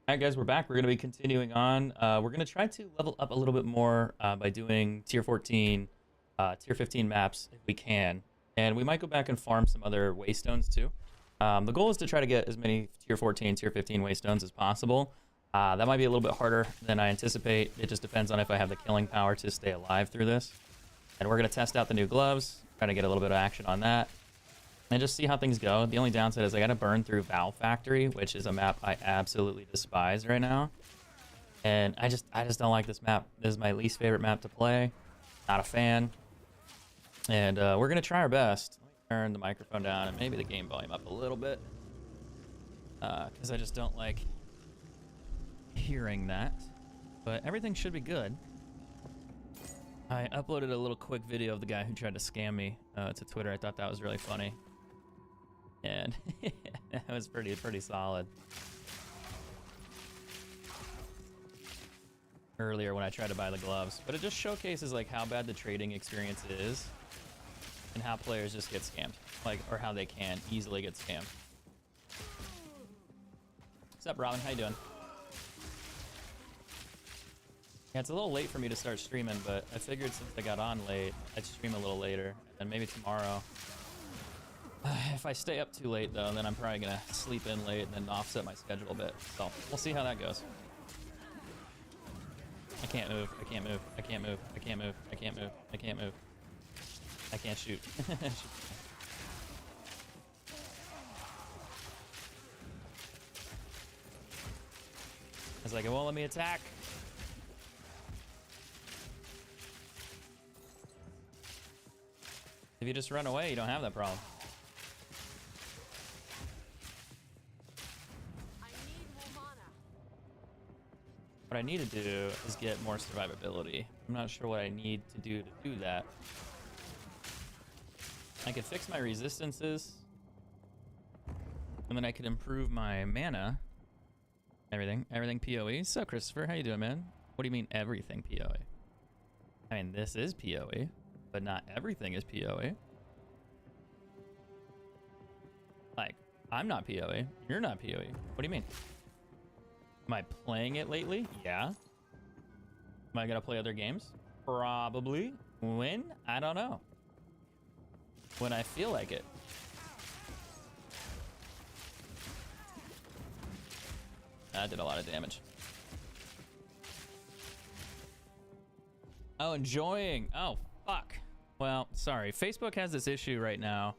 Alright guys, we're back. We're going to be continuing on. We're going to try to level up a little bit more by doing tier 14, tier 15 maps if we can. And we might go back and farm some other waystones too. The goal is to try to get as many tier 14, tier 15 waystones as possible. That might be a little bit harder than I anticipate. It just depends on if I have the killing power to stay alive through this. And we're going to test out the new gloves, try to get a little bit of action on that. And just see how things go. The only downside is I gotta burn through Valve Factory, which is a map I absolutely despise right now. And I just don't like this map. This is my least favorite map to play. Not a fan. And we're gonna try our best. Let me turn the microphone down and maybe the game volume up a little bit. Because I just don't like hearing that. But everything should be good. I uploaded a little quick video of the guy who tried to scam me to Twitter. I thought that was really funny. And that was pretty solid. Earlier when I tried to buy the gloves, but it just showcases like how bad the trading experience is and how players just get scammed, like, or how they can easily get scammed. What's up, Robin? How you doing? Yeah, it's a little late for me to start streaming, but I figured since I got on late, I'd stream a little later, and maybe tomorrow. If I stay up too late, though, then I'm probably gonna sleep in late and then offset my schedule a bit. So we'll see how that goes. I can't move. I can't move. I can't move. I can't move. I can't move. I can't move. I can't shoot. I was like, it won't let me attack. If you just run away, you don't have that problem. What I need to do is get more survivability. I'm not sure what I need to do that. I could fix my resistances, and then I could improve my mana. Everything PoE. So Christopher, how you doing, man? What do you mean everything PoE? I mean, this is PoE, but not everything is PoE. Like, I'm not PoE. You're not PoE. What do you mean? Am I playing it lately? Yeah. Am I gonna play other games? Probably. When? I don't know. When I feel like it. That did a lot of damage. Oh, enjoying. Oh, fuck. Well, sorry. Facebook has this issue right now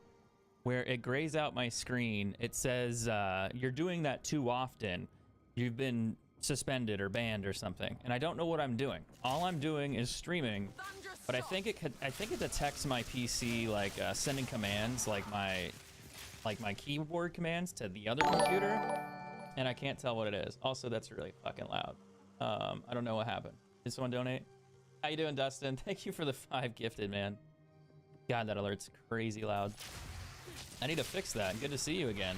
where it grays out my screen. It says, you're doing that too often. You've been suspended or banned or something, and I don't know what I'm doing. All I'm doing is streaming, but I think it detects my PC, like sending commands, like my keyboard commands to the other computer, and I can't tell what it is. Also, that's really fucking loud. I don't know what happened. Did someone donate? How you doing, Dustin? Thank you for the 5 gifted, man. God, that alert's crazy loud. I need to fix that. Good to see you again.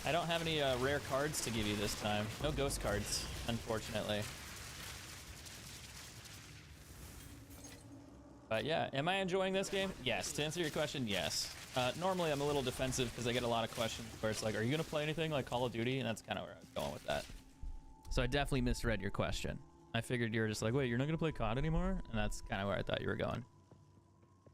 I don't have any rare cards to give you this time. No ghost cards, unfortunately. But yeah, am I enjoying this game? Yes. To answer your question, yes. Normally I'm a little defensive because I get a lot of questions where it's like, are you going to play anything like Call of Duty? And that's kind of where I was going with that. So I definitely misread your question. I figured you were just like, wait, you're not going to play COD anymore? And that's kind of where I thought you were going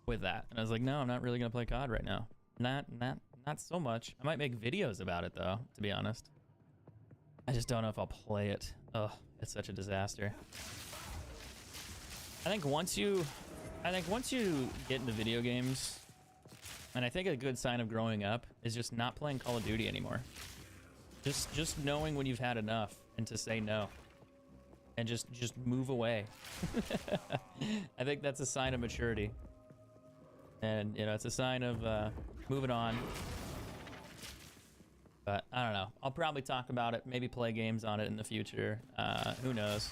with that. And I was like, no, I'm not really going to play COD right now. Not so much. I might make videos about it though, to be honest. I just don't know if I'll play it. Oh, it's such a disaster. I think once you get into video games, and I think a good sign of growing up is just not playing Call of Duty anymore. Just knowing when you've had enough and to say no. And just move away. I think that's a sign of maturity. And, you know, it's a sign of moving on. But I don't know. I'll probably talk about it, maybe play games on it in the future. Who knows?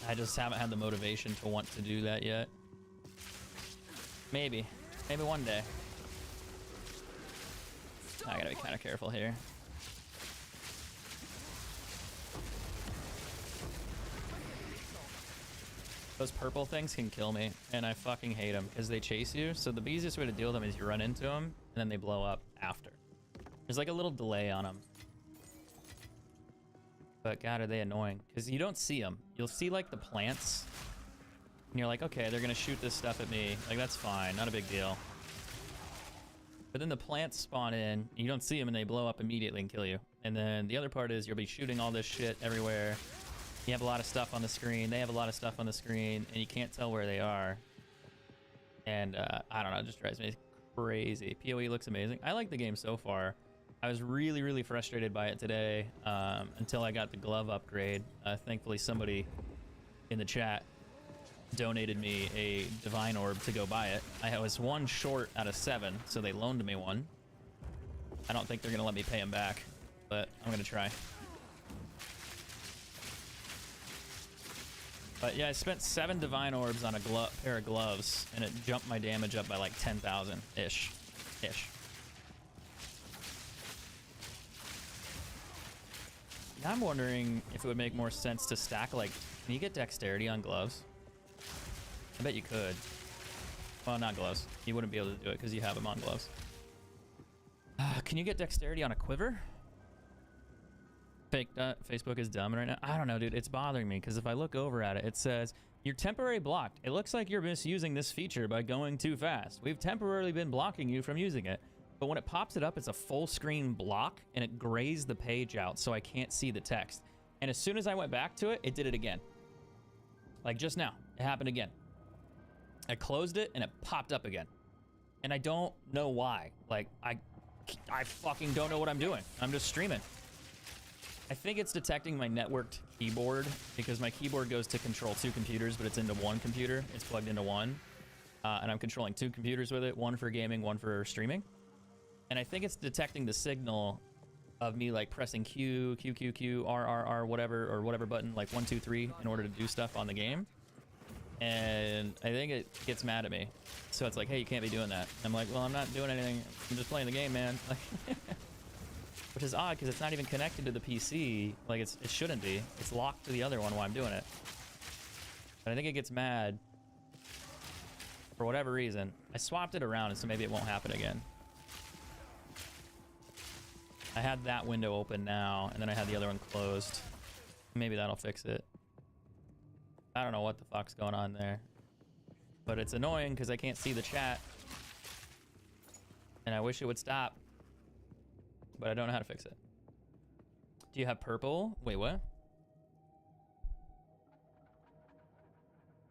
I just haven't had the motivation to want to do that yet. Maybe one day. I gotta be kind of careful here. Those purple things can kill me, and I fucking hate them because they chase you. So the easiest way to deal with them is you run into them and then they blow up after. There's like a little delay on them. But God, are they annoying. Because you don't see them. You'll see like the plants. And you're like, okay, they're going to shoot this stuff at me. Like, that's fine. Not a big deal. But then the plants spawn in. You don't see them and they blow up immediately and kill you. And then the other part is you'll be shooting all this shit everywhere. You have a lot of stuff on the screen. They have a lot of stuff on the screen. And you can't tell where they are. And I don't know. It just drives me crazy. PoE looks amazing. I like the game so far. I was really, really frustrated by it today until I got the glove upgrade. Thankfully, somebody in the chat donated me a divine orb to go buy it. I was 1 short out of 7, so they loaned me one. I don't think they're going to let me pay them back, but I'm going to try. But yeah, I spent 7 divine orbs on a pair of gloves, and it jumped my damage up by like 10,000-ish. Now I'm wondering if it would make more sense to stack, like, can you get dexterity on gloves? I bet you could. Well, not gloves. You wouldn't be able to do it because you have them on gloves. Can you get dexterity on a quiver? Facebook is dumb right now. I don't know, dude. It's bothering me because if I look over at it, it says, you're temporarily blocked. It looks like you're misusing this feature by going too fast. We've temporarily been blocking you from using it. But when it pops it up, it's a full screen block and it grays the page out so I can't see the text. And as soon as I went back to it, it did it again. Like just now, it happened again. I closed it and it popped up again. And I don't know why. Like, I fucking don't know what I'm doing. I'm just streaming. I think it's detecting my networked keyboard because my keyboard goes to control 2 computers, but it's into 1 computer. It's plugged into 1. And I'm controlling 2 computers with it, 1 for gaming, 1 for streaming. And I think it's detecting the signal of me like pressing Q, Q, Q, Q, R, R, R, whatever, or whatever button, like 1, 2, 3 in order to do stuff on the game. And I think it gets mad at me. So it's like, hey, you can't be doing that. I'm like, well, I'm not doing anything. I'm just playing the game, man. Which is odd because it's not even connected to the PC. Like it shouldn't be. It's locked to the other one while I'm doing it. But I think it gets mad for whatever reason. I swapped it around, so maybe it won't happen again. I had that window open now, and then I had the other one closed. Maybe that'll fix it. I don't know what the fuck's going on there. But it's annoying because I can't see the chat. And I wish it would stop. But I don't know how to fix it. Do you have purple? Wait, what?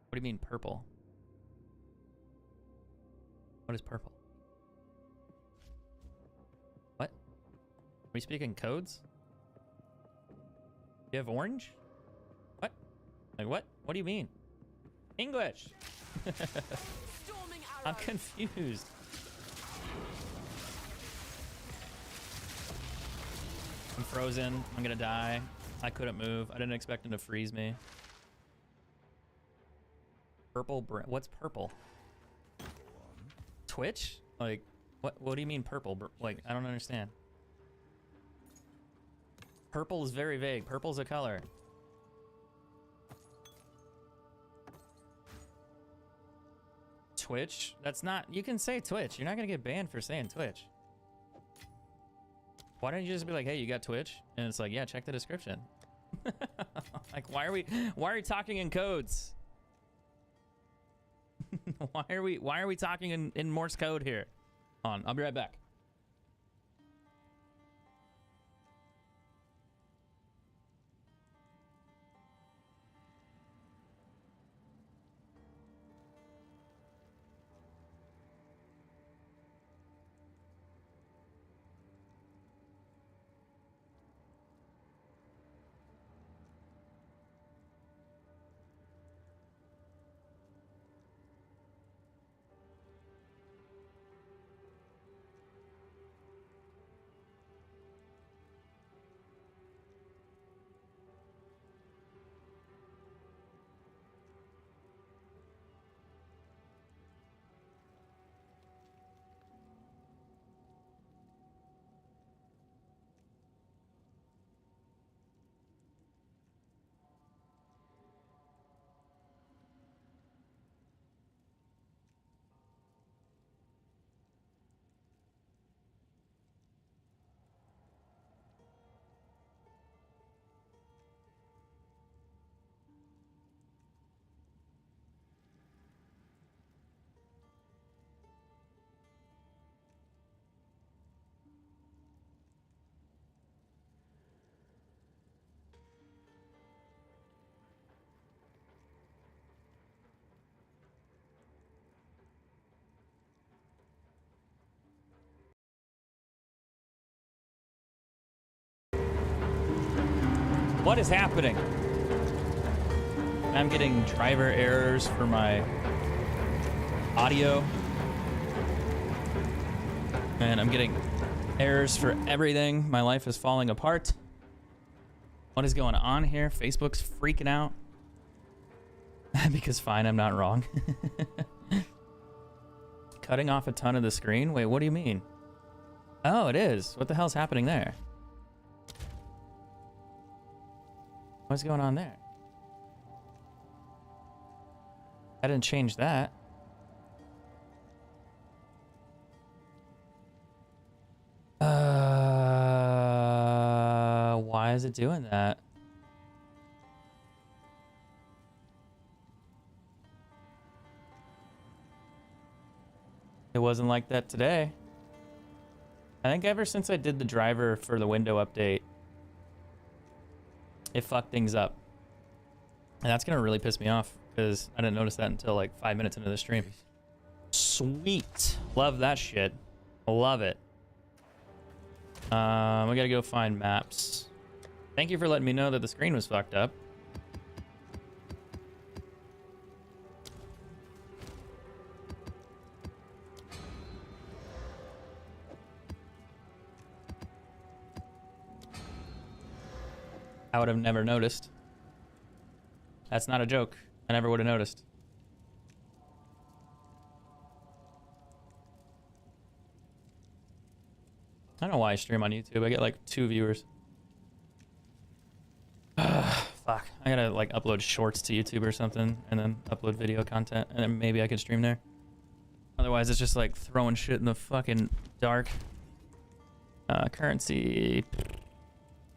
What do you mean purple? What is purple? What? Are we speaking codes? Do you have orange? What? Like what? What do you mean? English! I'm confused. I'm frozen. I'm gonna die. I couldn't move. I didn't expect him to freeze me. Purple. What's purple? Twitch? Like, what do you mean purple? Like, I don't understand. Purple is very vague. Purple's a color. Twitch? That's not... You can say Twitch. You're not gonna get banned for saying Twitch. Why don't you just be like, hey, you got Twitch? And it's like, yeah, check the description. Like, why are we talking in codes? Why are we talking in Morse code here? Hold on, I'll be right back. What is happening? I'm getting driver errors for my audio. And I'm getting errors for everything. My life is falling apart. What is going on here? Facebook's freaking out. Because fine, I'm not wrong. Cutting off a ton of the screen? Wait, what do you mean? Oh, it is. What the hell's happening there? What's going on there? I didn't change that. Why is it doing that? It wasn't like that today. I think ever since I did the driver for the window update, it fucked things up. And that's gonna really piss me off because I didn't notice that until like 5 minutes into the stream. Sweet. Love that shit. Love it. We gotta go find maps. Thank you for letting me know that the screen was fucked up. I would have never noticed. That's not a joke. I never would have noticed. I don't know why I stream on YouTube. I get like 2 viewers. Fuck. I gotta like upload shorts to YouTube or something and then upload video content and then maybe I could stream there. Otherwise it's just like throwing shit in the fucking dark. Currency.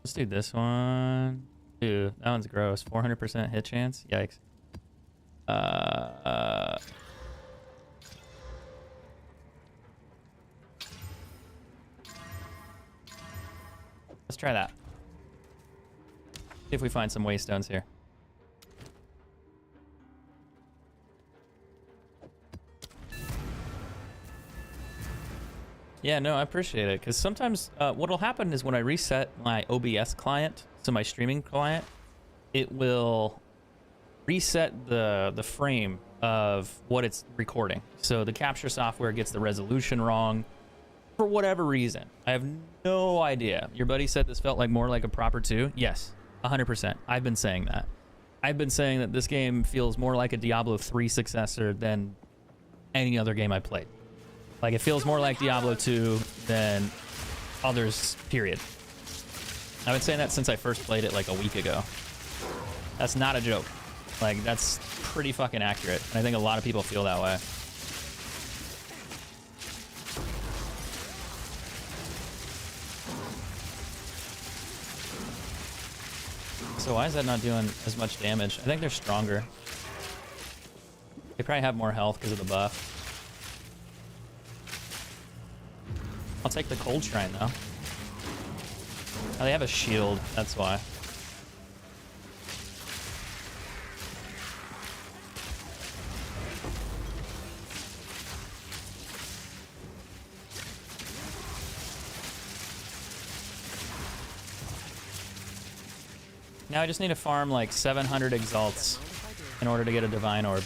Let's do this one. Dude, that one's gross. 400% hit chance? Yikes. Let's try that. See if we find some waystones here. Yeah, no, I appreciate it. Because sometimes what'll happen is when I reset my OBS client, so my streaming client, it will reset the frame of what it's recording. So the capture software gets the resolution wrong for whatever reason. I have no idea. Your buddy said this felt like more like a proper 2. Yes, 100%. I've been saying that. I've been saying that this game feels more like a Diablo 3 successor than any other game I played. Like, it feels more like Diablo 2 than others, period. I've been saying that since I first played it like a week ago. That's not a joke. Like, that's pretty fucking accurate. And I think a lot of people feel that way. So why is that not doing as much damage? I think they're stronger. They probably have more health because of the buff. I'll take the cold shrine though. Oh, they have a shield, that's why. Now I just need to farm like 700 exalts in order to get a divine orb.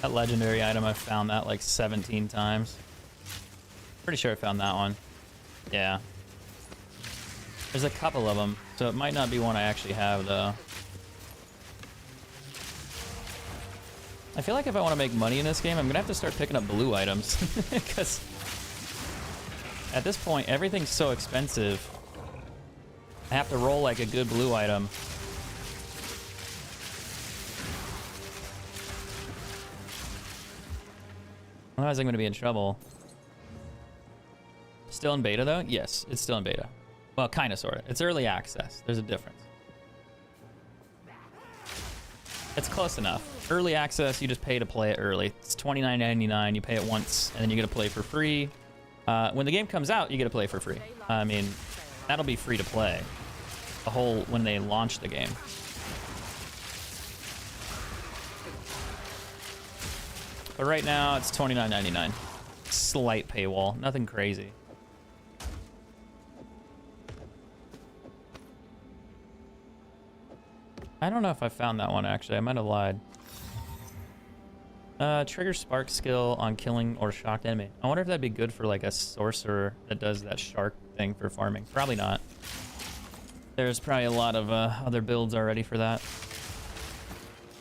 That legendary item, I've found that like 17 times. Pretty sure I found that one. Yeah. There's a couple of them, so it might not be one I actually have though. I feel like if I want to make money in this game, I'm gonna have to start picking up blue items. Because at this point, everything's so expensive. I have to roll like a good blue item. Otherwise, I'm going to be in trouble. Still in beta, though? Yes, it's still in beta. Well, kind of, sort of. It's early access. There's a difference. It's close enough. Early access, you just pay to play it early. It's $29.99. You pay it once, and then you get to play for free. When the game comes out, you get to play for free. I mean, that'll be free to play. The whole, when they launch the game. But right now, it's $29.99. Slight paywall, nothing crazy. I don't know if I found that one, actually. I might have lied. Trigger spark skill on killing or shocked enemy. I wonder if that'd be good for like a sorcerer that does that shark thing for farming. Probably not. There's probably a lot of other builds already for that.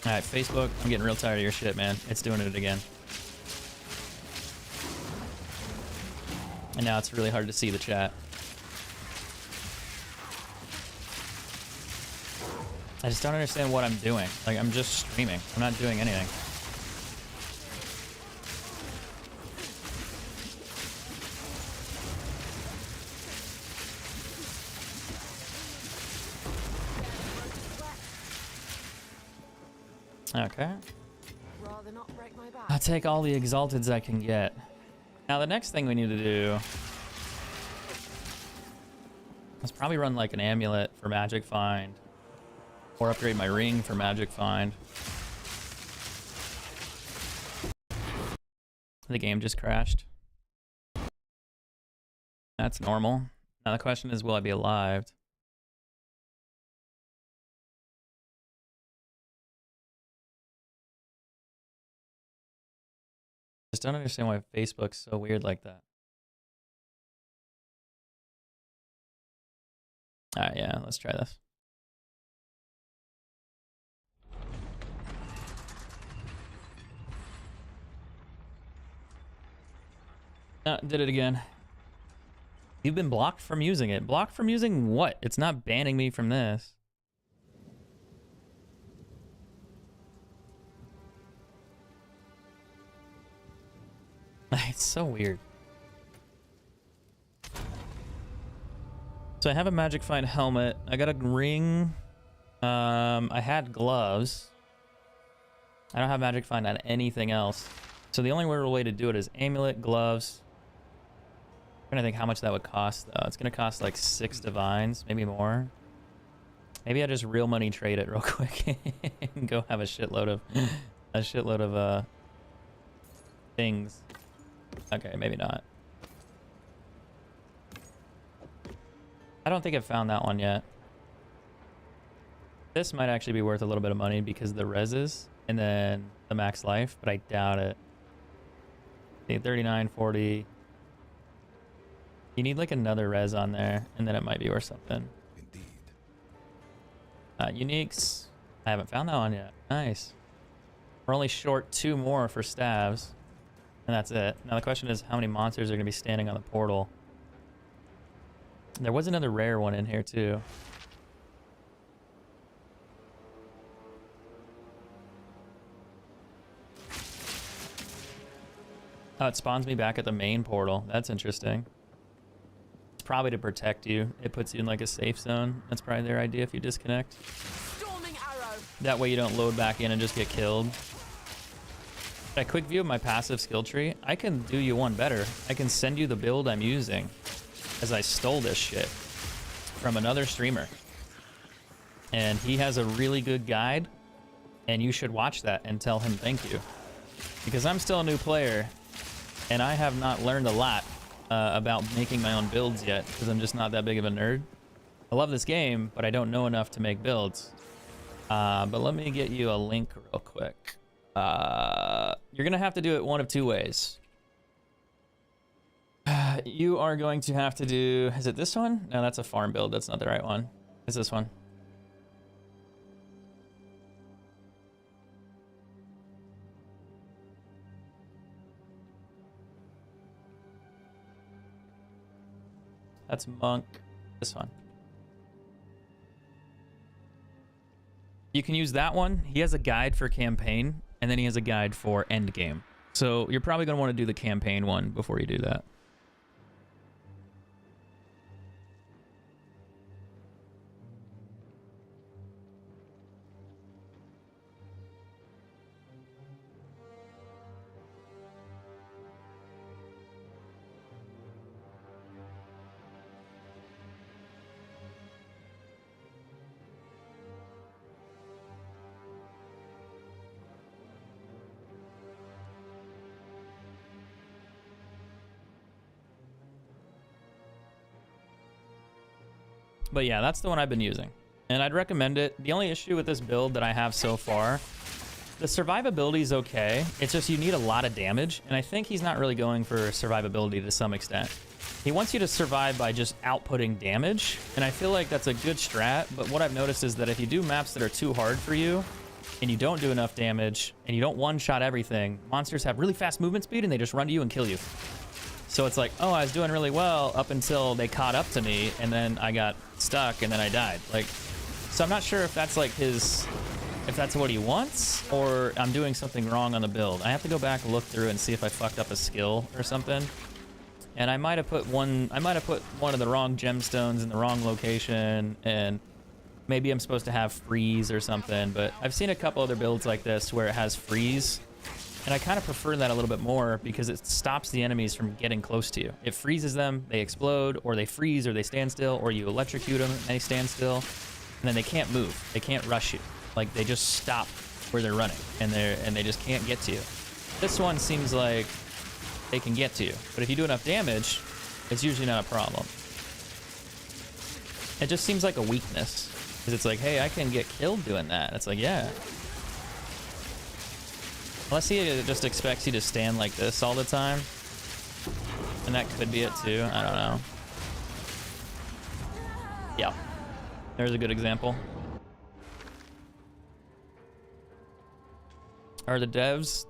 Alright, Facebook, I'm getting real tired of your shit, man. It's doing it again. And now it's really hard to see the chat. I just don't understand what I'm doing. Like, I'm just streaming. I'm not doing anything. Okay. I'll take all the exalteds I can get. Now the next thing we need to do is probably run like an amulet for magic find, or upgrade my ring for magic find. The game just crashed. That's normal. Now the question is, will I be alive? Just don't understand why Facebook's so weird like that. Alright, yeah, let's try this. Did it again. You've been blocked from using it. Blocked from using what? It's not banning me from this. It's so weird. So I have a magic find helmet. I got a ring. I had gloves. I don't have magic find on anything else. So the only real way to do it is amulet, gloves. I'm trying to think how much that would cost though. It's gonna cost like 6 divines, maybe more. Maybe I just real money trade it real quick and go have a shitload of things. Okay, maybe not. I don't think I've found that one yet. This might actually be worth a little bit of money because of the reses and then the max life, but I doubt it. Okay, 39, 40. You need like another res on there, and then it might be worth something. Indeed. Uniques. I haven't found that one yet. Nice. We're only short 2 more for staves, and that's it. Now the question is, how many monsters are going to be standing on the portal? There was another rare one in here too. Oh, it spawns me back at the main portal. That's interesting. It's probably to protect you. It puts you in like a safe zone. That's probably their idea if you disconnect. Storming arrow. That way you don't load back in and just get killed. A quick view of my passive skill tree. I can do you one better. I can send you the build I'm using, as I stole this shit from another streamer. And he has a really good guide, and you should watch that and tell him thank you. Because I'm still a new player, and I have not learned a lot about making my own builds yet, because I'm just not that big of a nerd. I love this game, but I don't know enough to make builds. But let me get you a link real quick. You're gonna have to do it one of 2 ways. You are going to have to do, is it this one? No, that's a farm build. That's not the right one. It's this one. That's monk. This one. You can use that one. He has a guide for campaign, and then he has a guide for end game. So you're probably going to want to do the campaign one before you do that. But yeah, that's the one I've been using. and I'd recommend it. The only issue with this build that I have so far, the survivability is okay. It's just you need a lot of damage, and I think he's not really going for survivability to some extent. He wants you to survive by just outputting damage, and I feel like that's a good strat, but what I've noticed is that if you do maps that are too hard for you, and you don't do enough damage, and you don't one-shot everything, monsters have really fast movement speed, and they just run to you and kill you. So it's like, oh, I was doing really well up until they caught up to me, and then I got stuck, and then I died. Like, so I'm not sure if that's like if that's what he wants, or I'm doing something wrong on the build. I have to go back and look through and see if I fucked up a skill or something. And I might have put one of the wrong gemstones in the wrong location, and maybe I'm supposed to have freeze or something, but I've seen a couple other builds like this where it has freeze, and I kind of prefer that a little bit more because it stops the enemies from getting close to you. It freezes them, they explode, or they freeze, or they stand still, or you electrocute them and they stand still, and then they can't move. They can't rush you. Like, they just stop where they're running, and they just can't get to you. This one seems like they can get to you, but if you do enough damage, it's usually not a problem. It just seems like a weakness, because it's like, hey, I can get killed doing that. It's like, yeah. Unless he just expects you to stand like this all the time, and that could be it too. I don't know. Yeah, there's a good example. Are the devs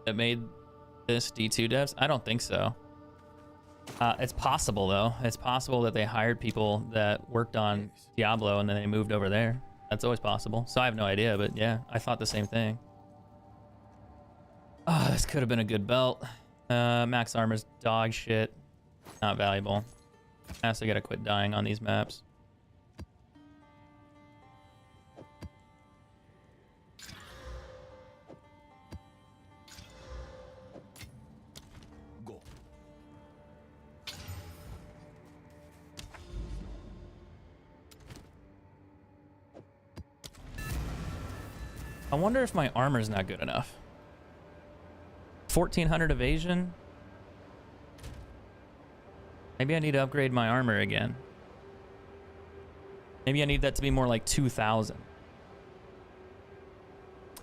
that made this D2 devs? I don't think so. It's possible though. It's possible that they hired people that worked on Diablo and then they moved over there. That's always possible. So I have no idea, but yeah, I thought the same thing. Oh, this could have been a good belt. Max armor's dog shit. Not valuable. I also gotta quit dying on these maps. I wonder if my armor's not good enough. 1400 evasion? Maybe I need to upgrade my armor again. Maybe I need that to be more like 2000.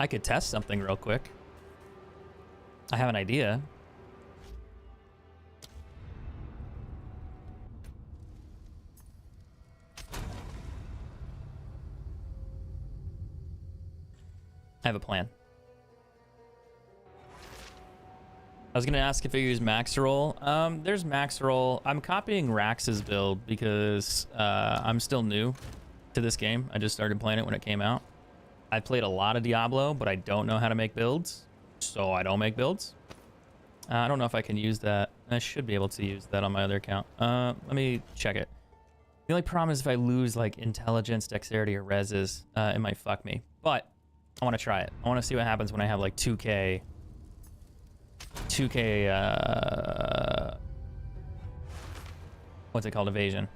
I could test something real quick. I have an idea. I have a plan. I was gonna ask if I use max roll. There's max roll. I'm copying Rax's build because I'm still new to this game. I just started playing it when it came out. I played a lot of Diablo, but I don't know how to make builds, so I don't make builds. I don't know if I can use that. I should be able to use that on my other account. Let me check it. The only problem is if I lose like intelligence, dexterity, or reses, it might fuck me. But I want to try it. I want to see what happens when I have like 2k, what's it called, evasion.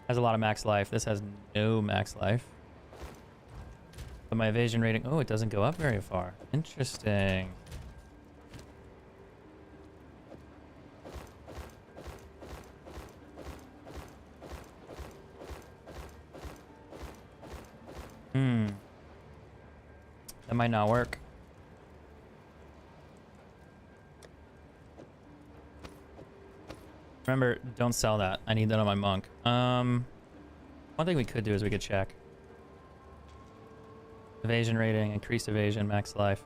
Has a lot of max life. This has no max life. But my evasion rating, oh, it doesn't go up very far. Interesting. That might not work. Remember, don't sell that. I need that on my monk. One thing we could do is we could check. Evasion rating, increased evasion, max life.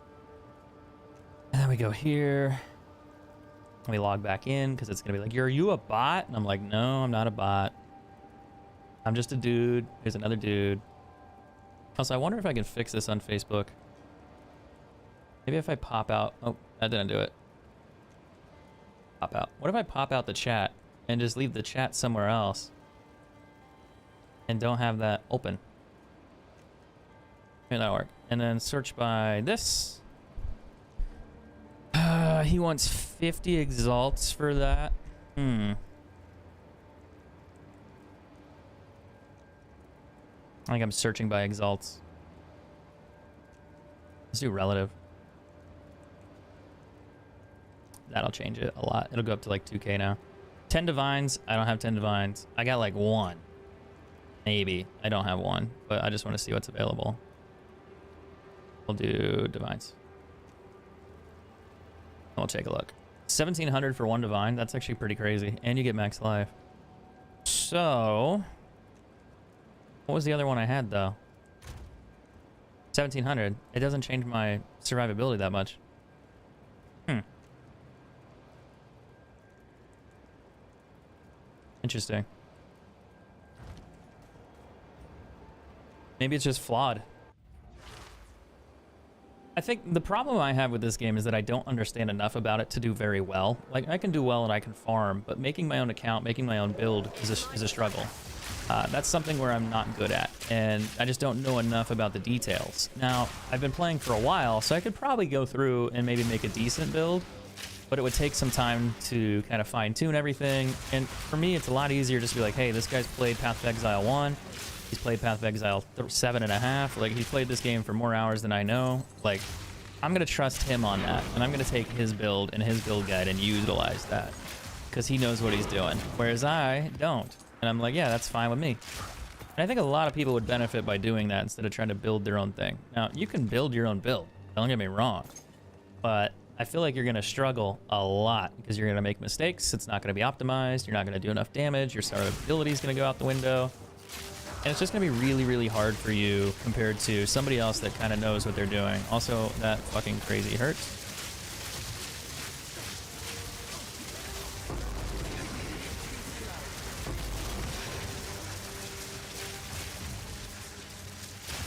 And then we go here. And we log back in because it's gonna be like, are you a bot? And I'm like, no, I'm not a bot. I'm just a dude. Here's another dude. Also, I wonder if I can fix this on Facebook. Maybe if I pop out. Oh, that didn't do it. Pop out. What if I pop out the chat and just leave the chat somewhere else and don't have that open? Maybe that'll work. And then search by this. He wants 50 exalts for that. I think I'm searching by exalts. Let's do relative. that'll change it a lot. It'll go up to like 2K now. 10 divines. I don't have 10 divines. I got like 1. Maybe. I don't have 1, but I just want to see what's available. We'll do divines. We'll take a look. 1,700 for 1 divine. That's actually pretty crazy. And you get max life. So, what was the other one I had though? 1,700. It doesn't change my survivability that much. Interesting. Maybe it's just flawed. I think the problem I have with this game is that I don't understand enough about it to do very well. Like, I can do well and I can farm, but making my own account, making my own build is a struggle. That's something where I'm not good at, and I just don't know enough about the details. Now, I've been playing for a while, so I could probably go through and maybe make a decent build, but it would take some time to kind of fine-tune everything. And for me, it's a lot easier just to be like, hey, this guy's played Path of Exile 1. He's played Path of Exile 7.5. Like, he's played this game for more hours than I know. Like, I'm going to trust him on that. And I'm going to take his build and his build guide and utilize that. Because he knows what he's doing. Whereas I don't. And I'm like, yeah, that's fine with me. And I think a lot of people would benefit by doing that instead of trying to build their own thing. Now, you can build your own build. Don't get me wrong. But I feel like you're going to struggle a lot because you're going to make mistakes. It's not going to be optimized. You're not going to do enough damage. Your survivability is going to go out the window. And it's just going to be really, really hard for you compared to somebody else that kind of knows what they're doing. Also, that fucking crazy hurts.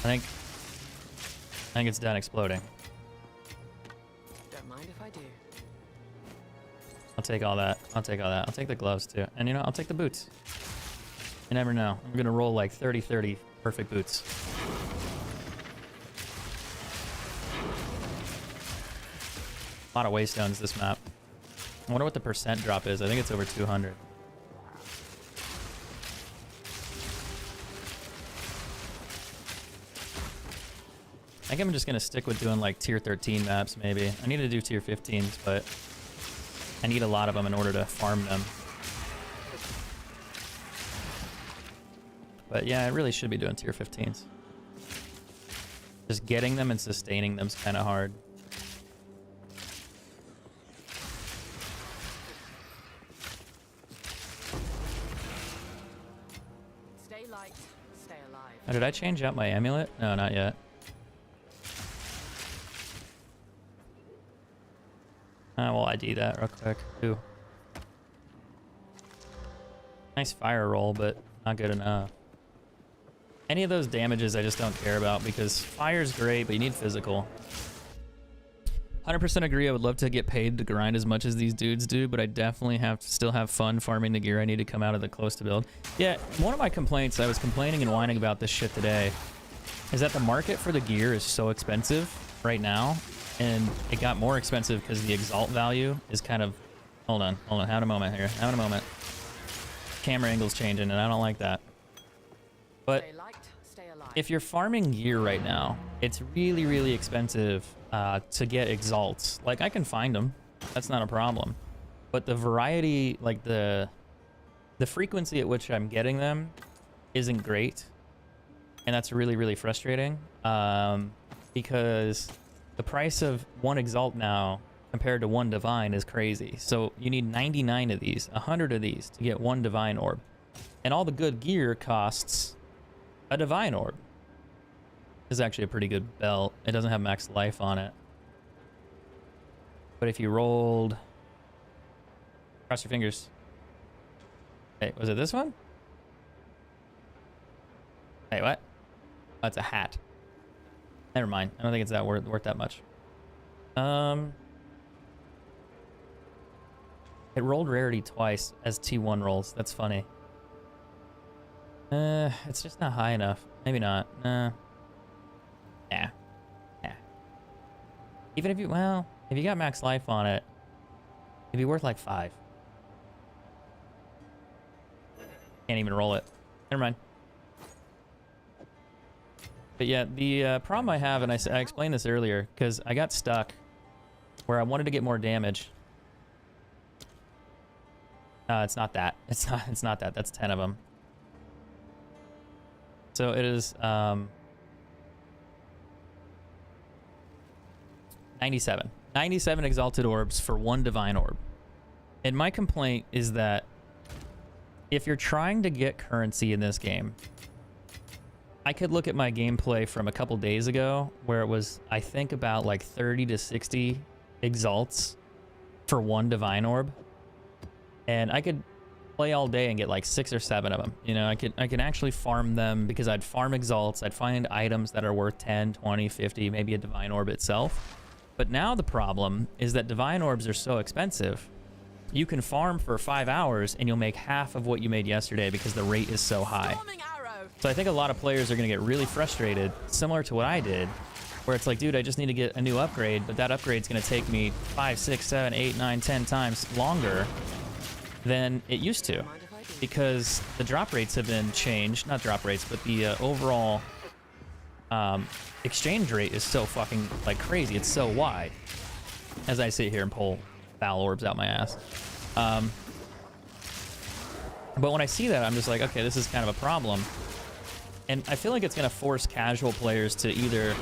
I think it's done exploding. Don't mind if I do. I'll take all that. I'll take all that. I'll take the gloves too. And you know, I'll take the boots. You never know. I'm gonna roll like 30-30 perfect boots. A lot of waystones this map. I wonder what the percent drop is. I think it's over 200. I think I'm just gonna stick with doing like tier 13 maps maybe. I need to do tier 15s, but I need a lot of them in order to farm them. But yeah, I really should be doing tier 15s. Just getting them and sustaining them is kind of hard. Stay light, stay alive. Oh, did I change out my amulet? No, not yet. We'll ID that real quick. Ooh. Nice fire roll, but not good enough. Any of those damages I just don't care about because fire's great, but you need physical. 100% agree. I would love to get paid to grind as much as these dudes do, but I definitely have to still have fun farming the gear I need to come out of the close to build. Yeah, one of my complaints, I was complaining and whining about this shit today, is that the market for the gear is so expensive right now, and it got more expensive because the exalt value is kind of... Hold on, have a moment here, have a moment. Camera angle's changing, and I don't like that. But Stay light, stay alive. if you're farming gear right now, it's really, really expensive to get exalts. Like, I can find them. That's not a problem. But the variety, like the frequency at which I'm getting them isn't great. And that's really, really frustrating. Because the price of one exalt now compared to one divine is crazy. So you need 99 of these, 100 of these to get one divine orb. And all the good gear costs a divine orb. This is actually a pretty good belt. It doesn't have max life on it. But if you rolled... Cross your fingers. Hey, was it this one? Hey, what? Oh, it's a hat. Never mind. I don't think it's that worth that much. It rolled rarity twice as T1 rolls. That's funny. It's just not high enough. Maybe not. Nah. Even if you, well, if you got max life on it, it'd be worth like 5. Can't even roll it. Never mind. But yeah, the problem I have, and I explained this earlier, because I got stuck where I wanted to get more damage, It's not that. It's not that. That's 10 of them. So it is 97. 97 exalted orbs for 1 divine orb. And my complaint is that if you're trying to get currency in this game, I could look at my gameplay from a couple days ago where it was, I think, about like 30 to 60 exalts for 1 divine orb. And I could play all day and get like 6 or 7 of them. You know, I could actually farm them because I'd farm exalts. I'd find items that are worth 10, 20, 50, maybe a divine orb itself. But now the problem is that divine orbs are so expensive. You can farm for 5 hours and you'll make half of what you made yesterday because the rate is so high. So I think a lot of players are going to get really frustrated, similar to what I did, where it's like, dude, I just need to get a new upgrade, but that upgrade's going to take me 5, 6, 7, 8, 9, 10 times longer than it used to, because the drop rates have been changed. Not drop rates, but the overall exchange rate is so fucking like crazy. It's so wide. As I sit here and pull foul orbs out my ass. But when I see that, I'm just like, okay, this is kind of a problem. And I feel like it's going to force casual players to either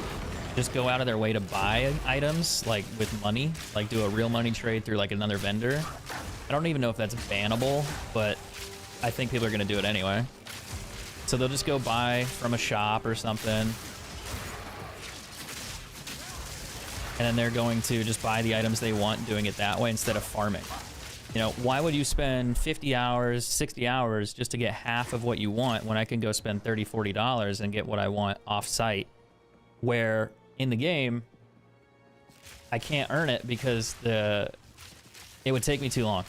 just go out of their way to buy items, like with money, like do a real money trade through like another vendor. I don't even know if that's bannable, but I think people are going to do it anyway. So they'll just go buy from a shop or something. And then they're going to just buy the items they want, doing it that way instead of farming. You know, why would you spend 50 hours, 60 hours just to get half of what you want when I can go spend $30, $40 and get what I want off-site, where in the game, I can't earn it because it would take me too long.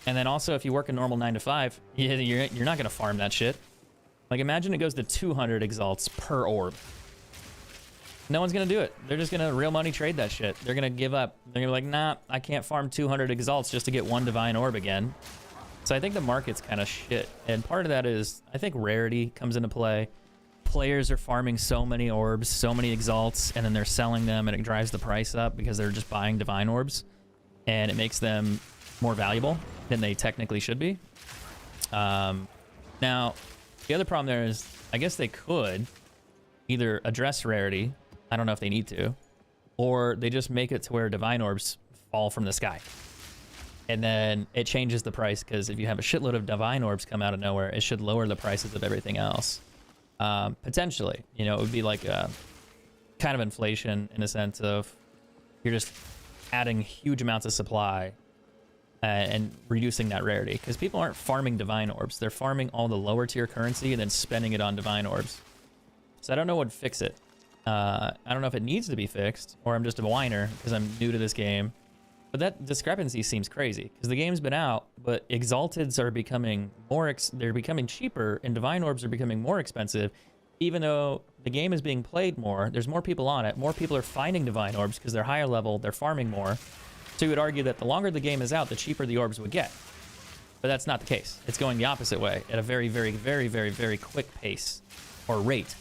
And then also, if you work a normal 9 to 5, you're not going to farm that shit. Like, imagine it goes to 200 exalts per orb. No one's going to do it. They're just going to real money trade that shit. They're going to give up. They're going to be like, nah, I can't farm 200 exalts just to get 1 divine orb again. So I think the market's kind of shit. And part of that is, I think rarity comes into play. Players are farming so many orbs, so many exalts, and then they're selling them, and it drives the price up because they're just buying divine orbs. And it makes them more valuable than they technically should be. Now, the other problem there is, I guess they could either address rarity, I don't know if they need to, or they just make it to where divine orbs fall from the sky. And then it changes the price, because if you have a shitload of divine orbs come out of nowhere, it should lower the prices of everything else. Potentially, you know, it would be like a kind of inflation in a sense of you're just adding huge amounts of supply and reducing that rarity, because people aren't farming divine orbs. They're farming all the lower tier currency and then spending it on divine orbs. So I don't know what would fix it. I don't know if it needs to be fixed, or I'm just a whiner because I'm new to this game. But that discrepancy seems crazy, because the game's been out, but exalteds are becoming they're becoming cheaper, and divine orbs are becoming more expensive, even though the game is being played more. There's more people on it. More people are finding divine orbs because they're higher level. They're farming more. So you would argue that the longer the game is out, the cheaper the orbs would get. But that's not the case. It's going the opposite way at a very, very, very, very, very quick pace or rate.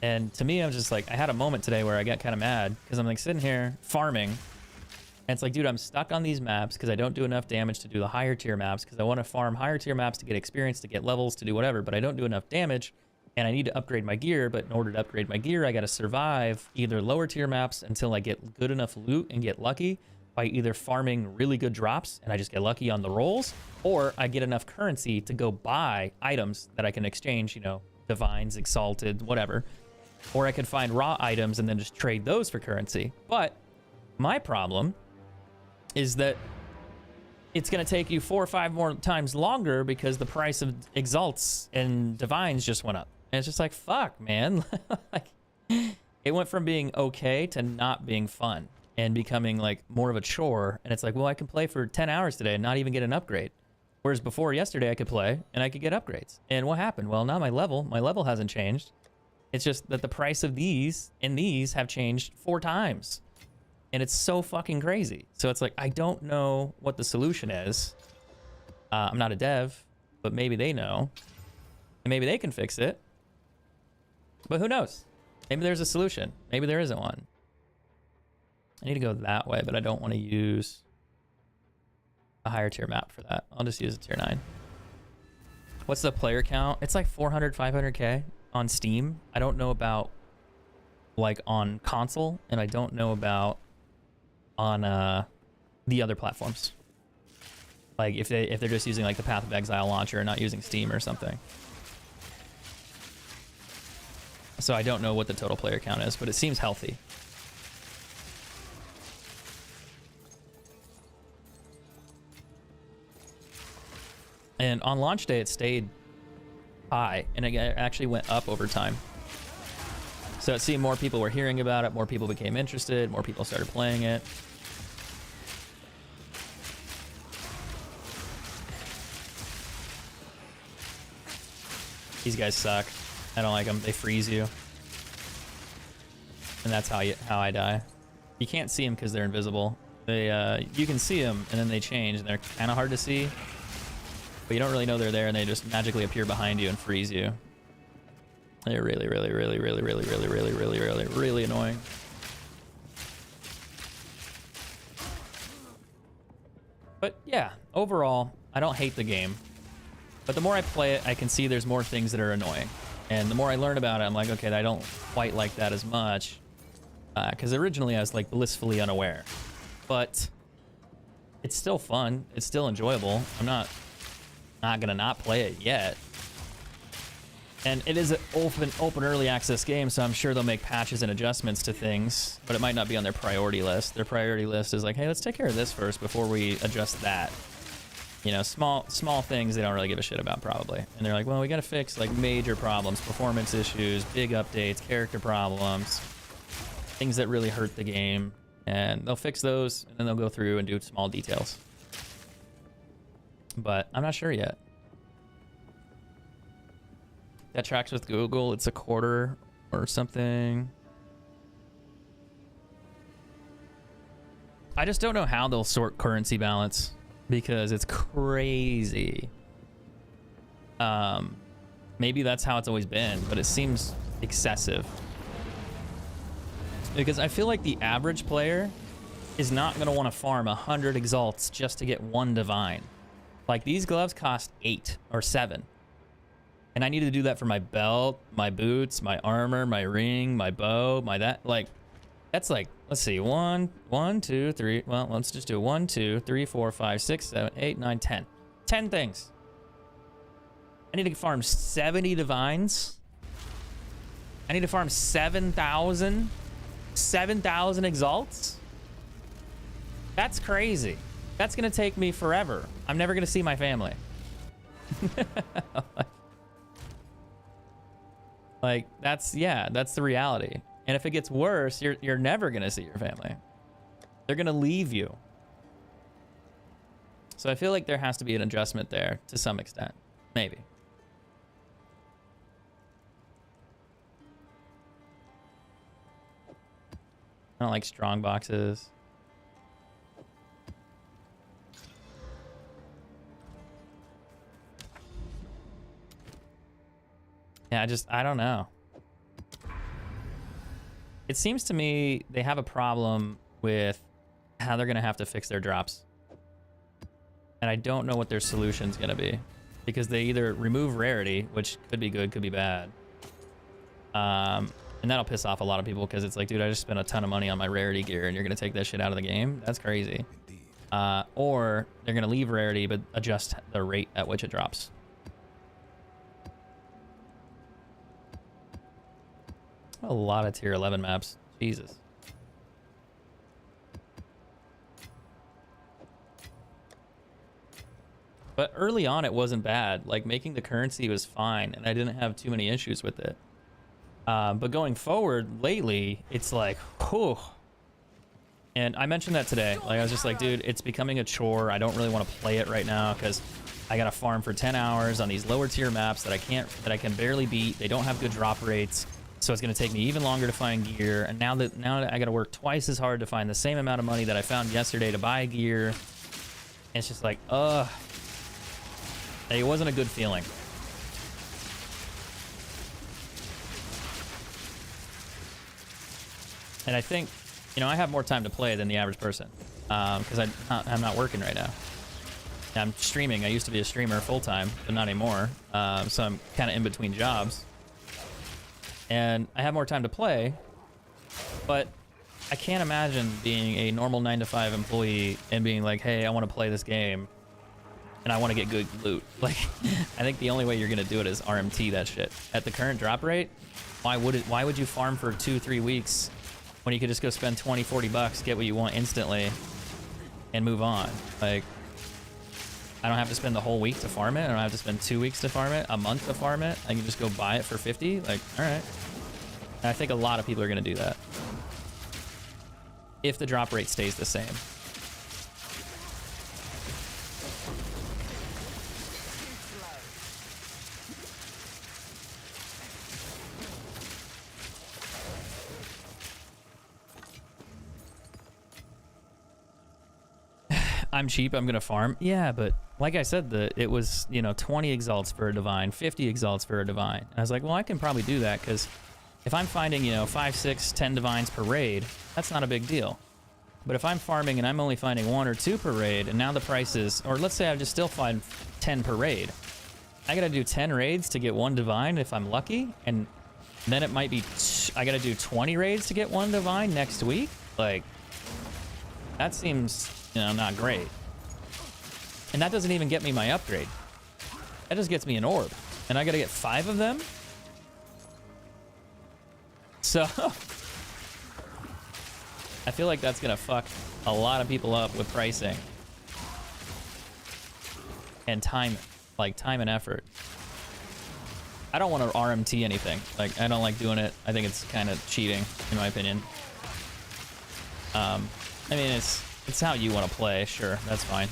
And to me, I'm just like, I had a moment today where I got kind of mad because I'm like sitting here farming. And it's like, dude, I'm stuck on these maps because I don't do enough damage to do the higher tier maps, because I want to farm higher tier maps to get experience, to get levels, to do whatever, but I don't do enough damage. And I need to upgrade my gear, but in order to upgrade my gear, I got to survive either lower tier maps until I get good enough loot and get lucky by either farming really good drops and I just get lucky on the rolls, or I get enough currency to go buy items that I can exchange, you know, divines, exalted, whatever. Or I could find raw items and then just trade those for currency. But my problem is that it's going to take you 4 or 5 more times longer because the price of exalts and divines just went up. And it's just like, fuck, man. Like, it went from being okay to not being fun and becoming like more of a chore. And it's like, well, I can play for 10 hours today and not even get an upgrade. Whereas before, yesterday, I could play and I could get upgrades. And what happened? Well, now my level hasn't changed. It's just that the price of these and these have changed 4 times. And it's so fucking crazy. So it's like, I don't know what the solution is. I'm not a dev, but maybe they know. And maybe they can fix it. But who knows? Maybe there's a solution. Maybe there isn't one. I need to go that way, but I don't want to use... a higher tier map for that. I'll just use a tier 9. What's the player count? It's like 400, 500k on Steam. I don't know about like on console, and I don't know about on the other platforms. Like if they're just using like the Path of Exile launcher and not using Steam or something. So I don't know what the total player count is, but it seems healthy. And on launch day, it stayed high, and it actually went up over time. So it seemed more people were hearing about it, more people became interested, more people started playing it. These guys suck. I don't like them. They freeze you. And that's how I die. You can't see them because they're invisible. They you can see them, and then they change, and they're kind of hard to see. But you don't really know they're there, and they just magically appear behind you and freeze you. They're really, really, really, really, really, really, really, really, really, really annoying. But yeah, overall, I don't hate the game. But the more I play it, I can see there's more things that are annoying. And the more I learn about it, I'm like, okay, I don't quite like that as much. Because originally I was like blissfully unaware. But it's still fun. It's still enjoyable. I'm not gonna not play it yet. And it is an open early access game, so I'm sure they'll make patches and adjustments to things, but it might not be on their priority list. Their priority list is like, hey, let's take care of this first before we adjust that. You know, small things they don't really give a shit about probably. And they're like, well, we gotta fix like major problems, performance issues, big updates, character problems, things that really hurt the game. And they'll fix those, and then they'll go through and do small details. But I'm not sure yet. That tracks with Google. It's a quarter or something. I just don't know how they'll sort currency balance because it's crazy. Maybe that's how it's always been, but it seems excessive. Because I feel like the average player is not going to want to farm 100 exalts just to get one divine. Like, these gloves cost 8 or 7. And I need to do that for my belt, my boots, my armor, my ring, my bow, my that. Like, that's like, let's see, 1, 2, 3. Well, let's just do 1, 2, 3, 4, 5, 6, 7, 8, 9, 10. 10 things. I need to farm 70 divines. I need to farm 7,000 exalts. That's crazy. That's gonna take me forever. I'm never gonna see my family. Like, that's the reality. And if it gets worse, you're never gonna see your family. They're gonna leave you. So I feel like there has to be an adjustment there to some extent. Maybe. I don't like strong boxes. Yeah, I don't know. It seems to me they have a problem with how they're going to have to fix their drops. And I don't know what their solution's going to be. Because they either remove rarity, which could be good, could be bad. And that'll piss off a lot of people because it's like, dude, I just spent a ton of money on my rarity gear and you're going to take that shit out of the game? That's crazy. Or they're going to leave rarity but adjust the rate at which it drops. A lot of tier 11 maps. Jesus. But early on, it wasn't bad. Like, making the currency was fine, and I didn't have too many issues with it. But going forward, lately, it's like, whew. And I mentioned that today. Like, I was just like, dude, it's becoming a chore. I don't really want to play it right now because I gotta farm for 10 hours on these lower tier maps that I can barely beat. They don't have good drop rates. So it's going to take me even longer to find gear. And now that I got to work twice as hard to find the same amount of money that I found yesterday to buy gear. And it's just like, ugh. It wasn't a good feeling. And I think, you know, I have more time to play than the average person. Because I'm not working right now. I'm streaming. I used to be a streamer full-time, but not anymore. So I'm kind of in between jobs. And I have more time to play, but I can't imagine being a normal 9-to-5 employee and being like, hey, I want to play this game and I want to get good loot. Like, I think the only way you're going to do it is RMT that shit. At the current drop rate, why would you farm for 2-3 weeks when you could just go spend 20-40 bucks, get what you want instantly and move on? Like, I don't have to spend the whole week to farm it. I don't have to spend 2 weeks to farm it, a month to farm it. I can just go buy it for 50. Like, all right. And I think a lot of people are going to do that if the drop rate stays the same. I'm cheap, I'm gonna farm. Yeah, but like I said, it was, you know, 20 exalts for a divine, 50 exalts for a divine. And I was like, well, I can probably do that because if I'm finding, you know, 5, 6, 10 divines per raid, that's not a big deal. But if I'm farming and I'm only finding 1 or 2 per raid, and now the price is, or let's say I just still find 10 per raid, I gotta do 10 raids to get 1 divine if I'm lucky, and then it might be, I gotta do 20 raids to get 1 divine next week? Like, that seems, you know, not great. And that doesn't even get me my upgrade. That just gets me an orb. And I gotta get 5 of them? So, I feel like that's gonna fuck a lot of people up with pricing. And time, like time and effort. I don't want to RMT anything. Like, I don't like doing it. I think it's kind of cheating, in my opinion. I mean, it's how you want to play. Sure, that's fine.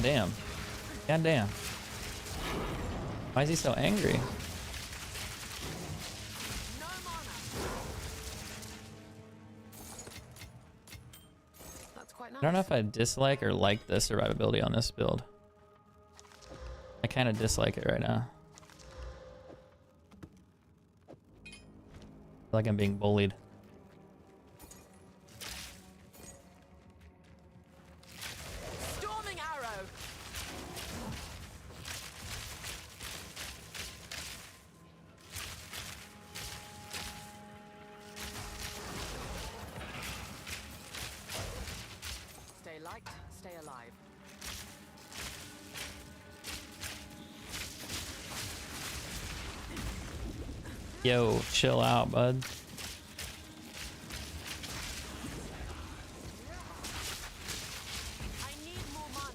Damn. God damn. Why is he so angry? That's quite nice. I don't know if I dislike or like the survivability on this build. I kind of dislike it right now. I feel like I'm being bullied. Storming arrow. Stay light, stay alive. Yo, chill out, bud. I need more mana.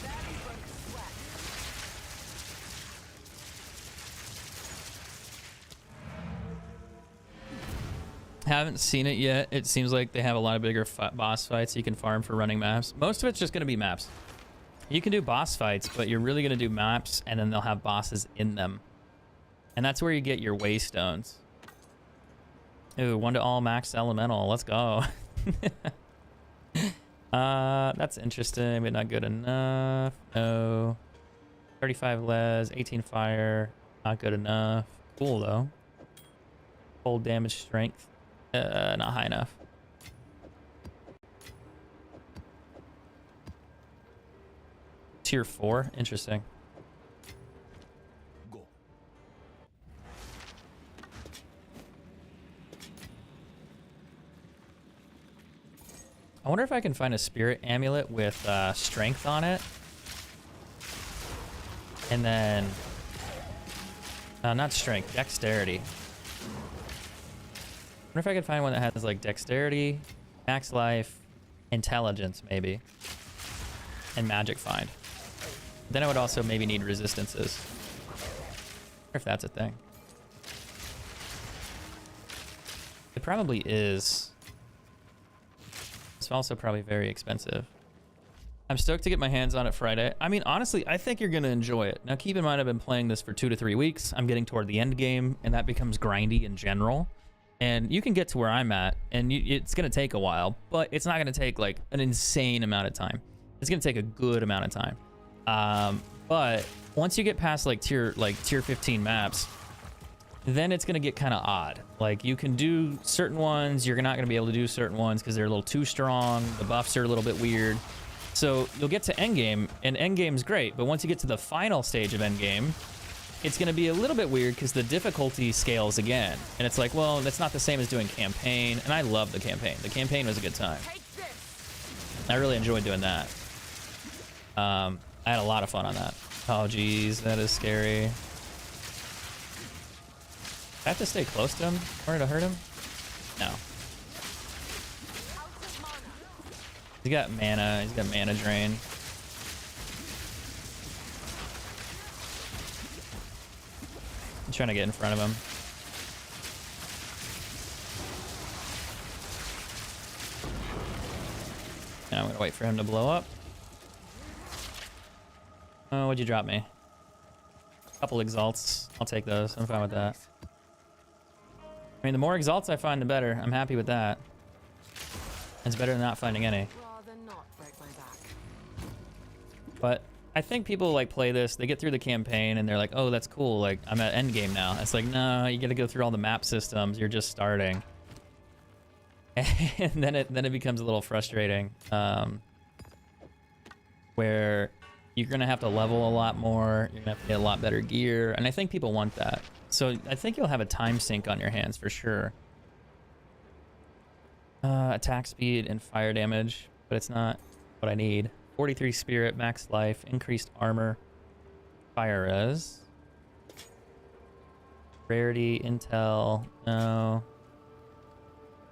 Barely broke a sweat. Haven't seen it yet. It seems like they have a lot of bigger boss fights you can farm for running maps. Most of it's just going to be maps. You can do boss fights, but you're really going to do maps, and then they'll have bosses in them. And that's where you get your waystones. Ooh, 1 to all max elemental. Let's go. That's interesting, but not good enough. No. 35 les, 18 fire. Not good enough. Cool, though. Cold damage strength. Not high enough. Tier 4? Interesting. Go. I wonder if I can find a spirit amulet with strength on it. And then... not strength, dexterity. I wonder if I could find one that has like dexterity, max life, intelligence maybe, and magic find. Then I would also maybe need resistances. I wonder if that's a thing. It probably is. It's also probably very expensive. I'm stoked to get my hands on it Friday. I mean, honestly, I think you're going to enjoy it. Now, keep in mind, I've been playing this for 2 to 3 weeks. I'm getting toward the end game, and that becomes grindy in general. And you can get to where I'm at, and it's going to take a while, but it's not going to take, like, an insane amount of time. It's going to take a good amount of time. But once you get past, like, tier 15 maps, then it's going to get kind of odd. Like, you can do certain ones, you're not going to be able to do certain ones because they're a little too strong. The buffs are a little bit weird. So you'll get to endgame, and endgame's great, but once you get to the final stage of endgame, it's going to be a little bit weird because the difficulty scales again. And it's like, well, that's not the same as doing campaign, and I love the campaign. The campaign was a good time. Take this. I really enjoyed doing that. I had a lot of fun on that. Oh, geez, that is scary. I have to stay close to him in order to hurt him? No. Out of mana. He's got mana. He's got mana drain. I'm trying to get in front of him. And I'm going to wait for him to blow up. Oh, what'd you drop me? A couple exalts. I'll take those. I'm fine with that. I mean, the more exalts I find, the better. I'm happy with that. It's better than not finding any. Rather not break my back. But I think people like play this, they get through the campaign and they're like, oh, that's cool. Like, I'm at endgame now. It's like, no, you got to go through all the map systems. You're just starting. And then it becomes a little frustrating, where you're going to have to level a lot more. You're going to have to get a lot better gear. And I think people want that. So I think you'll have a time sink on your hands for sure. Attack speed and fire damage, but it's not what I need. 43 spirit, max life, increased armor, fire res. Rarity, intel, no.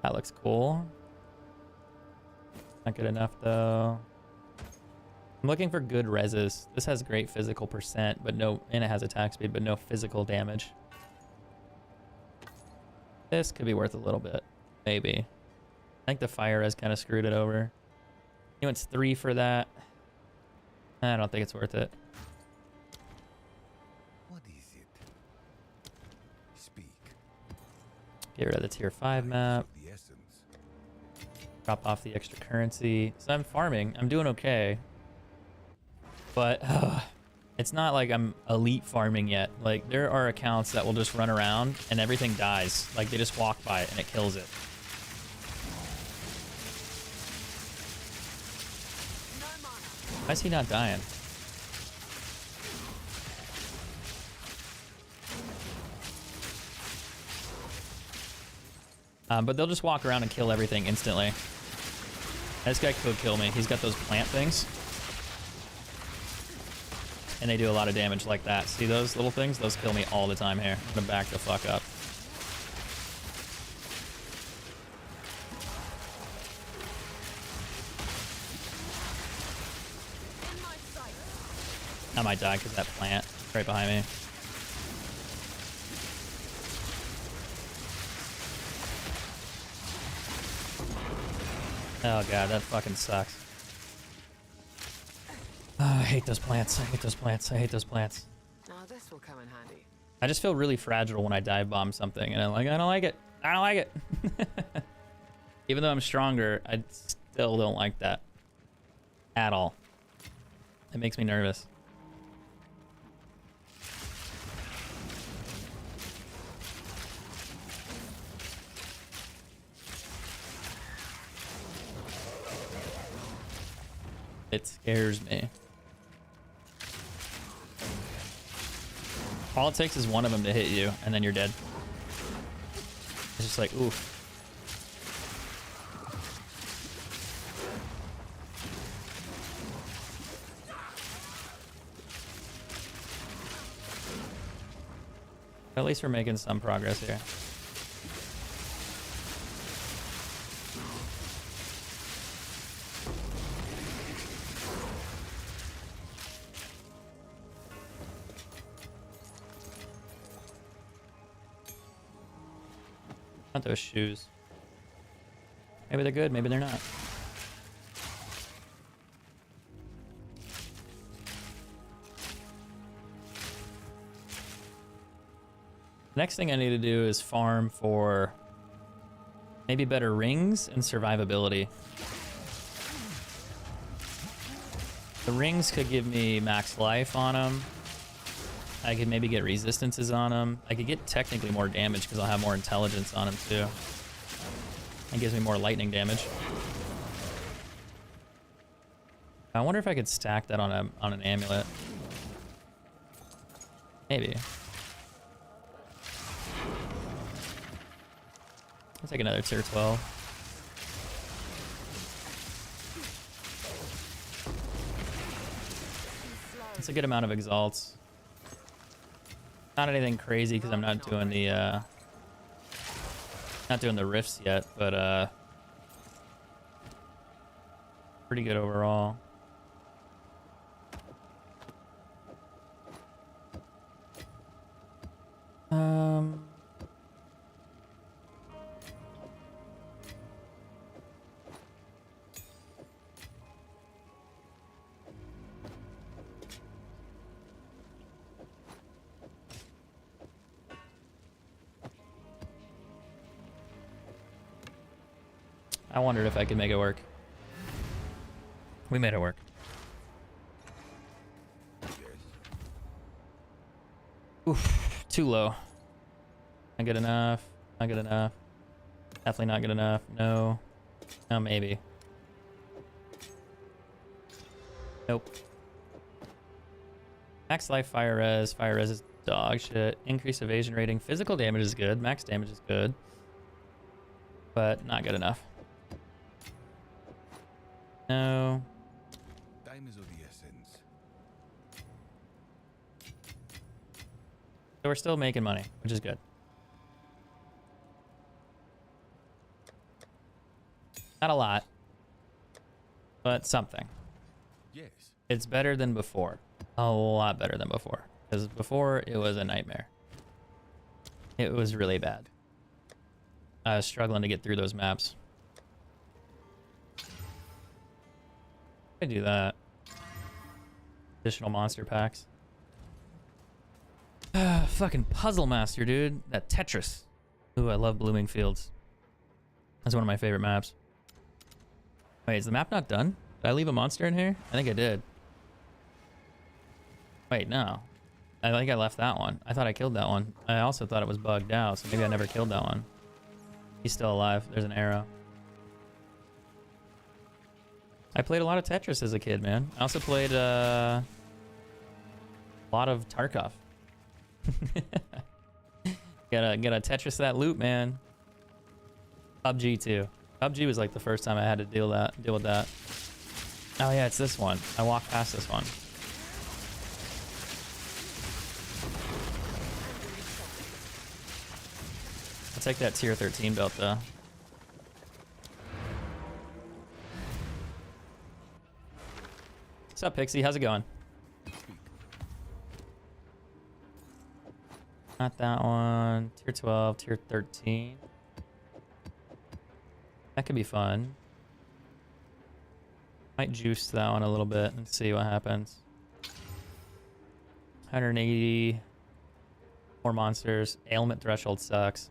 That looks cool. Not good enough though. I'm looking for good reses. This has great physical percent, but no, and it has attack speed, but no physical damage. This could be worth a little bit, maybe. I think the fire res kind of screwed it over. He wants 3 for that. I don't think it's worth it. What is it? Speak. Get rid of the tier 5 map. The essence. Drop off the extra currency. So I'm farming. I'm doing okay. But it's not like I'm elite farming yet. Like, there are accounts that will just run around and everything dies. Like, they just walk by it and it kills it. No mana. Why is he not dying? But they'll just walk around and kill everything instantly. This guy could kill me. He's got those plant things. And they do a lot of damage like that. See those little things? Those kill me all the time here. I'm gonna back the fuck up. In my sight. I might die because that plant right behind me. Oh god, that fucking sucks. Oh, I hate those plants. I hate those plants. I hate those plants. Now this will come in handy. I just feel really fragile when I dive bomb something, and I'm like, I don't like it. I don't like it. Even though I'm stronger, I still don't like that at all. It makes me nervous. It scares me. All it takes is one of them to hit you, and then you're dead. It's just like, oof. At least we're making some progress here. Not those shoes. Maybe they're good, maybe they're not. Next thing I need to do is farm for maybe better rings and survivability. The rings could give me max life on them. I could maybe get resistances on him. I could get technically more damage because I'll have more intelligence on him too. It gives me more lightning damage. I wonder if I could stack that on an amulet. Maybe. I'll take another tier 12. It's a good amount of exalts. Not anything crazy because I'm not doing the rifts yet, but pretty good overall. I wondered if I could make it work. We made it work. Oof, too low. Not good enough. Not good enough. Definitely not good enough. No. No, maybe. Nope. Max life, fire res. Fire res is dog shit. Increased evasion rating. Physical damage is good. Max damage is good. But not good enough. No. Time is of the essence. So we're still making money, which is good. Not a lot, but something. Yes. It's better than before. A lot better than before. Because before, it was a nightmare. It was really bad. I was struggling to get through those maps. I do that. Additional monster packs. Fucking Puzzle Master, dude. That Tetris. Ooh, I love Blooming Fields. That's one of my favorite maps. Wait, is the map not done? Did I leave a monster in here? I think I did. Wait, no. I think I left that one. I thought I killed that one. I also thought it was bugged out, so maybe I never killed that one. He's still alive. There's an arrow. I played a lot of Tetris as a kid, man. I also played a lot of Tarkov. gotta Tetris that loot, man. PUBG too. PUBG was like the first time I had to deal with that. Oh yeah, it's this one. I walked past this one. I'll take that tier 13 belt though. What's up, Pixie? How's it going? Not that one. Tier 12, tier 13. That could be fun. Might juice that one a little bit and see what happens. 180. More monsters. Ailment threshold sucks.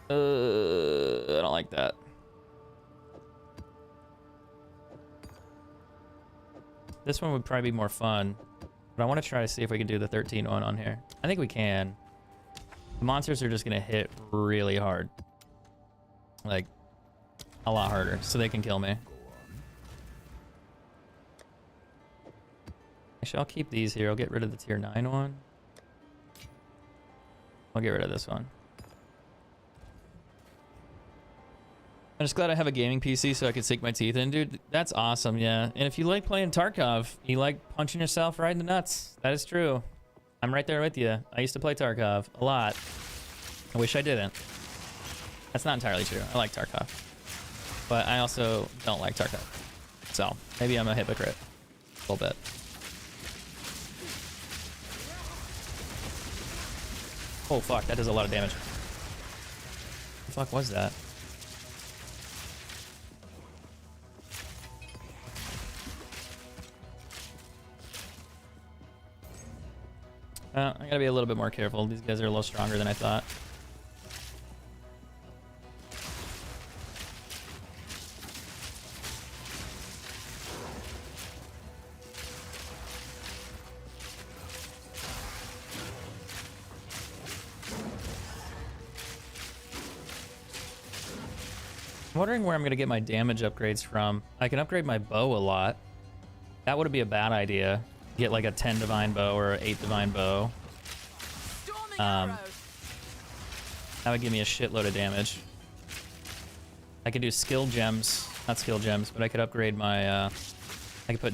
I don't like that. This one would probably be more fun, but I want to try to see if we can do the 13 one on here. I think we can. The monsters are just going to hit really hard. Like, a lot harder, so they can kill me. Actually, I'll keep these here. I'll get rid of the tier 9 one. I'll get rid of this one. I'm just glad I have a gaming PC so I can sink my teeth in, dude. That's awesome, yeah. And if you like playing Tarkov, you like punching yourself right in the nuts. That is true. I'm right there with you. I used to play Tarkov a lot. I wish I didn't. That's not entirely true. I like Tarkov. But I also don't like Tarkov. So, maybe I'm a hypocrite. A little bit. Oh, fuck. That does a lot of damage. What the fuck was that? I gotta be a little bit more careful. These guys are a little stronger than I thought. I'm wondering where I'm gonna get my damage upgrades from. I can upgrade my bow a lot. That would be a bad idea. Get like a 10 divine bow or an 8 divine bow. Storming Um, arrows. That would give me a shitload of damage. I could do skill gems, not skill gems, but I could upgrade my, I could put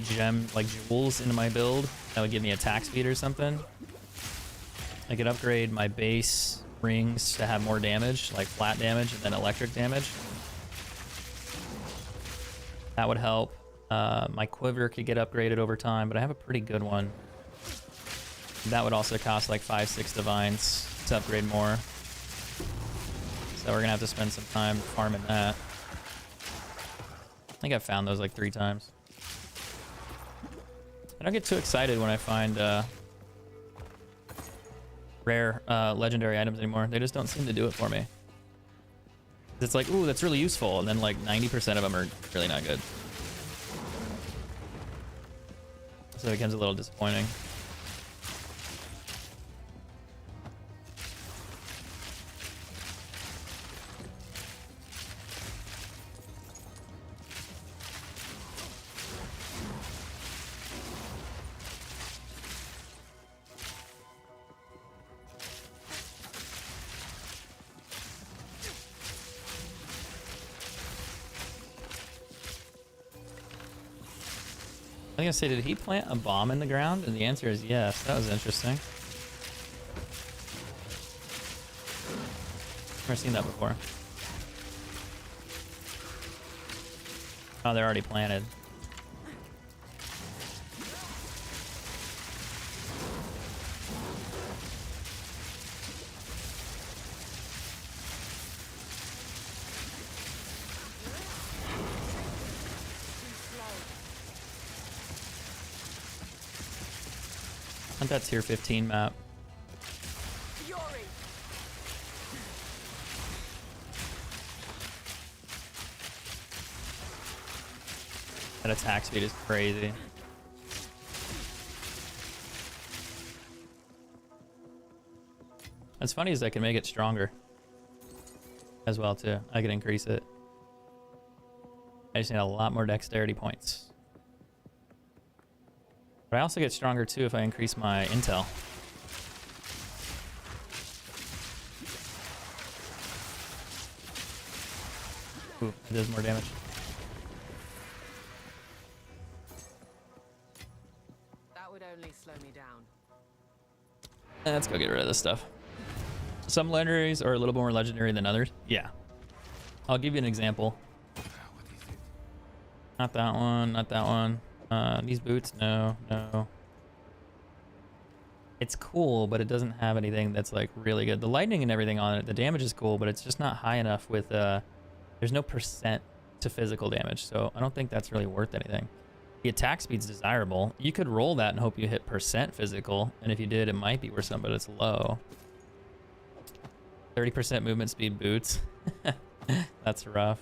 like jewels into my build. That would give me attack speed or something. I could upgrade my base rings to have more damage, like flat damage and then electric damage. That would help. My quiver could get upgraded over time, but I have a pretty good one. That would also cost like 5-6 divines to upgrade more. So we're gonna have to spend some time farming that. I think I've found those like 3 times. I don't get too excited when I find rare legendary items anymore. They just don't seem to do it for me. It's like, ooh, that's really useful, and then like 90% of them are really not good. So it becomes a little disappointing. I was gonna say, did he plant a bomb in the ground? And the answer is yes. That was interesting. Never seen that before. Oh, they're already planted. I want that tier 15 map. Fury. That attack speed is crazy. What's funny is I can make it stronger as well too. I can increase it. I just need a lot more dexterity points. But I also get stronger too if I increase my intel. Ooh, it does more damage. That would only slow me down. Let's go get rid of this stuff. Some legendaries are a little more legendary than others. Yeah. I'll give you an example. What is it? Not that one, not that one. These boots, no, no. It's cool, but it doesn't have anything that's like really good. The lightning and everything on it, the damage is cool, but it's just not high enough with, there's no percent to physical damage, so I don't think that's really worth anything. The attack speed's desirable. You could roll that and hope you hit percent physical, and if you did, it might be worth something, but it's low. 30% movement speed boots. That's rough.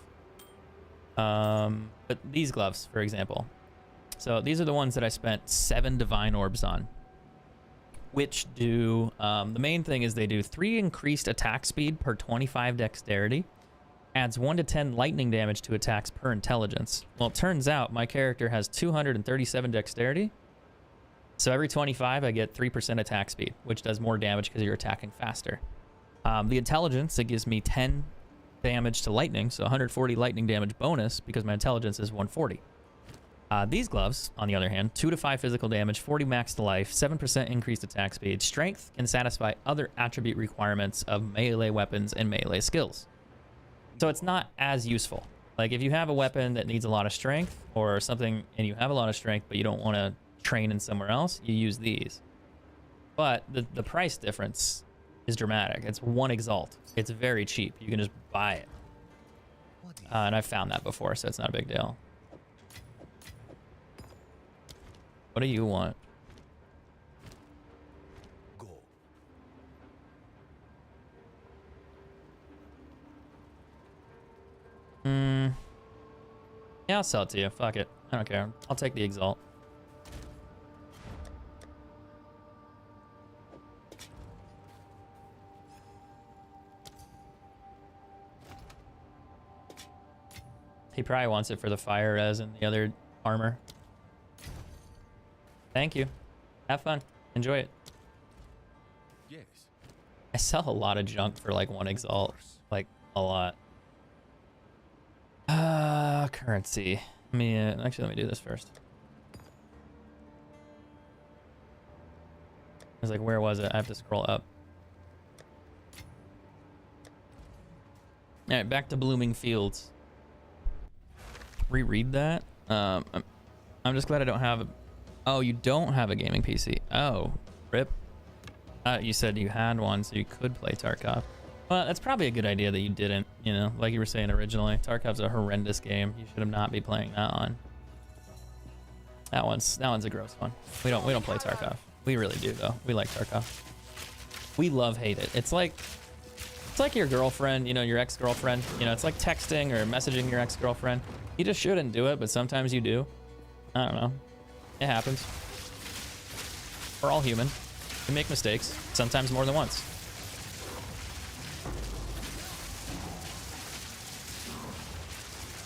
But these gloves, for example. So these are the ones that I spent 7 divine orbs on, which do, the main thing is they do 3 increased attack speed per 25 dexterity, adds 1 to 10 lightning damage to attacks per intelligence. Well, it turns out my character has 237 dexterity, so every 25 I get 3% attack speed, which does more damage because you're attacking faster. The intelligence, it gives me 10 damage to lightning, so 140 lightning damage bonus because my intelligence is 140. These gloves, on the other hand, 2 to 5 physical damage, 40 max to life, 7% increased attack speed. Strength can satisfy other attribute requirements of melee weapons and melee skills. So it's not as useful. Like if you have a weapon that needs a lot of strength or something and you have a lot of strength but you don't want to train in somewhere else, you use these. But the price difference is dramatic. It's 1 exalt. It's very cheap. You can just buy it. And I've found that before, so it's not a big deal. What do you want? Go. Yeah, I'll sell it to you. Fuck it. I don't care. I'll take the exalt. He probably wants it for the fire res and the other armor. Thank you. Have fun. Enjoy it. Yes. I sell a lot of junk for like one exalt. Like a lot. Currency. Let me actually let me do this first. I was like, where was it? I have to scroll up. All right, back to blooming fields. Reread that. I'm just glad I don't have. Oh, you don't have a gaming PC. Oh, rip. You said you had one, so you could play Tarkov. Well, that's probably a good idea that you didn't. You know, like you were saying originally, Tarkov's a horrendous game. You should have not be playing that on. That one's a gross one. We don't play Tarkov. We really do though. We like Tarkov. We love hate it. It's like your girlfriend, you know, your ex-girlfriend. You know, it's like texting or messaging your ex-girlfriend. You just shouldn't do it, but sometimes you do. I don't know. It happens. We're all human. We make mistakes, sometimes more than once.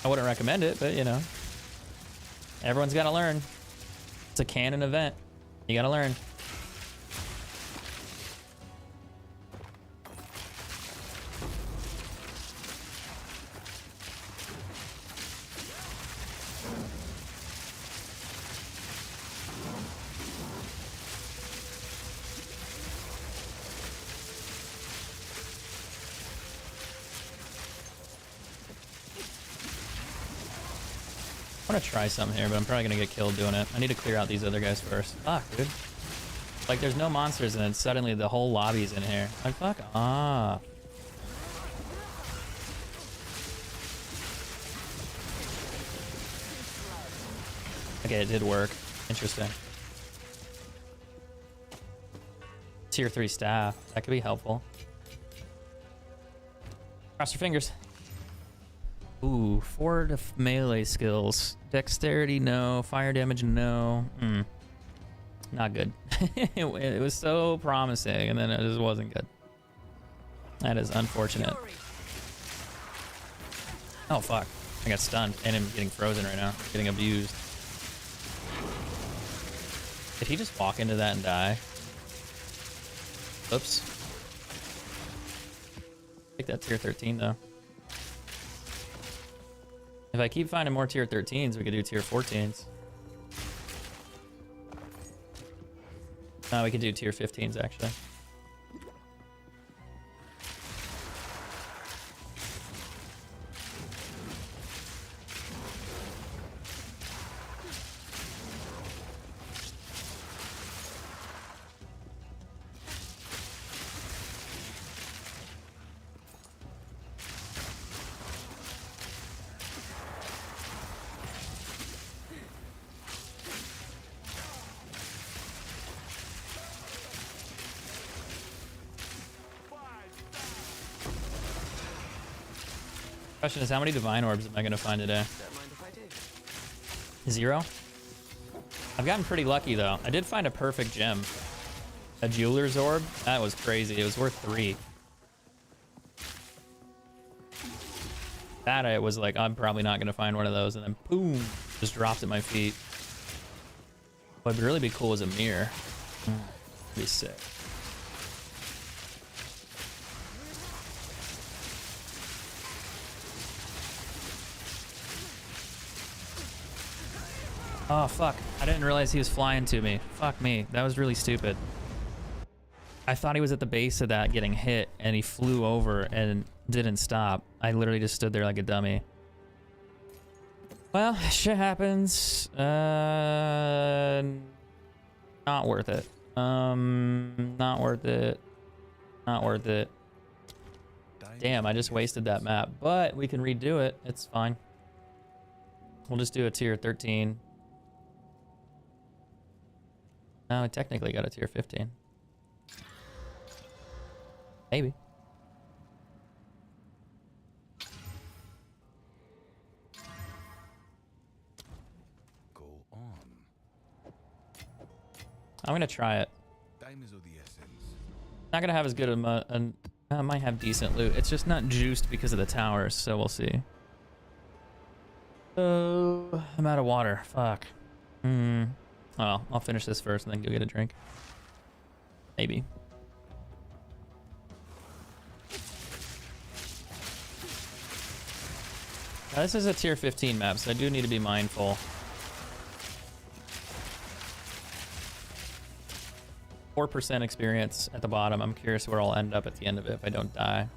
I wouldn't recommend it, but you know, everyone's got to learn. It's a canon event. You got to learn. I want to try something here, but I'm probably going to get killed doing it. I need to clear out these other guys first. Fuck, dude. Like, there's no monsters, and then suddenly the whole lobby's in here. Like, fuck off. Okay, it did work. Interesting. Tier 3 staff. That could be helpful. Cross your fingers. Ooh, 4 melee skills. Dexterity, no. Fire damage, no. Not good. It was so promising, and then it just wasn't good. That is unfortunate. Oh, fuck. I got stunned, and I'm getting frozen right now. Getting abused. Did he just walk into that and die? Oops. Take that tier 13, though. If I keep finding more tier 13s, we could do tier 14s. No, we could do tier 15s, actually. Question is, how many divine orbs am I gonna find today? Don't mind if I do. 0? I've gotten pretty lucky though. I did find a perfect gem. A jeweler's orb? That was crazy. It was worth 3. That I was like, I'm probably not gonna find one of those, and then boom, just dropped at my feet. What would really be cool is a mirror. Be sick. Oh, fuck. I didn't realize he was flying to me. Fuck me. That was really stupid. I thought he was at the base of that getting hit, and he flew over and didn't stop. I literally just stood there like a dummy. Well, shit happens. Not worth it. Not worth it. Not worth it. Damn, I just wasted that map. But we can redo it. It's fine. We'll just do a tier 13. No, I technically got a tier 15. Maybe. Go on. I'm gonna try it. Time is of the essence. Not gonna have as good a I might have decent loot. It's just not juiced because of the towers, so we'll see. Oh, I'm out of water. Fuck. Well, I'll finish this first and then go get a drink. Maybe. Now, this is a tier 15 map, so I do need to be mindful. 4% experience at the bottom. I'm curious where I'll end up at the end of it if I don't die.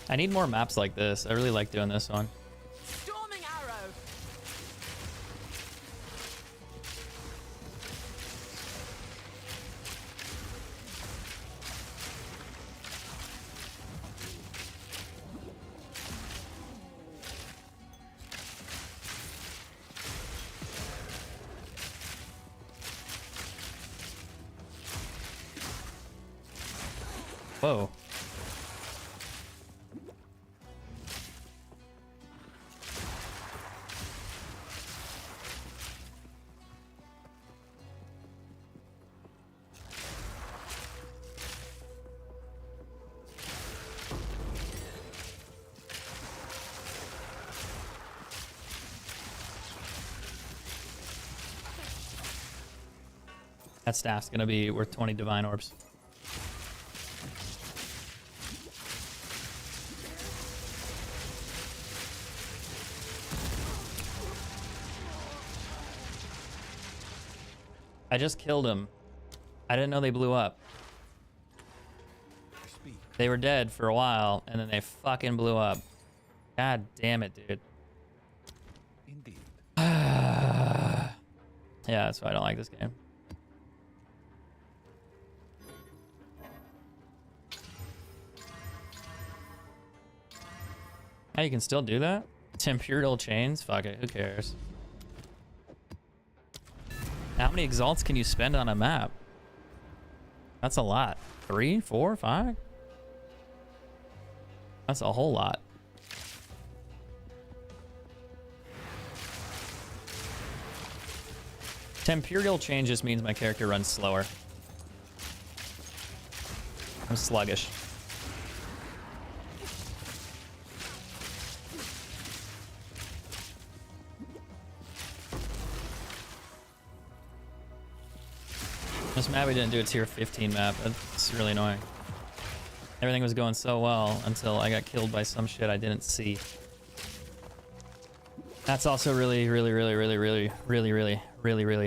I need more maps like this. I really like doing this one. Storming arrow. Whoa. That staff's gonna be worth 20 divine orbs. I just killed him. I didn't know they blew up. Speak. They were dead for a while, and then they fucking blew up. God damn it, dude. Indeed. Yeah, that's why I don't like this game. Hey, you can still do that? Tempurial chains? Fuck it, who cares? How many exalts can you spend on a map? That's a lot. 3, 4, 5? That's a whole lot. Tempurial change just means my character runs slower. I'm sluggish. This map we didn't do a tier 15 map. That's really annoying. Everything was going so well until I got killed by some shit I didn't see. That's also really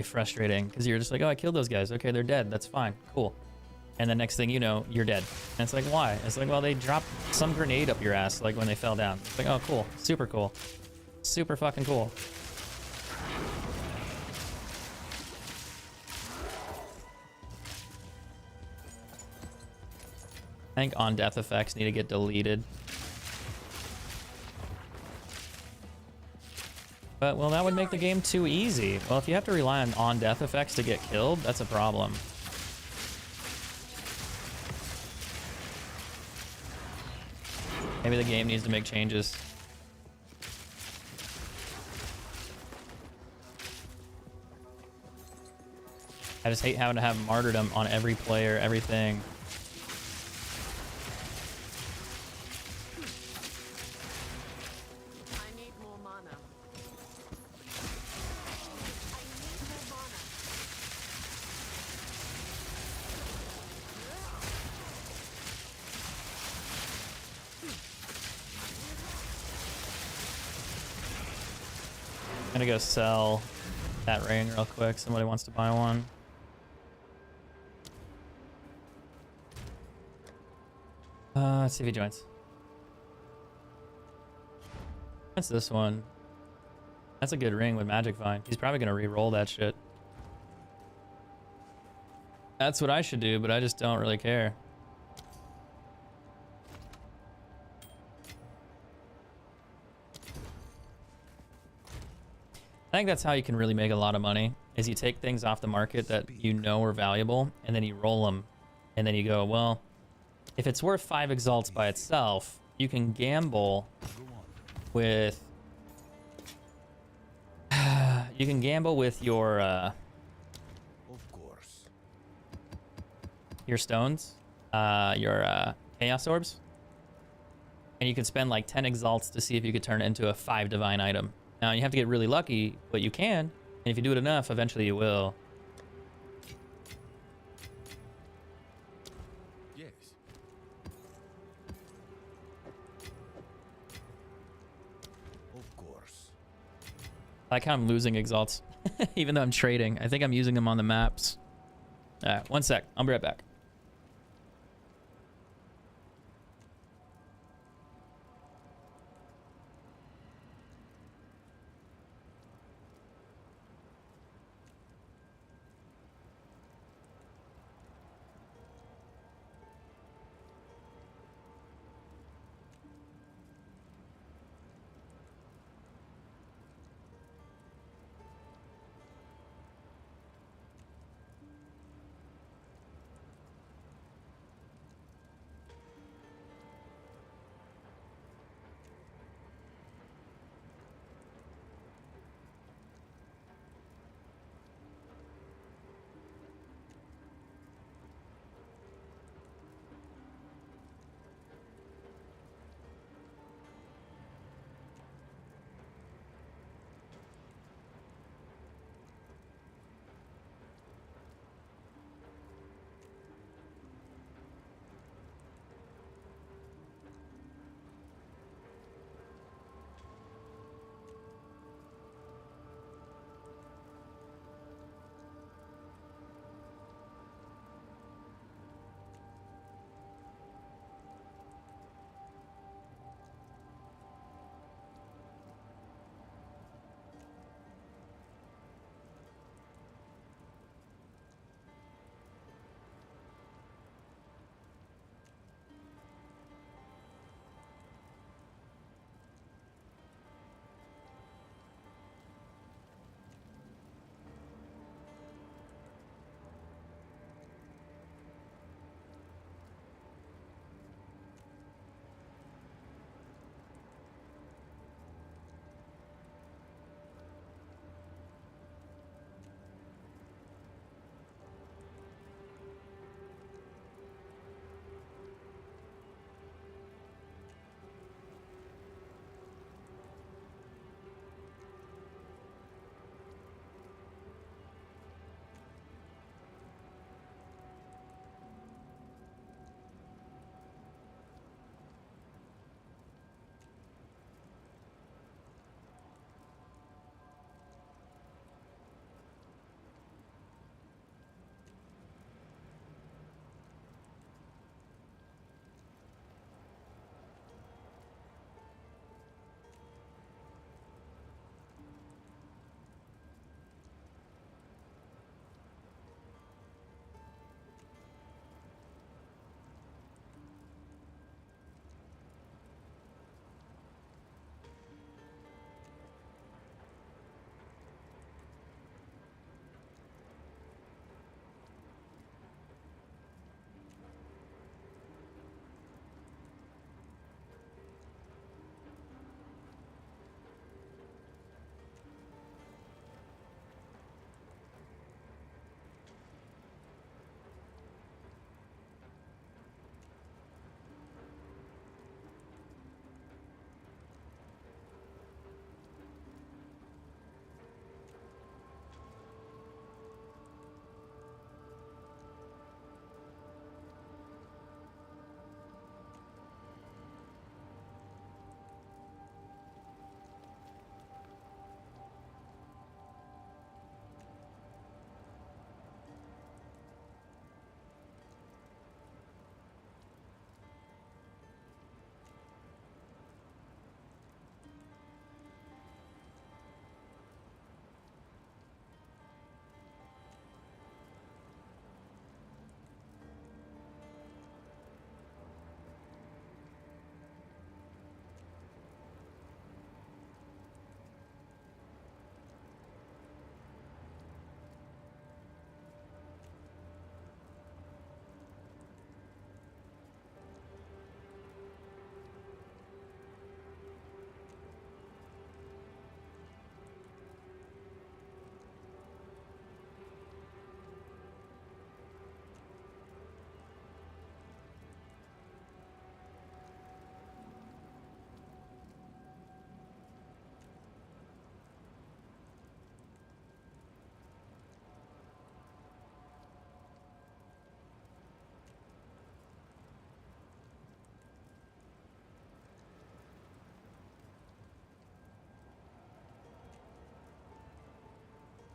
frustrating because you're just like, oh, I killed those guys. Okay, they're dead. That's fine. Cool. And the next thing you know, you're dead. And it's like, why? It's like, well, they dropped some grenade up your ass like when they fell down. It's like, oh, cool. Super cool. Super fucking cool. I think on-death effects need to get deleted. But, well, that would make the game too easy. Well, if you have to rely on death effects to get killed, that's a problem. Maybe the game needs to make changes. I just hate having to have martyrdom on every player, everything. I need more mana. I'm gonna go sell that ring real quick. Somebody wants to buy one. Let's see if he joins. That's this one. That's a good ring with Magic Vine. He's probably gonna re-roll that shit. That's what I should do, but I just don't really care. I think that's how you can really make a lot of money, is you take things off the market that you know are valuable, and then you roll them. And then you go, well, if it's worth 5 exalts by itself, you can gamble with... you can gamble with Of course. your stones, your chaos orbs, and you can spend like 10 exalts to see if you could turn it into a 5 divine item. Now you have to get really lucky, but you can, and if you do it enough, eventually you will. Yes. Of course. I like how I'm losing exalts, even though I'm trading. I think I'm using them on the maps. All right, 1 sec. I'll be right back.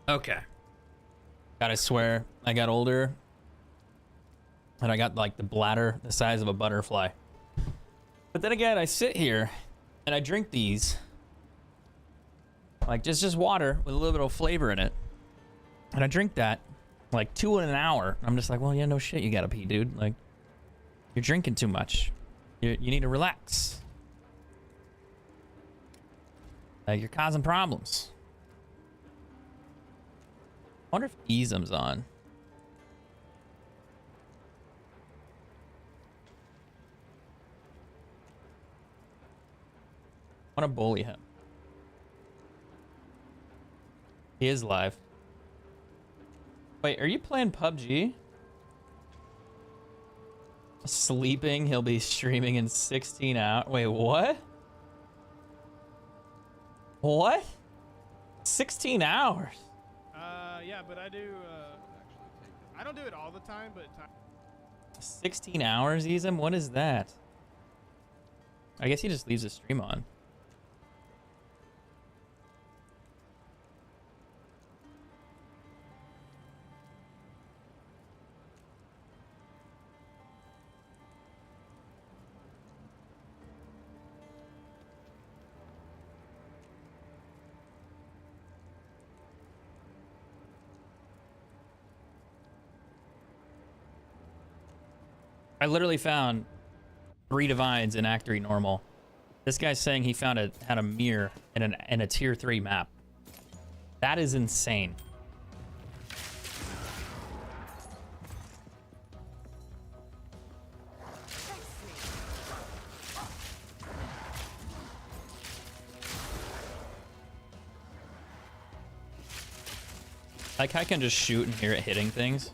Okay. God, I swear, I got older, and I got like the bladder the size of a butterfly. But then again, I sit here, and I drink these, like just water with a little bit of flavor in it, and I drink that like 2 in an hour. I'm just like, well, yeah, no shit, you gotta pee, dude. Like, you're drinking too much. You need to relax. You're causing problems. I wonder if Easem's on. I want to bully him. He is live. Wait, are you playing PUBG? Sleeping, he'll be streaming in 16 hours. Wait, what? What? 16 hours? Yeah, but I do, I don't do it all the time, but 16 hours, Easem? What is that? I guess he just leaves the stream on. I literally found 3 divines in Act 3 normal. This guy's saying he had a mirror in a tier 3 map. That is insane. Like, I can just shoot and hear it hitting things.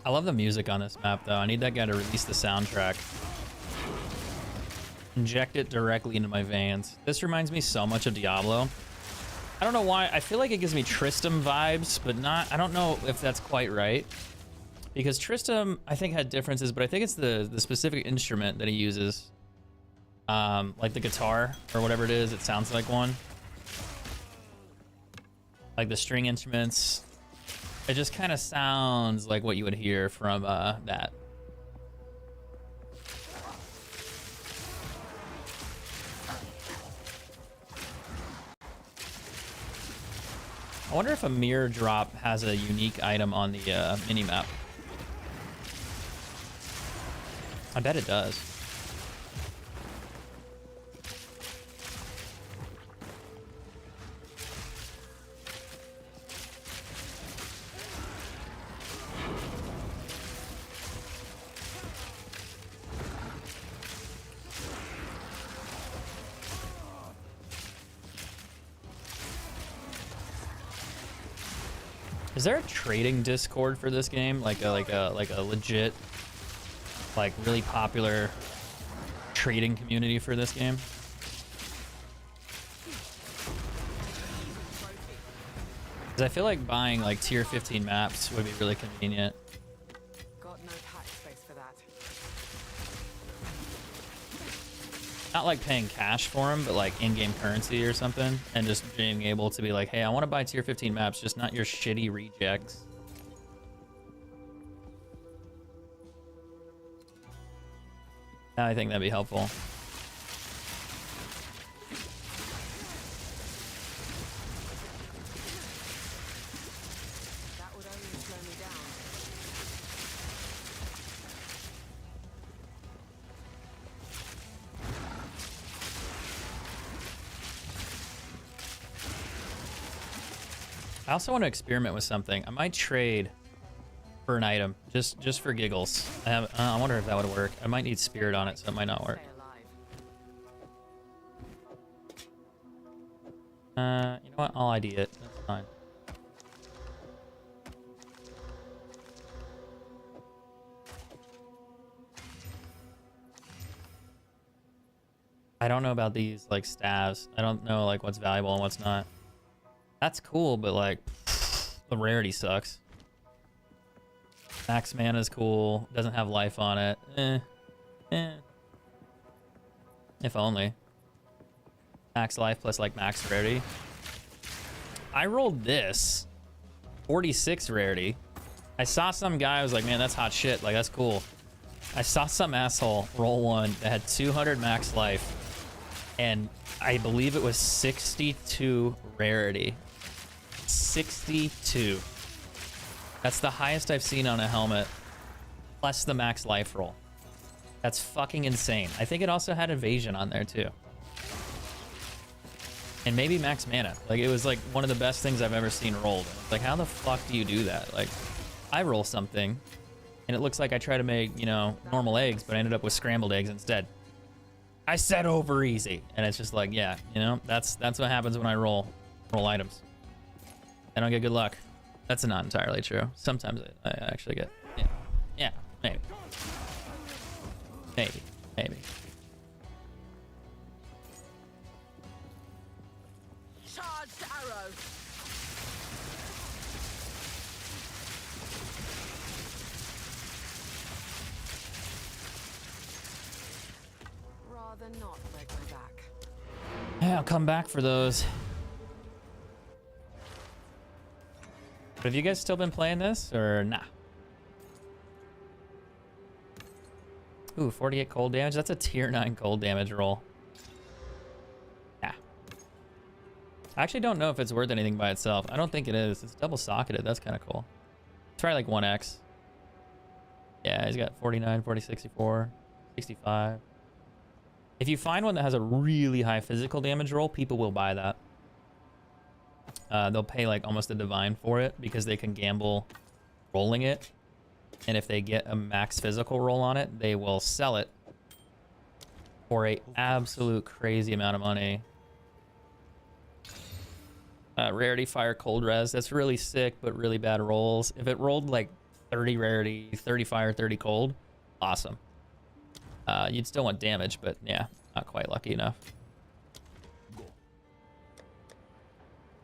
I love the music on this map, though. I need that guy to release the soundtrack. Inject it directly into my veins. This reminds me so much of Diablo. I don't know why. I feel like it gives me Tristram vibes, but not... I don't know if that's quite right. Because Tristram, I think, had differences, but I think it's the specific instrument that he uses. Like the guitar, or whatever it is. It sounds like one. Like the string instruments. It just kind of sounds like what you would hear from that. I wonder if a mirror drop has a unique item on the mini-map. I bet it does. Is there a trading Discord for this game? Like a legit, like really popular trading community for this game? Because I feel like buying like tier 15 maps would be really convenient. Got no patch space for that. Not like paying cash for them, but like in-game currency or something, and just being able to be like, hey, I want to buy tier 15 maps, just not your shitty rejects. I think that'd be helpful. That would only slow me down. I also want to experiment with something. I might trade for an item, just for giggles. I wonder if that would work. I might need spirit on it, so it might not work. Stay alive. You know what? I'll ID it. That's fine. I don't know about these like staves. I don't know like what's valuable and what's not. That's cool, but like the rarity sucks. Max mana is cool. Doesn't have life on it. If only. Max life plus like max rarity. I rolled this 46 rarity. I saw some guy, I was like, man, that's hot shit. Like, that's cool. I saw some asshole roll one that had 200 max life, and I believe it was 62 rarity. 62. That's the highest I've seen on a helmet, plus the max life roll. That's fucking insane. I think it also had evasion on there too. And maybe max mana. Like, it was like one of the best things I've ever seen rolled. Like, how the fuck do you do that? Like, I roll something, and it looks like I try to make, you know, normal eggs, but I ended up with scrambled eggs instead. I said over easy, and it's just like, yeah, you know, that's what happens when I roll items. I don't get good luck. That's not entirely true. Sometimes I actually get, yeah, maybe. Charged arrow. Rather not break my back. Yeah, I'll come back for those. But have you guys still been playing this, or nah? Ooh, 48 cold damage. That's a tier 9 cold damage roll. Yeah. I actually don't know if it's worth anything by itself. I don't think it is. It's double socketed. That's kind of cool. Try like 1x. Yeah, he's got 49, 40, 64, 65. If you find one that has a really high physical damage roll, people will buy that. They'll pay like almost a divine for it because they can gamble rolling it. And if they get a max physical roll on it, they will sell it for a absolute crazy amount of money. Rarity fire cold res. That's really sick, but really bad rolls. If it rolled like 30 rarity, 30 fire, 30 cold, awesome. You'd still want damage, but yeah, not quite lucky enough.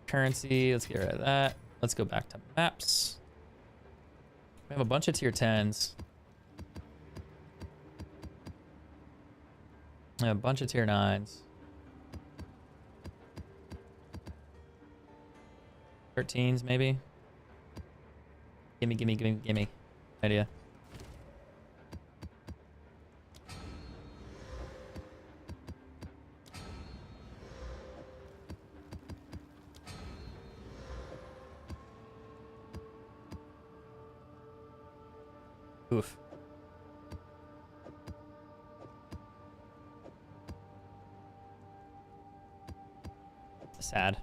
Currency, let's get rid of that. Let's go back to maps. We have a bunch of tier 10s. A bunch of tier 9s. 13s, maybe. Gimme. Idea. Oof. Sad.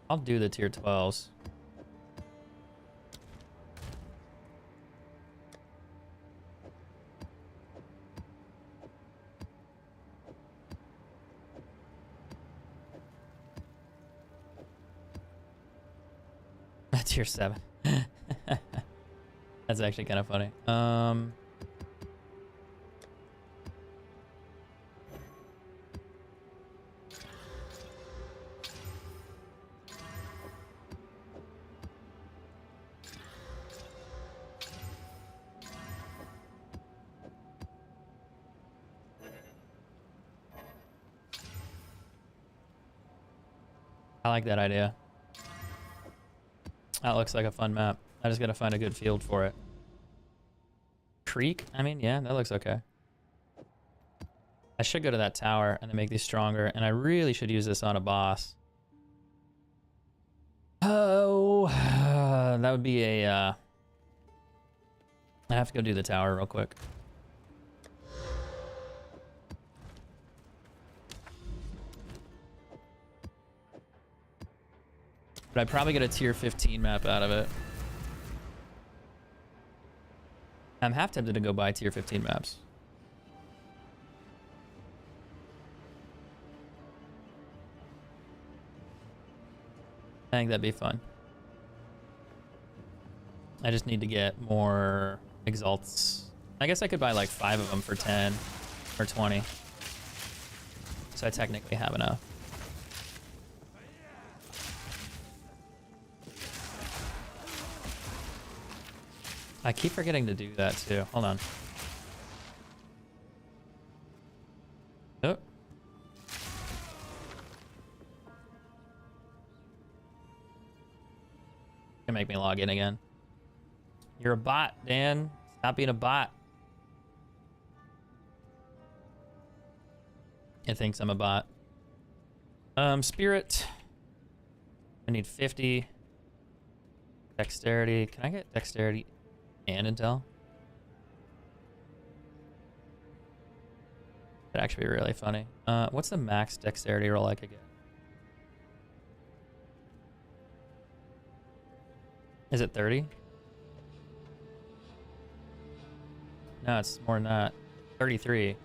I'll do the tier 12s. Tier 7. That's actually kind of funny. I like that idea. That looks like a fun map. I just gotta find a good field for it. Creek? I mean, yeah, that looks okay. I should go to that tower and then make these stronger, and I really should use this on a boss. Oh, that would be a, I have to go do the tower real quick. But I probably get a tier 15 map out of it. I'm half tempted to go buy tier 15 maps. I think that'd be fun. I just need to get more exalts. I guess I could buy like 5 of them for 10 or 20. So I technically have enough. I keep forgetting to do that too. Hold on. Oh. Gonna make me log in again. You're a bot, Dan. Stop being a bot. It thinks I'm a bot. Spirit. I need 50. Dexterity. Can I get dexterity and intel? That'd actually be really funny. What's the max dexterity roll I could get? Is it 30? No, it's more than that. 33.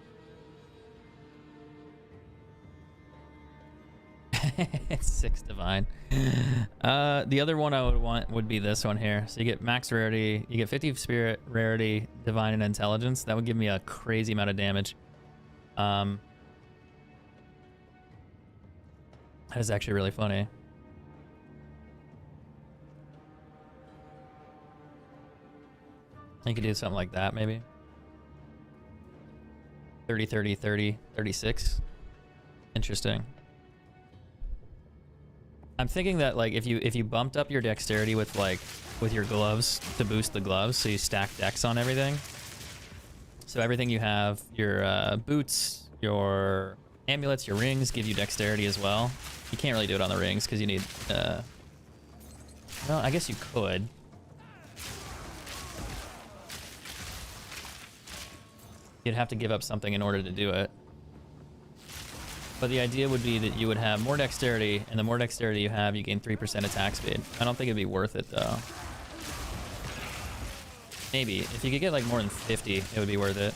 It's 6 divine. The other one I would want would be this one here. So you get max rarity, you get 50 spirit, rarity, divine, and intelligence. That would give me a crazy amount of damage. That is actually really funny. You could do something like that, maybe. 30, 30, 30, 36. Interesting. I'm thinking that like if you bumped up your dexterity with your gloves to boost the gloves, so you stack dex on everything. So everything you have, your boots, your amulets, your rings give you dexterity as well. You can't really do it on the rings because you need well, I guess you could. You'd have to give up something in order to do it. But the idea would be that you would have more dexterity, and the more dexterity you have, you gain 3% attack speed. I don't think it'd be worth it, though. Maybe. If you could get, like, more than 50, it would be worth it.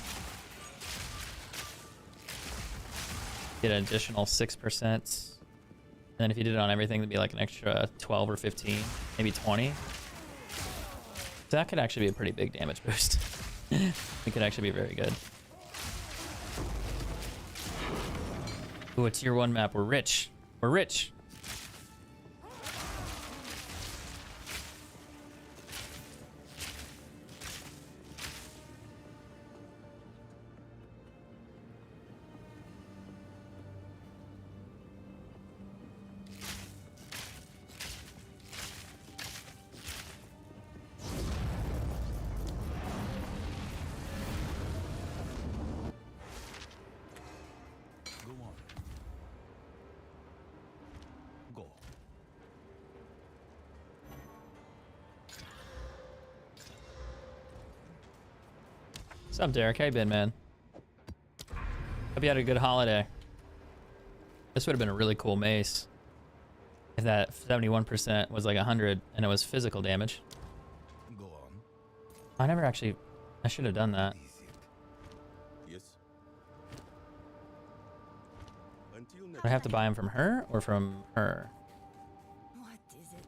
Get an additional 6%. And then if you did it on everything, it'd be, like, an extra 12 or 15, maybe 20. So that could actually be a pretty big damage boost. It could actually be very good. Ooh, a tier 1 map. We're rich. We're rich. Go on. Go. What's up, Derek? How you been, man? Hope you had a good holiday. This would have been a really cool mace if that 71% was like 100 and it was physical damage. Go on. I never actually... I should have done that. Is it? Yes. Until Do next. I have to buy him from her or from her? What is it?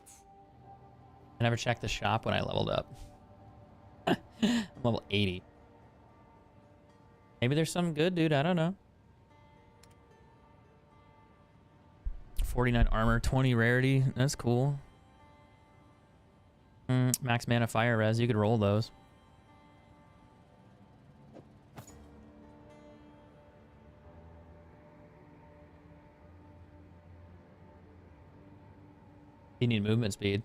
I never checked the shop when I leveled up. I'm level 80. Maybe there's some good, dude. I don't know. 49 armor, 20 rarity. That's cool. Max mana fire res. You could roll those. You need movement speed.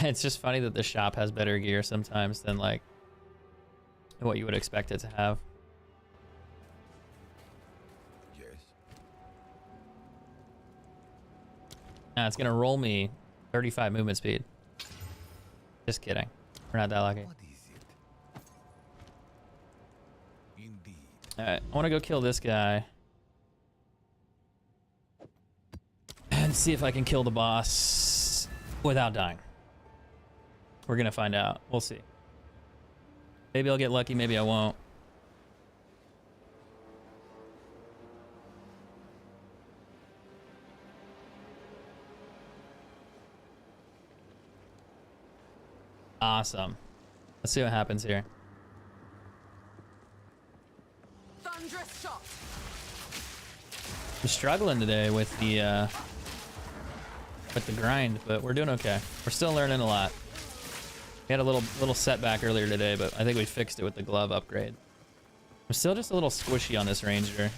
It's just funny that the shop has better gear sometimes than like what you would expect it to have. Yes. Nah, it's gonna roll me 35 movement speed. Just kidding. We're not that lucky. What is it? Indeed. Alright, I want to go kill this guy. And see if I can kill the boss without dying. We're gonna find out. We'll see. Maybe I'll get lucky, maybe I won't. Awesome. Let's see what happens here. Thunderous shot. I'm struggling today with the grind, but we're doing okay. We're still learning a lot. We had a little setback earlier today, but I think we fixed it with the glove upgrade. I'm still just a little squishy on this ranger.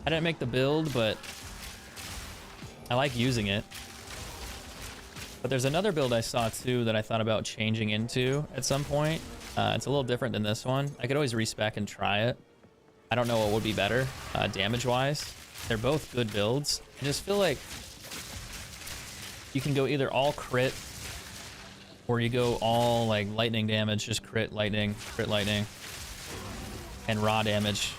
I didn't make the build, but I like using it. But there's another build I saw too that I thought about changing into at some point. It's a little different than this one. I could always respec and try it. I don't know what would be better damage-wise. They're both good builds. I just feel like you can go either all crit or you go all like lightning damage, just crit lightning, and raw damage.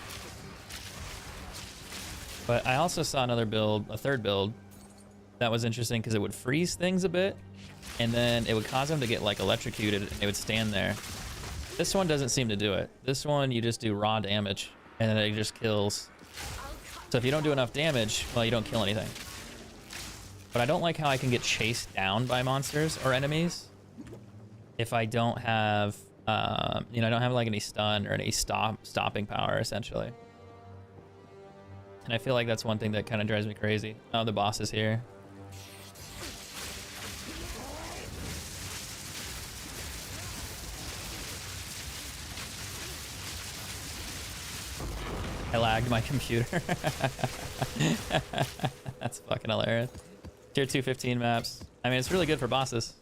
But I also saw another build, a third build, that was interesting because it would freeze things a bit, and then it would cause them to get like electrocuted, and they would stand there. This one doesn't seem to do it. This one, you just do raw damage, and then it just kills. So if you don't do enough damage, well, you don't kill anything. But I don't like how I can get chased down by monsters or enemies if I don't have, you know, I don't have like any stun or any stopping power, essentially. And I feel like that's one thing that kind of drives me crazy. Oh, the boss is here. I lagged my computer. That's fucking hilarious. Tier 215 maps. I mean, it's really good for bosses.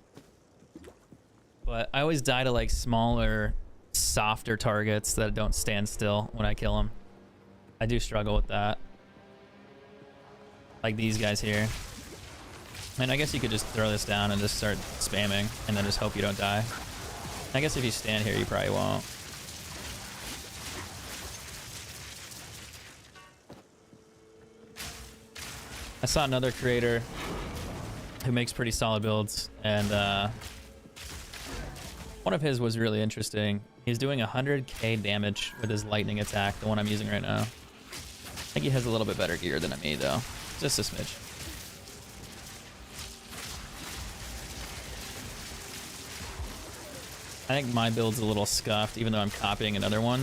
But I always die to like smaller, softer targets that don't stand still when I kill them. I do struggle with that. Like these guys here. And I guess you could just throw this down and just start spamming and then just hope you don't die. I guess if you stand here, you probably won't. I saw another creator who makes pretty solid builds, and one of his was really interesting. He's doing 100k damage with his lightning attack, the one I'm using right now. I think he has a little bit better gear than me, though. Just a smidge. I think my build's a little scuffed, even though I'm copying another one.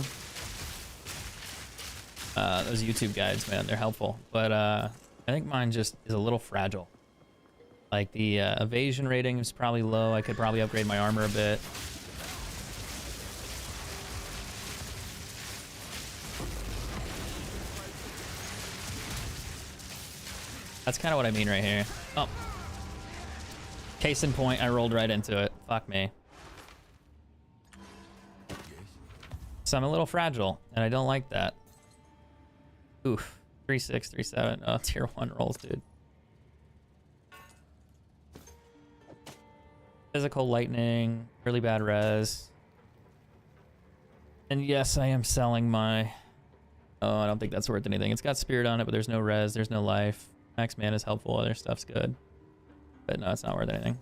Those YouTube guides, man, they're helpful. But I think mine just is a little fragile. Like the evasion rating is probably low. I could probably upgrade my armor a bit. That's kind of what I mean right here. Oh. Case in point, I rolled right into it. Fuck me. So I'm a little fragile, and I don't like that. Oof. 3-6, 3-7. Oh, tier 1 rolls, dude. Physical lightning, really bad res. And yes, I am selling my... Oh, I don't think that's worth anything. It's got spirit on it, but there's no res, there's no life. Max mana is helpful, other stuff's good. But no, it's not worth anything.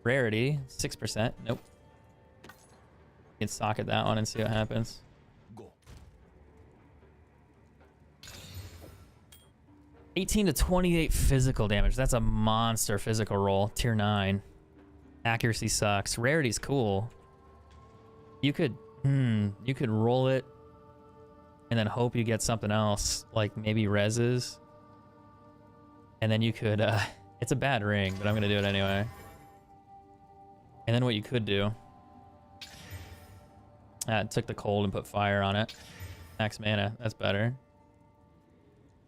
Rarity, 6%. Nope. You can socket that one and see what happens. Go. 18 to 28 physical damage. That's a monster physical roll. Tier 9. Accuracy sucks. Rarity's cool. You could roll it and then hope you get something else, like maybe reses. And then you could, it's a bad ring, but I'm gonna do it anyway. And then what you could do, took the cold and put fire on it. Max mana, that's better.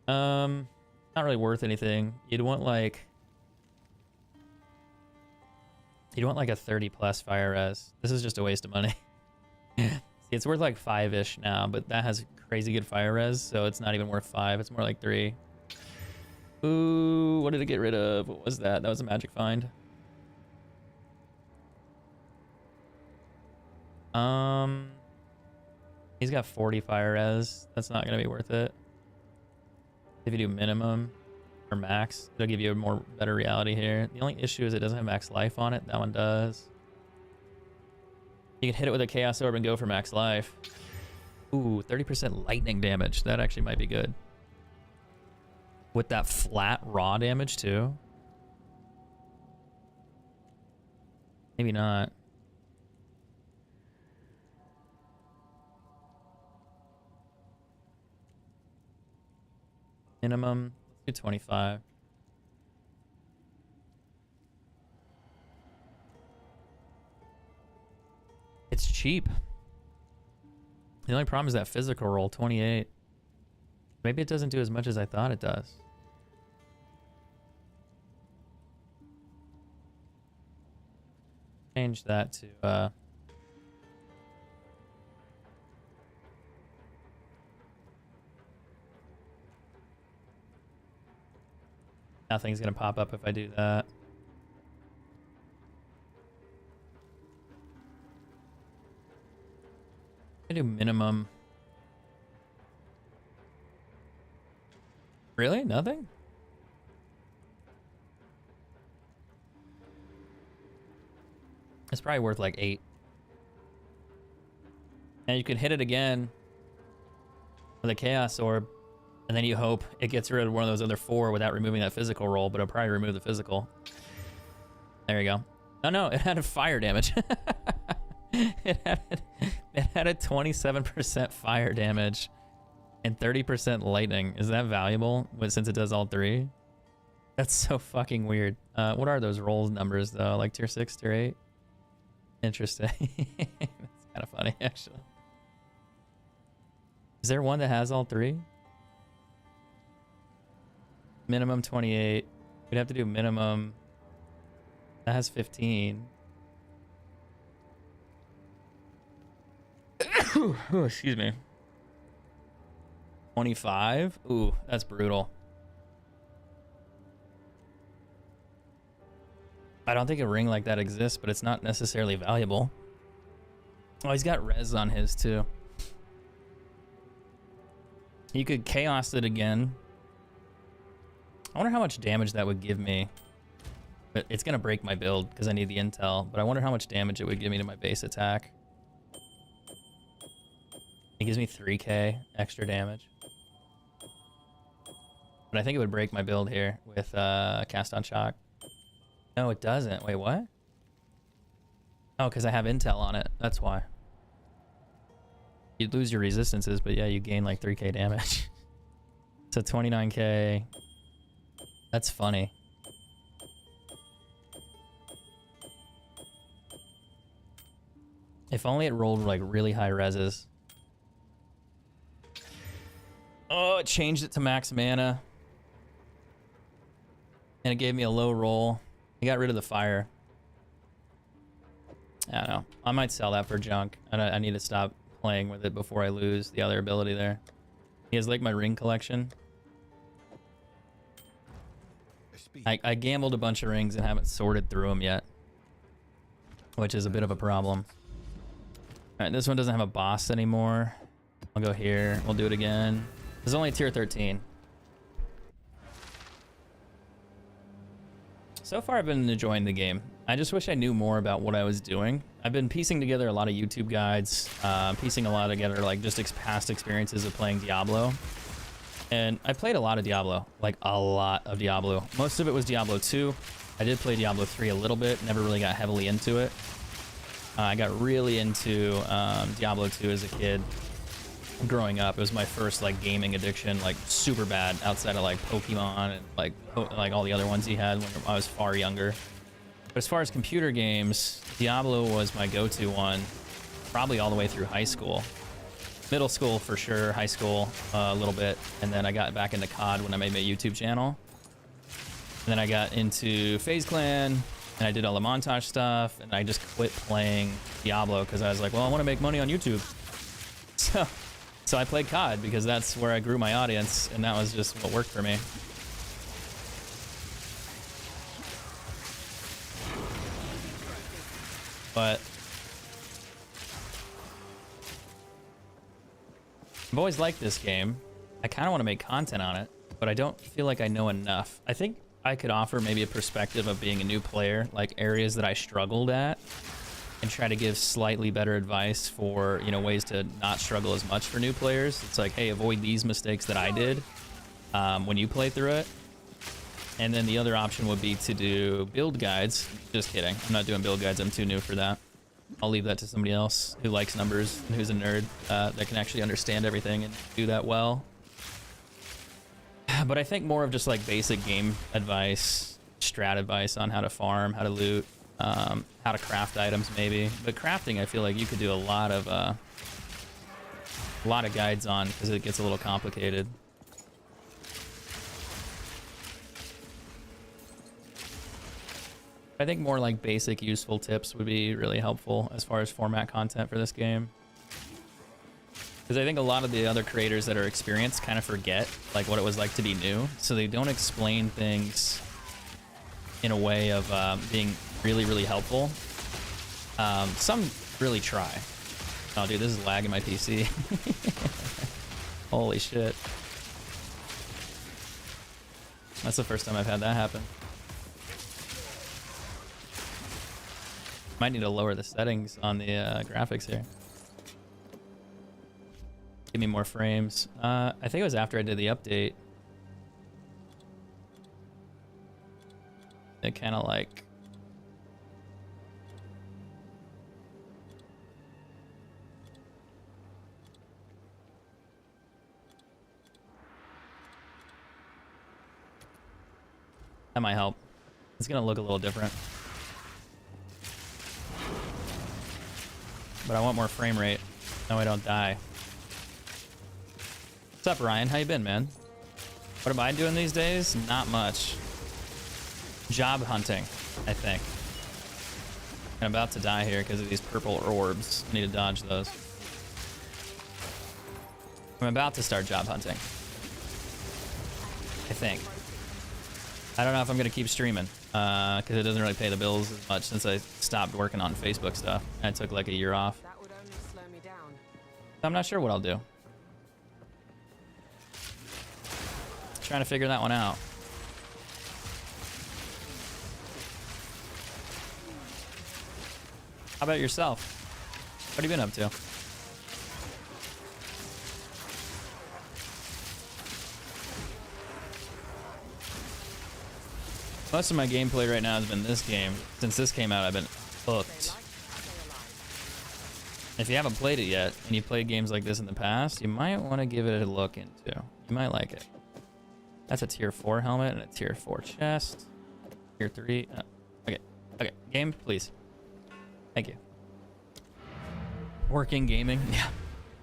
Not really worth anything. You'd want like a 30 plus fire res. This is just a waste of money. See, it's worth like 5-ish now, but that has crazy good fire res, so it's not even worth 5. It's more like 3. Ooh, what did it get rid of? What was that? That was a magic find. He's got 40 fire res. That's not gonna be worth it. If you do minimum or max, it'll give you a more better reality here. The only issue is it doesn't have max life on it. That one does. You can hit it with a chaos orb and go for max life. Ooh, 30% lightning damage. That actually might be good. With that flat raw damage too. Maybe not. Minimum, let's do 25. It's cheap. The only problem is that physical roll, 28. Maybe it doesn't do as much as I thought it does. Change that to, nothing's gonna pop up if I do that. I do minimum. Really? Nothing? It's probably worth like 8. And you can hit it again with a chaos orb, and then you hope it gets rid of one of those other 4 without removing that physical roll, but it'll probably remove the physical. There you go. Oh no, it had a fire damage. it had a 27% fire damage and 30% lightning. Is that valuable since it does all 3? That's so fucking weird. What are those rolls numbers though? Like tier 6, tier 8? Interesting. That's kind of funny actually. Is there one that has all 3? Minimum 28. We'd have to do minimum. That has 15. Oh, excuse me. 25? Ooh, that's brutal. I don't think a ring like that exists, but it's not necessarily valuable. Oh, he's got res on his too. You could chaos it again. I wonder how much damage that would give me. But it's gonna break my build because I need the intel. But I wonder how much damage it would give me to my base attack. It gives me 3k extra damage. But I think it would break my build here with cast on shock. No, it doesn't. Wait, what? Oh, because I have intel on it. That's why. You'd lose your resistances, but yeah, you gain like 3k damage. So 29k. That's funny. If only it rolled like really high reses. Oh, it changed it to max mana. And it gave me a low roll. It got rid of the fire. I don't know. I might sell that for junk. I need to stop playing with it before I lose the other ability there. He has like my ring collection. I gambled a bunch of rings and haven't sorted through them yet, which is a bit of a problem. All right, this one doesn't have a boss anymore. I'll go here. We'll do it again. It's only tier 13. So far, I've been enjoying the game. I just wish I knew more about what I was doing. I've been piecing together a lot of YouTube guides, piecing a lot together, like just past experiences of playing Diablo. And I played a lot of Diablo, like a lot of Diablo. Most of it was Diablo 2. I did play Diablo 3 a little bit, never really got heavily into it. I got really into Diablo 2 as a kid. Growing up, it was my first like gaming addiction, like super bad outside of like Pokemon and like all the other ones he had when I was far younger. But as far as computer games, Diablo was my go-to one, probably all the way through high school. Middle school for sure, high school a little bit, and then I got back into COD when I made my YouTube channel. And then I got into FaZe Clan, and I did all the montage stuff, and I just quit playing Diablo because I was like, well, I want to make money on YouTube. So I played COD because that's where I grew my audience, and that was just what worked for me. But I've always liked this game. I kind of want to make content on it, but I don't feel like I know enough. I think I could offer maybe a perspective of being a new player, like areas that I struggled at, and try to give slightly better advice for, you know, ways to not struggle as much for new players. It's like, hey, avoid these mistakes that I did when you play through it. And then the other option would be to do build guides. Just kidding. I'm not doing build guides. I'm too new for that. I'll leave that to somebody else who likes numbers and who's a nerd that can actually understand everything and do that well. But I think more of just like basic game advice, strat advice on how to farm, how to loot, how to craft items maybe. But crafting, I feel like you could do a lot of guides on because it gets a little complicated. I think more like basic useful tips would be really helpful as far as format content for this game. Because I think a lot of the other creators that are experienced kind of forget like what it was like to be new. So they don't explain things in a way of being really, really helpful. Some really try. Oh dude, this is lag in my PC. Holy shit. That's the first time I've had that happen. Might need to lower the settings on the graphics here. Give me more frames. I think it was after I did the update. It kind of like... That might help. It's gonna look a little different. But I want more frame rate. No, I don't die. What's up, Ryan? How you been, man? What am I doing these days? Not much. Job hunting, I think. I'm about to die here because of these purple orbs. I need to dodge those. I'm about to start job hunting. I think. I don't know if I'm gonna keep streaming because it doesn't really pay the bills as much since I stopped working on Facebook stuff. I took like a year off. That would only slow me down. I'm not sure what I'll do. Trying to figure that one out. How about yourself? What have you been up to? Most of my gameplay right now has been this game. Since this came out, I've been hooked. If you haven't played it yet, and you played games like this in the past, you might want to give it a look into. You might like it. That's a tier 4 helmet and a tier 4 chest. Tier 3. Okay. Game, please. Thank you. Working gaming.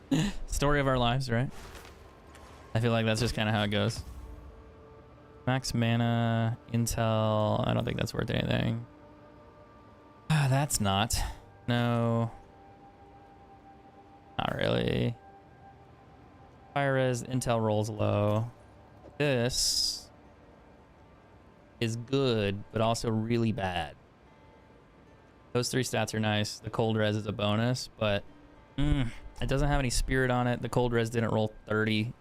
Yeah. Story of our lives, right? I feel like that's just kind of how it goes. Max mana, intel. I don't think that's worth anything. That's not. No. Not really. Fire res, intel rolls low. This is good, but also really bad. Those 3 stats are nice. The cold res is a bonus, but it doesn't have any spirit on it. The cold res didn't roll 30.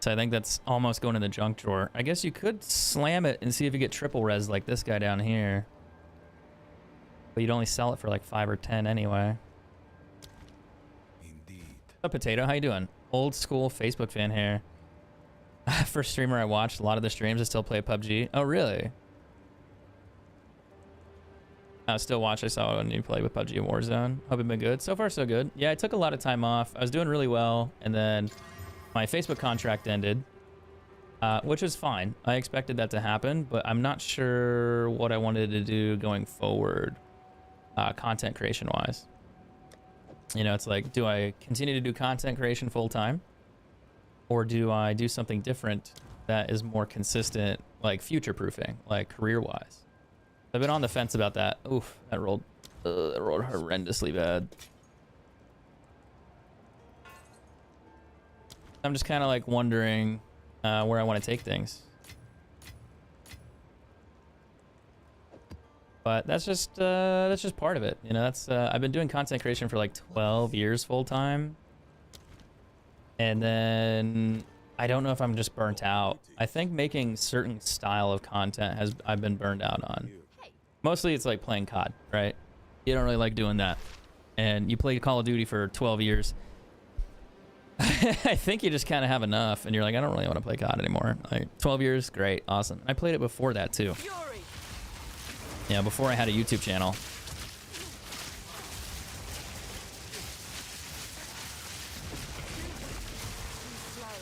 So I think that's almost going in the junk drawer. I guess you could slam it and see if you get triple res like this guy down here. But you'd only sell it for like 5 or 10 anyway. Indeed. What's up, Potato? How you doing? Old school Facebook fan here. First streamer I watched, a lot of the streams I still play PUBG. Oh, really? I still watch. I saw when you play with PUBG and Warzone. Hope it's been good. So far, so good. Yeah, I took a lot of time off. I was doing really well, and then my Facebook contract ended, which was fine. I expected that to happen, but I'm not sure what I wanted to do going forward, content creation-wise. You know, it's like, do I continue to do content creation full-time? Or do I do something different that is more consistent, like future-proofing, like career-wise? I've been on the fence about that. Oof, that rolled horrendously bad. I'm just kind of like wondering where I want to take things. But that's just part of it. You know, that's I've been doing content creation for like 12 years full time. And then I don't know if I'm just burnt out. I think making certain style of content I've been burned out on. Mostly it's like playing COD, right? You don't really like doing that. And you played Call of Duty for 12 years. I think you just kind of have enough and you're like, I don't really want to play COD anymore. Like 12 years, great, awesome. I played it before that too. Fury. Yeah, before I had a YouTube channel.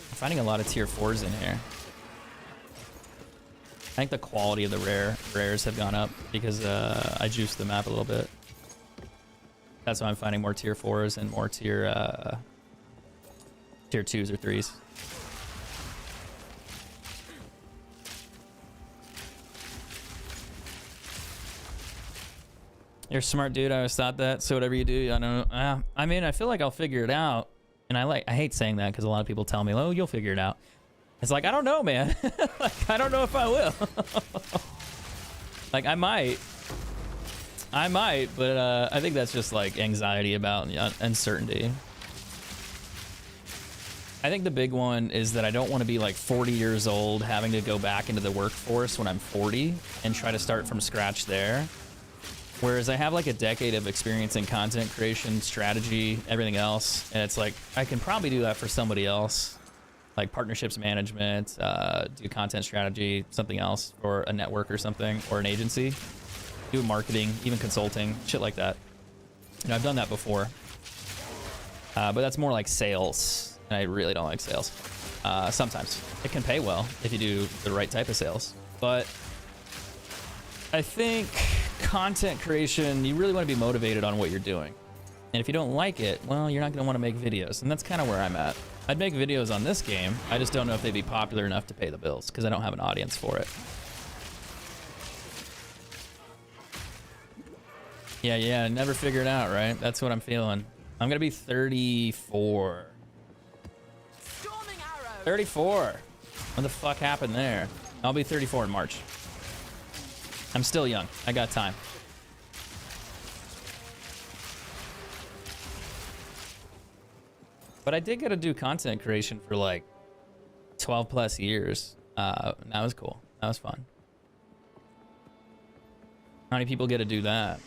I'm finding a lot of tier 4s in here. I think the quality of the rares have gone up because I juiced the map a little bit. That's why I'm finding more tier 4s and more tier 2s or 3s. You're a smart dude. I always thought that. So whatever you do, I don't know. I mean, I feel like I'll figure it out. And I hate saying that because a lot of people tell me, oh, you'll figure it out. It's like, I don't know, man. Like, I don't know if I will. Like, I might, but I think that's just like anxiety about uncertainty. I think the big one is that I don't want to be like 40 years old having to go back into the workforce when I'm 40 and try to start from scratch there. Whereas I have like a decade of experience in content creation, strategy, everything else. And it's like, I can probably do that for somebody else. Like partnerships management, do content strategy, something else, or a network or something, or an agency. Do marketing, even consulting, shit like that. You know, I've done that before. But that's more like sales. And I really don't like sales. Sometimes. It can pay well if you do the right type of sales. But I think content creation, you really want to be motivated on what you're doing. And if you don't like it, well, you're not going to want to make videos. And that's kind of where I'm at. I'd make videos on this game. I just don't know if they'd be popular enough to pay the bills because I don't have an audience for it. Yeah, never figure it out, right? That's what I'm feeling. I'm going to be 34. Storming arrow. 34. What the fuck happened there? I'll be 34 in March. I'm still young. I got time. But I did get to do content creation for like 12 plus years. That was cool. That was fun. How many people get to do that?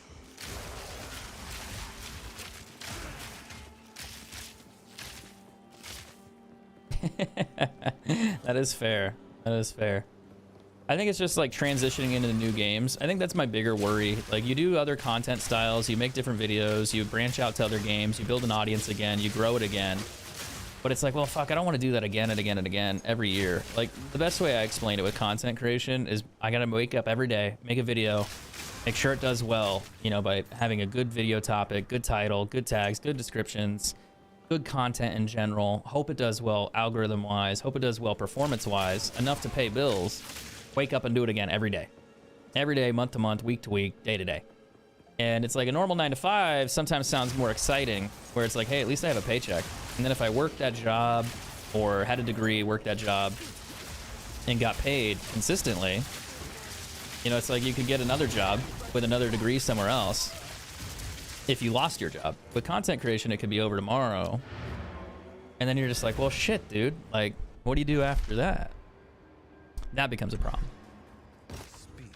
That is fair. That is fair. I think it's just like transitioning into new games. I think that's my bigger worry. Like you do other content styles, you make different videos, you branch out to other games, you build an audience again, you grow it again. But it's like, well, fuck, I don't want to do that again and again and again every year. Like the best way I explain it with content creation is I got to wake up every day, make a video, make sure it does well, you know, by having a good video topic, good title, good tags, good descriptions, good content in general. Hope it does well algorithm wise, hope it does well performance wise, enough to pay bills. Wake up and do it again every day, month to month, week to week, day to day. And it's like a normal 9 to 5 sometimes sounds more exciting, where it's like, hey, at least I have a paycheck. And then if I worked that job or had a degree, worked that job and got paid consistently, you know, it's like you could get another job with another degree somewhere else if you lost your job. With content creation, it could be over tomorrow. And then you're just like, well, shit, dude. Like, what do you do after that? That becomes a problem. Speak.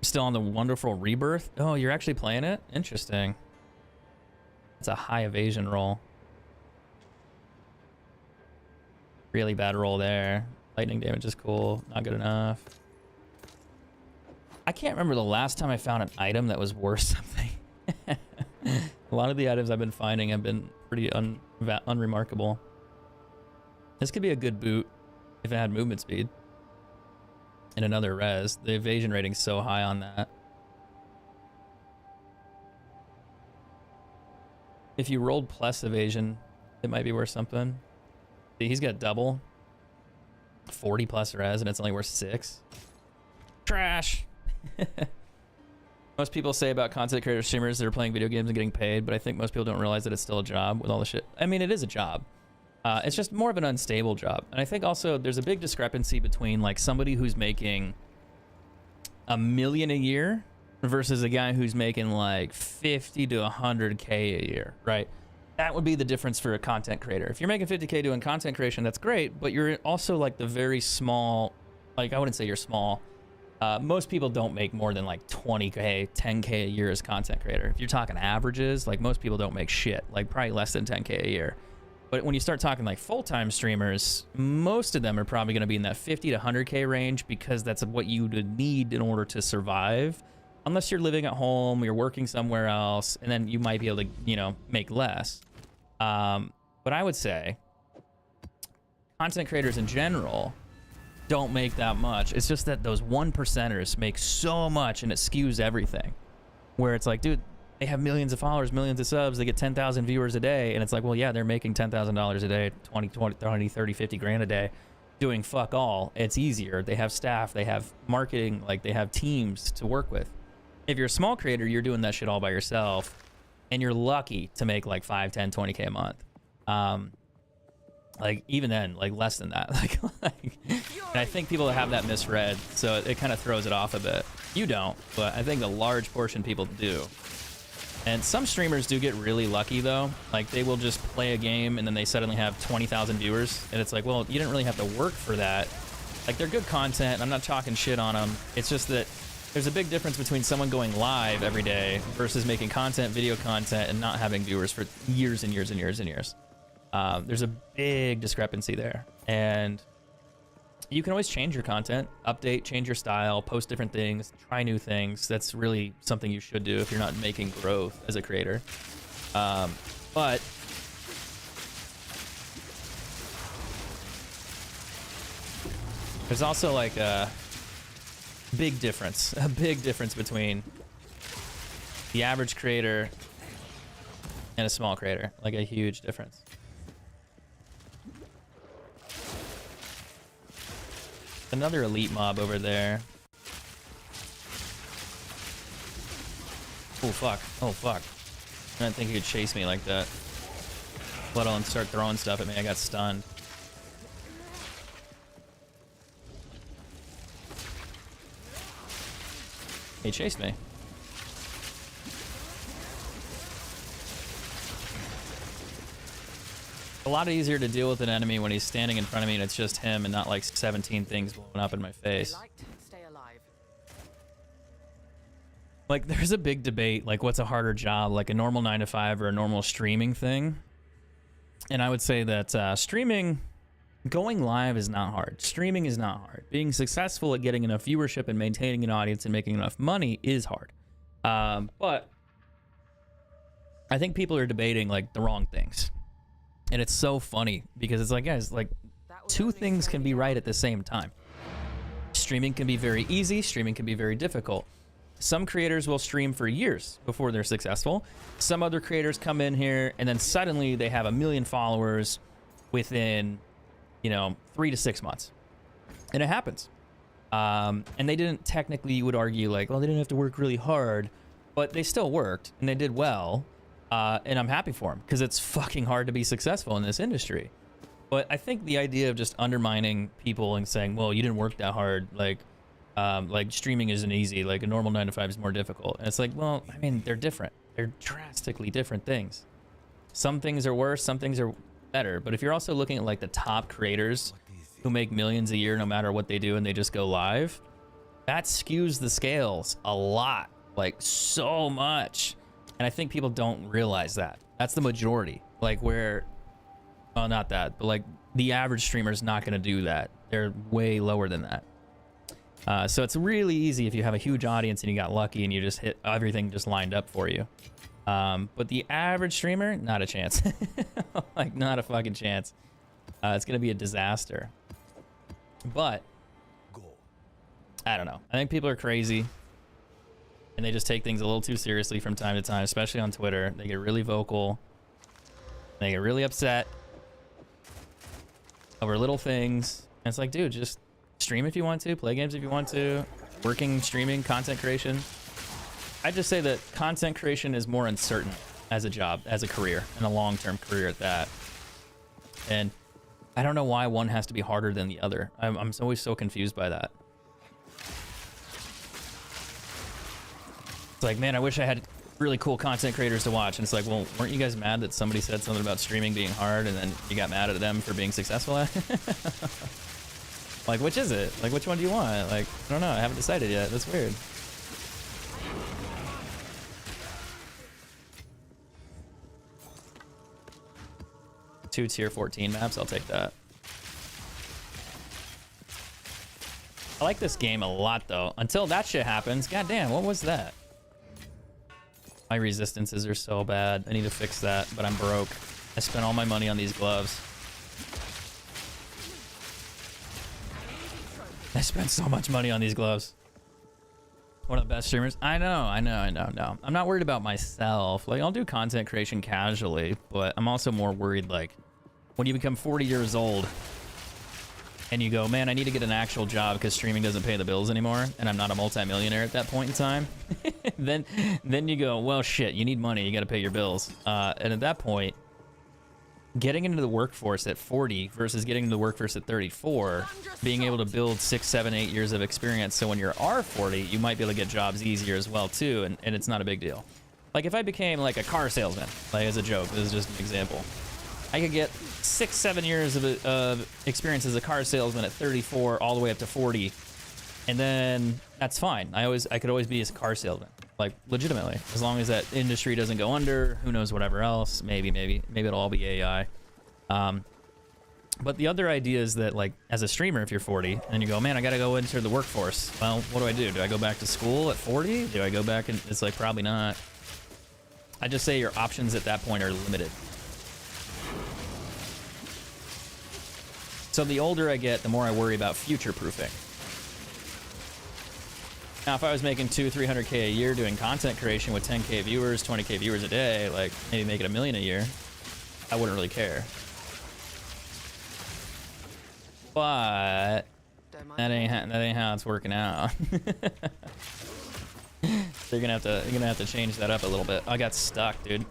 Still on the wonderful rebirth. Oh, you're actually playing it? Interesting. It's a high evasion roll. Really bad roll there. Lightning damage is cool. Not good enough. I can't remember the last time I found an item that was worth something. A lot of the items I've been finding have been pretty unremarkable. This could be a good boot if it had movement speed. And another res. The evasion rating's so high on that. If you rolled plus evasion, it might be worth something. See, he's got double. 40 plus res, and it's only worth 6. Trash! Most people say about content creator streamers that are playing video games and getting paid, but I think most people don't realize that it's still a job with all the shit. I mean, it is a job. It's just more of an unstable job. And I think also there's a big discrepancy between like somebody who's making $1 million a year versus a guy who's making like 50 to 100K a year, right? that would be the difference for a content creator. If you're making 50K doing content creation, that's great, but you're also like the very small, like I wouldn't say you're small. Most people don't make more than like 20K, 10K a year as content creator. If you're talking averages, like most people don't make shit, like probably less than 10K a year. But when you start talking like full-time streamers, most of them are probably going to be in that 50 to 100K range because that's what you would need in order to survive. Unless you're living at home, you're working somewhere else, and then you might be able to, you know, make less. But I would say content creators in general don't make that much. It's just that those 1%ers make so much and it skews everything. Where it's like, dude, they have millions of followers, millions of subs, they get 10,000 viewers a day, and it's like, well, yeah, they're making $10,000 a day, 20, 30, 50 grand a day, doing fuck all. It's easier. They have staff, they have marketing, like they have teams to work with. If you're a small creator, you're doing that shit all by yourself, and you're lucky to make like 5, 10, 20K a month. Like even then, like less than that. And I think people have that misread, so it kind of throws it off a bit. You don't, but I think a large portion of people do. And some streamers do get really lucky though. Like they will just play a game and then they suddenly have 20,000 viewers, and it's like, well, you didn't really have to work for that. Like they're good content. I'm not talking shit on them. It's just that there's a big difference between someone going live every day versus making content, video content, and not having viewers for years and years and years and years. There's a big discrepancy there, and you can always change your content, update, change your style, post different things, try new things. That's really something you should do if you're not making growth as a creator. But there's also like a big difference between the average creator and a small creator, like a huge difference. Another elite mob over there. Oh fuck, oh fuck. I didn't think he could chase me like that, let alone start throwing stuff at me. I got stunned. He chased me. A lot easier to deal with an enemy when he's standing in front of me and it's just him and not like 17 things blowing up in my face. Stay alive. Like there's a big debate, like what's a harder job, like a normal 9 to 5 or a normal streaming thing. And I would say that streaming, going live is not hard. Streaming is not hard. Being successful at getting enough viewership and maintaining an audience and making enough money is hard. But I think people are debating like the wrong things. And it's so funny because it's like, guys, like two things can be right at the same time. Streaming can be very easy. Streaming can be very difficult. Some creators will stream for years before they're successful. Some other creators come in here and then suddenly they have 1 million followers within, you know, 3 to 6 months. And it happens. And they didn't technically, you would argue like, well, they didn't have to work really hard, but they still worked and they did well. And I'm happy for them because it's fucking hard to be successful in this industry. But I think the idea of just undermining people and saying, well, you didn't work that hard, like streaming isn't easy, like a normal 9 to 5 is more difficult. And it's like, well, I mean, they're different. They're drastically different things. Some things are worse, some things are better. But if you're also looking at like the top creators who make millions a year no matter what they do and they just go live, that skews the scales a lot, like so much. And I think people don't realize that. That's the majority. Like where, well, not that, but like the average streamer is not going to do that. They're way lower than that. So it's really easy if you have a huge audience and you got lucky and you just hit everything just lined up for you. But the average streamer, not a chance. Like not a fucking chance. It's going to be a disaster. But I don't know. I think people are crazy. And they just take things a little too seriously from time to time, especially on Twitter. They get really vocal. They get really upset over little things. And it's like, dude, just stream if you want to, play games if you want to, working, streaming, content creation. I just say that content creation is more uncertain as a job, as a career, and a long-term career at that. And I don't know why one has to be harder than the other. I'm always so confused by that. It's like, man, I wish I had really cool content creators to watch. And it's like, well, weren't you guys mad that somebody said something about streaming being hard and then you got mad at them for being successful at it? Like, which is it? Like, which one do you want? Like, I don't know. I haven't decided yet. That's weird. Two tier 14 maps. I'll take that. I like this game a lot, though. Until that shit happens. God damn, what was that? My resistances are so bad. I need to fix that, but I'm broke. I spent all my money on these gloves. I spent so much money on these gloves. One of the best streamers. I know. No. I'm not worried about myself. Like, I'll do content creation casually, but I'm also more worried, like, when you become 40 years old and you go, man, I need to get an actual job because streaming doesn't pay the bills anymore, and I'm not a multimillionaire at that point in time. then you go, well, shit, you need money. You got to pay your bills. And at that point, getting into the workforce at 40 versus getting into the workforce at 34, being able to build 6, 7, 8 years of experience. So when you're R40, you might be able to get jobs easier as well too, and it's not a big deal. Like if I became like a car salesman, like as a joke, this is just an example, I could get 6, 7 years of experience as a car salesman at 34 all the way up to 40, and then that's fine. I could always be a car salesman, like legitimately, as long as that industry doesn't go under. Who knows, whatever else, maybe it'll all be AI. But the other idea is that, like, as a streamer, if you're 40 and you go, man, I gotta go into the workforce, well, what do? Do I go back to school at 40? Do I go back? And it's like, probably not. I just say your options at that point are limited. So the older I get, the more I worry about future proofing. Now, if I was making 200-300K a year doing content creation with 10K viewers, 20K viewers a day, like maybe making $1 million a year, I wouldn't really care. But that ain't how it's working out. So you're gonna have to change that up a little bit. I got stuck, dude.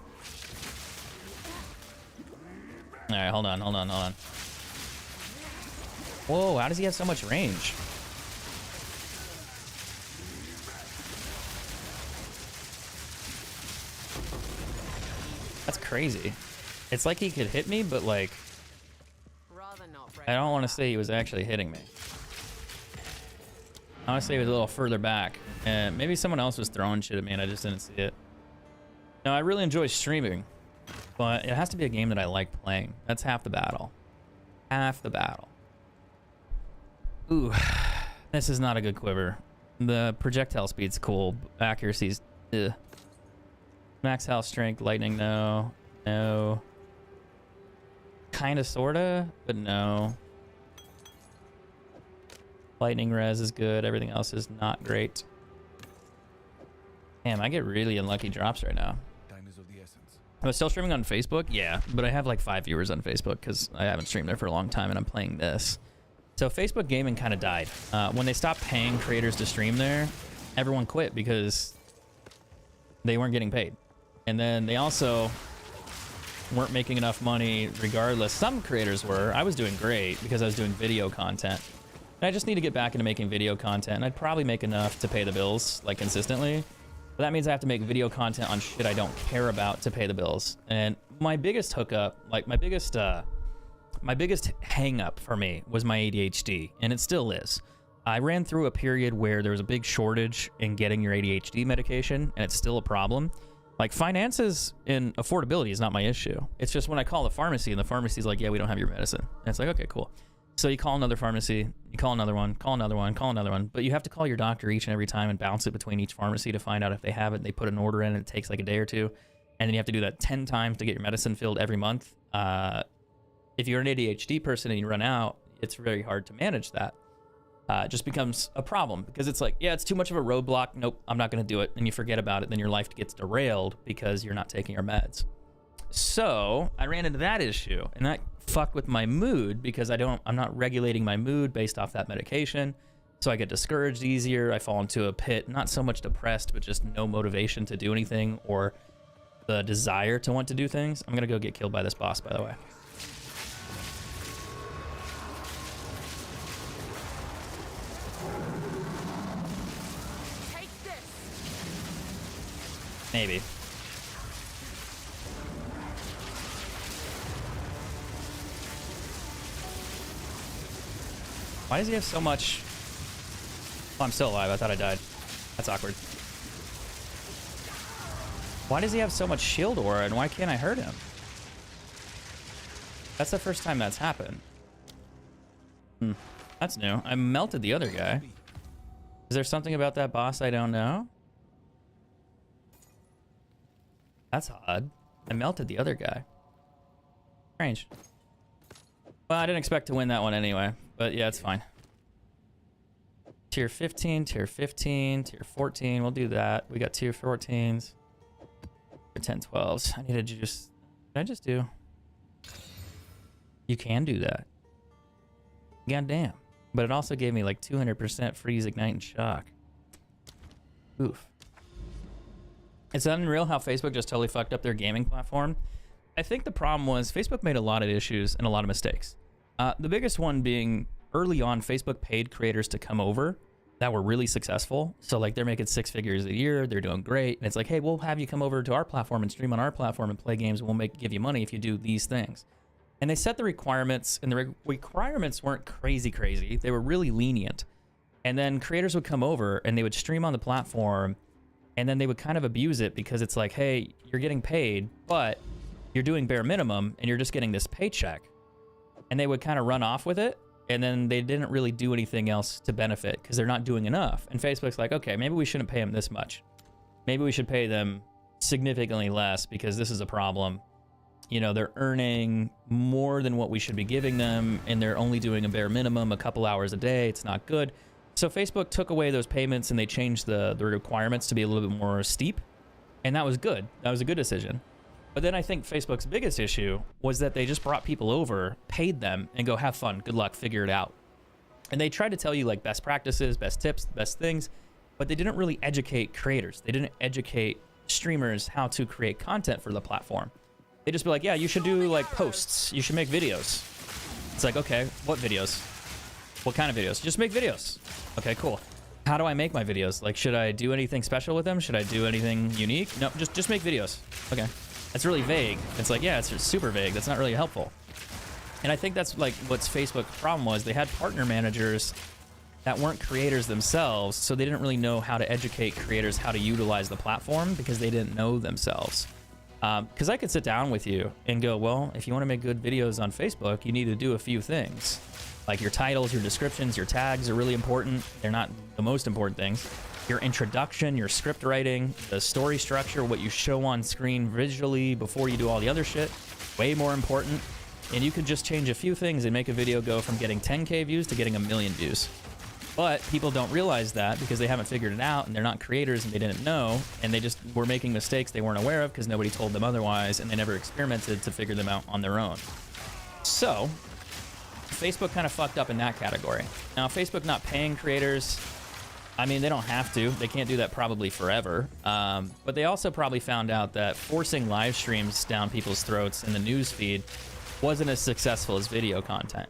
All right, hold on. Whoa, how does he have so much range? That's crazy. It's like he could hit me, but like, I don't want to say he was actually hitting me. I want to say he was a little further back. And maybe someone else was throwing shit at me and I just didn't see it. No, I really enjoy streaming, but it has to be a game that I like playing. That's half the battle. Half the battle. Ooh, this is not a good quiver. The projectile speed's cool. Accuracy's, ugh. Max health, strength, lightning, no. No. Kinda, sorta, but no. Lightning res is good. Everything else is not great. Damn, I get really unlucky drops right now. Time is of the essence. Am I still streaming on Facebook? Yeah, but I have like 5 viewers on Facebook because I haven't streamed there for a long time and I'm playing this. So Facebook gaming kind of died. When they stopped paying creators to stream there, everyone quit because they weren't getting paid. And then they also weren't making enough money regardless. Some creators were. I was doing great because I was doing video content. And I just need to get back into making video content, and I'd probably make enough to pay the bills, like, consistently. But that means I have to make video content on shit I don't care about to pay the bills. And my biggest hookup, like, my biggest hang up for me was my ADHD, and it still is. I ran through a period where there was a big shortage in getting your ADHD medication, and it's still a problem. Like, finances and affordability is not my issue. It's just when I call the pharmacy, and the pharmacy's like, yeah, we don't have your medicine. And it's like, okay, cool. So you call another pharmacy, you call another one, call another one, call another one, but you have to call your doctor each and every time and bounce it between each pharmacy to find out if they have it. They put an order in, and it takes like a day or two, and then you have to do that 10 times to get your medicine filled every month. If you're an ADHD person and you run out, it's very hard to manage that. It just becomes a problem because it's like, yeah, it's too much of a roadblock. Nope, I'm not going to do it. And you forget about it. Then your life gets derailed because you're not taking your meds. So I ran into that issue, and that fucked with my mood because I'm not regulating my mood based off that medication. So I get discouraged easier. I fall into a pit, not so much depressed, but just no motivation to do anything or the desire to want to do things. I'm going to go get killed by this boss, by the way. Take this. Maybe. Why does he have so much? Oh, I'm still alive. I thought I died. That's awkward. Why does he have so much shield aura, and why can't I hurt him? That's the first time that's happened. That's new. I melted the other guy. Is there something about that boss I don't know? That's odd. I melted the other guy. Strange. Well, I didn't expect to win that one anyway, but yeah, it's fine. Tier 15, tier 15, tier 14. We'll do that. We got tier 14s. Tier 10, 12s. I need to just... Did I just do... You can do that. God damn. But it also gave me like 200% freeze, ignite, and shock. Oof. It's unreal how Facebook just totally fucked up their gaming platform. I think the problem was Facebook made a lot of issues and a lot of mistakes. The biggest one being early on, Facebook paid creators to come over that were really successful. So like they're making 6 figures a year, they're doing great. And it's like, hey, we'll have you come over to our platform and stream on our platform and play games, and we'll give you money if you do these things. And they set the requirements, and the requirements weren't crazy. They were really lenient. And then creators would come over and they would stream on the platform, and then they would kind of abuse it because it's like, hey, you're getting paid, but you're doing bare minimum and you're just getting this paycheck. And they would kind of run off with it, and then they didn't really do anything else to benefit because they're not doing enough. And Facebook's like, okay, maybe we shouldn't pay them this much. Maybe we should pay them significantly less because this is a problem. You know, they're earning more than what we should be giving them, and they're only doing a bare minimum, a couple hours a day. It's not good. So Facebook took away those payments, and they changed the requirements to be a little bit more steep, and that was good. That was a good decision. But then I think Facebook's biggest issue was that they just brought people over, paid them, and go, have fun, good luck, figure it out. And they tried to tell you like best practices, best tips, best things, but they didn't really educate creators. They didn't educate streamers how to create content for the platform. They just be like, yeah, you should do like posts. You should make videos. It's like, okay, what videos? What kind of videos? Just make videos. Okay, cool. How do I make my videos? Like, should I do anything special with them? Should I do anything unique? No, just make videos. Okay. That's really vague. It's like, yeah, it's super vague. That's not really helpful. And I think that's like what's Facebook's problem was. They had partner managers that weren't creators themselves, so they didn't really know how to educate creators how to utilize the platform because they didn't know themselves. Because I could sit down with you and go, well, if you want to make good videos on Facebook, you need to do a few things. Like your titles, your descriptions, your tags are really important. They're not the most important things. Your introduction, your script writing, the story structure, what you show on screen visually before you do all the other shit, way more important. And you could just change a few things and make a video go from getting 10K views to getting 1 million views. But people don't realize that because they haven't figured it out, and they're not creators, and they didn't know, and they just were making mistakes they weren't aware of because nobody told them otherwise, and they never experimented to figure them out on their own. So Facebook kind of fucked up in that category. Now, Facebook not paying creators, I mean, they don't have to. They can't do that probably forever. But they also probably found out that forcing live streams down people's throats in the news feed wasn't as successful as video content.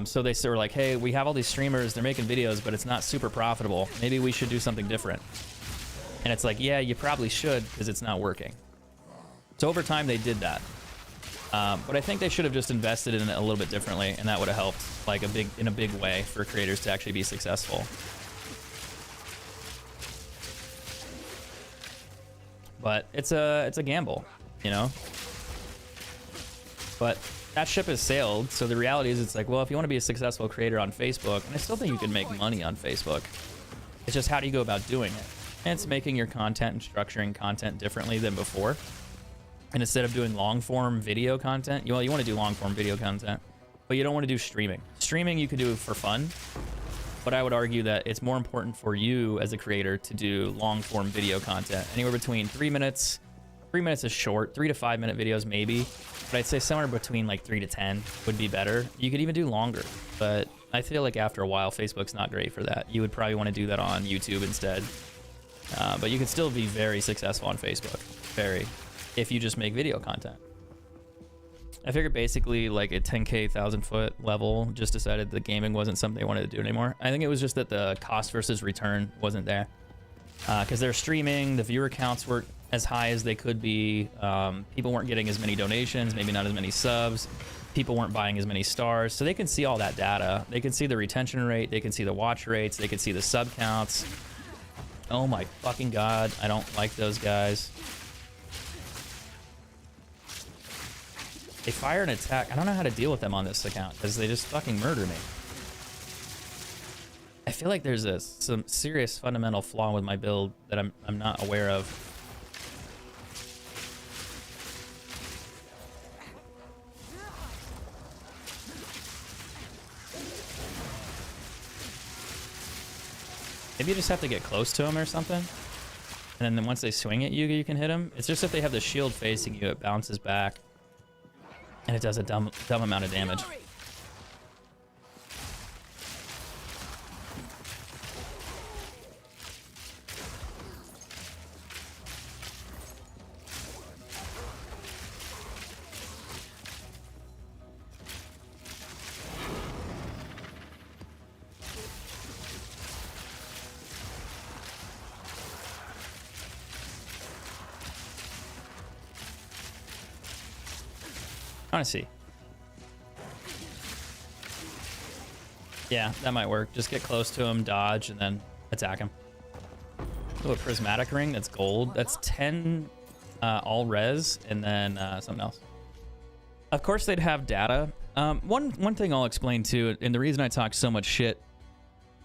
So they were like, hey, we have all these streamers, they're making videos, but it's not super profitable. Maybe we should do something different. And it's like, yeah, you probably should because it's not working. So over time, they did that. But I think they should have just invested in it a little bit differently, and that would have helped like in a big way for creators to actually be successful. But it's a gamble, you know? But that ship has sailed, so the reality is it's like, well, if you want to be a successful creator on Facebook, and I still think you can make money on Facebook, it's just how do you go about doing it? And it's making your content and structuring content differently than before. And instead of doing long-form video content, you want to do long-form video content, but you don't want to do streaming. Streaming you can do for fun, but I would argue that it's more important for you as a creator to do long-form video content. Anywhere between 3 minutes. 3 minutes is short. 3 to 5 minute videos maybe. But I'd say somewhere between like 3 to 10 would be better. You could even do longer. But I feel like after a while, Facebook's not great for that. You would probably want to do that on YouTube instead. But you can still be very successful on Facebook. Very. If you just make video content. I figured basically like at 10K 1,000 foot level just decided the gaming wasn't something they wanted to do anymore. I think it was just that the cost versus return wasn't there. Because they're streaming, the viewer counts weren't as high as they could be. People weren't getting as many donations, maybe not as many subs. people weren't buying as many stars. So they can see all that data. They can see the retention rate. They can see the watch rates. They can see the sub counts. Oh my fucking god. I don't like those guys. They fire an attack. I don't know how to deal with them on this account because they just fucking murder me. I feel like there's some serious fundamental flaw with my build that I'm not aware of. Maybe you just have to get close to them or something. And then once they swing at you, you can hit them. It's just if they have the shield facing you, it bounces back. And it does a dumb amount of damage. I want to see. Yeah, that might work. Just get close to him, dodge, and then attack him. Oh, a prismatic ring. That's gold. That's 10 all res, and then something else. Of course, they'd have data. One thing I'll explain too, and the reason I talk so much shit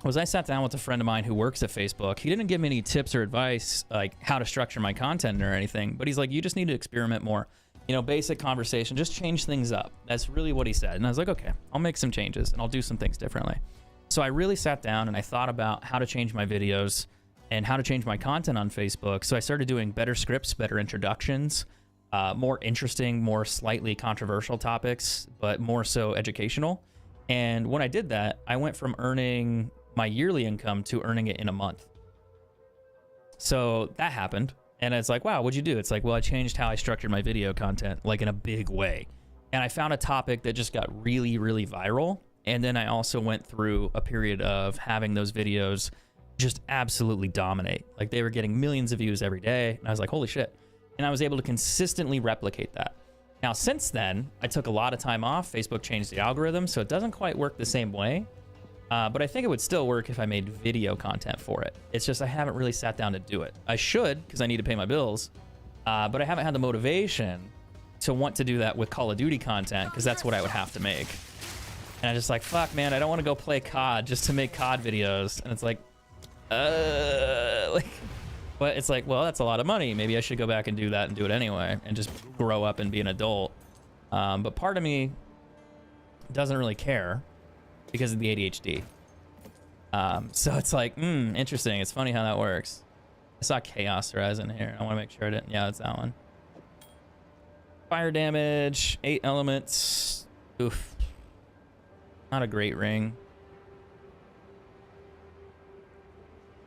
was I sat down with a friend of mine who works at Facebook. He didn't give me any tips or advice like how to structure my content or anything, but he's like, you just need to experiment more. You know, basic conversation, just change things up. That's really what he said. And I was like, okay, I'll make some changes and I'll do some things differently. So I really sat down and I thought about how to change my videos and how to change my content on Facebook. So I started doing better scripts, better introductions, more interesting, more slightly controversial topics, but more so educational. And when I did that, I went from earning my yearly income to earning it in a month. So that happened. And it's like, wow, what'd you do? It's like, well, I changed how I structured my video content, like in a big way. And I found a topic that just got really, really viral. And then I also went through a period of having those videos just absolutely dominate. Like they were getting millions of views every day. And I was like, holy shit. And I was able to consistently replicate that. Now, since then, I took a lot of time off. Facebook changed the algorithm, so it doesn't quite work the same way. But I think it would still work if I made video content for it. It's just I haven't really sat down to do it. I should, because I need to pay my bills, but I haven't had the motivation to want to do that with Call of Duty content, because that's what I would have to make. And I'm just like, fuck, man, I don't want to go play COD just to make COD videos. And it's like, but it's like, well, that's a lot of money. Maybe I should go back and do that and do it anyway and just grow up and be an adult. But part of me doesn't really care because of the ADHD. So it's like, interesting. It's funny how that works. I saw Chaos Horizon here. I want to make sure I didn't. Yeah, that's that one. Fire damage, 8 elements. Oof. Not a great ring.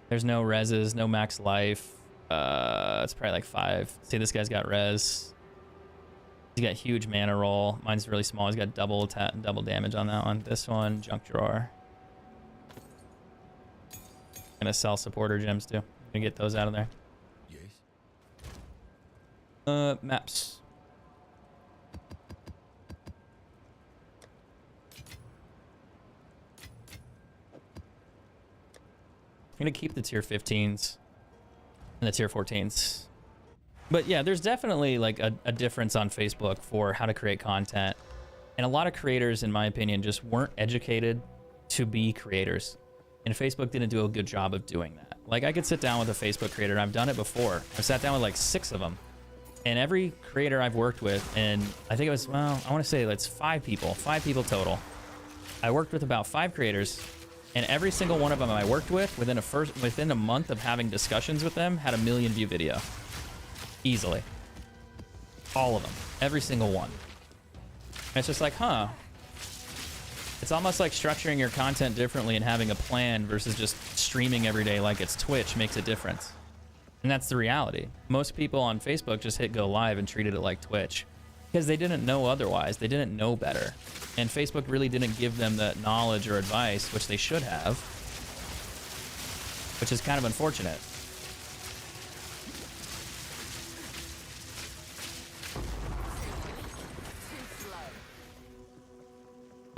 There's no reses, no max life. It's probably like 5. See, this guy's got res. He's got huge mana roll. Mine's really small. He's got double damage on that one. This one, junk drawer. Gonna sell supporter gems too. Gonna get those out of there. Yes. Maps. I'm gonna keep the tier 15s and the tier 14s. But yeah, there's definitely like a difference on Facebook for how to create content. And a lot of creators, in my opinion, just weren't educated to be creators. And Facebook didn't do a good job of doing that. Like I could sit down with a Facebook creator, and I've done it before. I've sat down with like 6 of them. And every creator I've worked with, and I think it was, well, I want to say it's 5 people total. I worked with about 5 creators, and every single one of them I worked with within a month of having discussions with them had a 1 million view video. Easily. All of them. Every single one. And it's just like, huh. It's almost like structuring your content differently and having a plan versus just streaming every day like it's Twitch makes a difference. And that's the reality. Most people on Facebook just hit go live and treated it like Twitch because they didn't know otherwise. They didn't know better. And Facebook really didn't give them that knowledge or advice, which they should have, which is kind of unfortunate.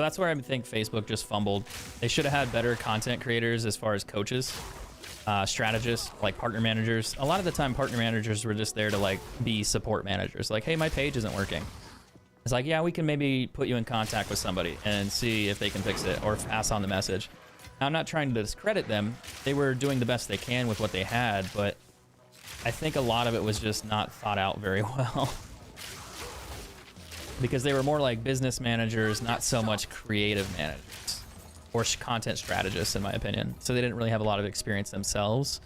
So that's where I think Facebook just fumbled. They should have had better content creators as far as coaches, strategists, like partner managers. A lot of the time, partner managers were just there to like be support managers. Like, hey, my page isn't working. It's like, yeah, we can maybe put you in contact with somebody and see if they can fix it or pass on the message. Now, I'm not trying to discredit them. They were doing the best they can with what they had, but I think a lot of it was just not thought out very well. Because they were more like business managers, not so much creative managers or content strategists, in my opinion. So they didn't really have a lot of experience themselves.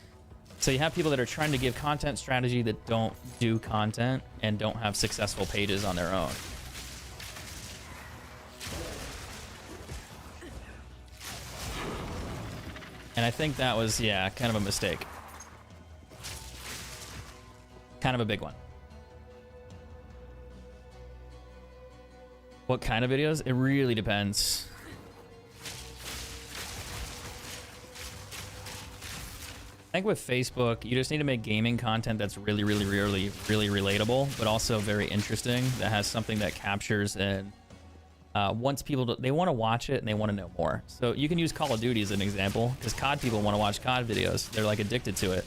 So you have people that are trying to give content strategy that don't do content and don't have successful pages on their own. And I think that was, yeah, kind of a mistake. Kind of a big one. What kind of videos? It really depends. I think with Facebook, you just need to make gaming content that's really relatable, but also very interesting, that has something that captures and wants people to, they want to watch it and they want to know more. So you can use Call of Duty as an example, because COD people want to watch COD videos. They're like addicted to it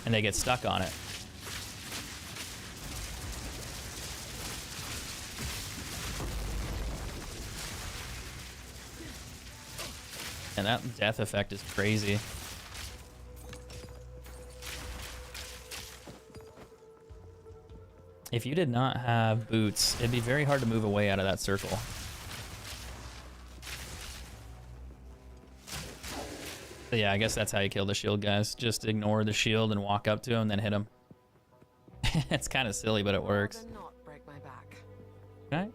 and they get stuck on it. And that death effect is crazy. If you did not have boots, it'd be very hard to move away out of that circle. But yeah, I guess that's how you kill the shield guys. Just ignore the shield and walk up to him, then hit him. It's kind of silly, but it works. Okay.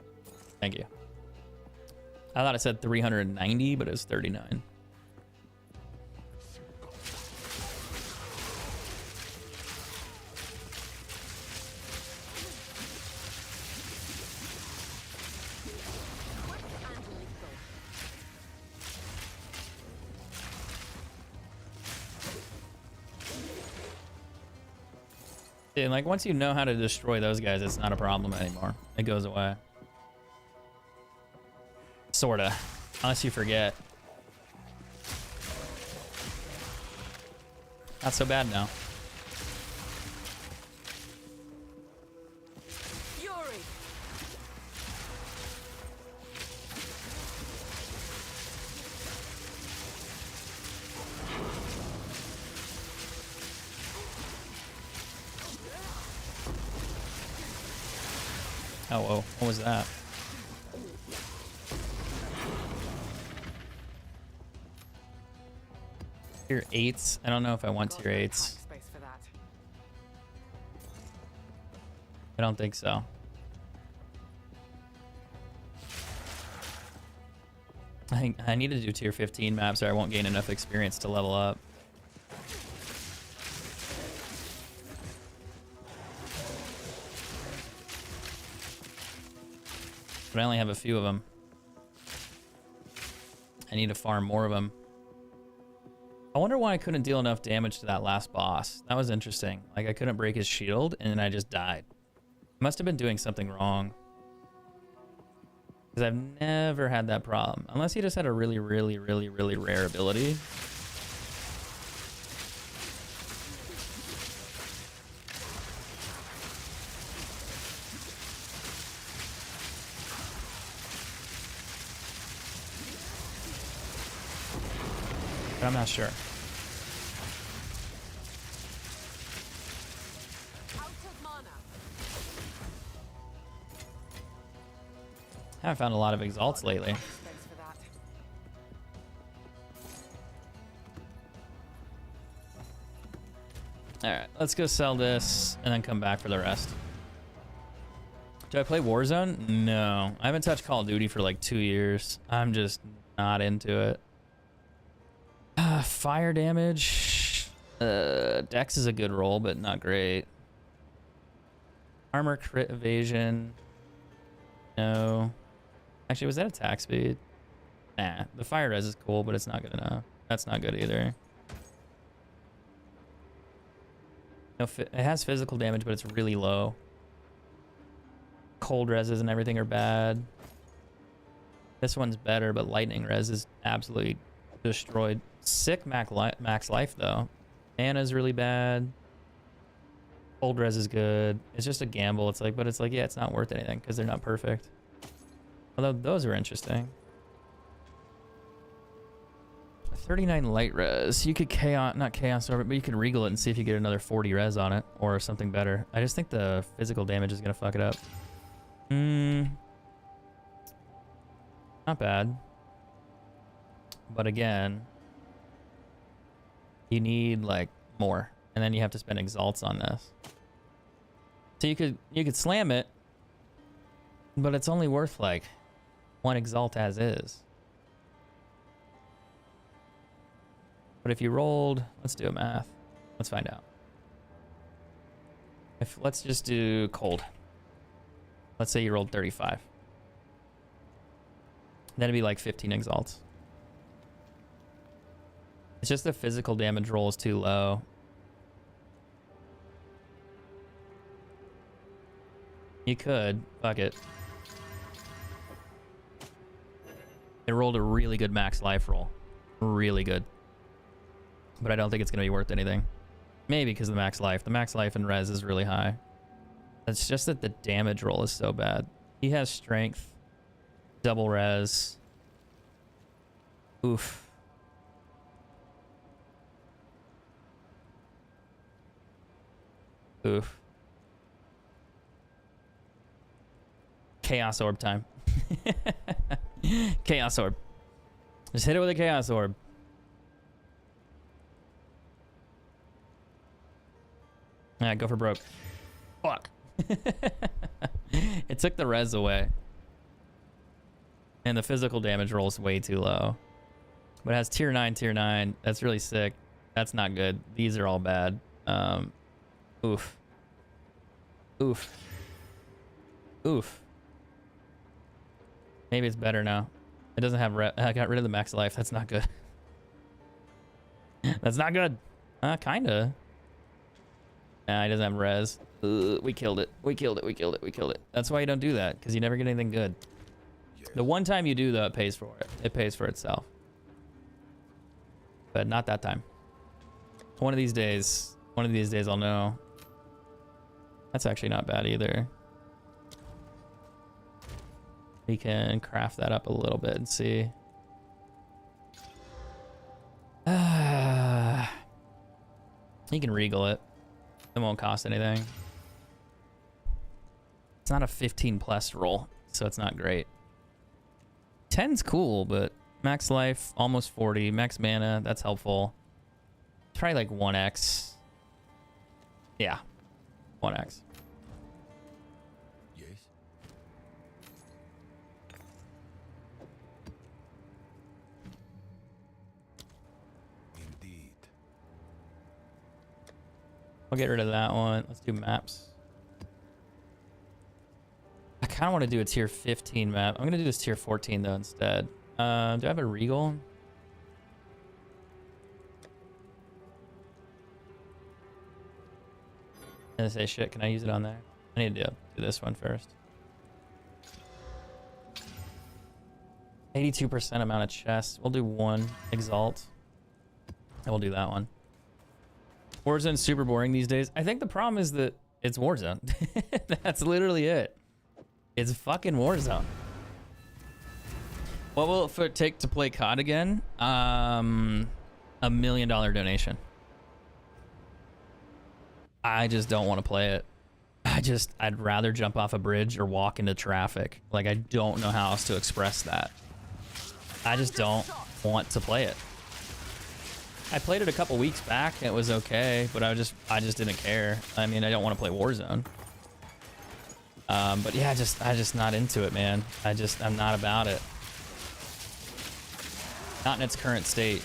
Thank you. I thought it said 390, but it was 39. And like once you know how to destroy those guys, it's not a problem anymore. It goes away. Sorta. Unless you forget. Not so bad now. Fury. Oh, whoa. What was that? Tier 8s? I don't know if I want tier 8s. I don't think so. I think I need to do tier 15 maps or I won't gain enough experience to level up. But I only have a few of them. I need to farm more of them. I wonder why I couldn't deal enough damage to that last boss. That was interesting. Like I couldn't break his shield and then I just died. I must have been doing something wrong. Because I've never had that problem. Unless he just had a really rare ability. But I'm not sure. Out of mana. I haven't found a lot of exalts lately. Space for that. Alright, let's go sell this and then come back for the rest. Do I play Warzone? No. I haven't touched Call of Duty for like 2 years. I'm just not into it. Fire damage. Dex is a good roll, but not great. Armor crit evasion. No. Actually, was that attack speed? Nah. The fire res is cool, but it's not good enough. That's not good either. No, it has physical damage, but it's really low. Cold reses and everything are bad. This one's better, but lightning res is absolutely destroyed. Sick max life though. Mana's really bad. Cold res is good. It's just a gamble. It's like, but it's like, yeah, it's not worth anything because they're not perfect. Although those are interesting. 39 light res. You could not chaos orbit, but you could regal it and see if you get another 40 res on it or something better. I just think the physical damage is gonna fuck it up. Not bad. But again, you need like more, and then you have to spend exalts on this. So you could slam it, but it's only worth like 1 exalt as is. But if you rolled, let's do a math. Let's find out. Let's just do cold. Let's say you rolled 35. That'd be like 15 exalts. It's just the physical damage roll is too low. You could. Fuck it. It rolled a really good max life roll. Really good. But I don't think it's going to be worth anything. Maybe because of the max life. The max life and res is really high. It's just that the damage roll is so bad. He has strength. Double res. Oof. Oof. Chaos orb time. Chaos orb. Just hit it with a chaos orb. Alright, go for broke. Fuck. It took the res away. And the physical damage roll is way too low. But it has tier 9, tier 9. That's really sick. That's not good. These are all bad. Oof. Oof. Oof. Maybe it's better now. It doesn't have I got rid of the max life. That's not good. That's not good. Kinda. Nah, he doesn't have res. We killed it. We killed it. We killed it. We killed it. That's why you don't do that, because you never get anything good. Yes. The one time you do, though, it pays for it. It pays for itself. But not that time. One of these days I'll know. That's actually not bad either. We can craft that up a little bit and see. You can regal it. It won't cost anything. It's not a 15 plus roll, so it's not great. 10's cool, but max life, almost 40. Max mana, that's helpful. Try like 1x. Yeah, 1x. Yes. Indeed. I'll get rid of that one. Let's do maps. I kind of want to do a tier 15 map. I'm going to do this tier 14 though instead. Do I have a regal? And say shit, can I use it on there? I need to do this one first. 82% amount of chests. We'll do 1 exalt. And we'll do that one. Warzone's super boring these days. I think the problem is that it's Warzone. That's literally it. It's fucking Warzone. What will it take to play COD again? $1 million donation. I just don't want to play it. I'd rather jump off a bridge or walk into traffic. Like, I don't know how else to express that. I just don't want to play it. I played it a couple weeks back and it was okay, but I just didn't care. I mean, I don't want to play Warzone. But yeah, I'm just not into it, man. I'm not about it. Not in its current state.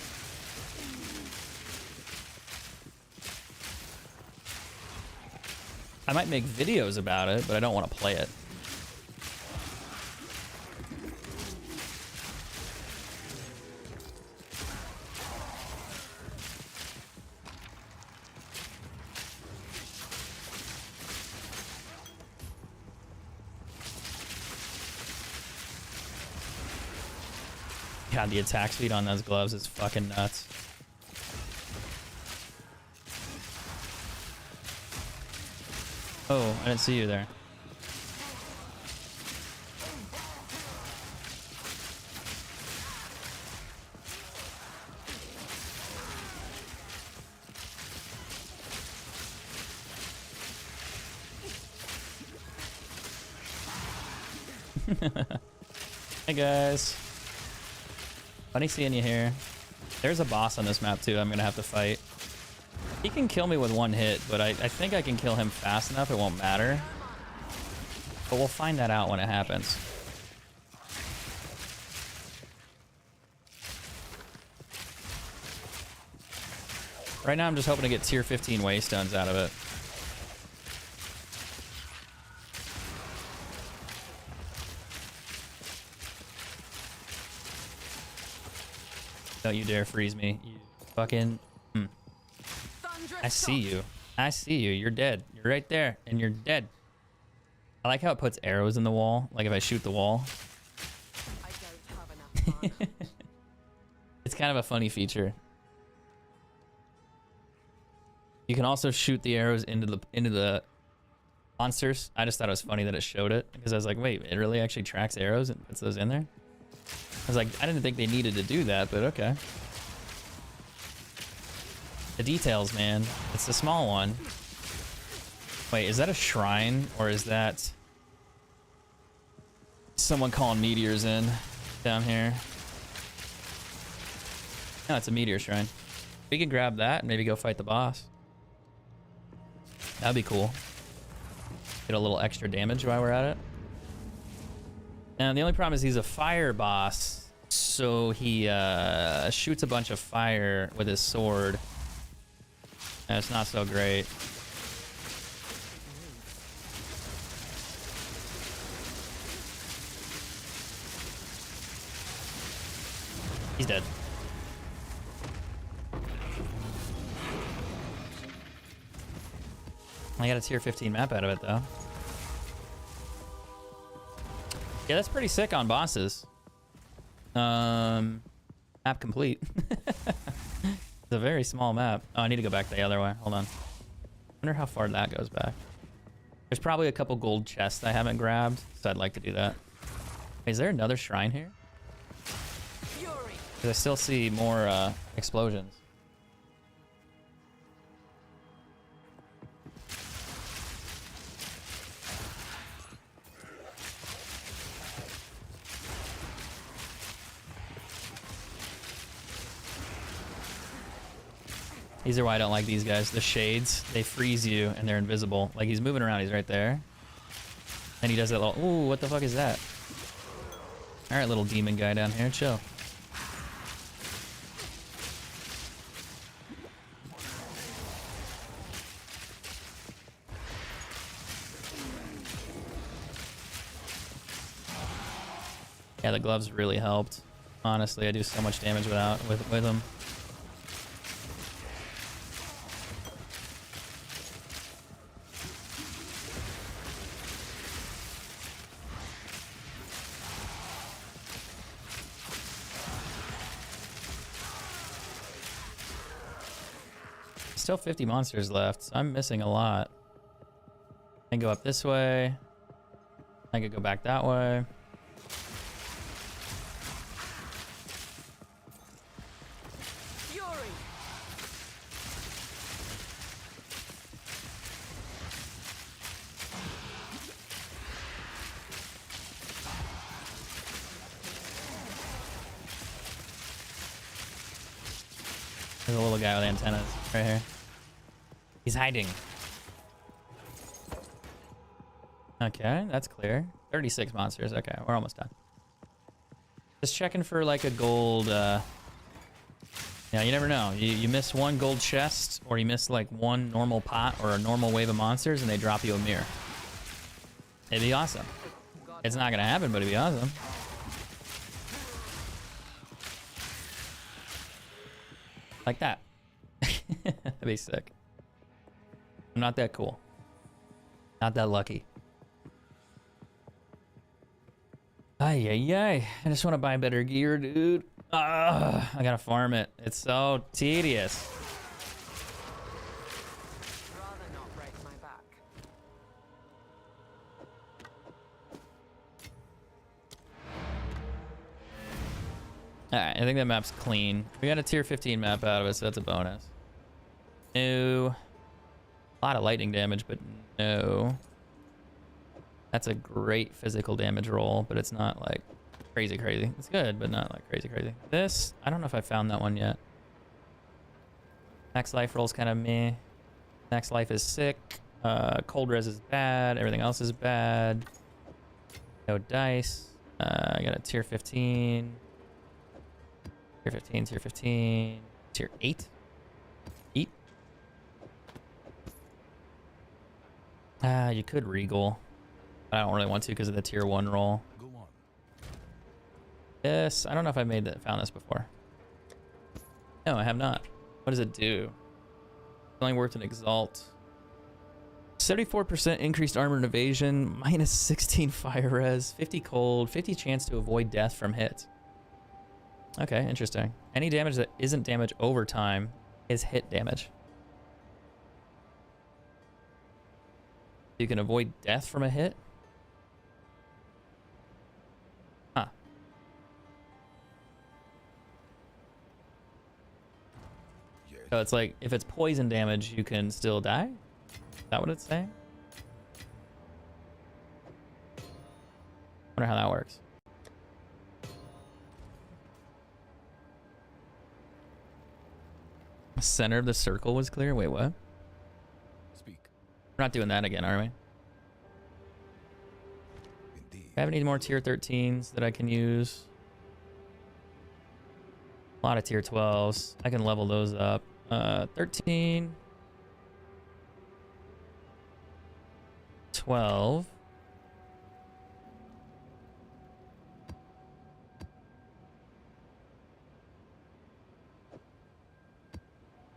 I might make videos about it, but I don't want to play it. God, the attack speed on those gloves is fucking nuts. Oh, I didn't see you there. Hey guys. Funny seeing you here. There's a boss on this map too I'm gonna have to fight. He can kill me with one hit, but I think I can kill him fast enough it won't matter. But we'll find that out when it happens. Right now I'm just hoping to get tier 15 waystones out of it. Don't you dare freeze me, you fucking... I see you. I see you. You're dead. You're right there, and you're dead. I like how it puts arrows in the wall, like if I shoot the wall. I don't have enough mana. It's kind of a funny feature. You can also shoot the arrows into the monsters. I just thought it was funny that it showed it, because I was like, wait, it really actually tracks arrows and puts those in there? I was like, I didn't think they needed to do that, but okay. The details, man. It's the small one. Wait, is that a shrine, or is that someone calling meteors in down here? No, it's a meteor shrine. We can grab that and maybe go fight the boss. That'd be cool. Get a little extra damage while we're at it. And the only problem is he's a fire boss, so he shoots a bunch of fire with his sword. And it's not so great. He's dead. I got a tier 15 map out of it, though. Yeah, that's pretty sick on bosses. Map complete. It's a very small map. Oh, I need to go back the other way. Hold on. Wonder how far that goes back. There's probably a couple gold chests I haven't grabbed, so I'd like to do that. Wait, is there another shrine here? Fury. Because I still see more explosions. These are why I don't like these guys. The shades, they freeze you and they're invisible. Like he's moving around, he's right there. And he does that little, ooh, what the fuck is that? All right, little demon guy down here, chill. Yeah, the gloves really helped. Honestly, I do so much damage with them. Still 50 monsters left, so I'm missing a lot. I can go up this way. I could go back that way. Fury. There's a little guy with antennas right here. He's hiding. Okay, that's clear. 36 monsters. Okay, we're almost done. Just checking for like a gold. Yeah, you never know. You miss one gold chest, or you miss like one normal pot or a normal wave of monsters, and they drop you a mirror. It'd be awesome. It's not gonna happen, but it'd be awesome. Like that. That'd be sick. I'm not that cool. Not that lucky. Ay, ay, ay. I just want to buy better gear, dude. I gotta farm it. It's so tedious. Rather not break my back. Alright, I think that map's clean. We got a tier 15 map out of it, so that's a bonus. No. A lot of lightning damage, but no. That's a great physical damage roll, but it's not like crazy. It's good, but not like crazy. This, I don't know if I found that one yet. Max life roll's kind of meh. Max life is sick. Cold res is bad. Everything else is bad. No dice. I got a tier 15. Tier 15. Tier 8. Eat. You could regal. But I don't really want to because of the tier 1 roll. Go on. This, I don't know if I found this before. No, I have not. What does it do? It's only worth an exalt. 74% increased armor and evasion, minus 16 fire res, 50 cold, 50 chance to avoid death from hit. Okay, interesting. Any damage that isn't damage over time is hit damage. You can avoid death from a hit? Huh. Yeah. So it's like, if it's poison damage, you can still die? Is that what it's saying? Wonder how that works. Center of the circle was clear? Wait, what? Speak. We're not doing that again, are we? Indeed. Do I have any more tier 13s that I can use? A lot of tier 12s. I can level those up. 13. 12.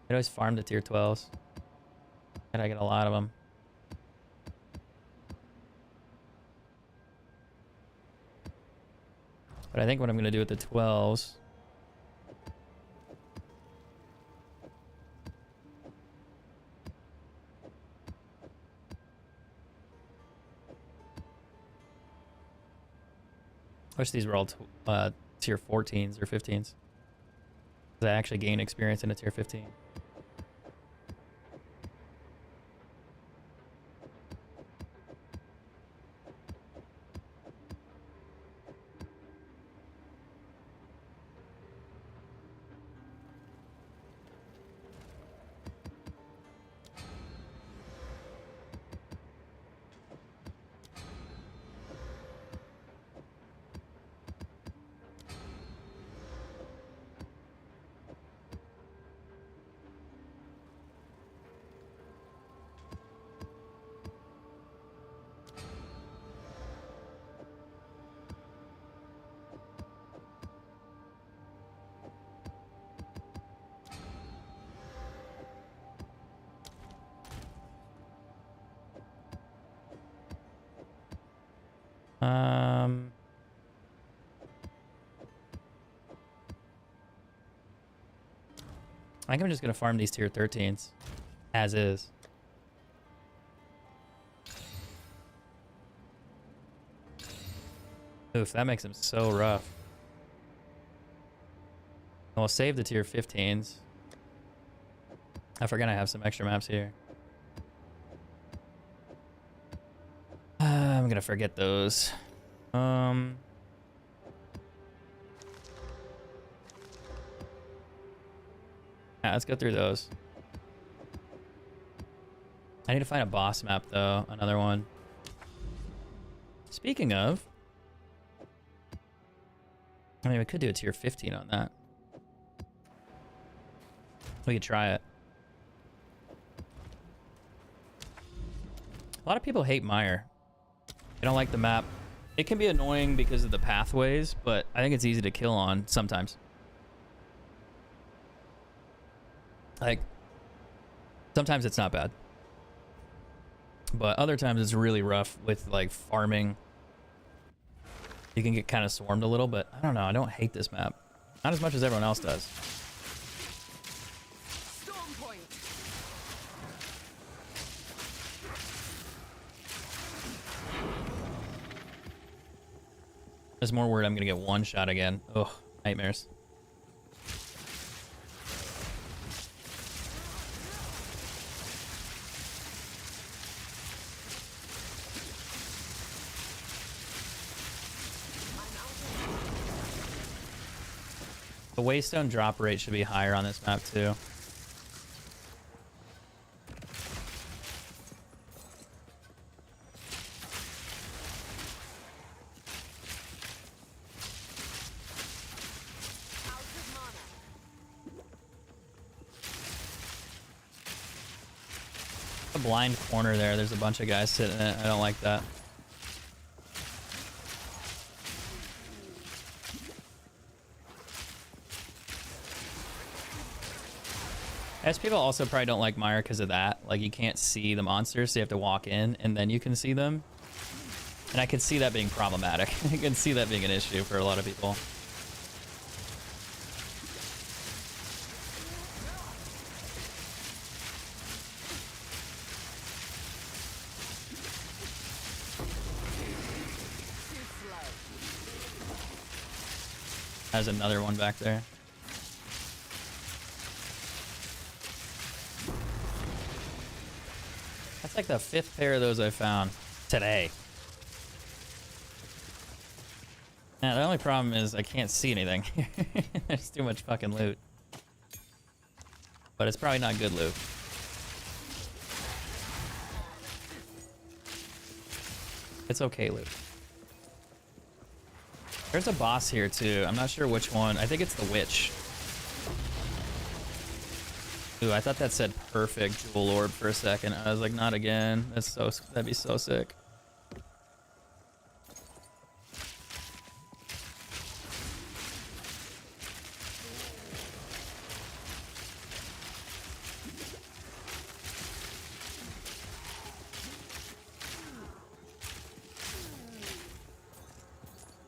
I always farm the tier 12s. And I get a lot of them. But I think what I'm going to do with the 12s... I wish these were all tier 14s or 15s. Because I actually gain experience in a tier 15. I think I'm just gonna farm these tier 13s as is. Oof, that makes them so rough. We'll save the tier 15s. I forgot I have some extra maps here. I'm gonna forget those. Yeah, let's go through those. I need to find a boss map though, another one. Speaking of, I mean, we could do a tier 15 on that. We could try it. A lot of people hate Mire. They don't like the map. It can be annoying because of the pathways, but I think it's easy to kill on sometimes. Like, sometimes it's not bad. But other times it's really rough with, like, farming. You can get kind of swarmed a little, but I don't know. I don't hate this map. Not as much as everyone else does. Storm point. There's more word I'm gonna get one shot again. Ugh, nightmares. The waystone drop rate should be higher on this map too. Out of mana. A blind corner there. There's a bunch of guys sitting in it. I don't like that. As people also probably don't like Mire because of that. Like, you can't see the monsters, so you have to walk in, and then you can see them. And I could see that being problematic. I can see that being an issue for a lot of people. Too slow. There's another one back there. That's like the 5th pair of those I found today. Yeah, the only problem is I can't see anything. There's too much fucking loot. But it's probably not good loot. It's okay loot. There's a boss here too. I'm not sure which one. I think it's the witch. Ooh, I thought that said perfect jewel orb for a second. I was like, not again. That'd be so sick.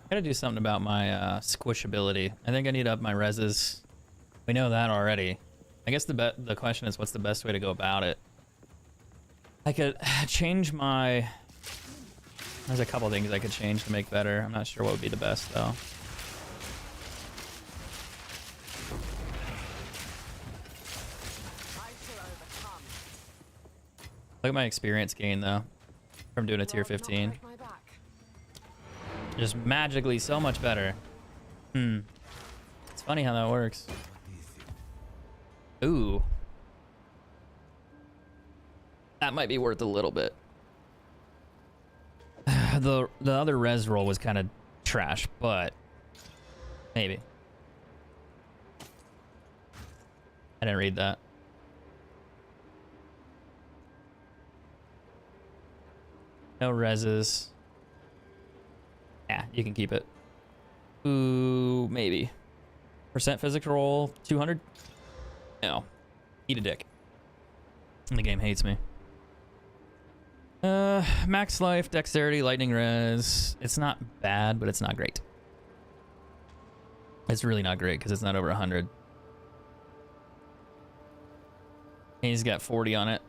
I gotta do something about my squishability. I think I need up my reses. We know that already. I guess the question is, what's the best way to go about it? I could change my... There's a couple things I could change to make better. I'm not sure what would be the best, though. I shall overcome. Look at my experience gain, though, from doing a tier Rather not 15. break my back. Just magically so much better. It's funny how that works. Ooh. That might be worth a little bit. The other res roll was kind of trash, but maybe. I didn't read that. No reses. Yeah, you can keep it. Ooh, maybe. Percent physical roll, 200? No. Eat a dick. The game hates me. Max life, dexterity, lightning res. It's not bad, but it's not great. It's really not great because it's not over 100. He's got 40 on it.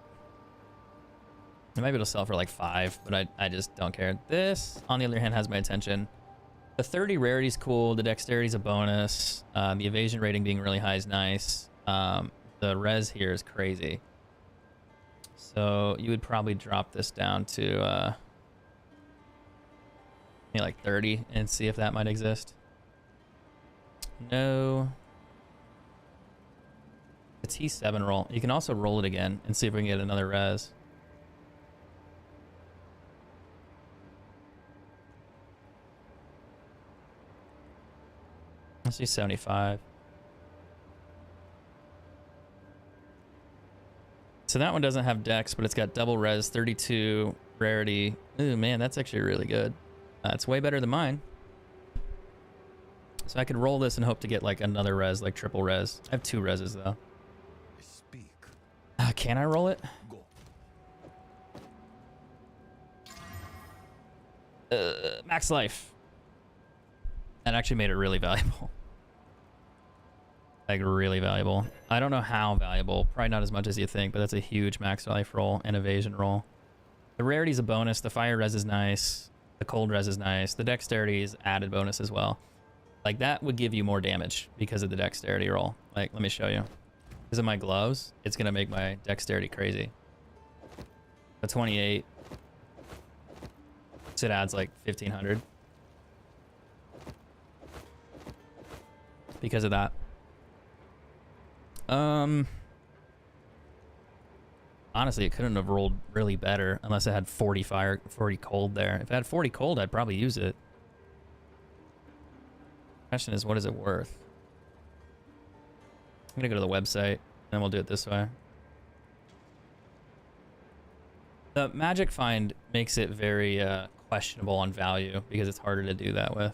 I might be able to sell for like 5, but I just don't care. This, on the other hand, has my attention. The 30 rarity is cool. The dexterity is a bonus. The evasion rating being really high is nice. The res here is crazy. So you would probably drop this down to maybe like 30 and see if that might exist. No. The T7 roll. You can also roll it again and see if we can get another res. Let's do 75. So that one doesn't have dex, but it's got double res, 32 rarity. Ooh, man, that's actually really good. It's way better than mine. So I could roll this and hope to get like another res, like triple res. I have 2 reses though. Speak. Can I roll it? Go. Max life. That actually made it really valuable. like really valuable. I don't know how valuable, probably not as much as you think, but that's a huge max life roll and evasion roll. The rarity's a bonus. The fire res is nice. The cold res is nice. The dexterity is added bonus as well. Like that would give you more damage because of the dexterity roll. Like, let me show you. Because of my gloves, it's gonna make my dexterity crazy. A 28. So it adds like 1500. Because of that. Honestly, it couldn't have rolled really better unless it had 40 fire, 40 cold there. If it had 40 cold, I'd probably use it. Question is, what is it worth? I'm gonna go to the website, and we'll do it this way. The magic find makes it very questionable on value because it's harder to do that with.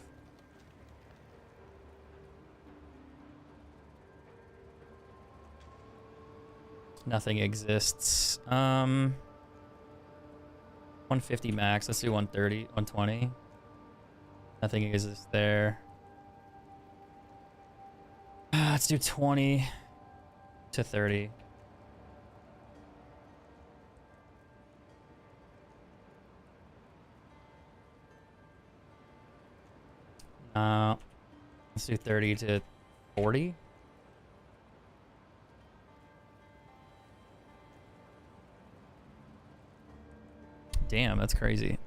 Nothing exists. 150 max. Let's do 130, 120. Nothing exists there. Let's do 20 to 30. Let's do 30 to 40. Damn, that's crazy.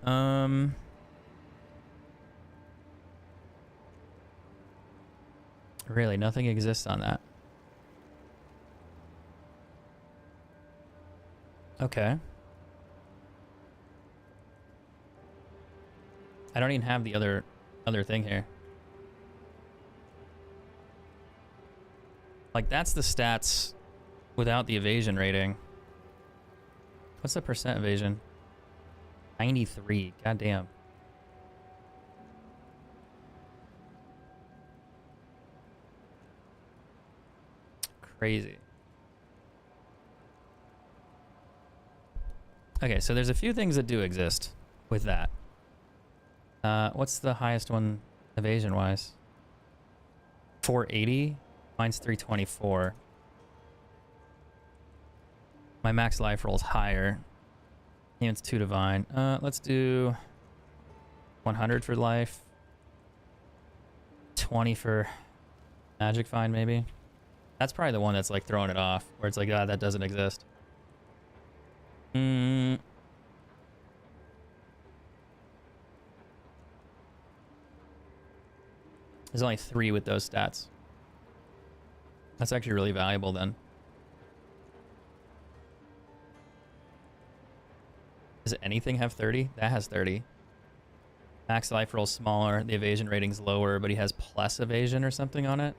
Really, nothing exists on that. Okay. I don't even have the other thing here. Like, that's the stats without the evasion rating. What's the percent evasion? 93. Goddamn. Crazy. Okay, so there's a few things that do exist with that. What's the highest one evasion-wise? 480? Mine's 324. My max life roll's higher. Yeah, it's 2 divine. Let's do 100 for life. 20 for magic find, maybe. That's probably the one that's like throwing it off, where it's like, ah, that doesn't exist. There's only 3 with those stats. That's actually really valuable then. Does anything have 30? That has 30. Max life roll smaller. The evasion rating's lower, but he has plus evasion or something on it.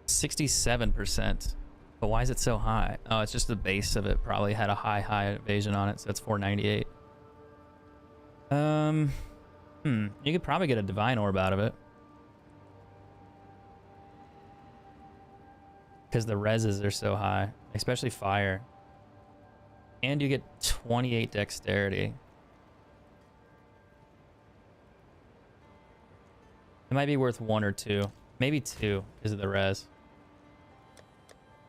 67%. But why is it so high? Oh, it's just the base of it probably had a high evasion on it, so it's 498. You could probably get a divine orb out of it. Because the reses are so high, especially fire. And you get 28 dexterity. It might be worth 1 or 2. Maybe 2 because of the res.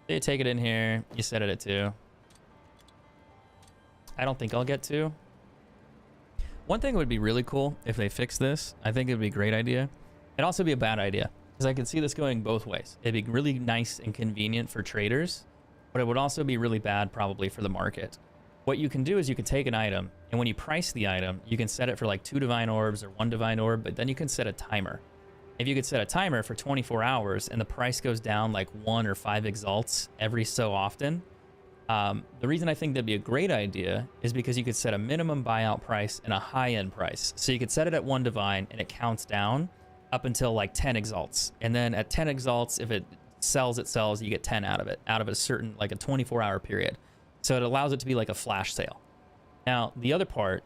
So you take it in here, you set it at 2. I don't think I'll get 2. One thing would be really cool if they fix this. I think it would be a great idea. It'd also be a bad idea because I could see this going both ways. It'd be really nice and convenient for traders, but it would also be really bad probably for the market. What you can do is you can take an item, and when you price the item, you can set it for like 2 divine orbs or 1 divine orb, but then you can set a timer. If you could set a timer for 24 hours and the price goes down like 1 or 5 exalts every so often, the reason I think that'd be a great idea is because you could set a minimum buyout price and a high-end price. So you could set it at 1 divine and it counts down up until like 10 exalts. And then at 10 exalts, if it sells, you get 10 out of it, out of a certain, like a 24-hour period. So it allows it to be like a flash sale. Now, the other part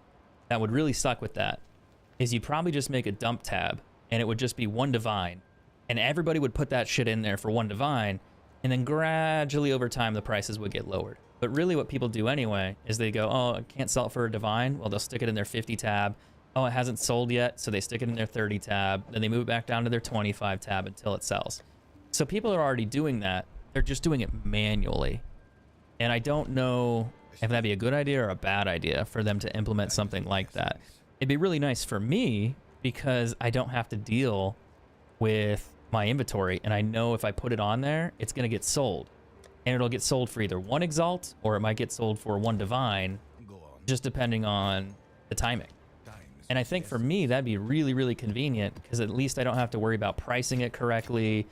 that would really suck with that is you probably just make a dump tab and it would just be 1 divine, and everybody would put that shit in there for 1 divine, and then gradually over time the prices would get lowered. But really what people do anyway is they go, oh, I can't sell it for a divine. Well, they'll stick it in their 50 tab. oh, it hasn't sold yet, so they stick it in their 30 tab, then they move it back down to their 25 tab until it sells. So people are already doing that. They're just doing it manually. And I don't know if that'd be a good idea or a bad idea for them to implement something like that. It'd be really nice for me because I don't have to deal with my inventory, and I know if I put it on there, it's going to get sold. And it'll get sold for either one Exalt or it might get sold for one Divine, Go on. just depending on the timing. Time is And I think for me, that'd be really, really convenient because at least I don't have to worry about pricing it correctly.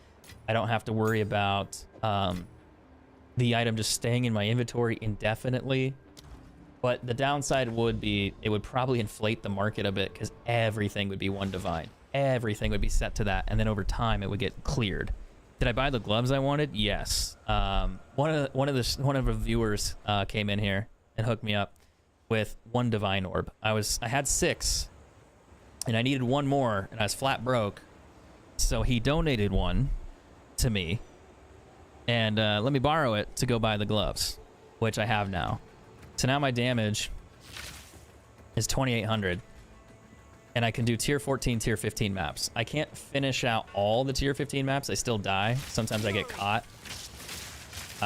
I don't have to worry about the item just staying in my inventory indefinitely. But the downside would be it would probably inflate the market a bit because everything would be one Divine. Everything would be set to that, and then over time it would get cleared. Did I buy the gloves I wanted? Yes. One of the viewers came in here and hooked me up with one Divine Orb. I had 6, and I needed one more, and I was flat broke. So he donated one to me, and let me borrow it to go buy the gloves, which I have now. So now my damage is 2,800. And I can do tier 14, tier 15 maps. I can't finish out all the tier 15 maps. I still die. Sometimes I get caught.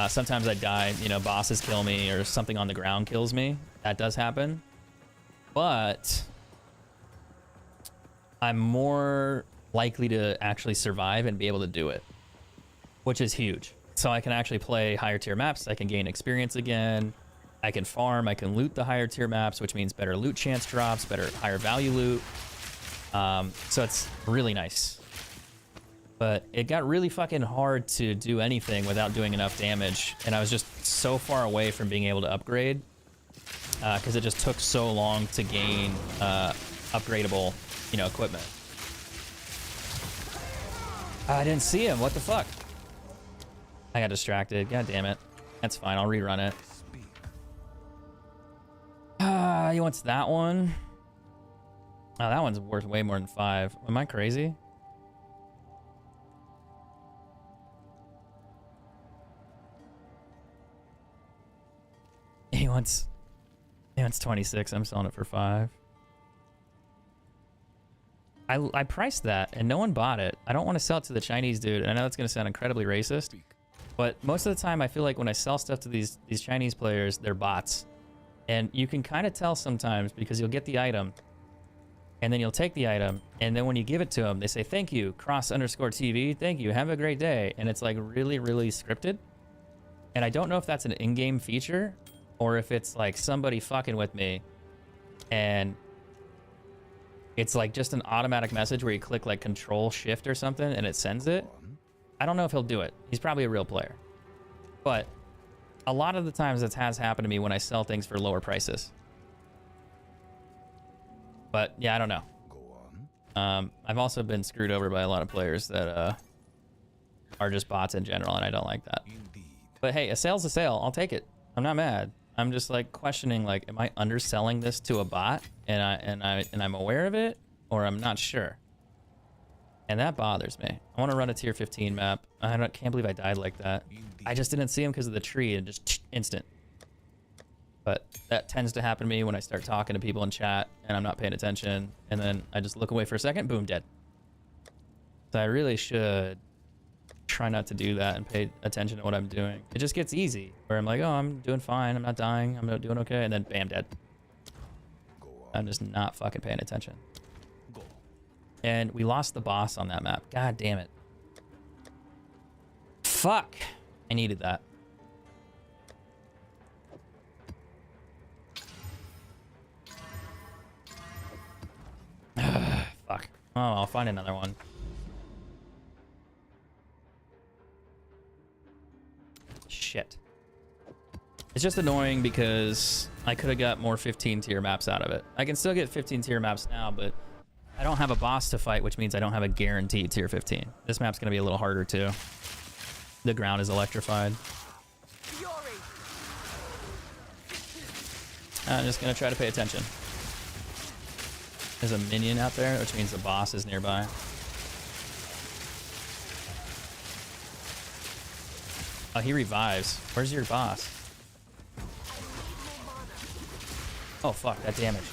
Sometimes I die, you know, bosses kill me or something on the ground kills me. That does happen. But I'm more likely to actually survive and be able to do it, which is huge. So I can actually play higher tier maps. I can gain experience again. I can farm, I can loot the higher tier maps, which means better loot chance drops, better higher value loot. So it's really nice. But it got really fucking hard to do anything without doing enough damage. And I was just so far away from being able to upgrade because it just took so long to gain upgradable, you know, equipment. I didn't see him, what the fuck? I got distracted, god damn it. That's fine, I'll rerun it. He wants that one. Oh, that one's worth way more than 5. Am I crazy? He wants 26. I'm selling it for 5. I priced that and no one bought it. I don't want to sell it to the Chinese dude. And I know that's going to sound incredibly racist, but most of the time I feel like when I sell stuff to these Chinese players, they're bots. And you can kind of tell sometimes because you'll get the item and then you'll take the item. And then when you give it to them, they say, thank you, cross_TV. Thank you. Have a great day. And it's like really, really scripted. And I don't know if that's an in-game feature or if it's like somebody fucking with me. And it's like just an automatic message where you click like Control Shift or something and it sends it. I don't know if he'll do it. He's probably a real player. But a lot of the times this has happened to me when I sell things for lower prices. But yeah, I don't know. Go on. I've also been screwed over by a lot of players that are just bots in general, and I don't like that. Indeed. But hey, a sale's a sale. I'll take it. I'm not mad. I'm just like questioning, like, am I underselling this to a bot, and I'm aware of it, or I'm not sure. And that bothers me. I want to run a tier 15 map. Can't believe I died like that. Indeed. I just didn't see him because of the tree and just instant. But that tends to happen to me when I start talking to people in chat and I'm not paying attention. And then I just look away for a second, boom, dead. So I really should try not to do that and pay attention to what I'm doing. It just gets easy where I'm like, oh, I'm doing fine. I'm not dying. I'm not doing okay. And then bam, dead. Go on. I'm just not fucking paying attention. Go. And we lost the boss on that map. God damn it. Fuck. I needed that. Fuck. Oh, I'll find another one. Shit. It's just annoying because I could have got more 15 tier maps out of it. I can still get 15 tier maps now, but I don't have a boss to fight, which means I don't have a guaranteed tier 15. This map's gonna be a little harder too. The ground is electrified. Fury. I'm just gonna try to pay attention. There's a minion out there, which means the boss is nearby. Oh, he revives. Where's your boss? Oh fuck, that damage.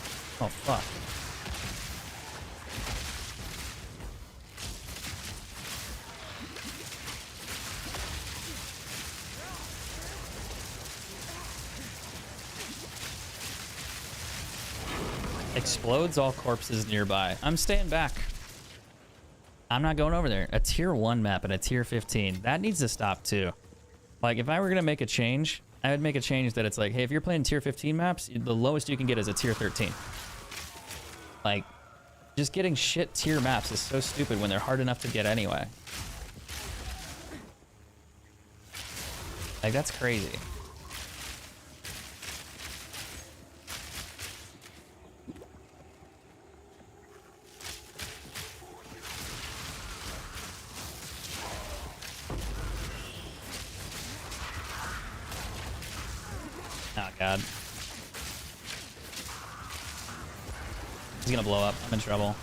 Oh fuck. Explodes all corpses nearby. I'm staying back. I'm not going over there. A tier 1 map and a tier 15. That needs to stop too. Like, if I were going to make a change, I would make a change that it's like, hey, if you're playing tier 15 maps, the lowest you can get is a tier 13. Like, just getting shit tier maps is so stupid when they're hard enough to get anyway. Like, that's crazy. Oh, God. He's gonna blow up. I'm in trouble.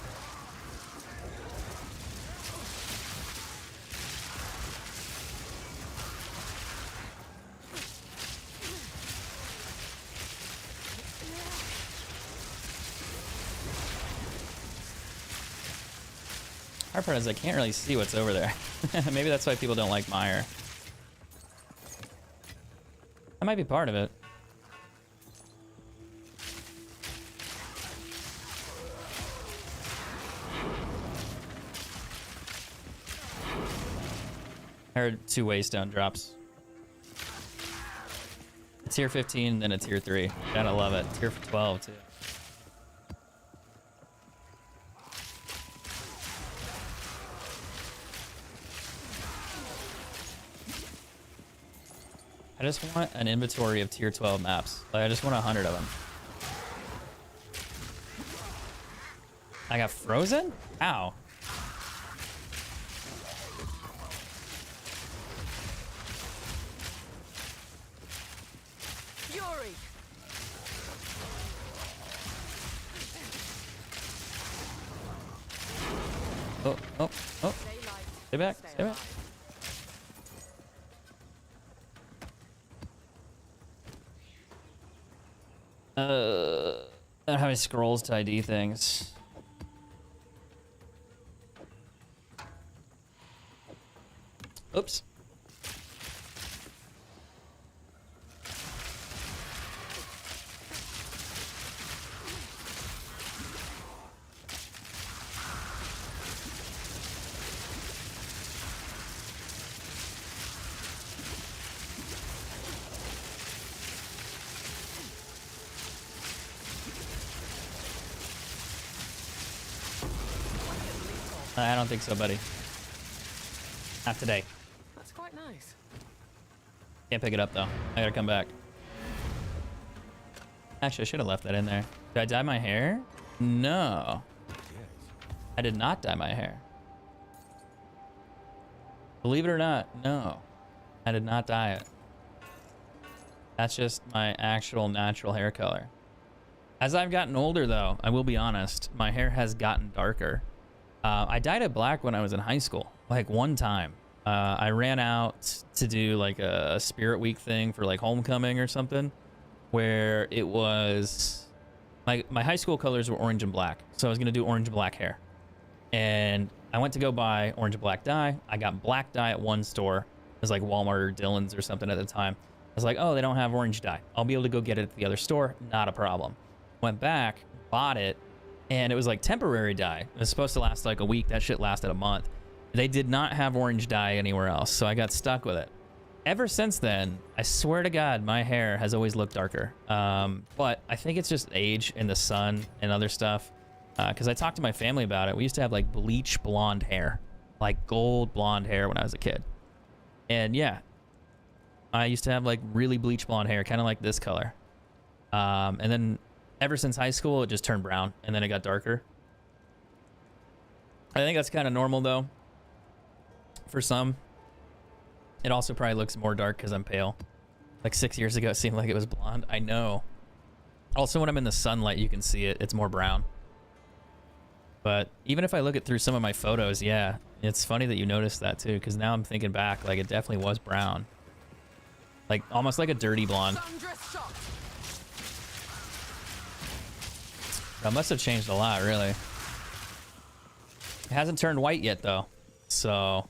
Hard part is I can't really see what's over there. Maybe that's why people don't like Mire. That might be part of it. I heard 2 waystone drops. A tier 15, then a tier 3. Gotta love it. Tier 12 too. I just want an inventory of tier 12 maps. Like, I just want 100 of them. I got frozen? Ow. Fury. Oh, oh, oh. Stay light. Stay back, Stay stay back. alive. I don't have any scrolls to ID things. Oops. I don't think so, buddy. Not today. That's quite nice. Can't pick it up, though. I gotta come back. Actually, I should have left that in there. Did I dye my hair? No. Yes. I did not dye my hair. Believe it or not, no. I did not dye it. That's just my actual natural hair color. As I've gotten older, though, I will be honest, my hair has gotten darker. I dyed it black when I was in high school, like one time. I ran out to do like a Spirit Week thing for like homecoming or something, where it was my high school colors were orange and black, so I was gonna do orange and black hair. And I went to go buy orange and black dye. I got black dye at one store. It was like Walmart or Dillon's or something at the time. I was like, oh, they don't have orange dye. I'll be able to go get it at the other store. Not a problem. Went back, bought it, and it was like temporary dye. It was supposed to last like a week. That shit lasted a month. They did not have orange dye anywhere else, so I got stuck with it. Ever since then, I swear to God, my hair has always looked darker. But I think it's just age and the sun and other stuff. Because I talked to my family about it. We used to have like bleach blonde hair, like gold blonde hair when I was a kid. And yeah, I used to have like really bleach blonde hair, kind of like this color. And then ever since high school, it just turned brown and then it got darker. I think that's kind of normal though. For some, it also probably looks more dark because I'm pale. Like 6 years ago, it seemed like it was blonde. I know. Also, when I'm in the sunlight, you can see it. It's more brown. But even if I look at through some of my photos, yeah, it's funny that you noticed that too, because now I'm thinking back, like it definitely was brown. Like almost like a dirty blonde. Thunderous shot. That must have changed a lot, really. It hasn't turned white yet though, so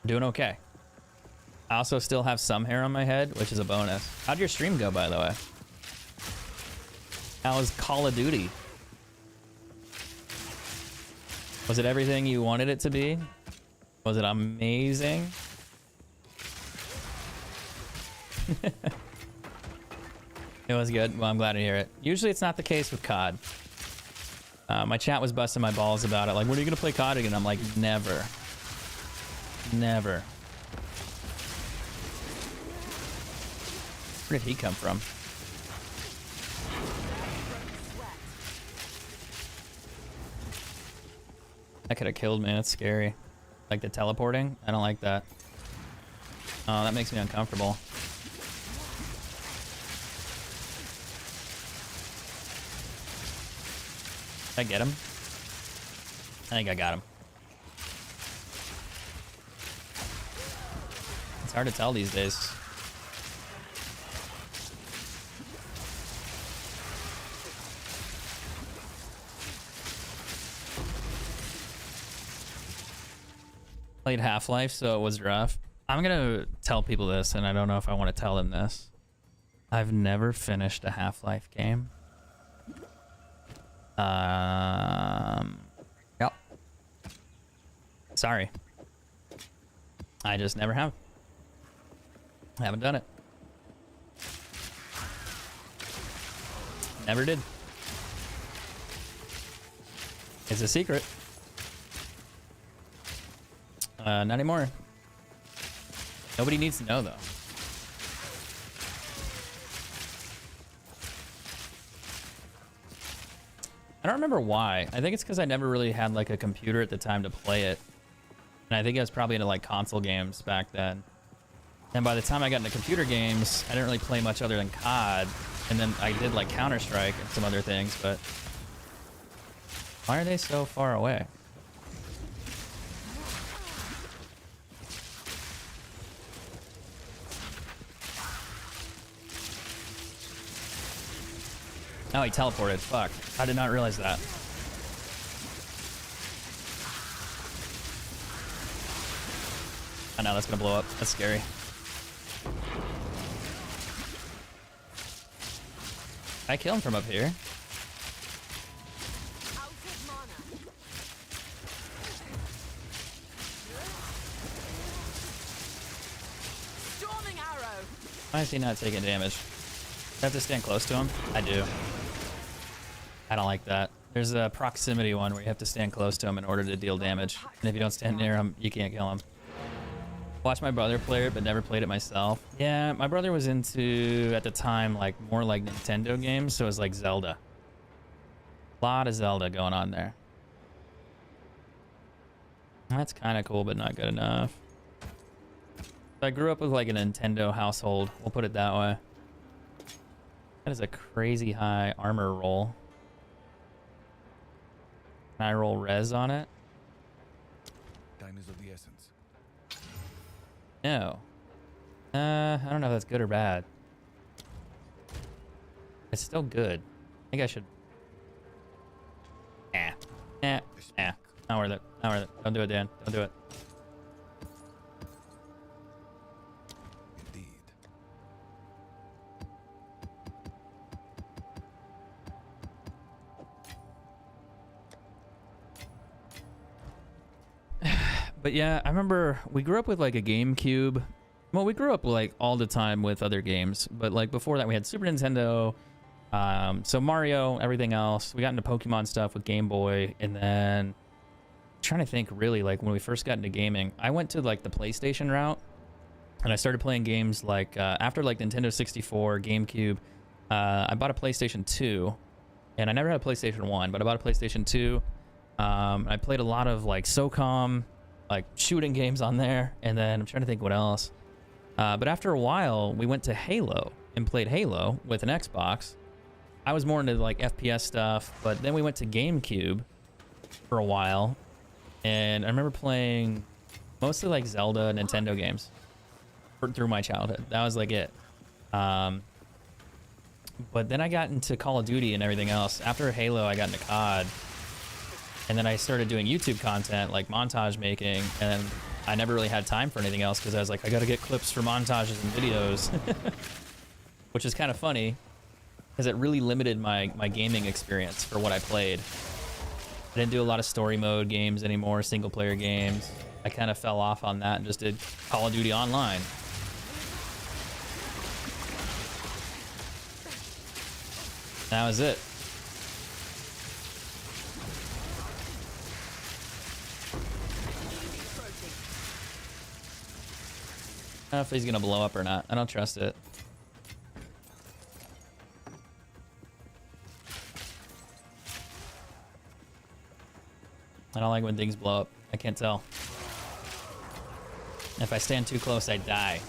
I'm doing okay. I also still have some hair on my head, which is a bonus. How'd your stream go, by the way? How was Call of Duty? Was it everything you wanted it to be? Was it amazing? It was good. Well, I'm glad to hear it. Usually it's not the case with COD. My chat was busting my balls about it. Like, when are you going to play COD again? I'm like, never. Never. Where did he come from? That could have killed me. That's scary. Like the teleporting? I don't like that. Oh, that makes me uncomfortable. Did I get him? I think I got him. It's hard to tell these days. Played Half-Life, so it was rough. I'm gonna tell people this, and I don't know if I want to tell them this. I've never finished a Half-Life game. Yep. Sorry. I just never have. I haven't done it. Never did. It's a secret. Not anymore. Nobody needs to know, though. I don't remember why. I think it's because I never really had like a computer at the time to play it. And I think I was probably into like console games back then. And by the time I got into computer games, I didn't really play much other than COD. And then I did like Counter-Strike and some other things, but why are they so far away? Oh, he teleported. Fuck. I did not realize that. I know that's gonna blow up. That's scary. I kill him from up here. Out of mana. Storming arrow. Why is he not taking damage? Do I have to stand close to him? I do. I don't like that. There's a proximity one where you have to stand close to him in order to deal damage. And if you don't stand near him, you can't kill him. Watched my brother play it, but never played it myself. Yeah, my brother was into, at the time, like more like Nintendo games, so it was like Zelda. A lot of Zelda going on there. That's kind of cool, but not good enough. I grew up with like a Nintendo household, we'll put it that way. That is a crazy high armor roll. Can I roll res on it? Time is of the essence. No. I don't know if that's good or bad. It's still good. I think I should. Not worth it. Not worth it. Don't do it, Dan. Don't do it. Indeed. But yeah, I remember we grew up with like a GameCube. Well, we grew up like all the time with other games, but like before that we had Super Nintendo, so Mario, everything else. We got into Pokemon stuff with Game Boy, and then I'm trying to think really like when we first got into gaming, I went to like the PlayStation route, and I started playing games like after like Nintendo 64, GameCube. I bought a PlayStation 2, and I never had a PlayStation 1, but I bought a PlayStation 2. I played a lot of like SOCOM, like shooting games on there, and then I'm trying to think what else. But after a while, we went to Halo and played Halo with an Xbox. I was more into like FPS stuff, but then we went to GameCube for a while, and I remember playing mostly like Zelda, Nintendo games through my childhood. That was like it. But then I got into Call of Duty and everything else. After Halo, I got into COD. And then I started doing YouTube content, like montage making, and I never really had time for anything else because I was like, I gotta get clips for montages and videos. Which is kind of funny, because it really limited my gaming experience for what I played. I didn't do a lot of story mode games anymore, single player games. I kind of fell off on that and just did Call of Duty Online. That was it. I don't know if he's gonna blow up or not. I don't trust it. I don't like when things blow up. I can't tell. If I stand too close, I die.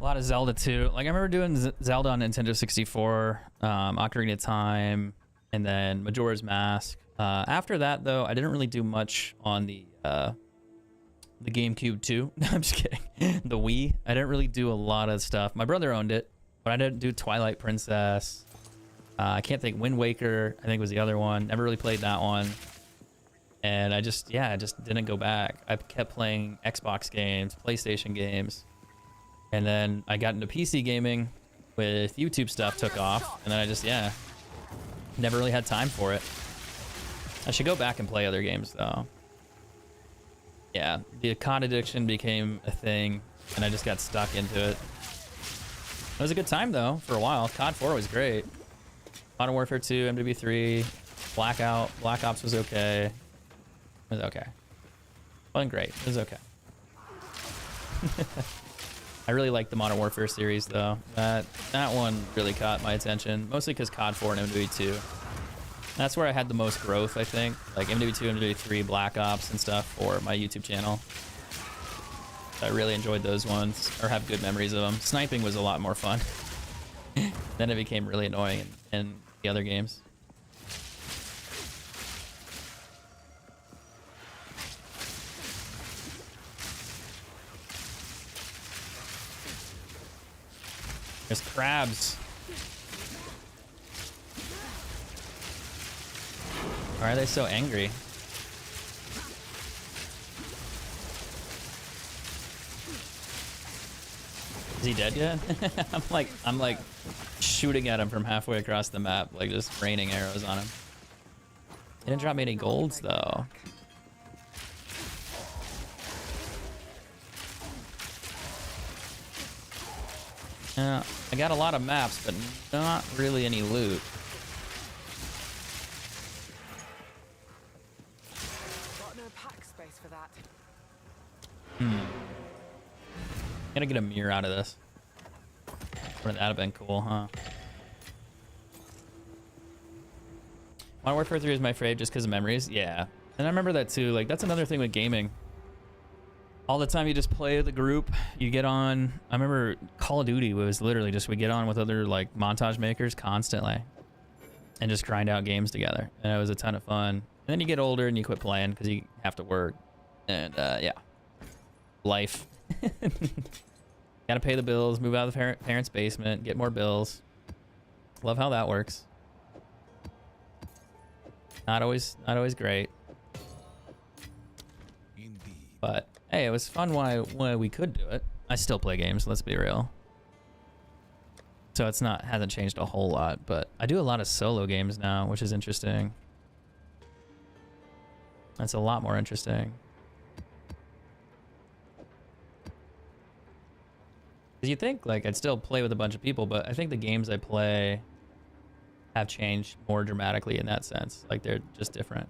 A lot of Zelda too. Like I remember doing Zelda on Nintendo 64, Ocarina of Time, and then Majora's Mask. After that, though, I didn't really do much on the GameCube too. I'm just kidding. The Wii. I didn't really do a lot of stuff. My brother owned it, but I didn't do Twilight Princess. I can't think. Wind Waker, I think was the other one. Never really played that one. And I just didn't go back. I kept playing Xbox games, PlayStation games. And then I got into PC gaming with YouTube stuff took off. And then I just, never really had time for it. I should go back and play other games though. Yeah, the COD addiction became a thing and I just got stuck into it. It was a good time though, for a while. COD 4 was great. Modern Warfare 2, MW3, Blackout, Black Ops was okay. It was okay. Wasn't great, it was okay. I really like the Modern Warfare series though. That one really caught my attention, mostly because COD 4 and MW2. That's where I had the most growth, I think. Like MW2, MW3, Black Ops and stuff for my YouTube channel. I really enjoyed those ones, or have good memories of them. Sniping was a lot more fun. Then it became really annoying in the other games. There's crabs. Why are they so angry? Is he dead yet? I'm like shooting at him from halfway across the map, like just raining arrows on him. He didn't drop me any golds though. I got a lot of maps, but not really any loot. Got no pack space for that. Gotta get a mirror out of this. Wouldn't that have been cool, huh? Modern Warfare 3 is my fave just because of memories. Yeah. And I remember that too. Like, that's another thing with gaming. All the time you just play the group, you get on. I remember Call of Duty was literally just we get on with other like montage makers constantly and just grind out games together. And it was a ton of fun. And then you get older and you quit playing because you have to work. And yeah, life. Gotta pay the bills, move out of the parents' basement, get more bills. Love how that works. Not always great. Indeed. But hey, it was fun while we could do it. I still play games, let's be real. So it's hasn't changed a whole lot, but I do a lot of solo games now, which is interesting. That's a lot more interesting. Because you think like I'd still play with a bunch of people, but I think the games I play have changed more dramatically in that sense. Like they're just different.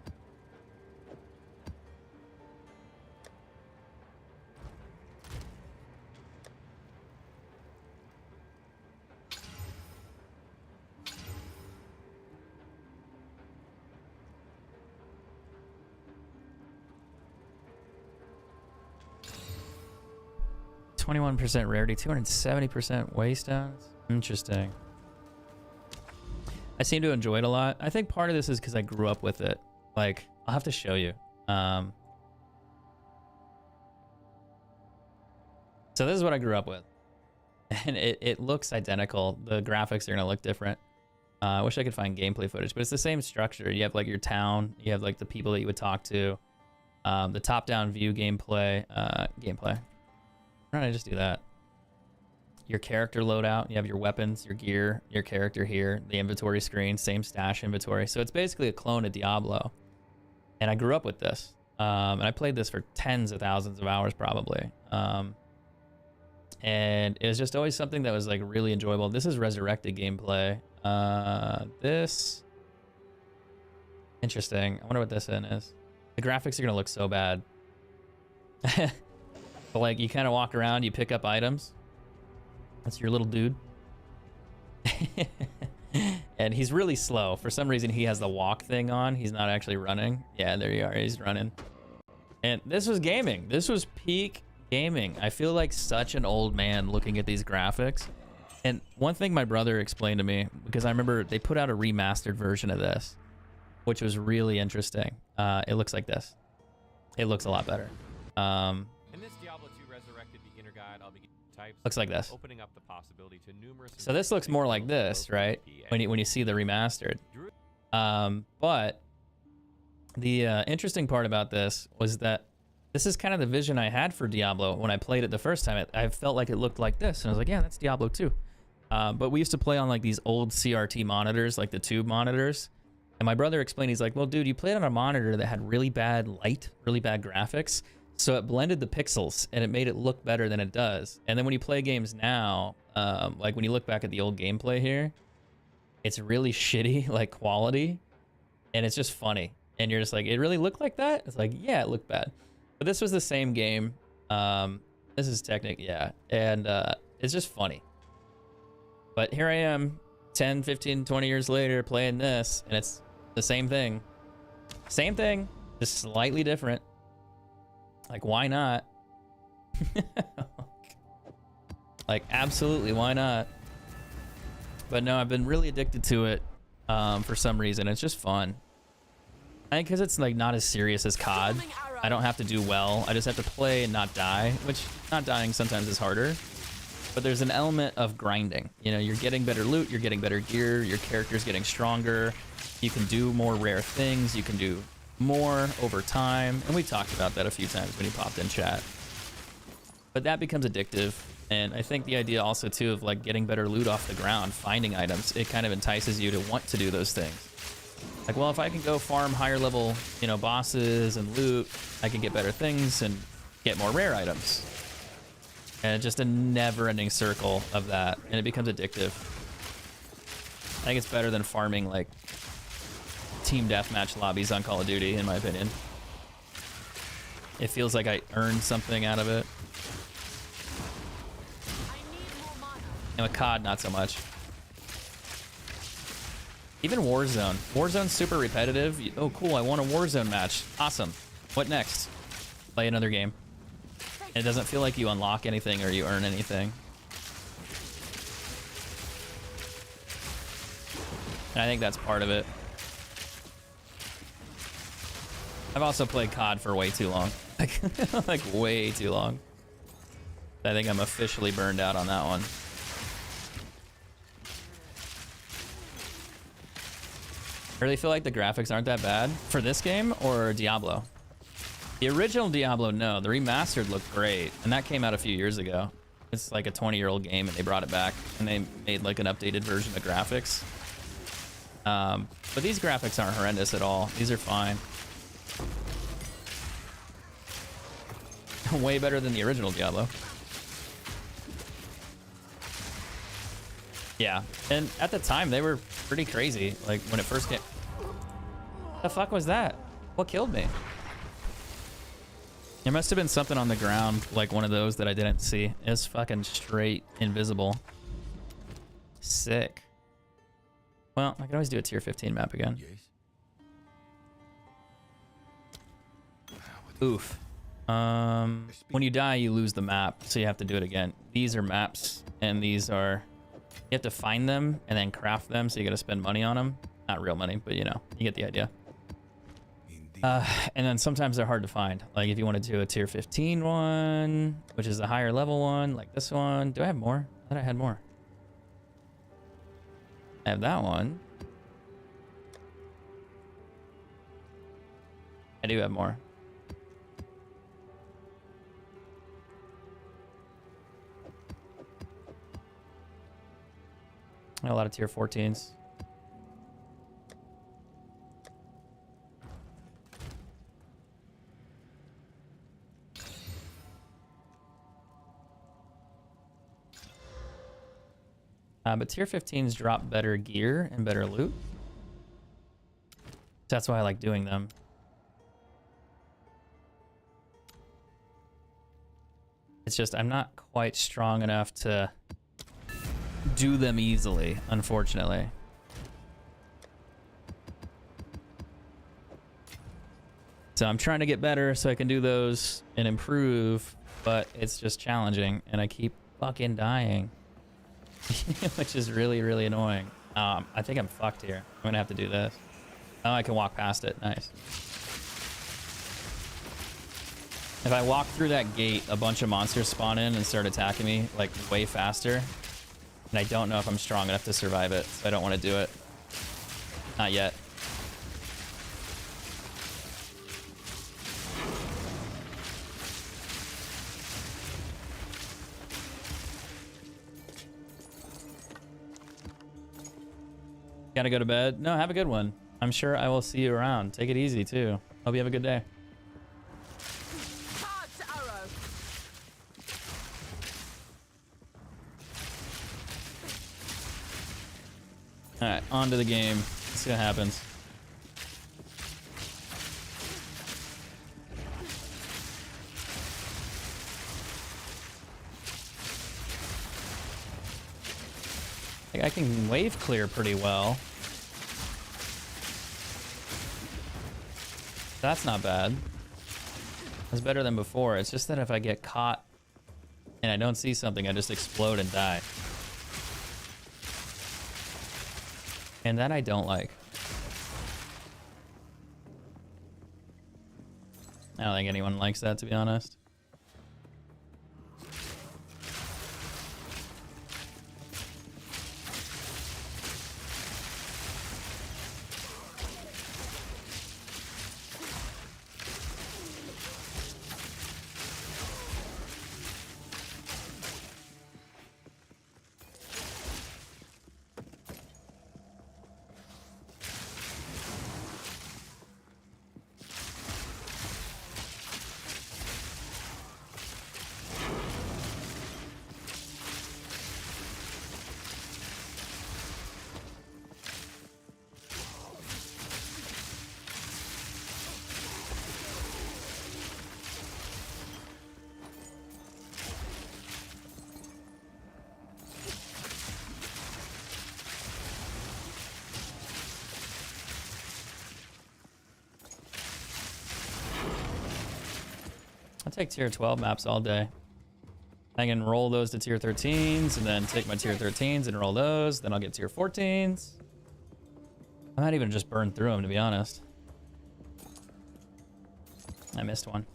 %, rarity, 270% waystones. Interesting. I seem to enjoy it a lot. I think part of this is because I grew up with it. Like, I'll have to show you. So this is what I grew up with. And it looks identical. The graphics are going to look different. I wish I could find gameplay footage, but it's the same structure. You have like your town. You have like the people that you would talk to. The top-down view gameplay. Why don't I just do that? your character loadout. You have your weapons, your gear, your character here, the inventory screen, same stash inventory. So it's basically a clone of Diablo. And I grew up with this. And I played this for tens of thousands of hours probably. And it was just always something that was like really enjoyable. This is resurrected gameplay. This... Interesting. I wonder what this in is. The graphics are going to look so bad. But like you kind of walk around, you pick up items. That's your little dude. And he's really slow. For some reason, he has the walk thing on. He's not actually running. Yeah, there you are. He's running. And this was gaming. This was peak gaming. I feel like such an old man looking at these graphics. And one thing my brother explained to me, because I remember they put out a remastered version of this, which was really interesting. It looks like this. It looks a lot better. In this Diablo 2 Resurrected Beginner Guide, I'll begin types. Looks like this. Opening up the possibility to numerous. So this looks more like this, right? When you see the remastered. But the interesting part about this was that this is kind of the vision I had for Diablo when I played it the first time. I felt like it looked like this, and I was like, yeah, that's Diablo 2. But we used to play on like these old CRT monitors, like the tube monitors. And my brother explained, he's like, well, dude, you played on a monitor that had really bad light, really bad graphics. So it blended the pixels and it made it look better than it does. And then when you play games now, like when you look back at the old gameplay here, it's really shitty, like quality. And it's just funny. And you're just like, it really looked like that? It's like, yeah, it looked bad. But this was the same game. This is Technic, yeah. And it's just funny. But here I am, 10, 15, 20 years later playing this, and it's the same thing. Same thing, just slightly different. Like, why not? Like, absolutely, why not? But no, I've been really addicted to it for some reason. It's just fun. I think because it's like not as serious as COD. I don't have to do well. I just have to play and not die, which not dying sometimes is harder. But there's an element of grinding. You know, you're getting better loot, you're getting better gear, your character's getting stronger. You can do more rare things, you can do more over time. And we talked about that a few times when you popped in chat. But that becomes addictive. And I think the idea also too of like getting better loot off the ground, finding items, it kind of entices you to want to do those things. Like, well, if I can go farm higher level, you know, bosses and loot, I can get better things and get more rare items. And it's just a never-ending circle of that, and it becomes addictive. I think it's better than farming like team deathmatch lobbies on Call of Duty, in my opinion. It feels like I earned something out of it. And with COD, not so much. Even Warzone. Warzone's super repetitive. Oh, cool, I won a Warzone match. Awesome. What next? Play another game. And it doesn't feel like you unlock anything or you earn anything. And I think that's part of it. I've also played COD for way too long. Like way too long. I think I'm officially burned out on that one. I really feel like the graphics aren't that bad for this game or Diablo. The original Diablo, no. The remastered looked great, and that came out a few years ago. It's like a 20-year-old game, and they brought it back, and they made like an updated version of graphics. But these graphics aren't horrendous at all. These are fine. Way better than the original Diablo. Yeah, and at the time, they were pretty crazy. Like, when it first came... The fuck was that? What killed me? There must have been something on the ground, like one of those that I didn't see. It's fucking straight invisible. Sick. Well, I can always do a tier 15 map again. Oof. When you die, you lose the map, so you have to do it again. These are maps, and these are... You have to find them and then craft them, so you gotta spend money on them. Not real money, but you know, you get the idea. And then sometimes they're hard to find. Like if you want to do a tier 15 one, which is a higher level one, like this one. Do I have more? I thought I had more. I have that one. I do have more. A lot of tier 14s. But tier 15s drop better gear and better loot. That's why I like doing them. It's just I'm not quite strong enough to do them easily, unfortunately. So I'm trying to get better so I can do those and improve, but it's just challenging and I keep fucking dying. Which is really, really annoying. I think I'm fucked here. I'm gonna have to do this. Oh, I can walk past it. Nice. If I walk through that gate, a bunch of monsters spawn in and start attacking me like way faster. And I don't know if I'm strong enough to survive it, so I don't want to do it. Not yet. Gotta go to bed? No, have a good one. I'm sure I will see you around. Take it easy, too. Hope you have a good day. Charged arrow. Alright, on to the game. Let's see what happens. I can wave clear pretty well. That's not bad. That's better than before. It's just that if I get caught and I don't see something, I just explode and die. And that I don't like. I don't think anyone likes that, to be honest. I'll take tier 12 maps all day. I can roll those to tier 13s and then take my tier 13s and roll those. Then I'll get tier 14s. I might even just burn through them, to be honest. I missed one.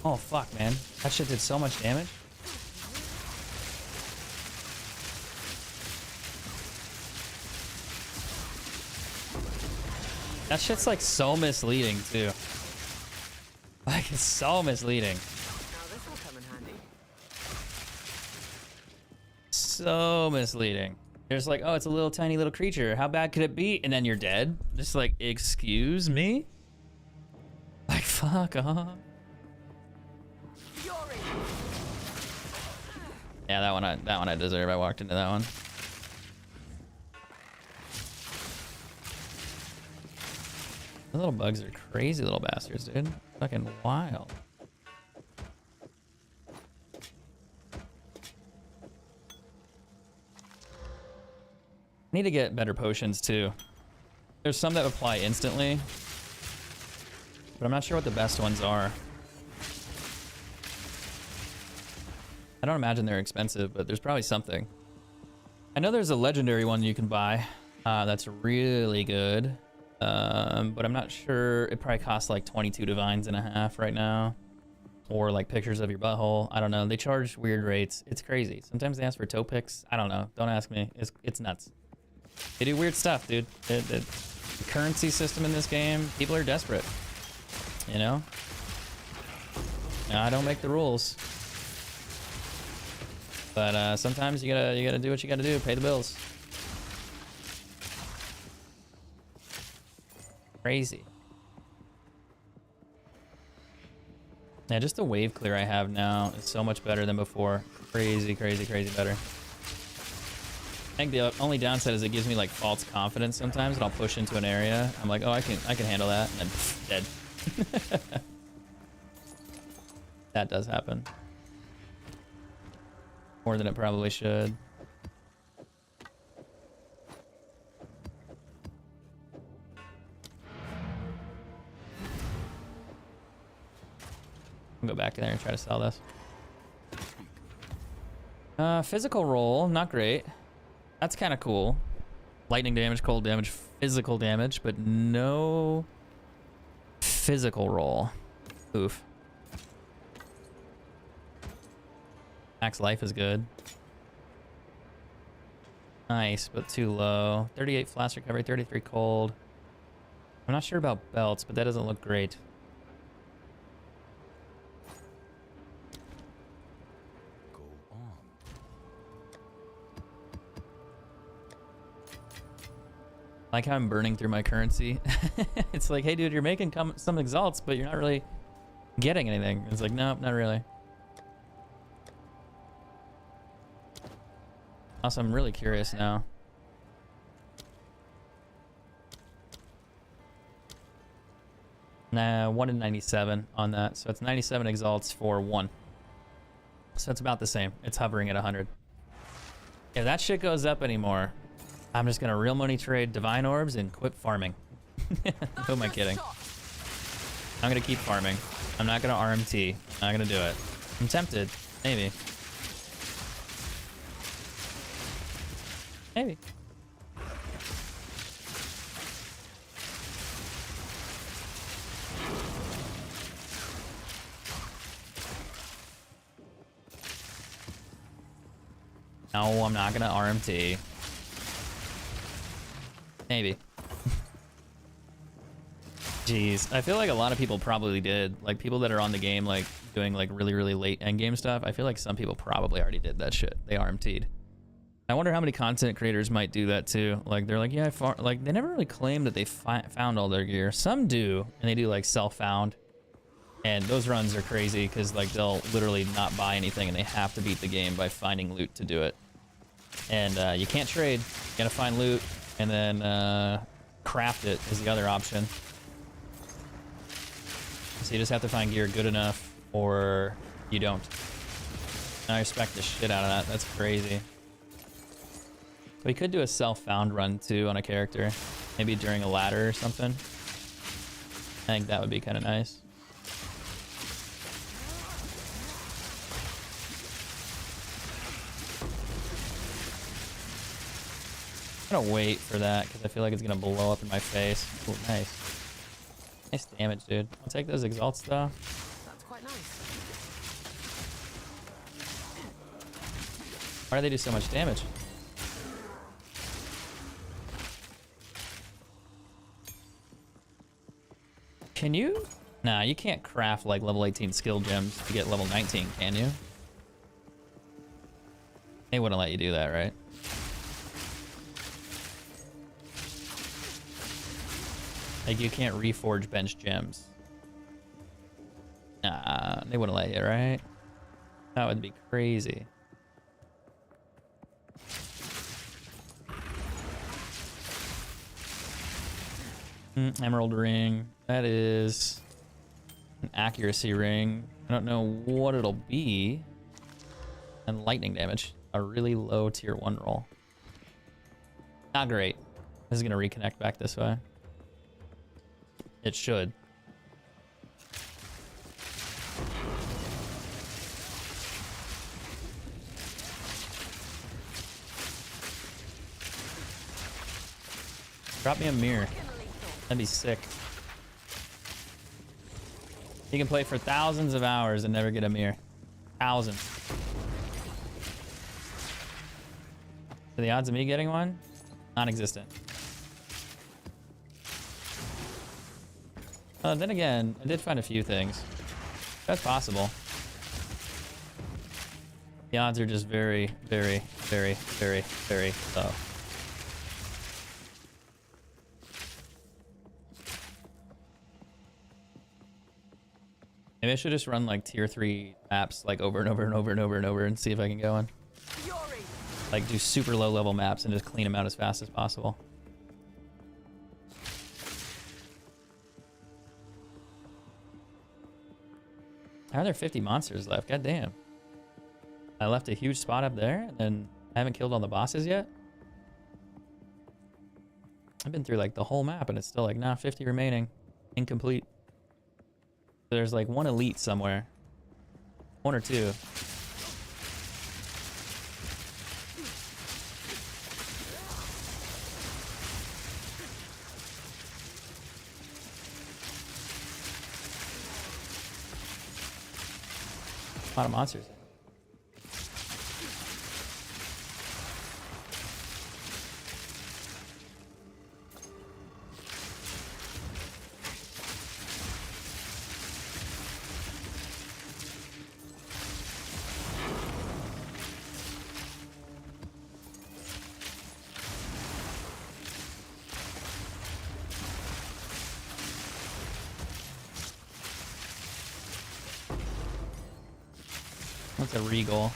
Oh, fuck, man. That shit did so much damage. That shit's like so misleading, too. Like, it's so misleading. Now this will come in handy. So misleading. There's like, oh, it's a little tiny little creature. How bad could it be? And then you're dead. Just like, excuse me? Like, fuck off. Fury. Yeah, that one I deserve. I walked into that one. The little bugs are crazy little bastards, dude. Fucking wild. need to get better potions too. There's some that apply instantly, but I'm not sure what the best ones are. I don't imagine they're expensive, but there's probably something. I know there's a legendary one you can buy that's really good, but I'm not sure. It probably costs like 22 divines and a half right now, or like pictures of your butthole. I don't know. They charge weird rates. It's crazy. Sometimes they ask for toe pics. I don't know. Don't ask me. It's nuts. They do weird stuff, dude. The currency system in this game, people are desperate. You know? I don't make the rules. But sometimes you gotta do what you gotta do, pay the bills. Crazy. Yeah, just the wave clear I have now is so much better than before. Crazy, crazy, crazy better. I think the only downside is it gives me like false confidence sometimes, and I'll push into an area. I'm like, oh, I can handle that, and then pff, dead. That does happen. More than it probably should. I'll go back in there and try to sell this. Physical roll, not great. That's kind of cool. Lightning damage, cold damage, physical damage, but no physical roll. Oof. Max life is good. Nice, but too low. 38 flash recovery, 33 cold. I'm not sure about belts, but that doesn't look great. Go on. Like how I'm burning through my currency. It's like, hey dude, you're making some exalts, but you're not really getting anything. It's like, nope, not really. Also, I'm really curious now. Nah, 1 in 97 on that. So it's 97 exalts for 1. So it's about the same. It's hovering at 100. If that shit goes up anymore, I'm just gonna real money trade divine orbs and quit farming. Who am I kidding? I'm gonna keep farming. I'm not gonna RMT. I'm not gonna do it. I'm tempted. Maybe. Maybe. No, I'm not gonna RMT. Maybe. Jeez, I feel like a lot of people probably did. Like people that are on the game, like doing like really, really late end game stuff. I feel like some people probably already did that shit. They RMT'd. I wonder how many content creators might do that too. Like they're like, yeah, like they never really claim that they found all their gear. Some do, and they do like self-found, and those runs are crazy because like they'll literally not buy anything and they have to beat the game by finding loot to do it. And you can't trade. You gotta find loot and then craft it is the other option. So you just have to find gear good enough, or you don't. And I respect the shit out of that. That's crazy. We could do a self-found run too on a character, maybe during a ladder or something. I think that would be kind of nice. I'm gonna wait for that because I feel like it's gonna blow up in my face. Ooh, nice. Nice damage, dude. I'll take those exalts though. That's quite nice. Why do they do so much damage? Can you? Nah, you can't craft like level 18 skill gems to get level 19, can you? They wouldn't let you do that, right? Like you can't reforge bench gems. Nah, they wouldn't let you, right? That would be crazy. Emerald ring. That is an accuracy ring. I don't know what it'll be. And lightning damage. A really low tier 1 roll. Not great. This is gonna reconnect back this way. It should. Drop me a mirror. That'd be sick. You can play for thousands of hours and never get a mirror. Thousands. So the odds of me getting one? Non-existent. Then again, I did find a few things. That's possible. The odds are just very, very, very, very, very low. Maybe I should just run like tier 3 maps like over and over and over and over and over and see if I can go on. Like do super low level maps and just clean them out as fast as possible. How are there 50 monsters left? God damn. I left a huge spot up there and then I haven't killed all the bosses yet. I've been through like the whole map and it's still like, nah, 50 remaining. Incomplete. There's like one elite somewhere. One or two. A lot of monsters. That's a regal.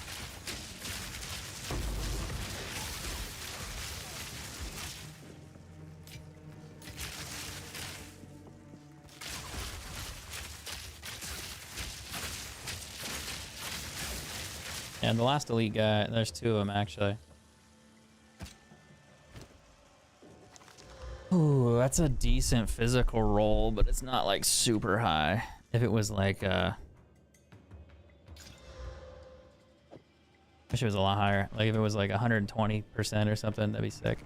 And the last elite guy, there's two of them actually. Ooh, that's a decent physical roll, but it's not like super high. If it was like wish it was a lot higher. Like if it was like 120% or something, that'd be sick.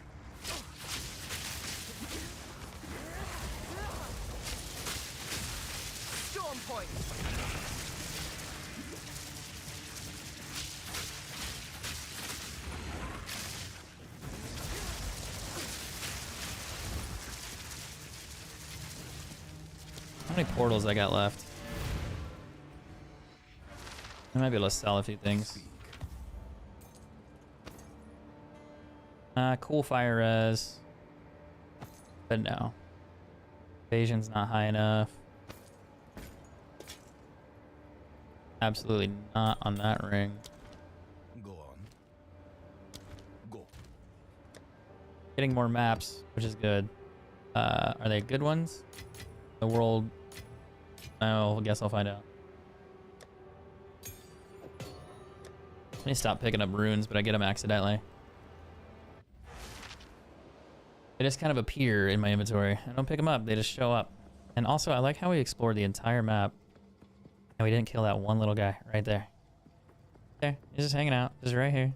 Storm point. How many portals I got left? I might be able to sell a few things. Cool fire res. But no. Evasion's not high enough. Absolutely not on that ring. Go on. Go. Getting more maps, which is good. Are they good ones? The world... Oh, I guess I'll find out. Let me stop picking up runes, but I get them accidentally. They just kind of appear in my inventory. I don't pick them up, they just show up. And also, I like how we explored the entire map. And we didn't kill that one little guy right there. There, he's just hanging out, just right here.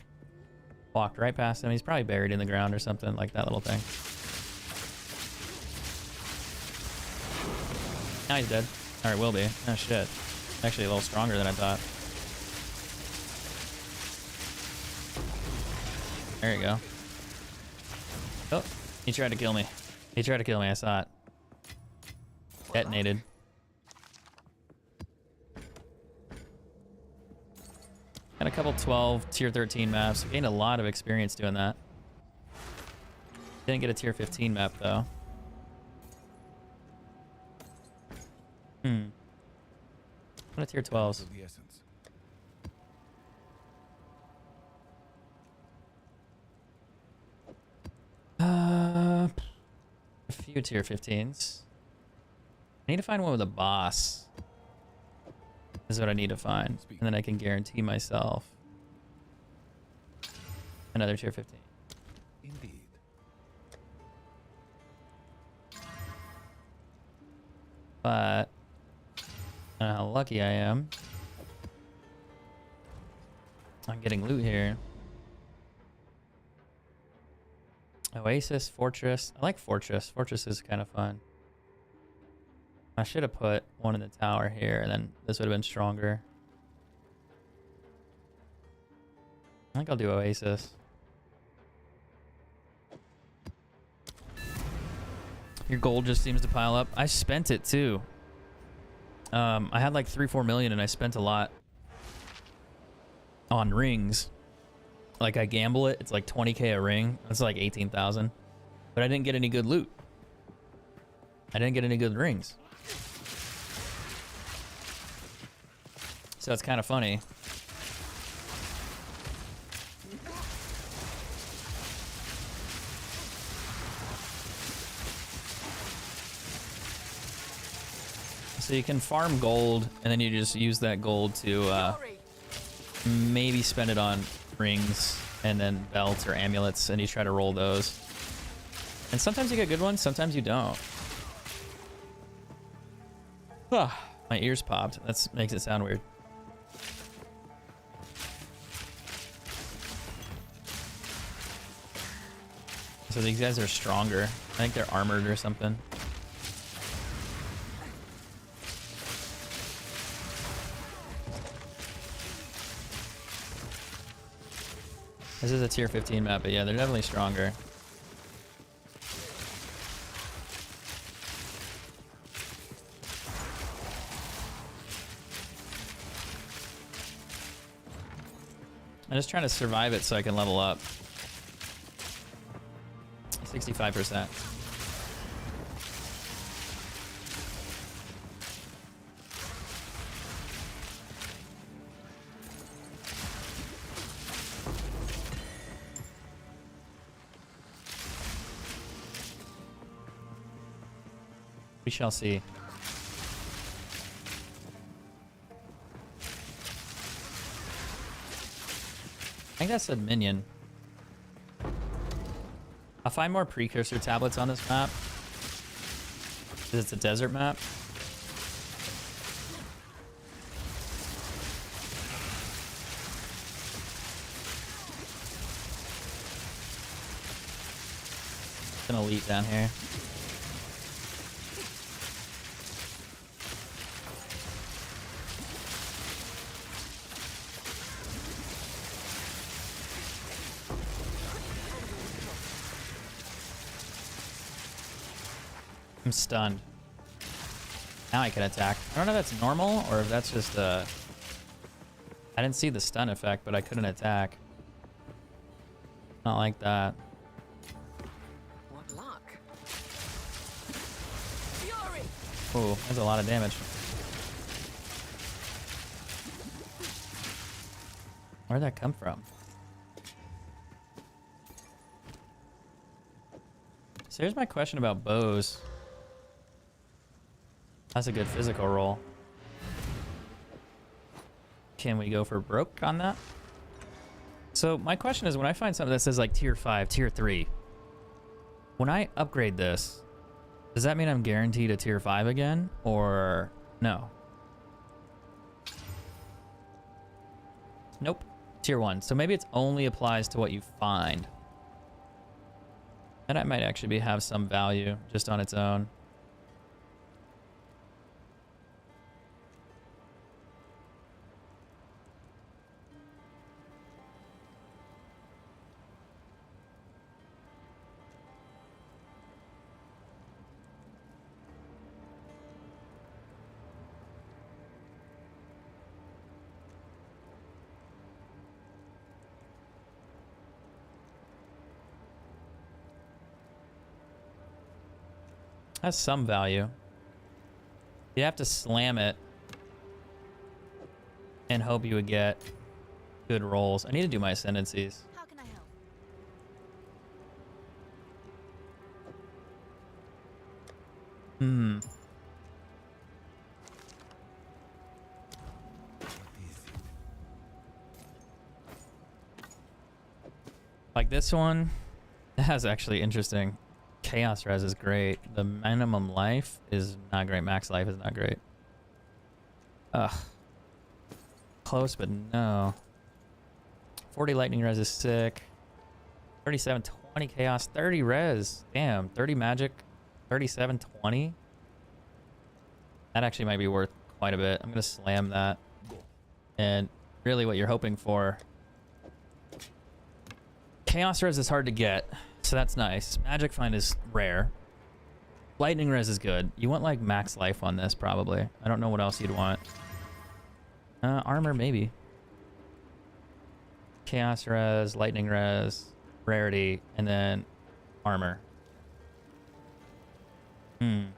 Walked right past him. He's probably buried in the ground or something, like that little thing. Now he's dead. Or will be. Oh shit. Actually a little stronger than I thought. There you go. Oh, he tried to kill me. He tried to kill me, I saw it. Detonated. Got a couple 12 tier 13 maps. Gained a lot of experience doing that. Didn't get a tier 15 map though. What a tier 12s? Of the essence. A few tier 15s. I need to find one with a boss. Is what I need to find. And then I can guarantee myself another tier 15. Indeed. But I don't know how lucky I am. I'm getting loot here. Oasis, Fortress. I like Fortress. Fortress is kind of fun. I should have put one in the tower here, and then this would have been stronger. I think I'll do Oasis. Your gold just seems to pile up. I spent it too. I had like 3-4 million, and I spent a lot on rings. Like I gamble it, it's like 20k a ring. That's like 18,000. But I didn't get any good loot. I didn't get any good rings. So it's kind of funny. So you can farm gold, and then you just use that gold to maybe spend it on rings and then belts or amulets, and you try to roll those. And sometimes you get good ones, sometimes you don't. Ah, my ears popped. That makes it sound weird. So these guys are stronger. I think they're armored or something. This is a tier 15 map, but yeah, they're definitely stronger. I'm just trying to survive it so I can level up. 65%. We shall see. I think that's a minion. I'll find more precursor tablets on this map, because it's a desert map. It's an elite down here. I'm stunned. Now I can attack. I don't know if that's normal or if that's just I didn't see the stun effect, but I couldn't attack. Not like that. What luck. Fury. Ooh, that's a lot of damage. Where'd that come from? So here's my question about bows. That's a good physical roll. Can we go for broke on that? So my question is, when I find something that says like tier 5, tier 3, when I upgrade this, does that mean I'm guaranteed a tier 5 again, or no? Nope, tier 1. So maybe it only applies to what you find. And that might actually have some value just on its own. Has some value. You have to slam it and hope you would get good rolls. I need to do my ascendancies. How can I help? Like this one, that's actually interesting. Chaos res is great. The minimum life is not great. Max life is not great. Ugh. Close, but no. 40 lightning res is sick. 37, 20 chaos, 30 res. Damn, 30 magic, 37, 20. That actually might be worth quite a bit. I'm gonna slam that. And really what you're hoping for. Chaos res is hard to get, so that's nice. Magic find is rare. Lightning res is good. You want like max life on this probably. I don't know what else you'd want. Armor maybe. Chaos res, lightning res, rarity, and then armor. That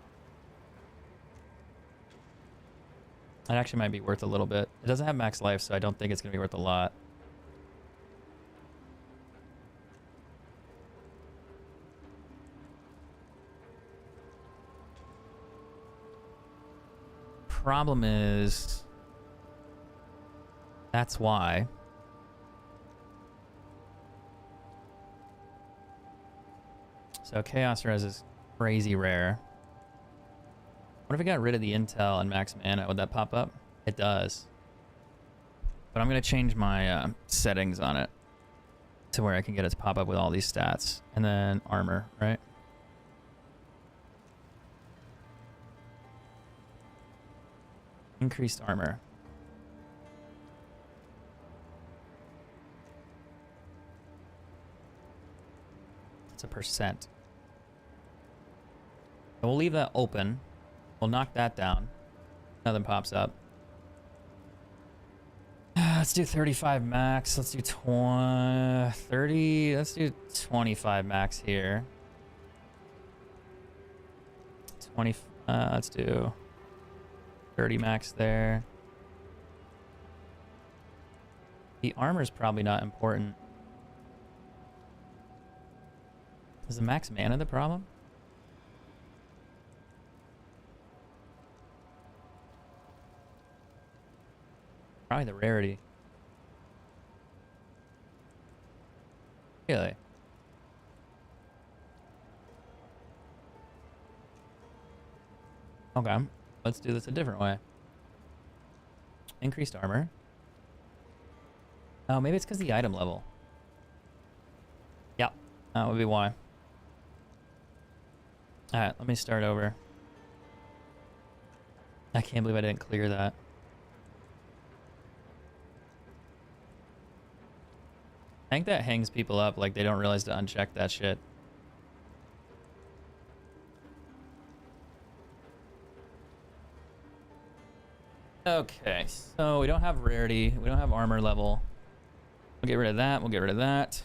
actually might be worth a little bit. It doesn't have max life, so I don't think it's gonna be worth a lot. Problem is, that's why. So Chaos Res is crazy rare. What if I got rid of the intel and max mana? Would that pop up? It does. But I'm going to change my settings on it to where I can get it to pop up with all these stats. And then armor, right? Increased armor. It's a percent. So we'll leave that open. We'll knock that down. Nothing pops up. Let's do 35 max. Let's do 30. Let's do 25 max here. 20. Let's do 30 max there. The armor's probably not important. Is the max mana the problem? Probably the rarity. Really? Okay, let's do this a different way. Increased armor. Oh, maybe it's because the item level. Yep, that would be why. Alright, let me start over. I can't believe I didn't clear that. I think that hangs people up, like they don't realize to uncheck that shit. Okay, so we don't have rarity, we don't have armor level. We'll get rid of that, we'll get rid of that.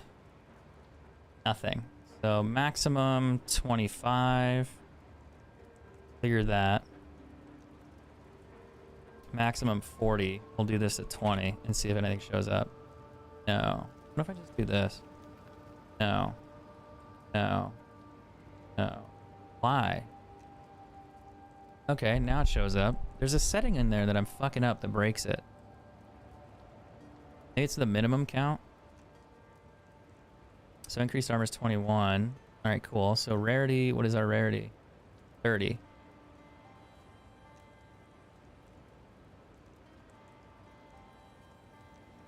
Nothing. So maximum 25. Clear that. Maximum 40. We'll do this at 20 and see if anything shows up. No. What if I just do this? No. No. No. Why? Okay, now it shows up. There's a setting in there that I'm fucking up that breaks it. Maybe it's the minimum count. So increased armor is 21. Alright, cool. So rarity, what is our rarity? 30.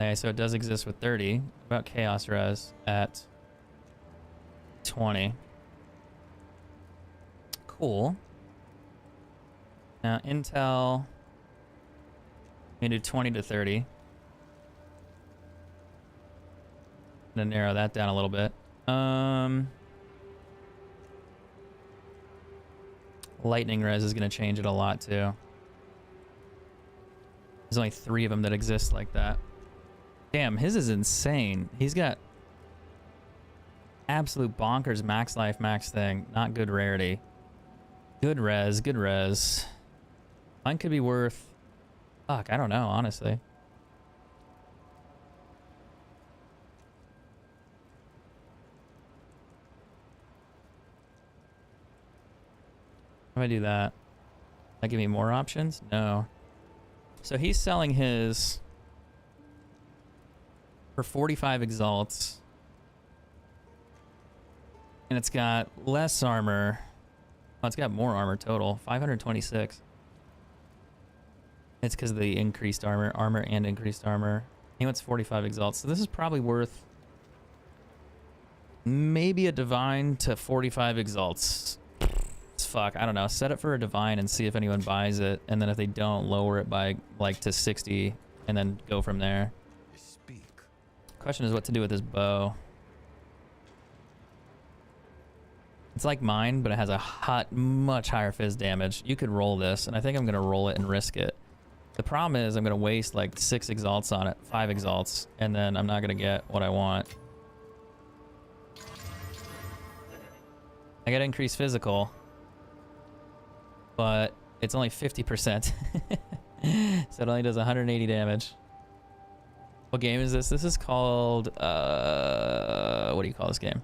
Okay, so it does exist with 30. What about Chaos Res at 20? Cool. Now Intel, we can do 20 to 30. Gonna narrow that down a little bit. Lightning Res is gonna change it a lot too. There's only 3 of them that exist like that. Damn, his is insane. He's got absolute bonkers max life, max thing. Not good rarity. Good res, good res. Mine could be worth... Fuck, I don't know, honestly. If I do that, that give me more options? No. So he's selling his for 45 exalts. And it's got less armor. Oh, it's got more armor total. 526. It's because of the increased armor. Armor and increased armor. He wants 45 exalts. So this is probably worth maybe a divine to 45 exalts. It's fuck. I don't know. Set it for a divine and see if anyone buys it. And then if they don't, lower it by like to 60 and then go from there. Speak. Question is what to do with this bow. It's like mine, but it has a much higher fizz damage. You could roll this, and I think I'm gonna roll it and risk it. The problem is I'm gonna waste like 6 exalts on it, 5 exalts, and then I'm not gonna get what I want. I gotta increase physical, but it's only 50%. So it only does 180 damage. What game is this? This is called, what do you call this game?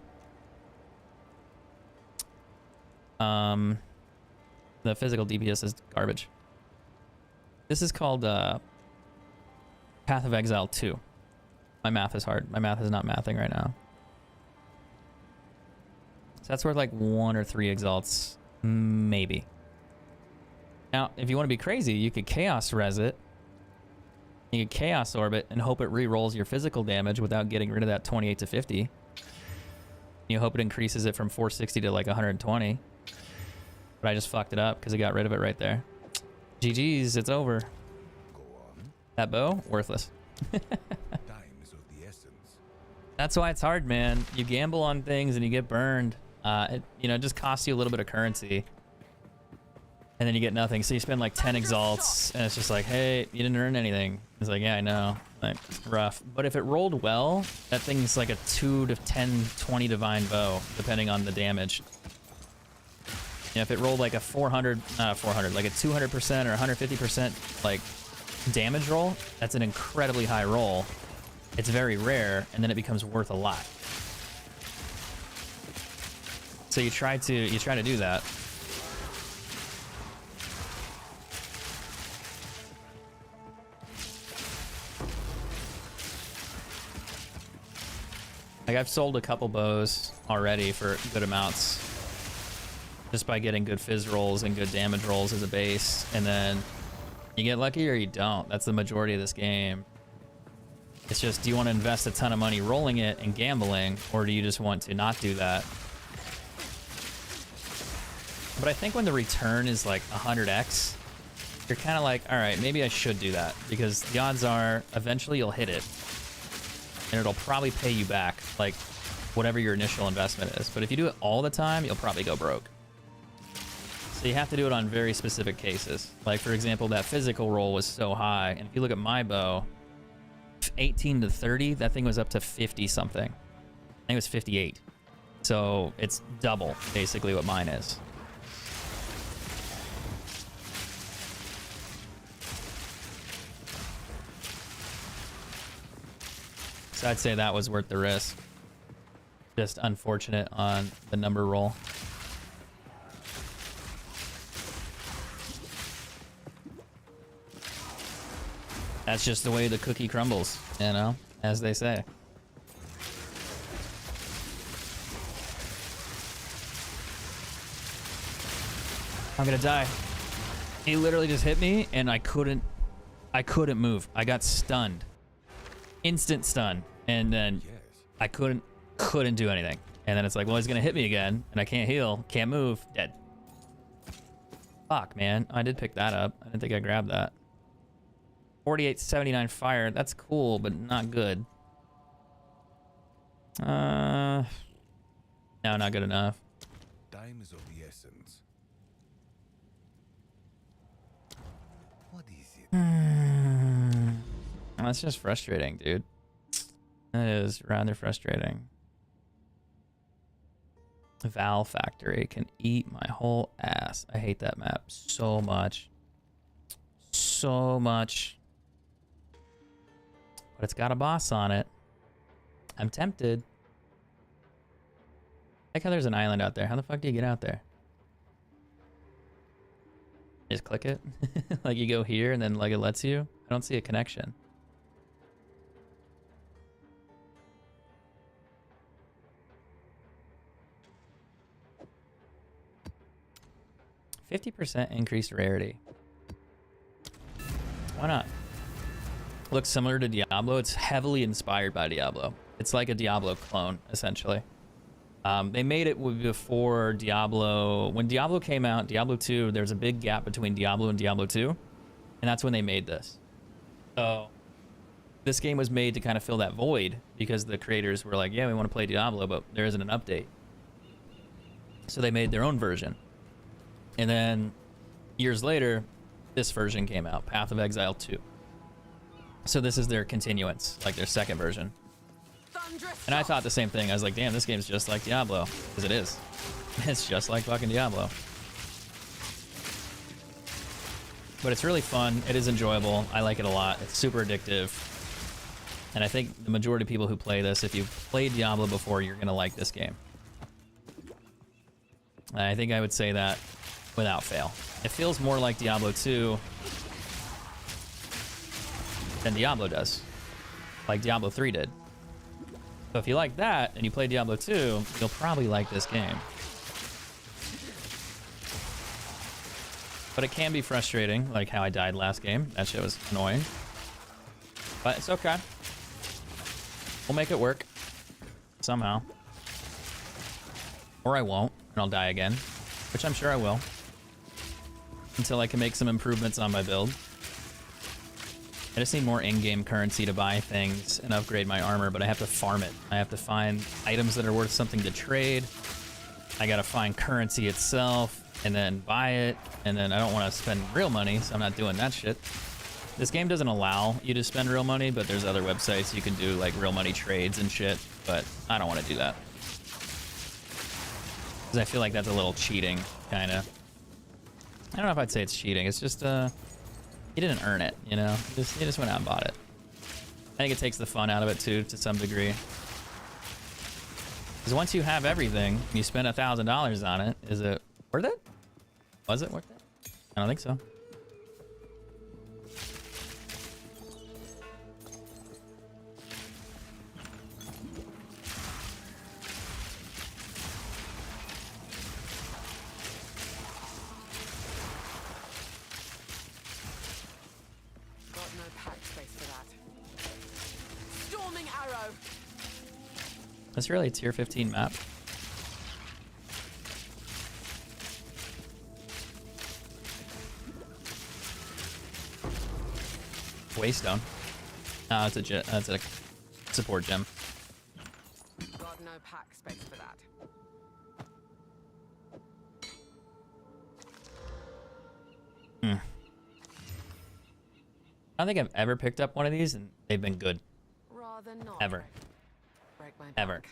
The physical DPS is garbage. This is called Path of Exile 2. My math is hard. My math is not mathing right now. So that's worth like 1 or 3 exalts, maybe. Now, if you want to be crazy, you could Chaos Res it. You could Chaos Orbit and hope it re-rolls your physical damage without getting rid of that 28 to 50. You hope it increases it from 460 to like 120. But I just fucked it up because I got rid of it right there. GG's, it's over. Go on. That bow, worthless. Time is of the essence. That's why it's hard, man. You gamble on things and you get burned. It just costs you a little bit of currency. And then you get nothing. So you spend like 10 exalts and it's just like, hey, you didn't earn anything. It's like, yeah, I know. Like, rough. But if it rolled well, that thing's like a 2 to 10, 20 divine bow, depending on the damage. If it rolled like a 400, like a 200% or 150% like damage roll, that's an incredibly high roll. It's very rare, and then it becomes worth a lot. So you try to do that. Like I've sold a couple bows already for good amounts. Just by getting good fizz rolls and good damage rolls as a base. And then you get lucky or you don't. That's the majority of this game. It's just, do you want to invest a ton of money rolling it and gambling, or do you just want to not do that? But I think when the return is like 100x, you're kind of like, all right, maybe I should do that, because the odds are eventually you'll hit it and it'll probably pay you back like whatever your initial investment is. But if you do it all the time, you'll probably go broke. So you have to do it on very specific cases. Like for example, that physical roll was so high, and if you look at my bow, 18 to 30, that thing was up to 50 something. I think it was 58. So it's double basically what mine is. So I'd say that was worth the risk. Just unfortunate on the number roll. That's just the way the cookie crumbles, you know, as they say. I'm gonna die. He literally just hit me and I couldn't move. I got stunned. Instant stun. And then Yes. I couldn't do anything. And then it's like, well, he's gonna hit me again and I can't heal, can't move, dead. Fuck, man. I did pick that up. I didn't think I grabbed that. 4879 fire. That's cool, but not good. No, not good enough. Time is of the essence. What is it? That's just frustrating, dude. That is rather frustrating. Val Factory can eat my whole ass. I hate that map so much. So much. But it's got a boss on it. I'm tempted. Like how there's an island out there. How the fuck do you get out there? Just click it? Like you go here and then like it lets you? I don't see a connection. 50% increased rarity. Why not? Looks similar to Diablo. It's heavily inspired by Diablo. It's like a Diablo clone, essentially. They made it before Diablo. When Diablo came out, Diablo 2, there's a big gap between Diablo and Diablo 2. And that's when they made this. So this game was made to kind of fill that void because the creators were like, yeah, we want to play Diablo, but there isn't an update. So they made their own version. And then years later, this version came out, Path of Exile 2. So this is their continuance, like their second version. And I thought the same thing. I was like, damn, this game's just like Diablo. Because it is. It's just like fucking Diablo. But it's really fun. It is enjoyable. I like it a lot. It's super addictive. And I think the majority of people who play this, if you've played Diablo before, you're going to like this game. And I think I would say that without fail. It feels more like Diablo 2 than Diablo does. Like Diablo 3 did. So if you like that and you play Diablo 2, you'll probably like this game. But it can be frustrating, like how I died last game. That shit was annoying. But it's okay. We'll make it work. Somehow. Or I won't, and I'll die again. Which I'm sure I will. Until I can make some improvements on my build. I just need more in-game currency to buy things and upgrade my armor, but I have to farm it. I have to find items that are worth something to trade. I gotta find currency itself and then buy it, and then I don't want to spend real money, so I'm not doing that shit. This game doesn't allow you to spend real money, but there's other websites you can do like real money trades and shit, but I don't want to do that. Because I feel like that's a little cheating, kind of. I don't know if I'd say it's cheating, it's just, you didn't earn it, you know? You just went out and bought it. I think it takes the fun out of it, too, to some degree. Because once you have everything, and you spend $1,000 on it, is it worth it? Was it worth it? I don't think so. That's really a tier 15 map. Waystone. No, that's a support gem. Got no pack space for that. I don't think I've ever picked up one of these and they've been good. Rather not. Ever. Break my back. Ever.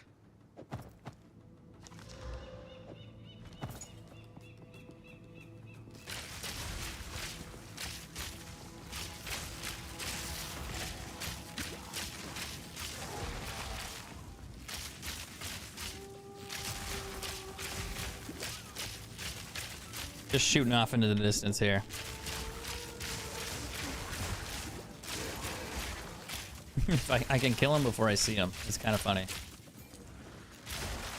Just shooting off into the distance here. If I can kill him before I see him. It's kind of funny.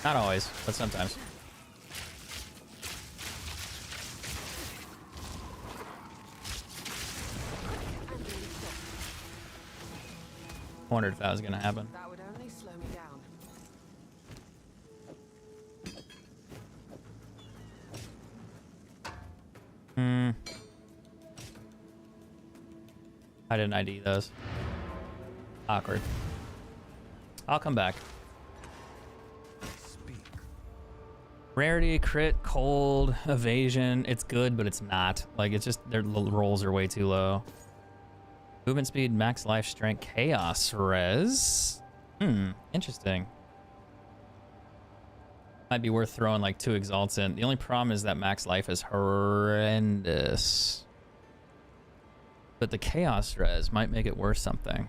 Not always, but sometimes. Wondered if that was gonna happen. That would only slow me down. I didn't ID those. Awkward. I'll come back. Speak. Rarity, crit, cold, evasion. It's good, but it's not. Like, it's just their rolls are way too low. Movement speed, max life strength, chaos res. Interesting. Might be worth throwing like 2 exalts in. The only problem is that max life is horrendous. But the chaos res might make it worth something.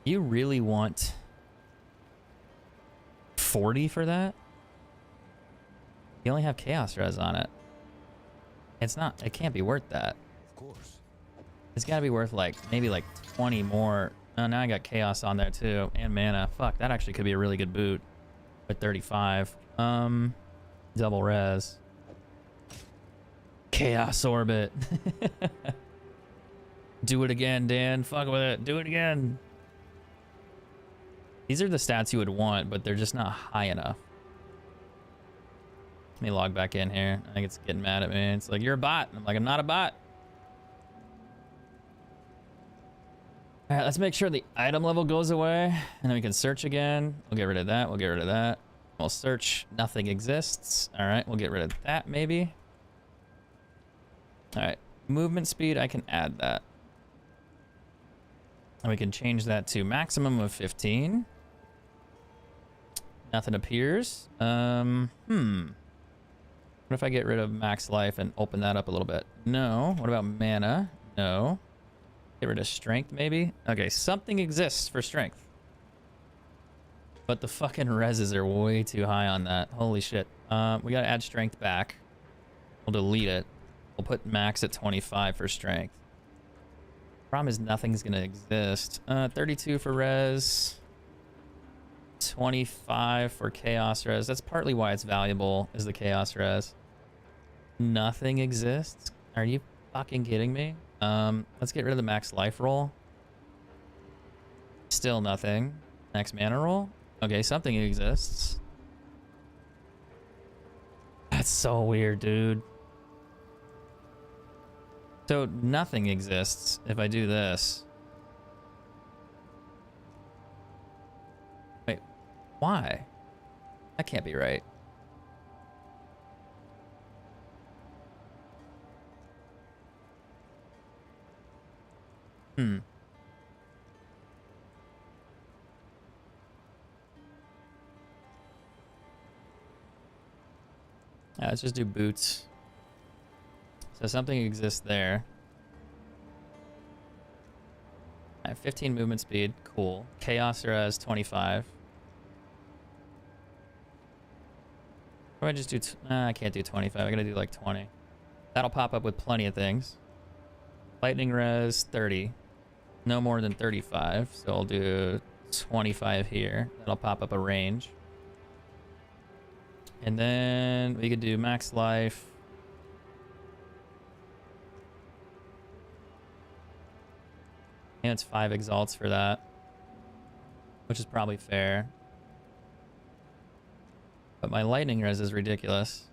You really want 40 for that? You only have chaos res on it. It can't be worth that. Of course. It's gotta be worth like, maybe like 20 more. Oh, now I got chaos on there too, and mana. Fuck, that actually could be a really good boot. With 35. Double res. Chaos Orbit. Do it again, Dan. Fuck with it. Do it again. These are the stats you would want, but they're just not high enough. Let me log back in here. I think it's getting mad at me. It's like, you're a bot. I'm like, I'm not a bot. All right, let's make sure the item level goes away, and then we can search again. We'll get rid of that. We'll get rid of that. We'll search. Nothing exists. All right, we'll get rid of that maybe. All right, movement speed, I can add that. And we can change that to maximum of 15. Nothing appears. What if I get rid of max life and open that up a little bit? No. What about mana? No. Get rid of strength, maybe? Okay, something exists for strength. But the fucking reses are way too high on that. Holy shit. We gotta add strength back. We'll delete it. We'll put max at 25 for strength. Problem is nothing's gonna exist. 32 for res. 25 for chaos res. That's partly why it's valuable, is the chaos res. Nothing exists? Are you fucking kidding me? Let's get rid of the max life roll. Still nothing. Max mana roll? Okay, something exists. That's so weird, dude. So nothing exists if I do this. Wait, why? That can't be right. Yeah, let's just do boots. So something exists there. I have 15 movement speed. Cool. Chaos res 25. Or do I just do... I can't do 25. I gotta do like 20. That'll pop up with plenty of things. Lightning res 30. No more than 35. So I'll do 25 here. That'll pop up a range. And then we could do max life. And it's 5 exalts for that, which is probably fair. But my lightning res is ridiculous.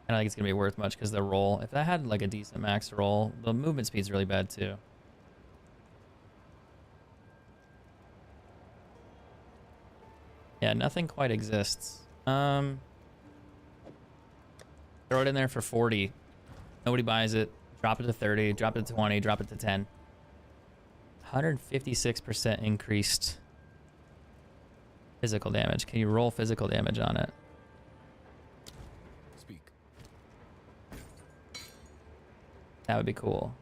I don't think it's gonna be worth much because the roll, if that had like a decent max roll, the movement speed's really bad too. Yeah, nothing quite exists. Throw it in there for 40. Nobody buys it. Drop it to 30, drop it to 20, drop it to 10. 156% increased physical damage. Can you roll physical damage on it? Speak. That would be cool.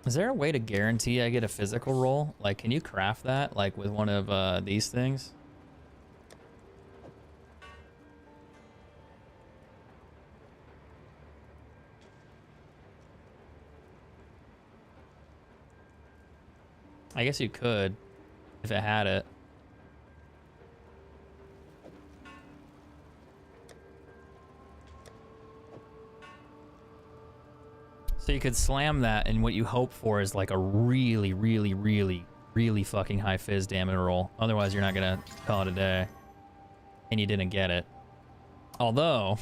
Is there a way to guarantee I get a physical roll? Like, can you craft that, like, with one of these things? I guess you could, if it had it. So you could slam that, and what you hope for is like a really, really, really, really fucking high fizz damage roll. Otherwise, you're not gonna call it a day. And you didn't get it. Although,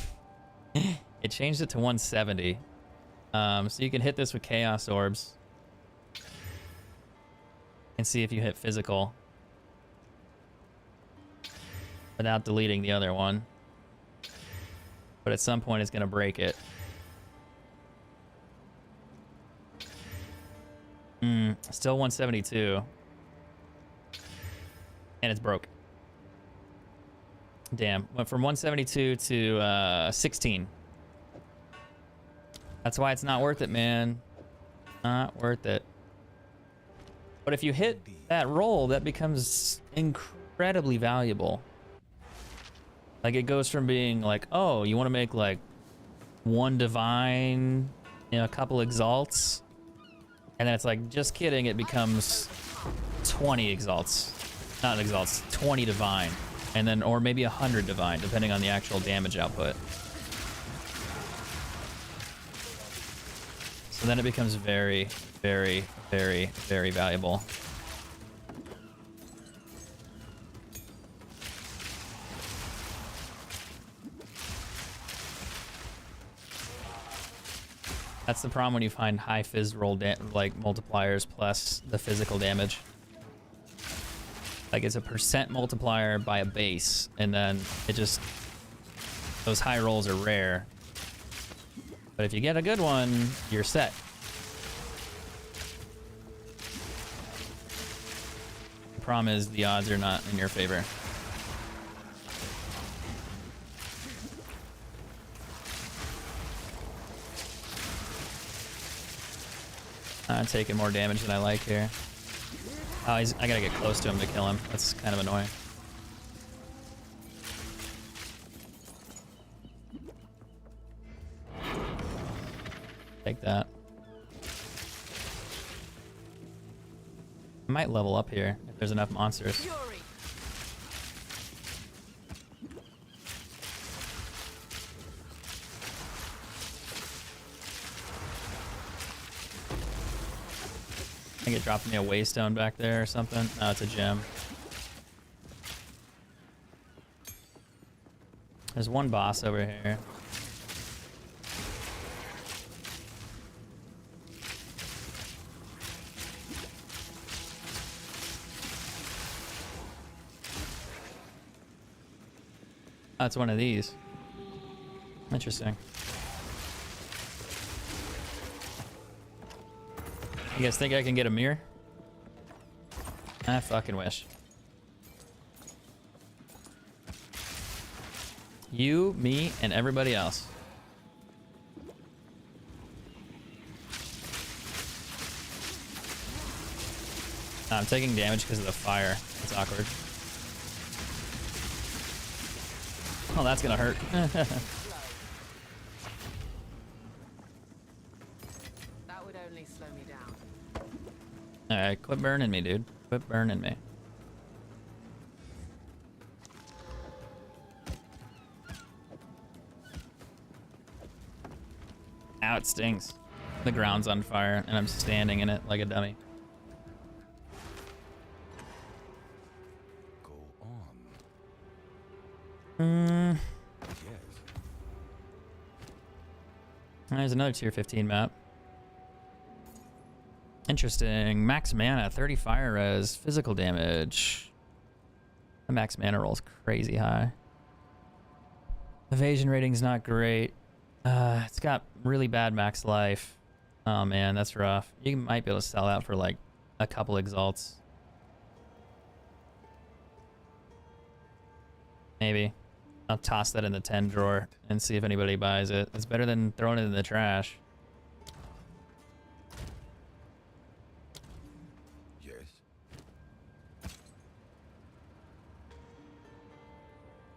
it changed it to 170. So you can hit this with Chaos Orbs. And see if you hit physical. Without deleting the other one. But at some point, it's gonna break it. Still 172. And it's broke. Damn. Went from 172 to 16. That's why it's not worth it, man. Not worth it. But if you hit that roll, that becomes incredibly valuable. Like, it goes from being like, oh, you want to make like 1 divine, you know, a couple exalts. And then it's like, just kidding, it becomes 20 exalts. Not exalts, 20 divine. and then or maybe 100 divine, depending on the actual damage output. So then it becomes very, very, very, very valuable. That's the problem when you find high fizz roll like multipliers plus the physical damage. Like it's a percent multiplier by a base, and then it just, those high rolls are rare. But if you get a good one, you're set. The problem is the odds are not in your favor. I'm taking more damage than I like here. Oh, I gotta get close to him to kill him. That's kind of annoying. Take that. I might level up here if there's enough monsters. Fury. I think it dropped me a waystone back there or something. No, it's a gem. There's one boss over here. Oh, it's one of these. Interesting. You guys think I can get a mirror? I fucking wish. You, me, and everybody else. I'm taking damage because of the fire. It's awkward. Oh, that's gonna hurt. That would only slow me down. Alright, quit burning me, dude. Quit burning me. Ow, it stings. The ground's on fire, and I'm standing in it like a dummy. Go on. Yes. There's another tier 15 map. Interesting. Max mana, 30 fire res, physical damage. The max mana roll's crazy high. Evasion rating's not great. It's got really bad max life. Oh man, that's rough. You might be able to sell out for like a couple exalts. Maybe. I'll toss that in the 10 drawer and see if anybody buys it. It's better than throwing it in the trash. Yes.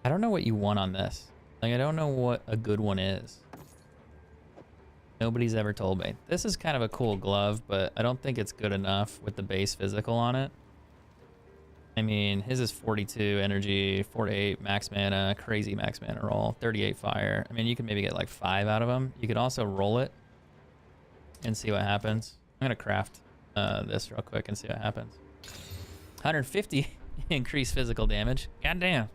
I don't know what you want on this. Like, I don't know what a good one is. Nobody's ever told me. This is kind of a cool glove, but I don't think it's good enough with the base physical on it. I mean, his is 42 energy, 48 max mana, crazy max mana roll, 38 fire. I mean, you can maybe get like 5 out of them. You could also roll it and see what happens. I'm gonna craft this real quick and see what happens. 150 increased physical damage. God damn.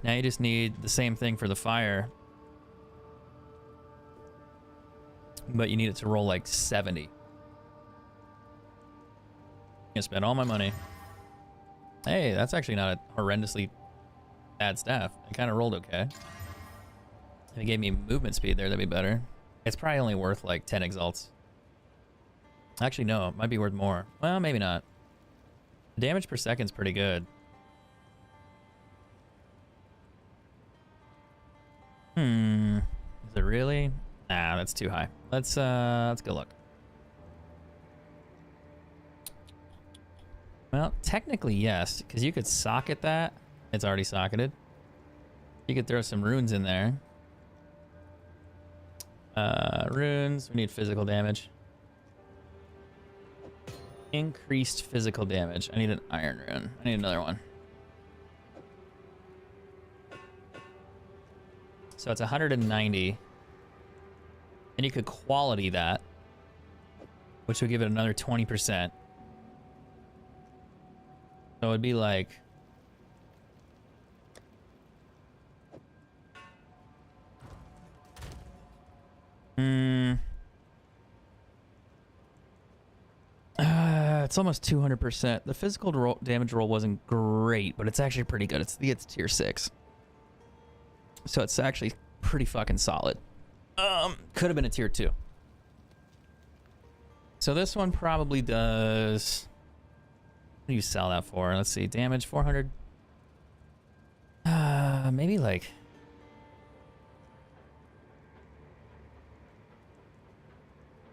Now you just need the same thing for the fire. But you need it to roll like 70. I'm gonna spend all my money. Hey, that's actually not a horrendously bad staff. It kind of rolled okay. If it gave me movement speed there, that'd be better. It's probably only worth like 10 exalts. Actually, no, it might be worth more. Well, maybe not. The damage per second's pretty good. Is it really? Nah, that's too high. Let's go look. Well, technically yes, because you could socket that. It's already socketed. You could throw some runes in there. Runes. We need physical damage. Increased physical damage. I need an iron rune. I need another one. So it's 190. And you could quality that, which would give it another 20%. So it'd be like... it's almost 200%. The physical damage roll wasn't great, but it's actually pretty good. It's tier 6. So it's actually pretty fucking solid. Could have been a tier 2. So this one probably does... What do you sell that for? Let's see. Damage 400. Maybe like...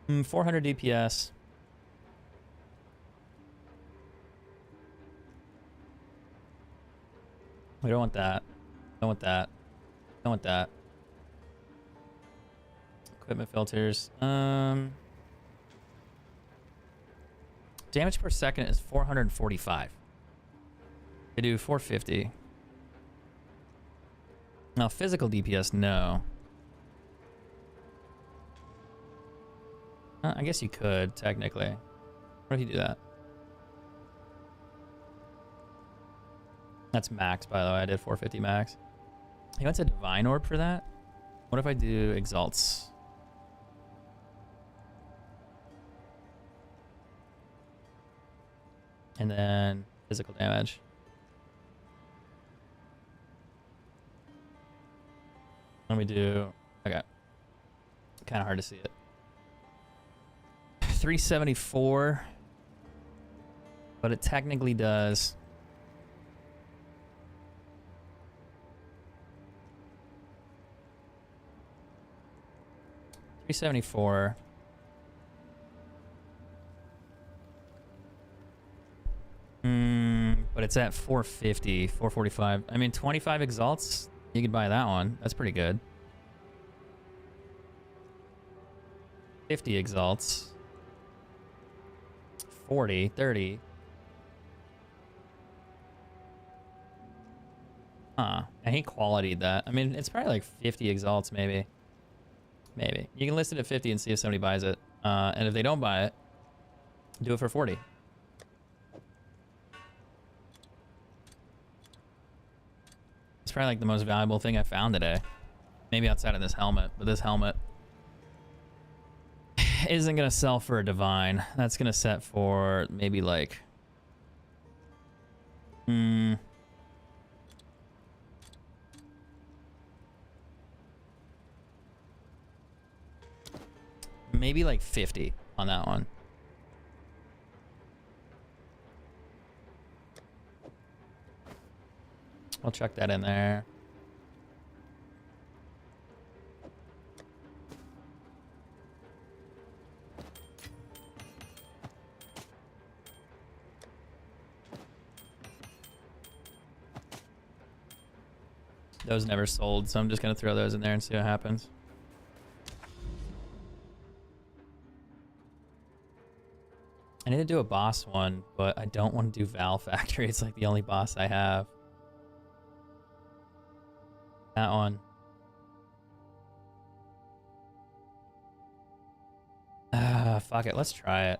Mm, 400 DPS. We don't want that. Don't want that. Don't want that. Equipment filters. Damage per second is 445. They do 450. Now physical DPS, no. I guess you could, technically. What if you do that? That's max, by the way. I did 450 max. You went to Divine Orb for that? What if I do Exalts? And then physical damage. Let me do... Okay. Kind of hard to see it. 374. But it technically does... 374. But it's at 450, 445. I mean, 25 Exalts, you could buy that one. That's pretty good. 50 Exalts. 40, 30. Huh. And he quality'd that. I mean, it's probably like 50 Exalts, maybe. Maybe. You can list it at 50 and see if somebody buys it. And if they don't buy it, do it for 40. It's probably like the most valuable thing I found today. Maybe outside of this helmet, but this helmet isn't going to sell for a divine. That's going to set for maybe like... maybe like 50 on that one. I'll chuck that in there. Those never sold, so I'm just gonna throw those in there and see what happens. I need to do a boss one, but I don't want to do Val Factory. It's like the only boss I have. That one. Fuck it. Let's try it.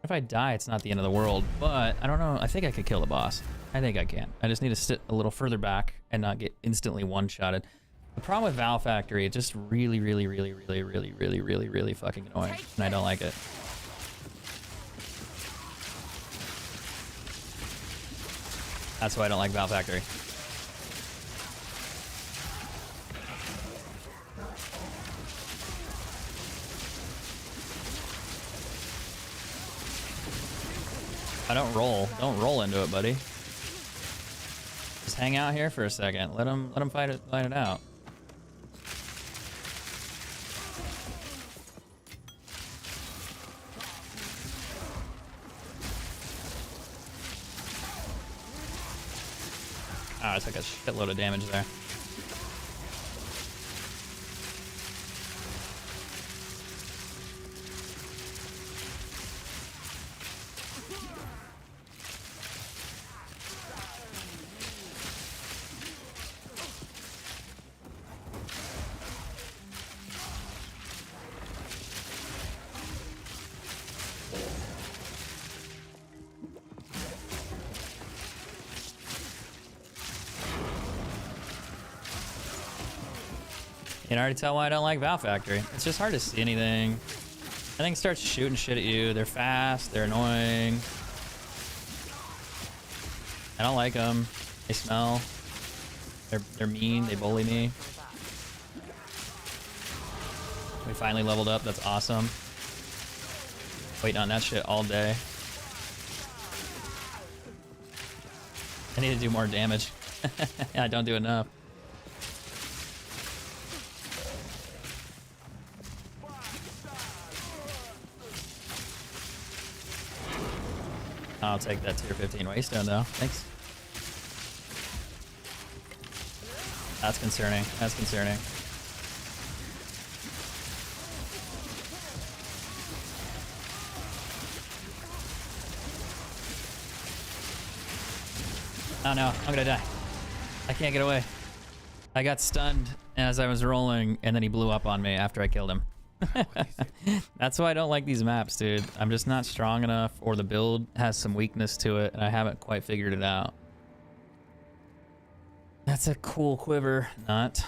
If I die, it's not the end of the world, but I don't know. I think I could kill the boss. I think I can. I just need to sit a little further back and not get instantly one-shotted. The problem with Val Factory, it's just really fucking annoying, and I don't like it. That's why I don't like Val Factory. I don't roll. Don't roll into it, buddy. Just hang out here for a second. Let him fight it out. Oh, I took a shitload of damage there. can already tell why I don't like Valve Factory. It's just hard to see anything. Everything starts shooting shit at you. They're fast. They're annoying. I don't like them. They smell. They're mean. They bully me. We finally leveled up. That's awesome. Waiting on that shit all day. I need to do more damage. I don't do enough. I'll take that tier 15 waystone though. Thanks. That's concerning. That's concerning. Oh no, I'm gonna die. I can't get away. I got stunned as I was rolling, and then he blew up on me after I killed him. That's why I don't like these maps, dude. I'm just not strong enough, or the build has some weakness to it, and I haven't quite figured it out. That's a cool quiver. Not.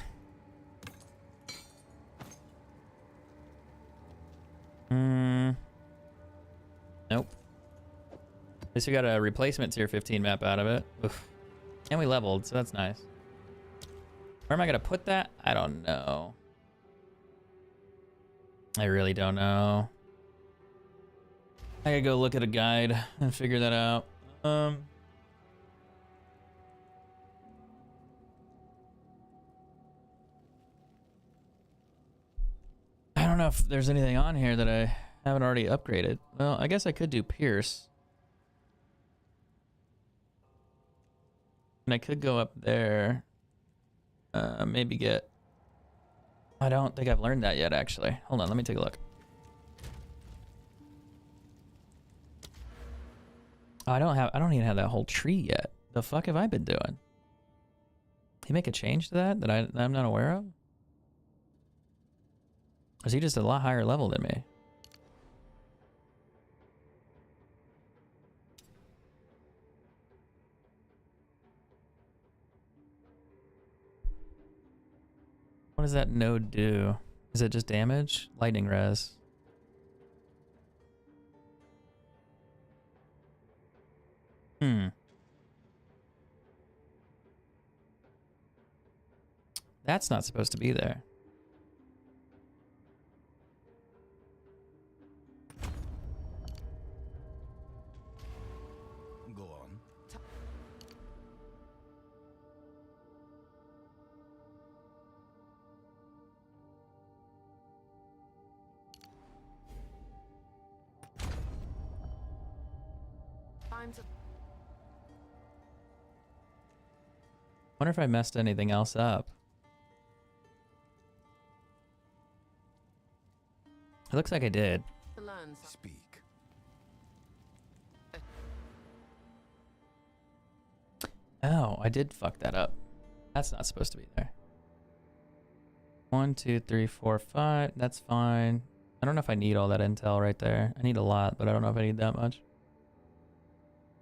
Nope. At least we got a replacement tier 15 map out of it. Oof. And we leveled, so that's nice. Where am I gonna put that? I don't know. I really don't know. I gotta go look at a guide and figure that out. I don't know if there's anything on here that I haven't already upgraded. Well, I guess I could do Pierce. And I could go up there. Maybe get... I don't think I've learned that yet, actually. Hold on, let me take a look. Oh, I don't even have that whole tree yet. The fuck have I been doing? He make a change to that I'm not aware of? Or is he just a lot higher level than me? What does that node do? Is it just damage? Lightning res. That's not supposed to be there. Go on. Time to Wonder if I messed anything else up. It looks like I did. learn something. Speak. Oh, I did fuck that up. That's not supposed to be there. 1, 2, 3, 4, 5. That's fine. I don't know if I need all that intel right there. I need a lot, but I don't know if I need that much.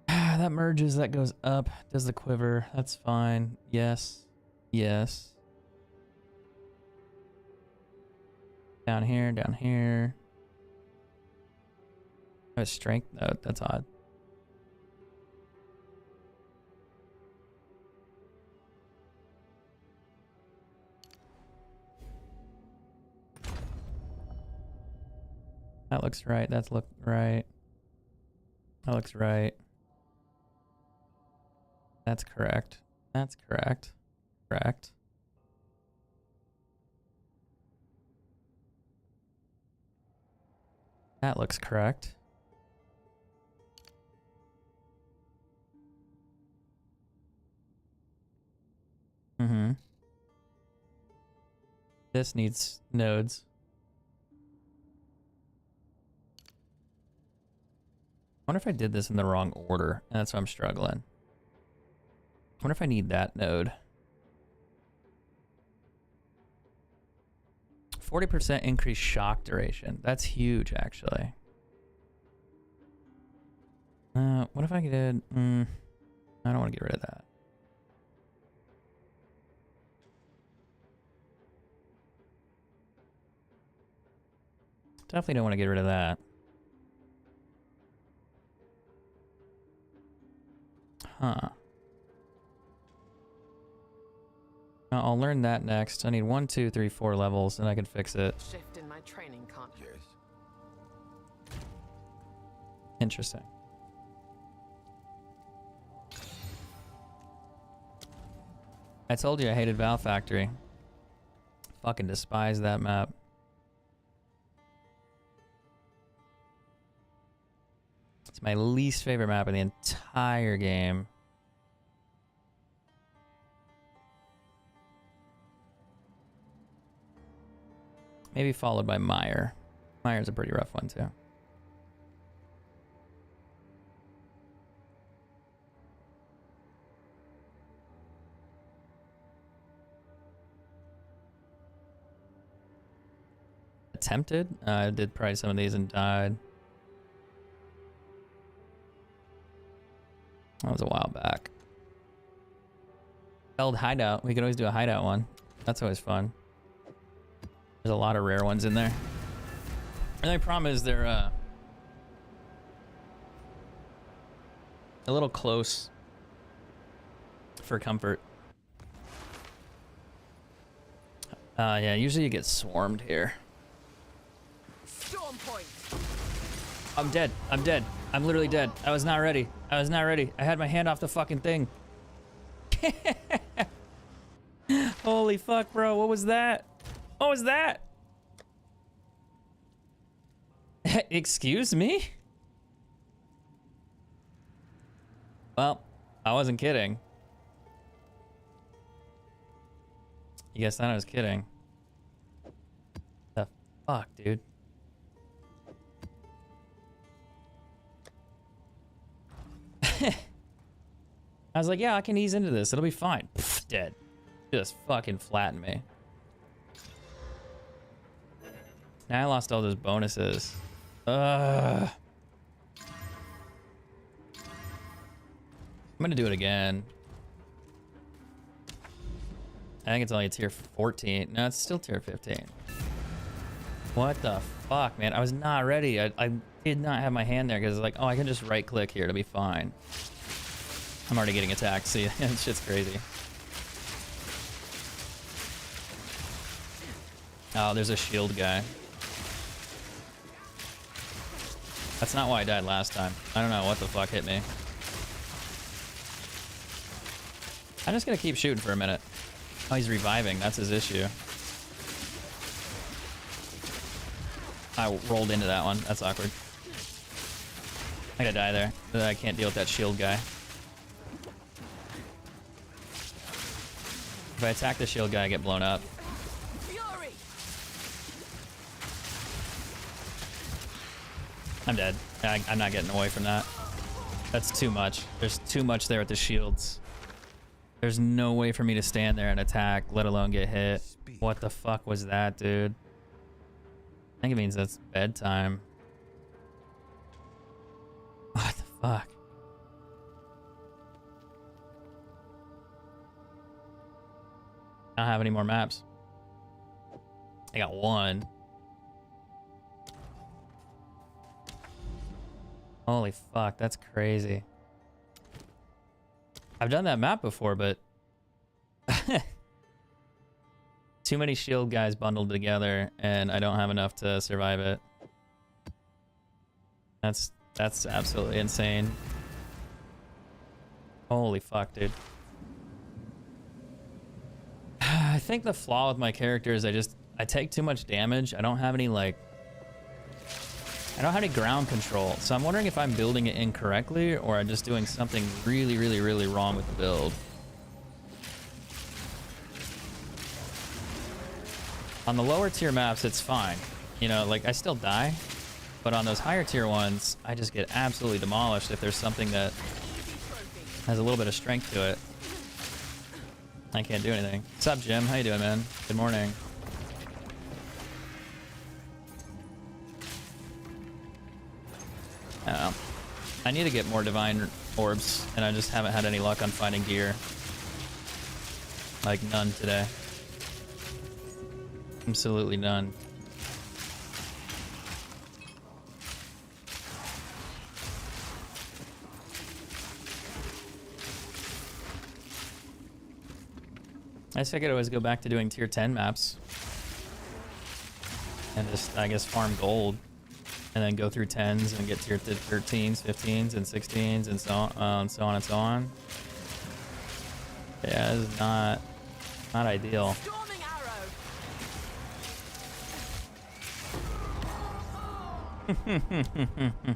That merges, that goes up. Does the quiver. That's fine. Yes. Yes. Down here, down here. I have a strength node. That's odd. That looks right. That's look right. That looks right. That's correct. That's correct. Correct. That looks correct. Mm-hmm. This needs nodes. I wonder if I did this in the wrong order, and that's why I'm struggling. I wonder if I need that node. 40% increased shock duration. That's huge, actually. What if I did... I don't want to get rid of that. Definitely don't want to get rid of that. Huh. I'll learn that next. I need 1, 2, 3, 4 levels, and I can fix it. Shift in my training can't. Yes. Interesting. I told you I hated Valve Factory. Fucking despise that map. It's my least favorite map in the entire game. Maybe followed by Mire. Mire's a pretty rough one too. Attempted? I did probably some of these and died. That was a while back. Held hideout. We could always do a hideout one. That's always fun. There's a lot of rare ones in there. The only problem is they're a little close for comfort. Yeah, usually you get swarmed here. Storm point. I'm dead. I'm dead. I'm literally dead. I was not ready. I was not ready. I had my hand off the fucking thing. Holy fuck, bro. What was that? What was that? Excuse me? Well, I wasn't kidding. You guys thought I was kidding. The fuck, dude? I was like, yeah, I can ease into this. It'll be fine. Pfft, dead. Just fucking flatten me. Now I lost all those bonuses. I'm gonna do it again. I think it's only a tier 14. No, it's still tier 15. What the fuck, man? I was not ready. I did not have my hand there because like, oh, I can just right click here to be fine. I'm already getting attacked. See, it's just crazy. Oh, there's a shield guy. That's not why I died last time. I don't know what the fuck hit me. I'm just gonna keep shooting for a minute. Oh, he's reviving. That's his issue. I rolled into that one. That's awkward. I gotta die there. I can't deal with that shield guy. If I attack the shield guy, I get blown up. Fury. I'm dead. I'm not getting away from that. That's too much. There's too much there with the shields. There's no way for me to stand there and attack, let alone get hit. What the fuck was that, dude? I think it means that's bedtime. What the fuck? I don't have any more maps. I got one. Holy fuck, that's crazy. I've done that map before, but too many shield guys bundled together, and I don't have enough to survive it. That's absolutely insane. Holy fuck, dude. I think the flaw with my character is I take too much damage. I don't have any ground control. So I'm wondering if I'm building it incorrectly or I'm just doing something really, really, really wrong with the build. On the lower tier maps, it's fine. You know, like I still die, but on those higher tier ones, I just get absolutely demolished if there's something that has a little bit of strength to it. I can't do anything. What's up, Jim? How you doing, man? Good morning. I need to get more divine orbs, and I just haven't had any luck on finding gear. Like none today. Absolutely none. I guess I could always go back to doing tier 10 maps. And just, I guess, farm gold. And then go through 10s and get tier 13s, 15s, and 16s, and so on and so on and so on. Yeah, this is not ideal. Storming arrow. Am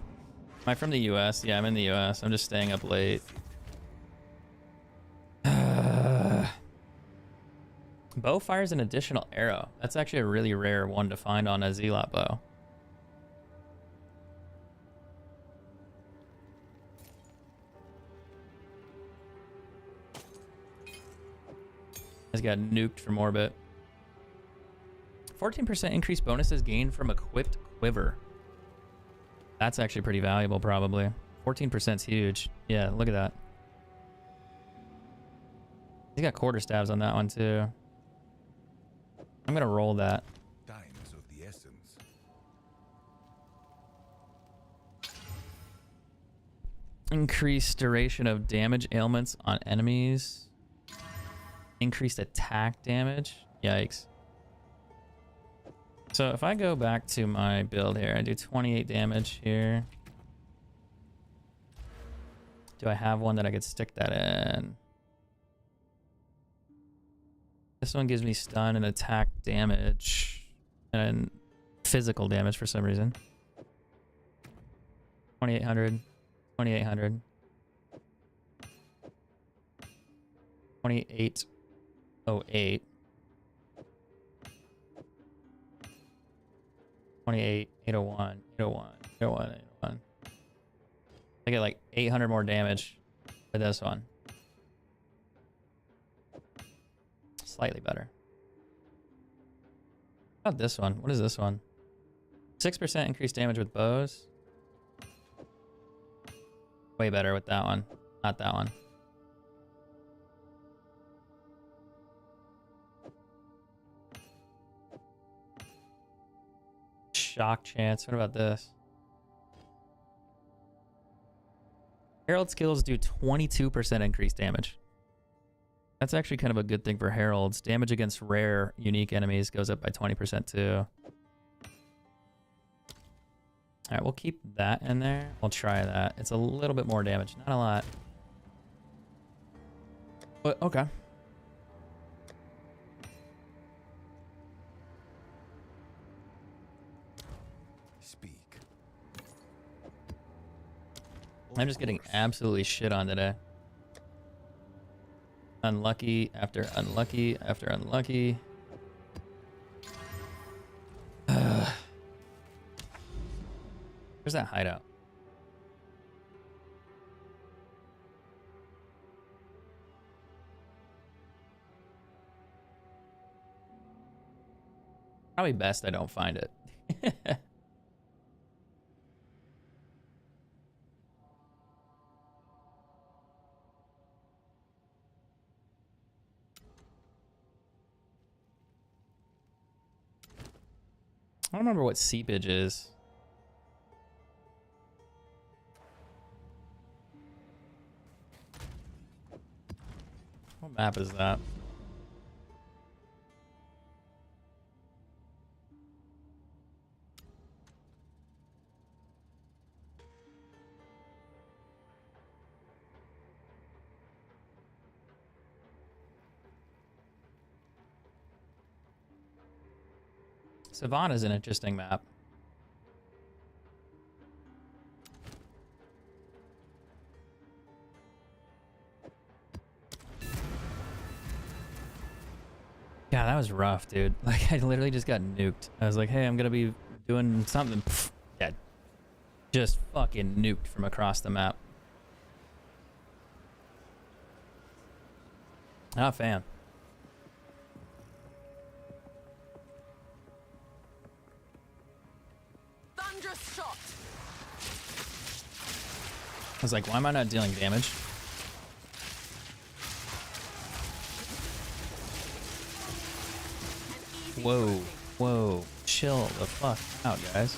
I from the US? Yeah, I'm in the US. I'm just staying up late. Bow fires an additional arrow. That's actually a really rare one to find on a Zealot bow. Has got nuked from orbit. 14% increased bonuses gained from equipped quiver. That's actually pretty valuable, probably. 14% is huge. Yeah, look at that. He's got quarter stabs on that one, too. I'm going to roll that. Time is of the essence. Increased duration of damage ailments on enemies. Increased attack damage. Yikes. So if I go back to my build here, I do 28 damage here. Do I have one that I could stick that in? This one gives me stun and attack damage and physical damage for some reason. 2800, 2800, 2808, 28, 801, 801, 801, 801. I get like 800 more damage for this one. Slightly better. How about this one? What is this one? 6% increased damage with bows. Way better with that one. Not that one. Shock chance. What about this? Herald skills do 22% increased damage. That's actually kind of a good thing for heralds. Damage against rare, unique enemies goes up by 20% too. Alright, we'll keep that in there. We'll try that. It's a little bit more damage. Not a lot. But, okay. Speak. I'm just getting absolutely shit on today. Unlucky after unlucky after unlucky. Where's that hideout? Probably best I don't find it. I don't remember what seepage is. What map is that? Savannah's an interesting map. Yeah, that was rough, dude. Like, I literally just got nuked. I was like, hey, I'm gonna be doing something. Pfft, yeah, just fucking nuked from across the map. Not a fan. Thunderous shot. I was like, why am I not dealing damage? Whoa, whoa, chill the fuck out, guys.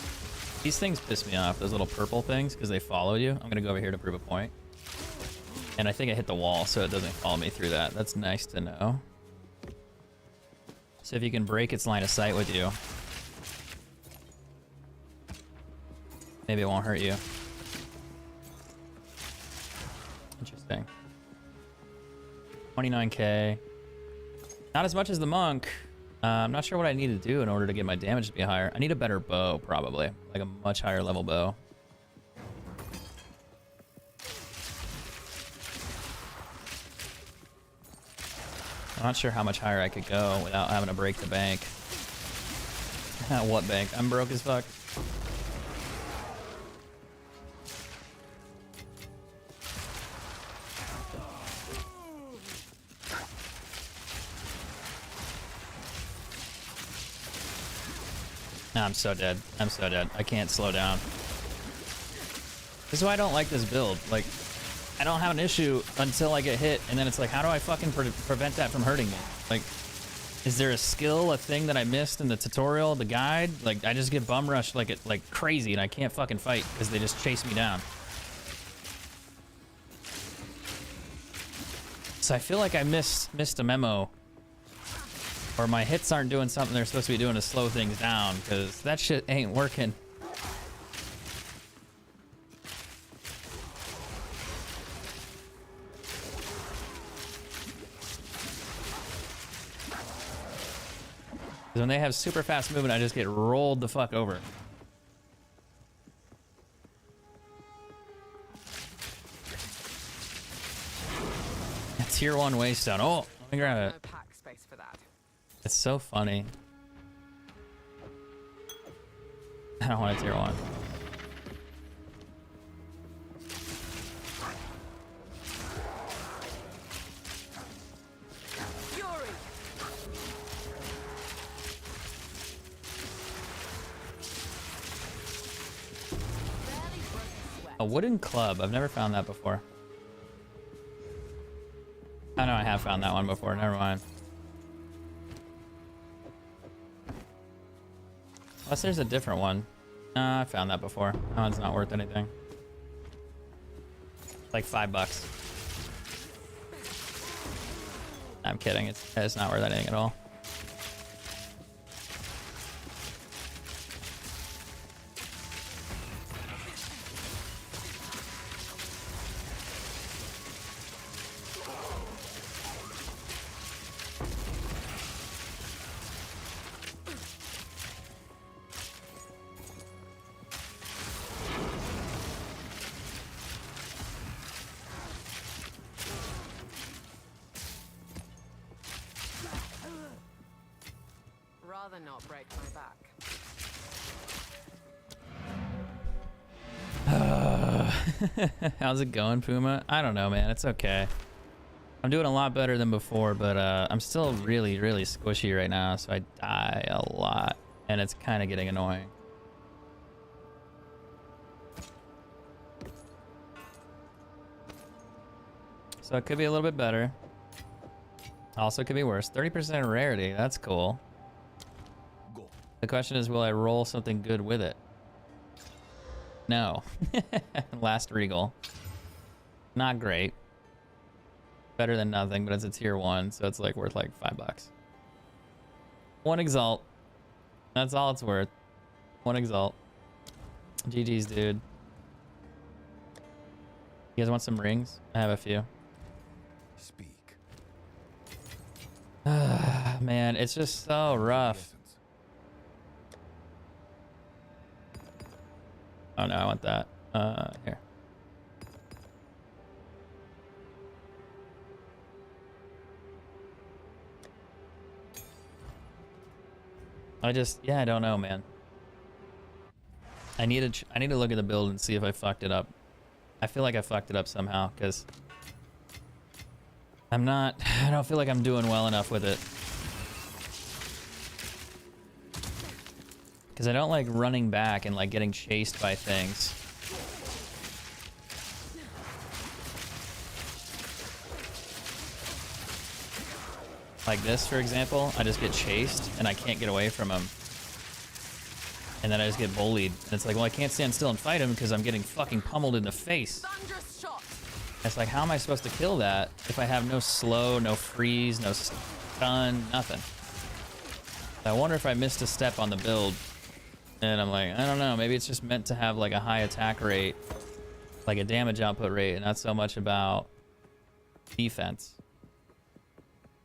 These things piss me off, those little purple things, because they follow you. I'm gonna go over here to prove a point. And I think I hit the wall, so it doesn't follow me through that. That's nice to know. So if you can break its line of sight with you, maybe it won't hurt you. Interesting. 29k. Not as much as the monk. I'm not sure what I need to do in order to get my damage to be higher. I need a better bow, probably. Like a much higher level bow. I'm not sure how much higher I could go without having to break the bank. What bank? I'm broke as fuck. Nah, I'm so dead. I'm so dead. I can't slow down. This is why I don't like this build. Like, I don't have an issue until I get hit, and then it's like, how do I fucking prevent that from hurting me? Like, is there a skill, a thing that I missed in the tutorial, the guide? Like, I just get bum rushed like crazy, and I can't fucking fight because they just chase me down. So I feel like I missed a memo. Or my hits aren't doing something they're supposed to be doing to slow things down, because that shit ain't working. Because when they have super fast movement, I just get rolled the fuck over. A tier 1 waystone. Oh, let me grab it. No pack space for that. It's so funny. I don't want a tier 1. Fury. Barely broke a sweat. A wooden club. I've never found that before. I know I have found that one before. Never mind. Unless there's a different one. Nah, I found that before. That one's not worth anything. Like $5. I'm kidding. It's not worth anything at all. Rather not break my back. How's it going, Puma? I don't know, man. It's okay. I'm doing a lot better than before, but I'm still really, really squishy right now, so I die a lot, and it's kind of getting annoying. So it could be a little bit better. Also could be worse. 30% rarity. That's cool. Go. The question is, will I roll something good with it? No. Last Regal. Not great. Better than nothing, but it's a tier 1, so it's like worth like $5. 1 Exalt. That's all it's worth. 1 Exalt. GG's, dude. You guys want some rings? I have a few. Speak. Man, it's just so rough. Essence. Oh no, I want that. Here. I don't know, man. I need to look at the build and see if I fucked it up. I feel like I fucked it up somehow, because I don't feel like I'm doing well enough with it. Because I don't like running back and like getting chased by things. Like this, for example, I just get chased and I can't get away from him. And then I just get bullied. And it's like, well, I can't stand still and fight him because I'm getting fucking pummeled in the face. Thunderous shot. It's like, how am I supposed to kill that if I have no slow, no freeze, no stun, nothing? I wonder if I missed a step on the build. And I'm like, I don't know, maybe it's just meant to have like a high attack rate, like a damage output rate, and not so much about defense.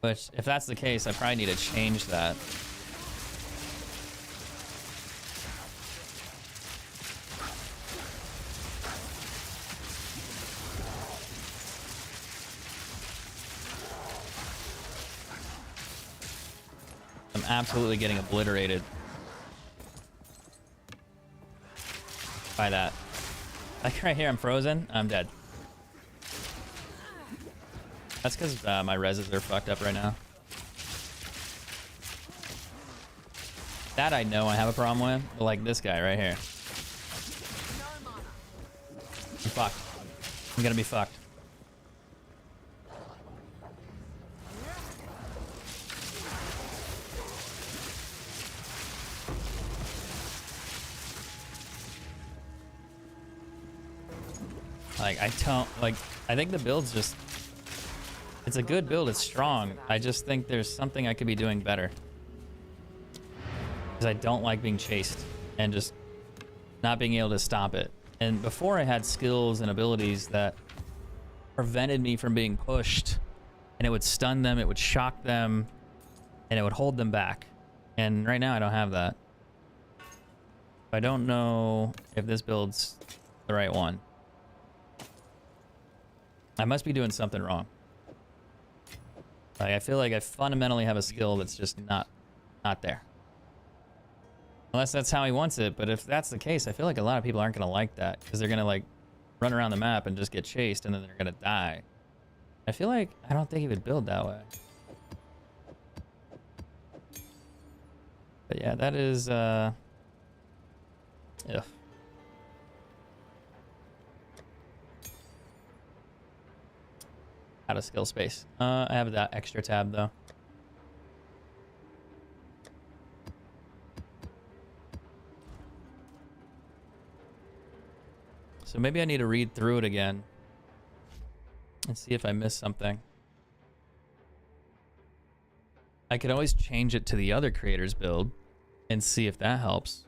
Which, if that's the case, I probably need to change that. I'm absolutely getting obliterated by that. Like right here, I'm frozen. I'm dead. That's because my reses are fucked up right now. That I know I have a problem with, but like this guy right here. I'm fucked. I'm gonna be fucked. Like, I think the build's just, it's a good build, it's strong. I just think there's something I could be doing better. Because I don't like being chased and just not being able to stop it. And before I had skills and abilities that prevented me from being pushed, and it would stun them, it would shock them, and it would hold them back. And right now I don't have that. I don't know if this build's the right one. I must be doing something wrong. Like, I feel like I fundamentally have a skill that's just not there. Unless that's how he wants it, but if that's the case, I feel like a lot of people aren't gonna like that, because they're gonna like run around the map and just get chased and then they're gonna die. I feel like I don't think he would build that way. But yeah, that is ugh. Out of skill space. I have that extra tab though. So maybe I need to read through it again and see if I missed something. I could always change it to the other creator's build and see if that helps.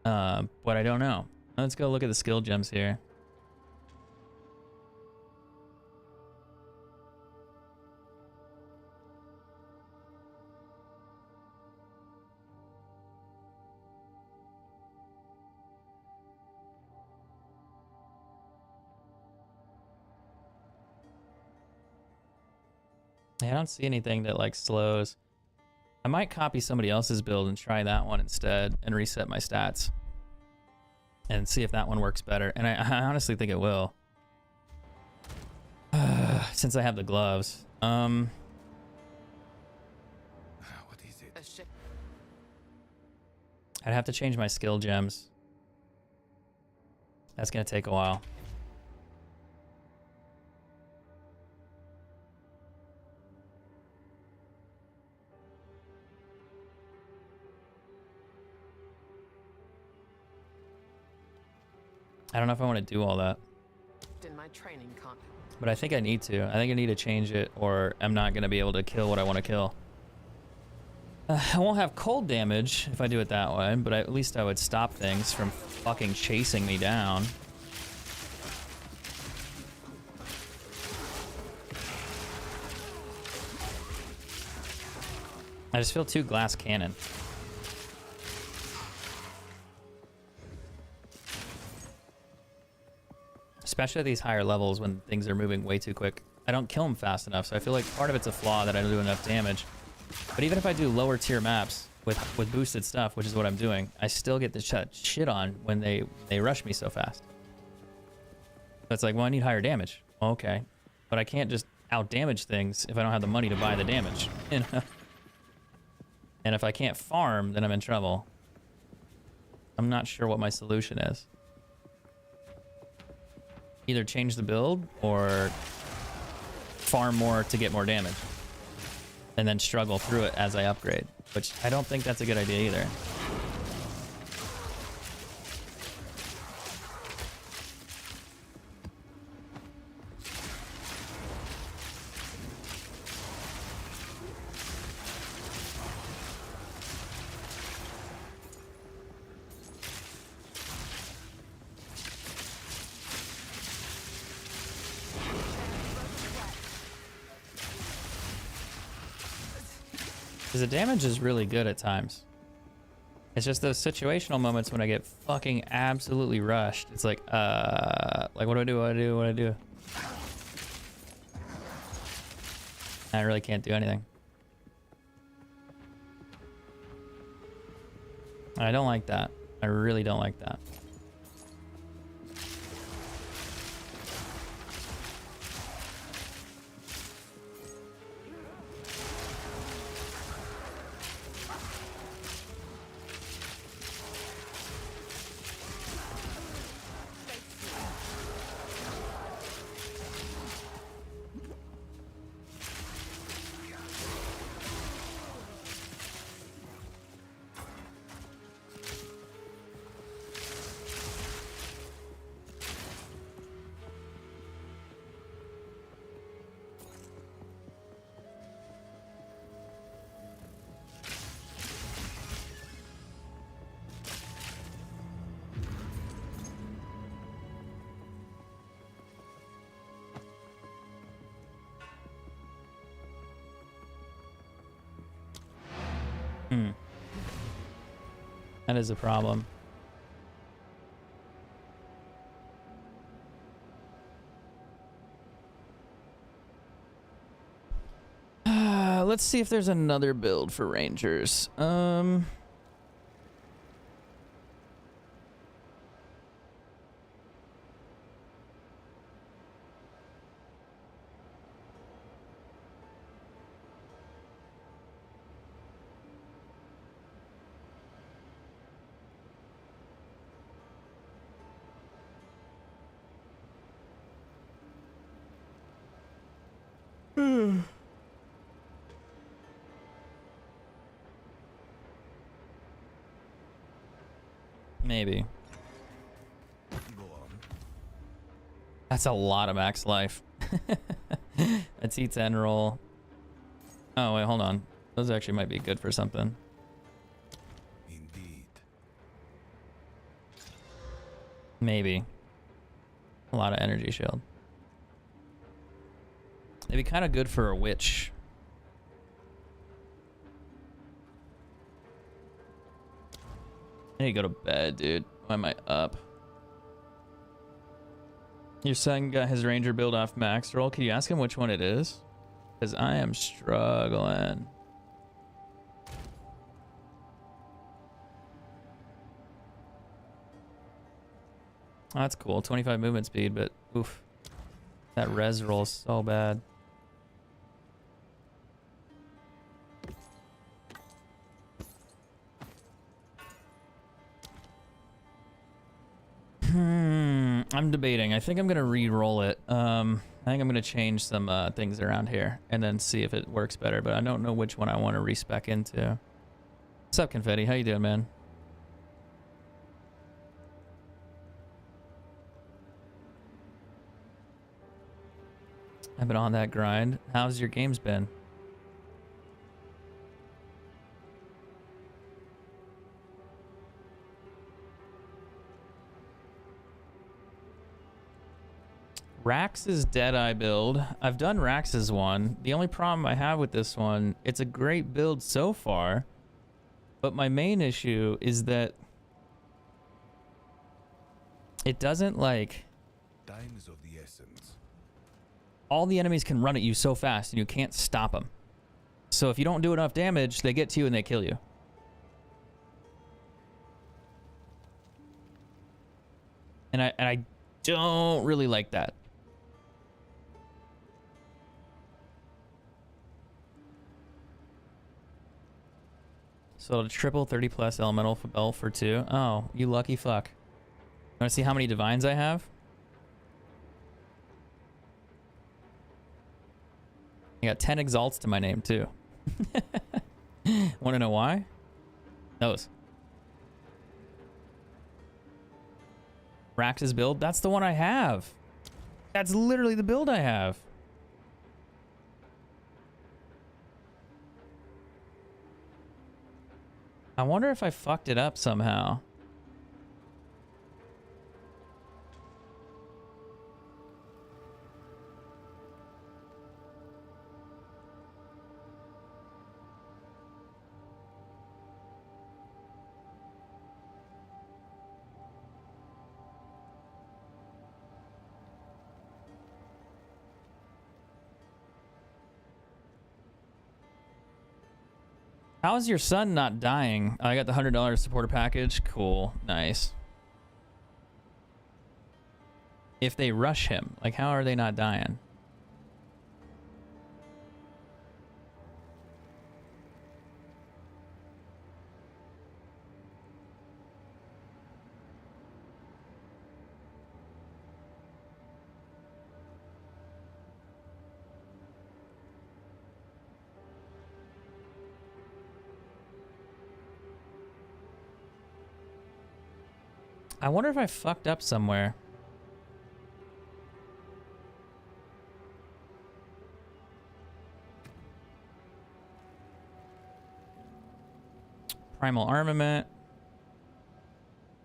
But I don't know. Let's go look at the skill gems here. I don't see anything that like slows. I might copy somebody else's build and try that one instead and reset my stats and see if that one works better. And I honestly think it will. Since I have the gloves. What is it? A ship. I'd have to change my skill gems. That's gonna take a while. I don't know if I want to do all that, In my training camp. but I think I need to. I think I need to change it, or I'm not going to be able to kill what I want to kill. I won't have cold damage if I do it that way, but at least I would stop things from fucking chasing me down. I just feel too glass cannon. Especially at these higher levels when things are moving way too quick. I don't kill them fast enough, so I feel like part of it's a flaw that I don't do enough damage. But even if I do lower tier maps with boosted stuff, which is what I'm doing, I still get the shit on when they rush me so fast. So it's like, well, I need higher damage. Well, okay. But I can't just out damage things if I don't have the money to buy the damage. You know? And if I can't farm, then I'm in trouble. I'm not sure what my solution is. Either change the build or farm more to get more damage and then struggle through it as I upgrade, which I don't think that's a good idea either. Because the damage is really good at times. It's just those situational moments when I get fucking absolutely rushed. It's like what do I do? What do I do? What do I do? I really can't do anything. I don't like that. I really don't like that. That is a problem. Let's see if there's another build for Rangers. Maybe. Go on. That's a lot of max life. That's E10 roll. Oh, wait, hold on. Those actually might be good for something. Indeed. Maybe. A lot of energy shield. They'd be kind of good for a witch. I need to go to bed, dude. Why am I up? Your son got his ranger build off max roll. Can you ask him which one it is? Because I am struggling. Oh, that's cool. 25 movement speed, but oof. That res roll is so bad. I'm debating. I think I'm gonna re-roll it. I think I'm gonna change some things around here and then see if it works better, but I don't know which one I want to respec into. What's up, Confetti? How you doing, man? I've been on that grind. How's your games been? Rax's Deadeye build. I've done Rax's one. The only problem I have with this one, it's a great build so far, but my main issue is that it doesn't like... Time is of the essence. All the enemies can run at you so fast and you can't stop them. So if you don't do enough damage, they get to you and they kill you. And I don't really like that. So a triple 30 plus elemental bell for 2. Oh, you lucky fuck. Want to see how many divines I have? I got 10 exalts to my name too. Want to know why? Those. Rax's build? That's the one I have. That's literally the build I have. I wonder if I fucked it up somehow. How is your son not dying? I got the $100 supporter package. Cool. Nice. If they rush him, like, how are they not dying? I wonder if I fucked up somewhere. Primal armament.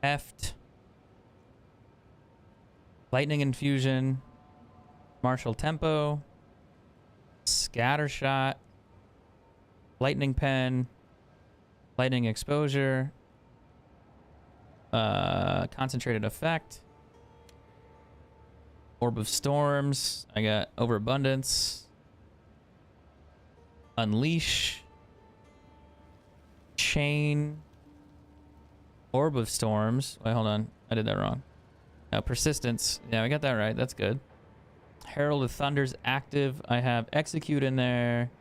Heft. Lightning infusion. Martial tempo. Scatter shot. Lightning pen. Lightning exposure. Concentrated effect. Orb of storms. I got overabundance. Unleash. Chain. Orb of storms. Wait, hold on. I did that wrong. Persistence. Yeah, I got that right. That's good. Herald of Thunder's active. I have execute in there.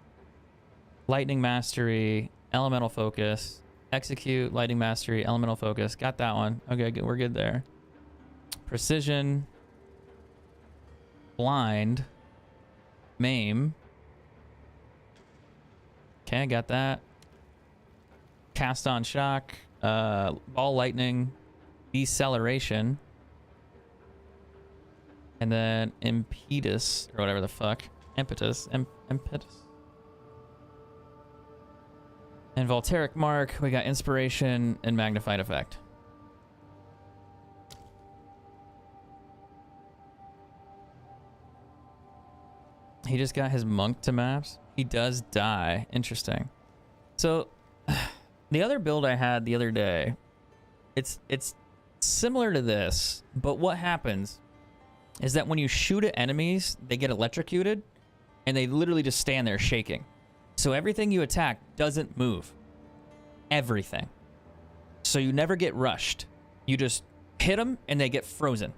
Lightning mastery. Elemental focus. Execute, lightning mastery, elemental focus. Got that one. Okay, good. We're good there. Precision. Blind. Maim. Okay, got that. Cast on shock. Ball lightning. Deceleration. And then impetus, or whatever the fuck. Impetus. Impetus. And Voltaic Mark, we got Inspiration and Magnified Effect. He just got his monk to maps. He does die. Interesting. So, the other build I had the other day, it's similar to this, but what happens is that when you shoot at enemies, they get electrocuted, and they literally just stand there shaking. So everything you attack doesn't move. Everything. So you never get rushed. You just hit them and they get frozen.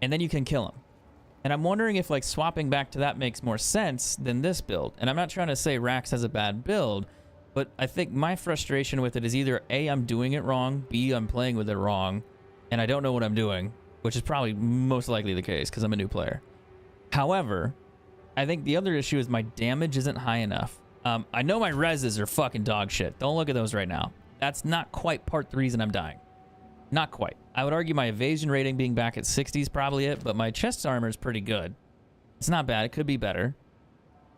And then you can kill them. And I'm wondering if like swapping back to that makes more sense than this build. And I'm not trying to say Rax has a bad build, but I think my frustration with it is either A, I'm doing it wrong, B, I'm playing with it wrong, and I don't know what I'm doing, which is probably most likely the case because I'm a new player. However, I think the other issue is my damage isn't high enough. I know my reses are fucking dog shit. Don't look at those right now. That's not quite part the reason I'm dying. Not quite. I would argue my evasion rating being back at 60 is probably it, but my chest armor is pretty good. It's not bad. It could be better.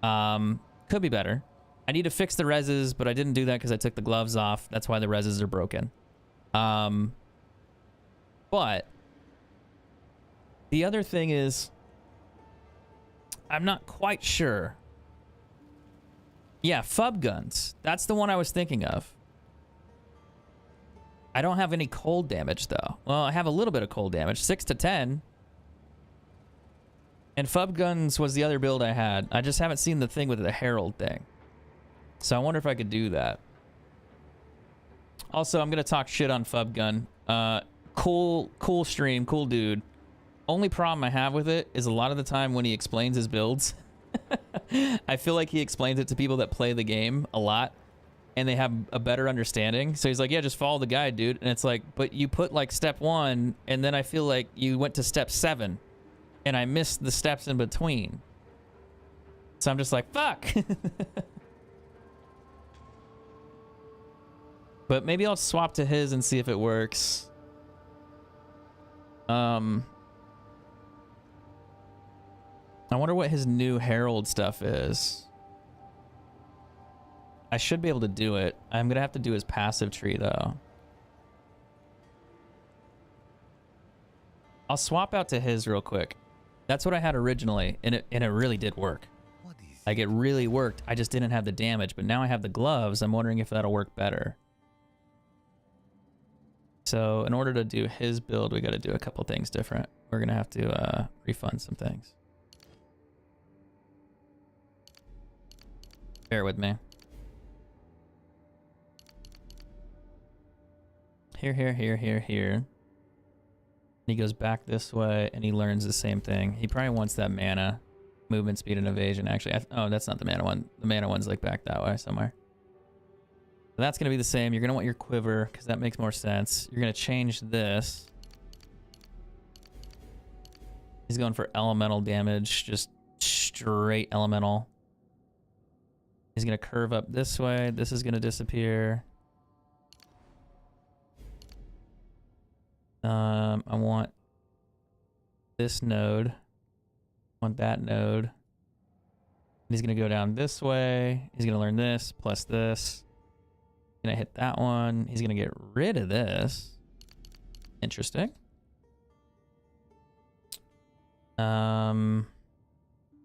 Could be better. I need to fix the reses, but I didn't do that because I took the gloves off. That's why the reses are broken. But the other thing is, I'm not quite sure. Yeah, FUB guns. That's the one I was thinking of. I don't have any cold damage, though. Well, I have a little bit of cold damage. 6 to 10. And FUB guns was the other build I had. I just haven't seen the thing with the Herald thing. So I wonder if I could do that. Also, I'm going to talk shit on FUB gun. Cool stream, cool dude. Only problem I have with it is a lot of the time when he explains his builds, I feel like he explains it to people that play the game a lot and they have a better understanding. So he's like, yeah, just follow the guide, dude. And it's like, but you put like step 1 and then I feel like you went to step 7 and I missed the steps in between. So I'm just like, fuck. But maybe I'll swap to his and see if it works. I wonder what his new Herald stuff is. I should be able to do it. I'm going to have to do his passive tree, though. I'll swap out to his real quick. That's what I had originally, and it really did work. Like, it really worked. I just didn't have the damage, but now I have the gloves. I'm wondering if that'll work better. So, in order to do his build, we got to do a couple things different. We're going to have to refund some things. Bear with me. here, here, here, here, here. He goes back this way, and he learns the same thing. He probably wants that mana, movement, speed, and evasion, actually. Oh, that's not the mana one. The mana one's like back that way somewhere. So that's going to be the same. You're going to want your quiver, because that makes more sense. You're going to change this. He's going for elemental damage, just straight elemental. He's going to curve up this way. This is going to disappear. I want this node. I want that node. And he's going to go down this way. He's going to learn this plus this. Gonna hit that one. He's going to get rid of this. Interesting.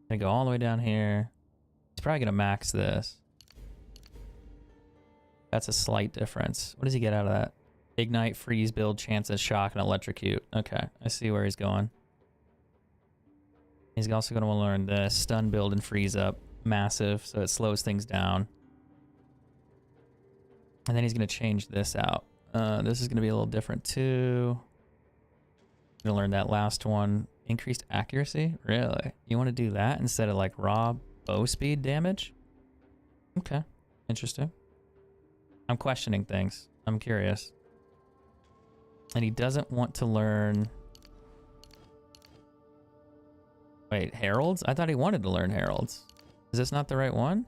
Gonna go all the way down here. He's probably gonna max this. That's a slight difference. What does he get out of that? Ignite, freeze, build, chances, shock, and electrocute. Okay, I see where he's going. He's also gonna want to learn this. Stun, build, and freeze up. Massive, so it slows things down. And then he's gonna change this out. This is gonna be a little different too. Gonna learn that last one. Increased accuracy? Really? You want to do that instead of like raw bow speed damage? Okay. Interesting. I'm questioning things. I'm curious. And he doesn't want to learn... Wait, heralds? I thought he wanted to learn heralds. Is this not the right one?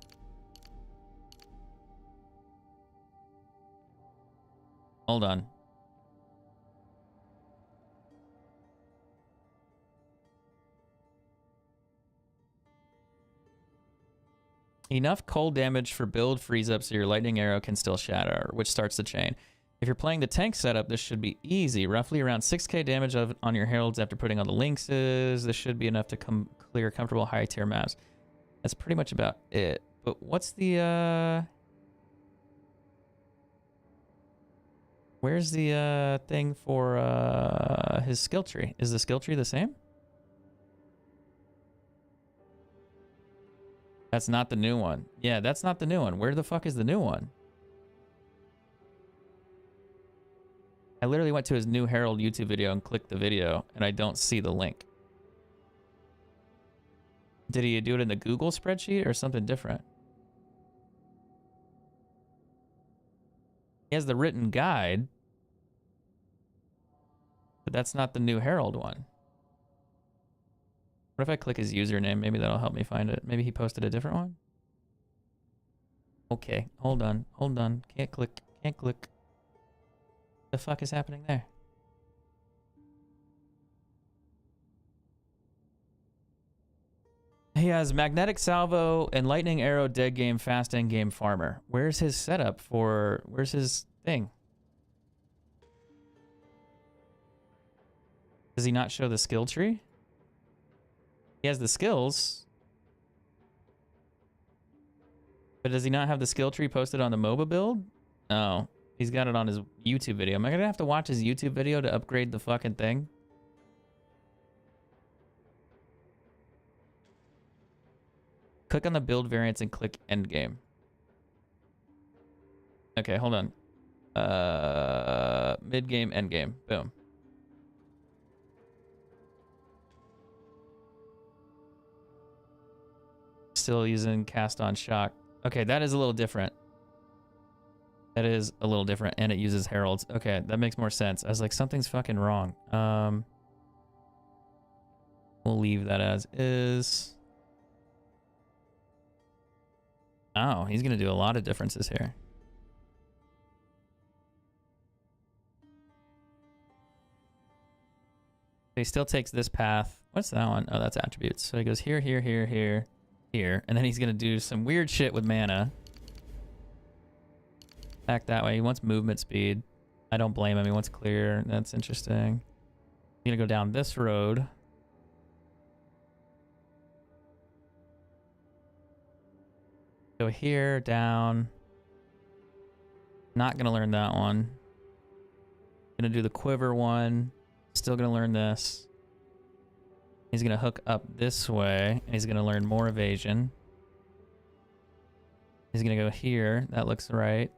Hold on. Enough cold damage for build freeze up so your lightning arrow can still shatter, which starts the chain. If you're playing the tank setup, this should be easy. Roughly around 6k damage on your heralds after putting on the lynxes. This should be enough to clear comfortable high tier maps. That's pretty much about it. But what's the where's the thing for his skill tree? Is the skill tree the same? That's not the new one. Yeah, that's not the new one. Where the fuck is the new one? I literally went to his new Herald YouTube video and clicked the video, and I don't see the link. Did he do it in the Google spreadsheet or something different? He has the written guide, but that's not the new Herald one. What if I click his username? Maybe that'll help me find it. Maybe he posted a different one? Okay, hold on. Hold on. Can't click. Can't click. The fuck is happening there? He has Magnetic Salvo and Lightning Arrow, Dead Game, Fast End Game, Farmer. Where's his setup for... Where's his thing? Does he not show the skill tree? He has the skills. But does he not have the skill tree posted on the MOBA build? No. He's got it on his YouTube video. Am I going to have to watch his YouTube video to upgrade the fucking thing? Click on the build variants and click endgame. Okay, hold on. Mid-game, endgame. Boom. Still using cast on shock. Okay, that is a little different. That is a little different, and it uses heralds. Okay, that makes more sense. I was like, something's fucking wrong. We'll leave that as is. Oh, he's gonna do a lot of differences here. He still takes this path. What's that one? Oh, that's attributes. So he goes here, here, here, here, here, and then he's gonna do some weird shit with mana. Back that way. He wants movement speed. I don't blame him. He wants clear. That's interesting. He's gonna go down this road. Go here, down. Not gonna learn that one. Gonna do the quiver one. Still gonna learn this. He's gonna hook up this way, and he's gonna learn more evasion. He's gonna go here. That looks right.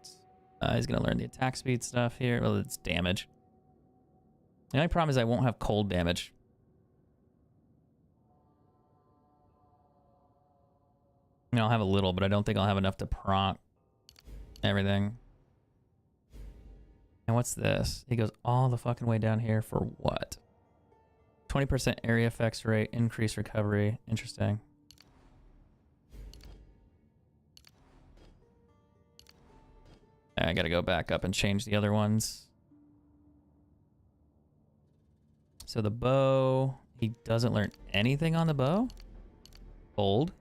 He's gonna learn the attack speed stuff here. Well, it's damage. The only problem is I won't have cold damage. I mean, I'll have a little, but I don't think I'll have enough to proc everything. And what's this? He goes all the fucking way down here for what? 20% area effects rate, increased recovery. Interesting. I gotta go back up and change the other ones. So the bow, he doesn't learn anything on the bow. Bold.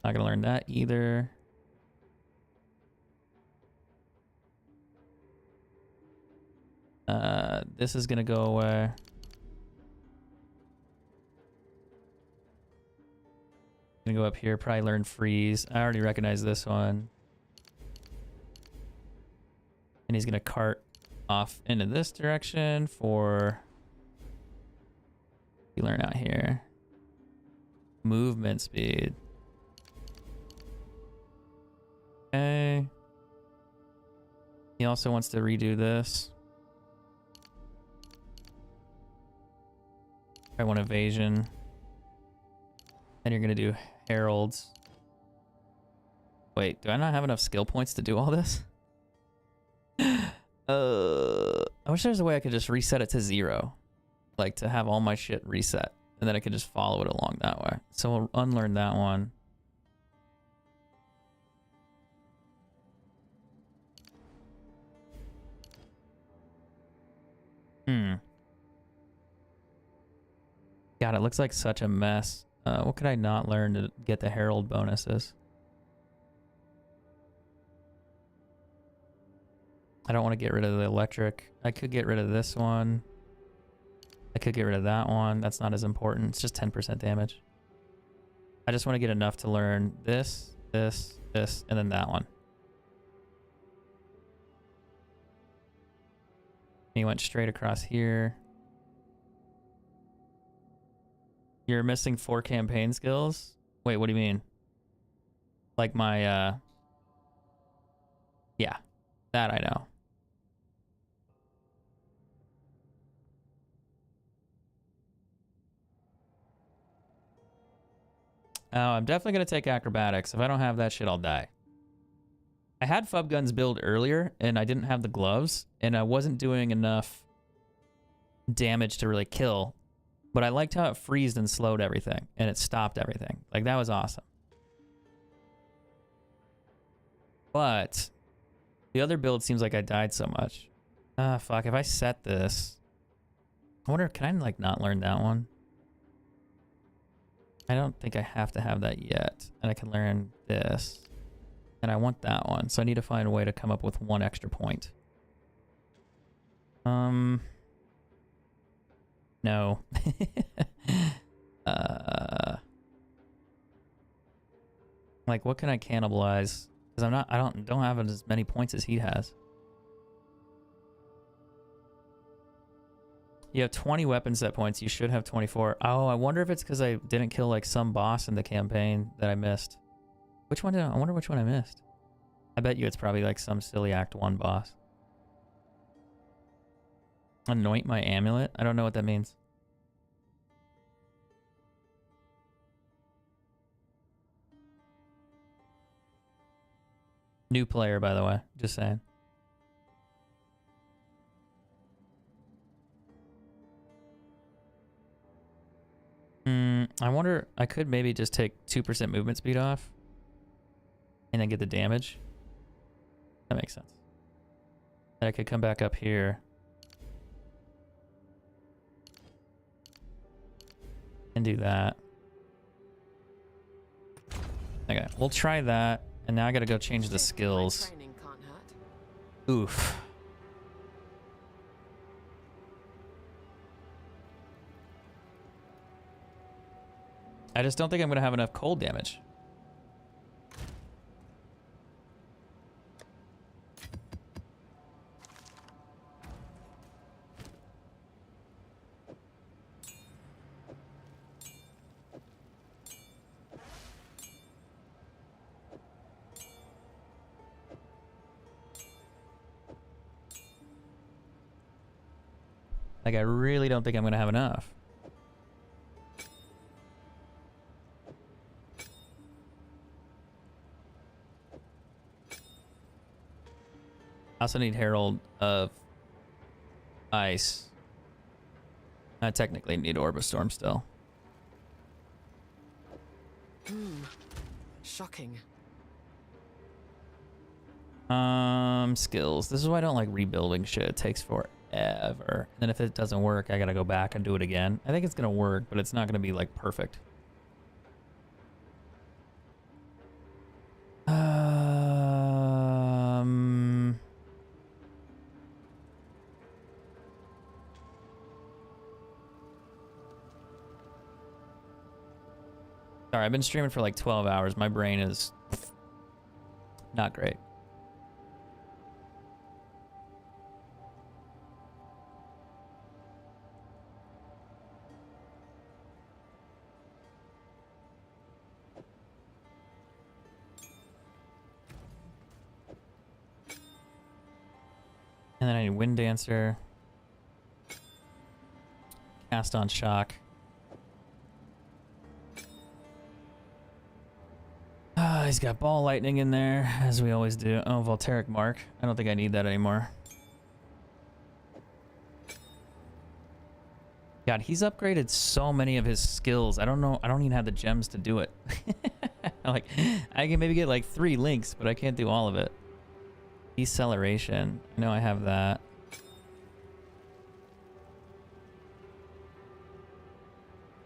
Not gonna learn that either. This is gonna go away. Gonna go up here, probably learn freeze. I already recognize this one. And he's gonna cart off into this direction for, you learn out here. Movement speed. Okay. He also wants to redo this. I want evasion. And you're gonna do heralds. Wait, do I not have enough skill points to do all this? I wish there was a way I could just reset it to 0. Like to have all my shit reset. And then I could just follow it along that way. So we'll unlearn that one. God, it looks like such a mess. What could I not learn to get the herald bonuses? I don't want to get rid of the electric. I could get rid of this one. I could get rid of that one. That's not as important. It's just 10% damage. I just want to get enough to learn this, this, this, and then that one. He went straight across here. You're missing 4 campaign skills? Wait, what do you mean? Like my, yeah, that I know. Oh, I'm definitely going to take acrobatics. If I don't have that shit, I'll die. I had Fub Guns build earlier, and I didn't have the gloves, and I wasn't doing enough damage to really kill. But I liked how it freezed and slowed everything, and it stopped everything. Like, that was awesome. But the other build seems like I died so much. Ah, fuck. If I set this... I wonder, can I, like, not learn that one? I don't think I have to have that yet. And I can learn this. And I want that one. So I need to find a way to come up with 1 extra point. No. Like, what can I cannibalize? Because I don't have as many points as he has. You have 20 weapon set points. You should have 24. Oh, I wonder if it's because I didn't kill like some boss in the campaign that I missed. Which one I wonder which one I missed. I bet you it's probably like some silly Act 1 boss. Anoint my amulet? I don't know what that means. New player, by the way. Just saying. I wonder, I could maybe just take 2% movement speed off. And then get the damage. That makes sense. Then I could come back up here. And do that. Okay, we'll try that. And now I gotta go change the skills. Training can't hurt. Oof. I just don't think I'm gonna have enough cold damage. Like, I really don't think I'm going to have enough. I also need Herald of Ice. I technically need Orb of Storm still. Shocking. Skills. This is why I don't like rebuilding shit. It takes forever. And then if it doesn't work, I gotta go back and do it again. I think it's gonna work, but it's not gonna be like perfect. Sorry, I've been streaming for like 12 hours. My brain is not great. And then I need Wind Dancer. Cast on Shock. He's got Ball Lightning in there, as we always do. Oh, Voltaic Mark. I don't think I need that anymore. God, he's upgraded so many of his skills. I don't know. I don't even have the gems to do it. Like, I can maybe get like 3 links, but I can't do all of it. Deceleration. I know I have that.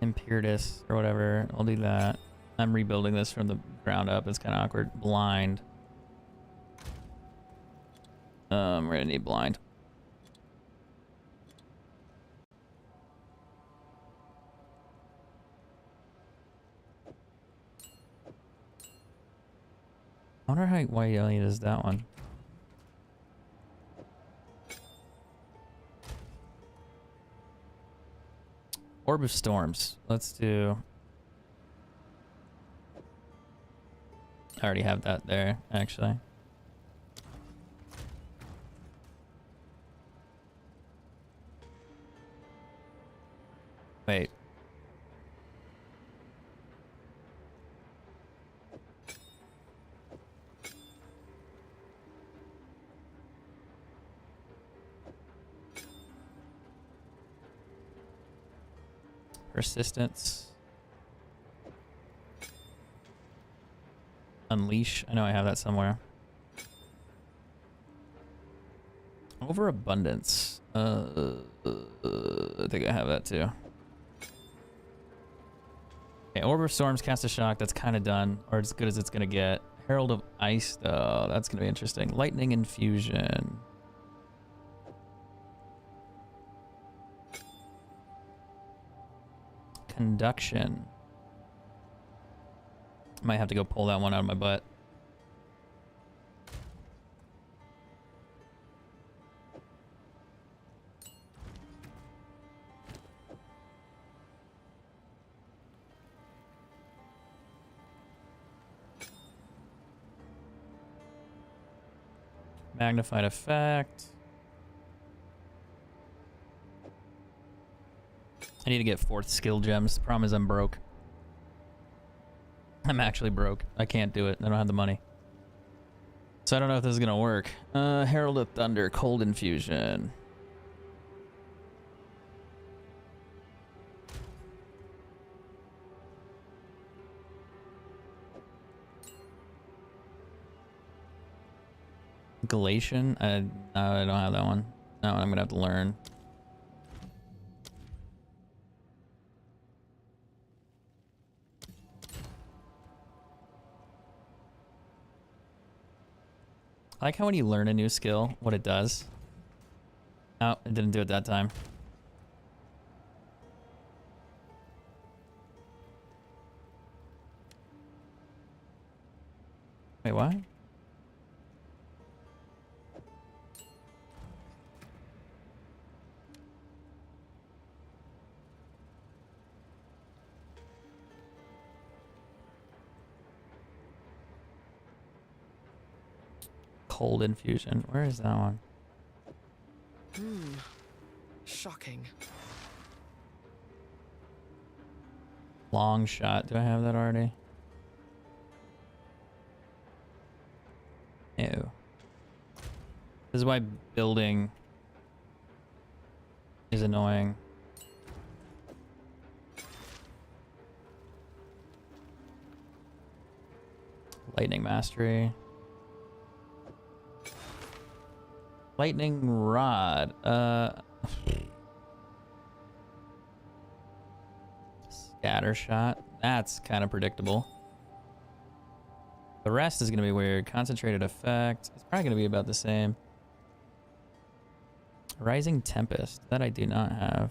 Imperitus or whatever. I'll do that. I'm rebuilding this from the ground up. It's kind of awkward. Blind. We're gonna need blind. I wonder why he only does that one. Orb of Storms. Let's do... I already have that there, actually. Wait. Persistence. Unleash. I know I have that somewhere. Overabundance. I think I have that too. Okay, Orb of Storms, Cast a Shock. That's kind of done, or as good as it's gonna get. Herald of Ice, though. That's gonna be interesting. Lightning Infusion. Conduction. Might have to go pull that one out of my butt. Magnified Effect. I need to get 4th skill gems. The problem is I'm broke. I'm actually broke. I can't do it. I don't have the money. So I don't know if this is gonna work. Herald of Thunder, Cold Infusion. Galatian? No, I don't have that one. No, I'm gonna have to learn. I like how when you learn a new skill, what it does. Oh, it didn't do it that time. Wait, what? Cold Infusion. Where is that one? Shocking. Long shot. Do I have that already? Ew. This is why building is annoying. Lightning mastery. Lightning rod. Scatter shot. That's kind of predictable. The rest is going to be weird. Concentrated effect. It's probably going to be about the same. Rising Tempest. That I do not have.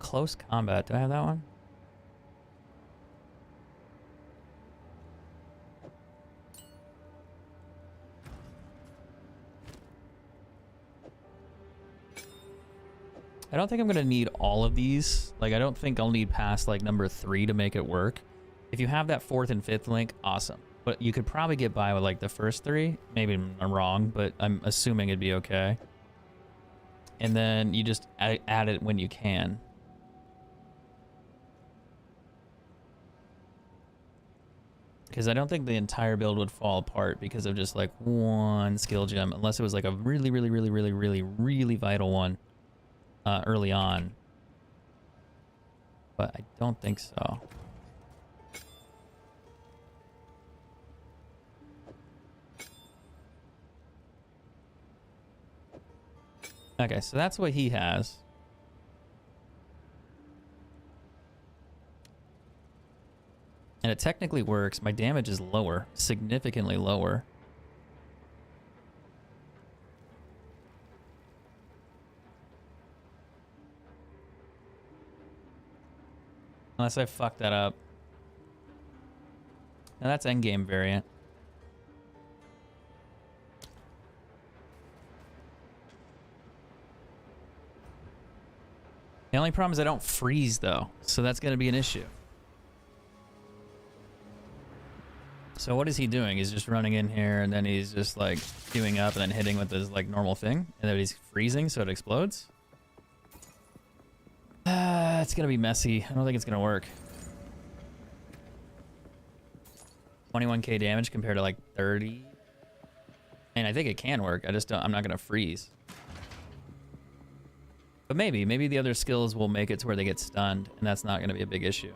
Close combat. Do I have that one? I don't think I'm gonna need all of these. Like, I don't think I'll need past like number 3 to make it work. If you have that 4th and 5th link, awesome. But you could probably get by with like the first 3. Maybe I'm wrong, but I'm assuming it'd be okay. And then you just add it when you can. Because I don't think the entire build would fall apart because of just like one skill gem, unless it was like a really, really, really, really, really, really vital one early on. But I don't think so. Okay, so that's what he has. And it technically works. My damage is lower, significantly lower. Unless I fuck that up. Now that's endgame variant. The only problem is I don't freeze though, so that's going to be an issue. So what is he doing? He's just running in here and then he's just like queuing up and then hitting with his like normal thing, and then he's freezing so it explodes. It's gonna be messy. I don't think it's gonna work. 21k damage compared to like 30. And I think it can work. I just don't. I'm not gonna freeze. But maybe the other skills will make it to where they get stunned, and that's not gonna be a big issue.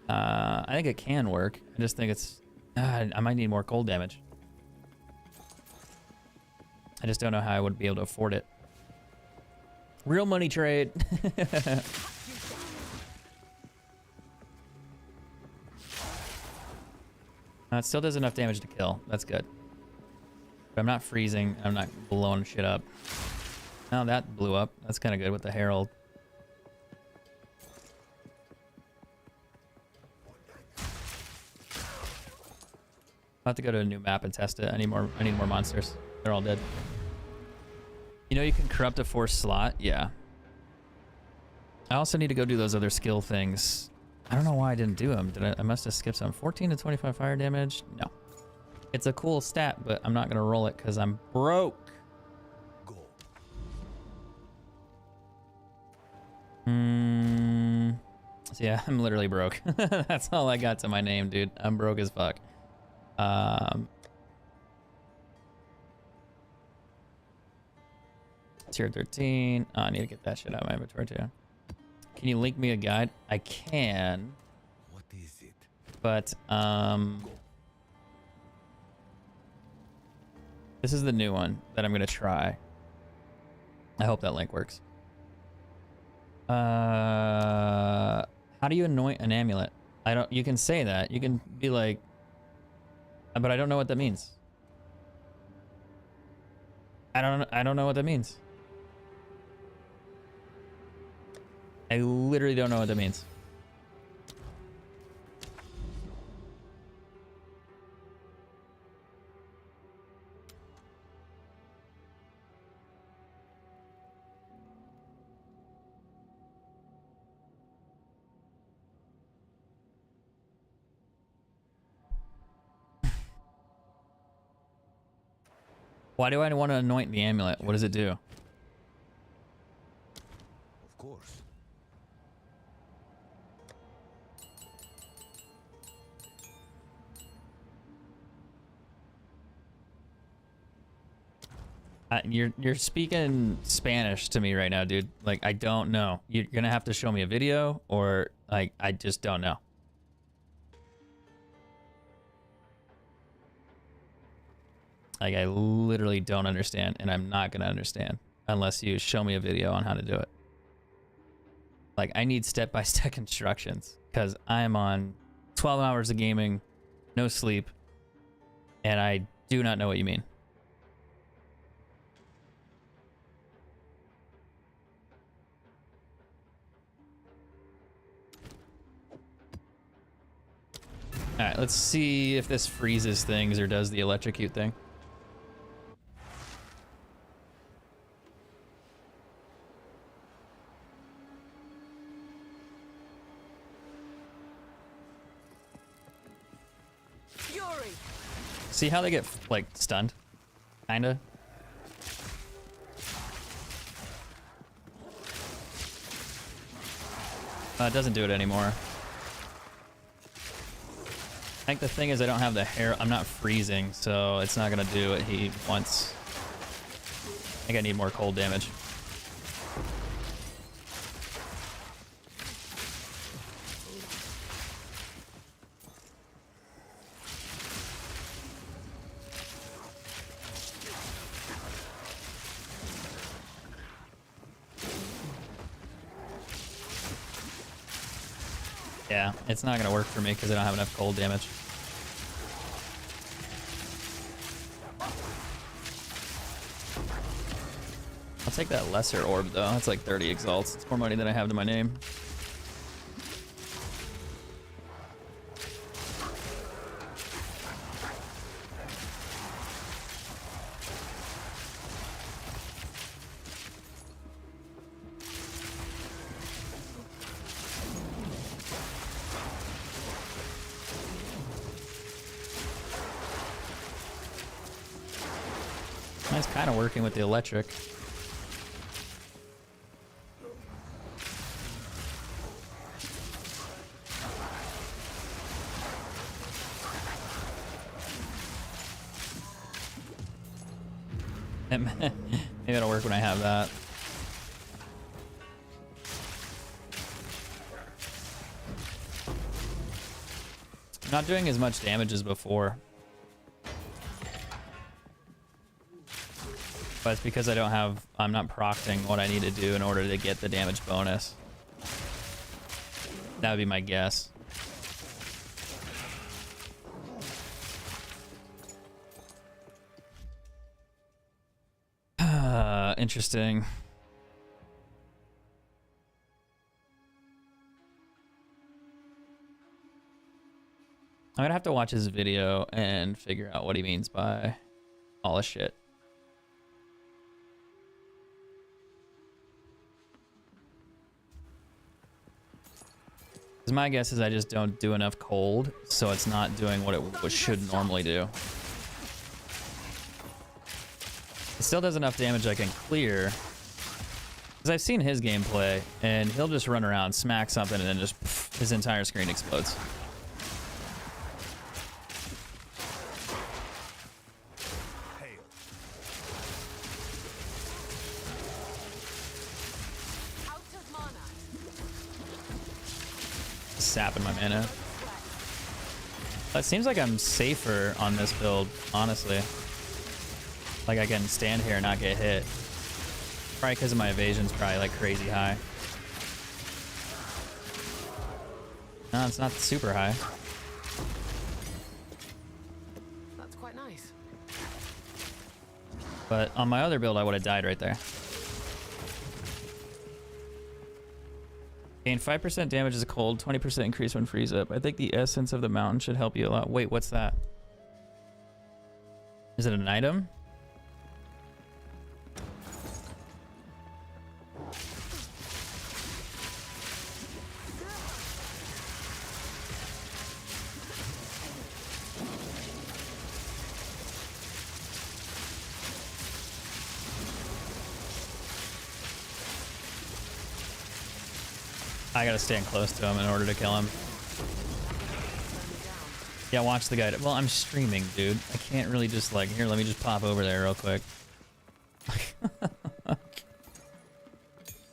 I think it can work. I just think it's... I might need more cold damage. I just don't know how I would be able to afford it. Real money trade. It still does enough damage to kill. That's good. But I'm not freezing. I'm not blowing shit up. Oh, that blew up. That's kind of good with the Herald. I'll have to go to a new map and test it. I need more monsters. They're all dead. You know you can corrupt a force slot? Yeah. I also need to go do those other skill things. I don't know why I didn't do them. I must have skipped some. 14 to 25 fire damage? No. It's a cool stat, but I'm not going to roll it because I'm broke. Go. So yeah, I'm literally broke. That's all I got to my name, dude. I'm broke as fuck. Tier 13. Oh, I need to get that shit out of my inventory too. Can you link me a guide? I can. What is it? But this is the new one that I'm gonna try. I hope that link works. How do you anoint an amulet? I don't. You can say that. You can be like, but I don't know what that means. I don't know what that means. I literally don't know what that means. Why do I want to anoint the amulet? What does it do? Of course. You're speaking Spanish to me right now, dude. Like, I don't know. You're gonna have to show me a video, or like, I just don't know. Like, I literally don't understand, and I'm not gonna understand unless you show me a video on how to do it. Like, I need step-by-step instructions, because I'm on 12 hours of gaming, no sleep, and I do not know what you mean. All right, let's see if this freezes things or does the electrocute thing. Fury! See how they get, like, stunned? Kinda. It doesn't do it anymore. I think the thing is I don't have the hair. I'm not freezing, so it's not gonna do what he wants. I think I need more cold damage. Yeah, it's not gonna work for me because I don't have enough cold damage. I'll take that lesser orb though. That's like 30 exalts. It's more money than I have to my name. It's kind of working with the electric. Maybe it'll work when I have that. I'm not doing as much damage as before. But it's because I'm not procting what I need to do in order to get the damage bonus. That would be my guess. Interesting. I'm gonna have to watch his video and figure out what he means by all this shit. Because my guess is I just don't do enough cold, so it's not doing what it should normally do. It still does enough damage I can clear. Because I've seen his gameplay, and he'll just run around, smack something, and then just pff, his entire screen explodes. Hail. Out of mana. Sapping my mana. It seems like I'm safer on this build, honestly. Like I can stand here and not get hit. Probably because of my evasion's probably like crazy high. No, it's not super high. That's quite nice. But on my other build, I would have died right there. Gain 5% damage as a cold, 20% increase when freeze up. I think the essence of the mountain should help you a lot. Wait, what's that? Is it an item? I gotta stand close to him in order to kill him. Yeah, watch the guy. Well, I'm streaming, dude. I can't really just like, here, let me just pop over there real quick.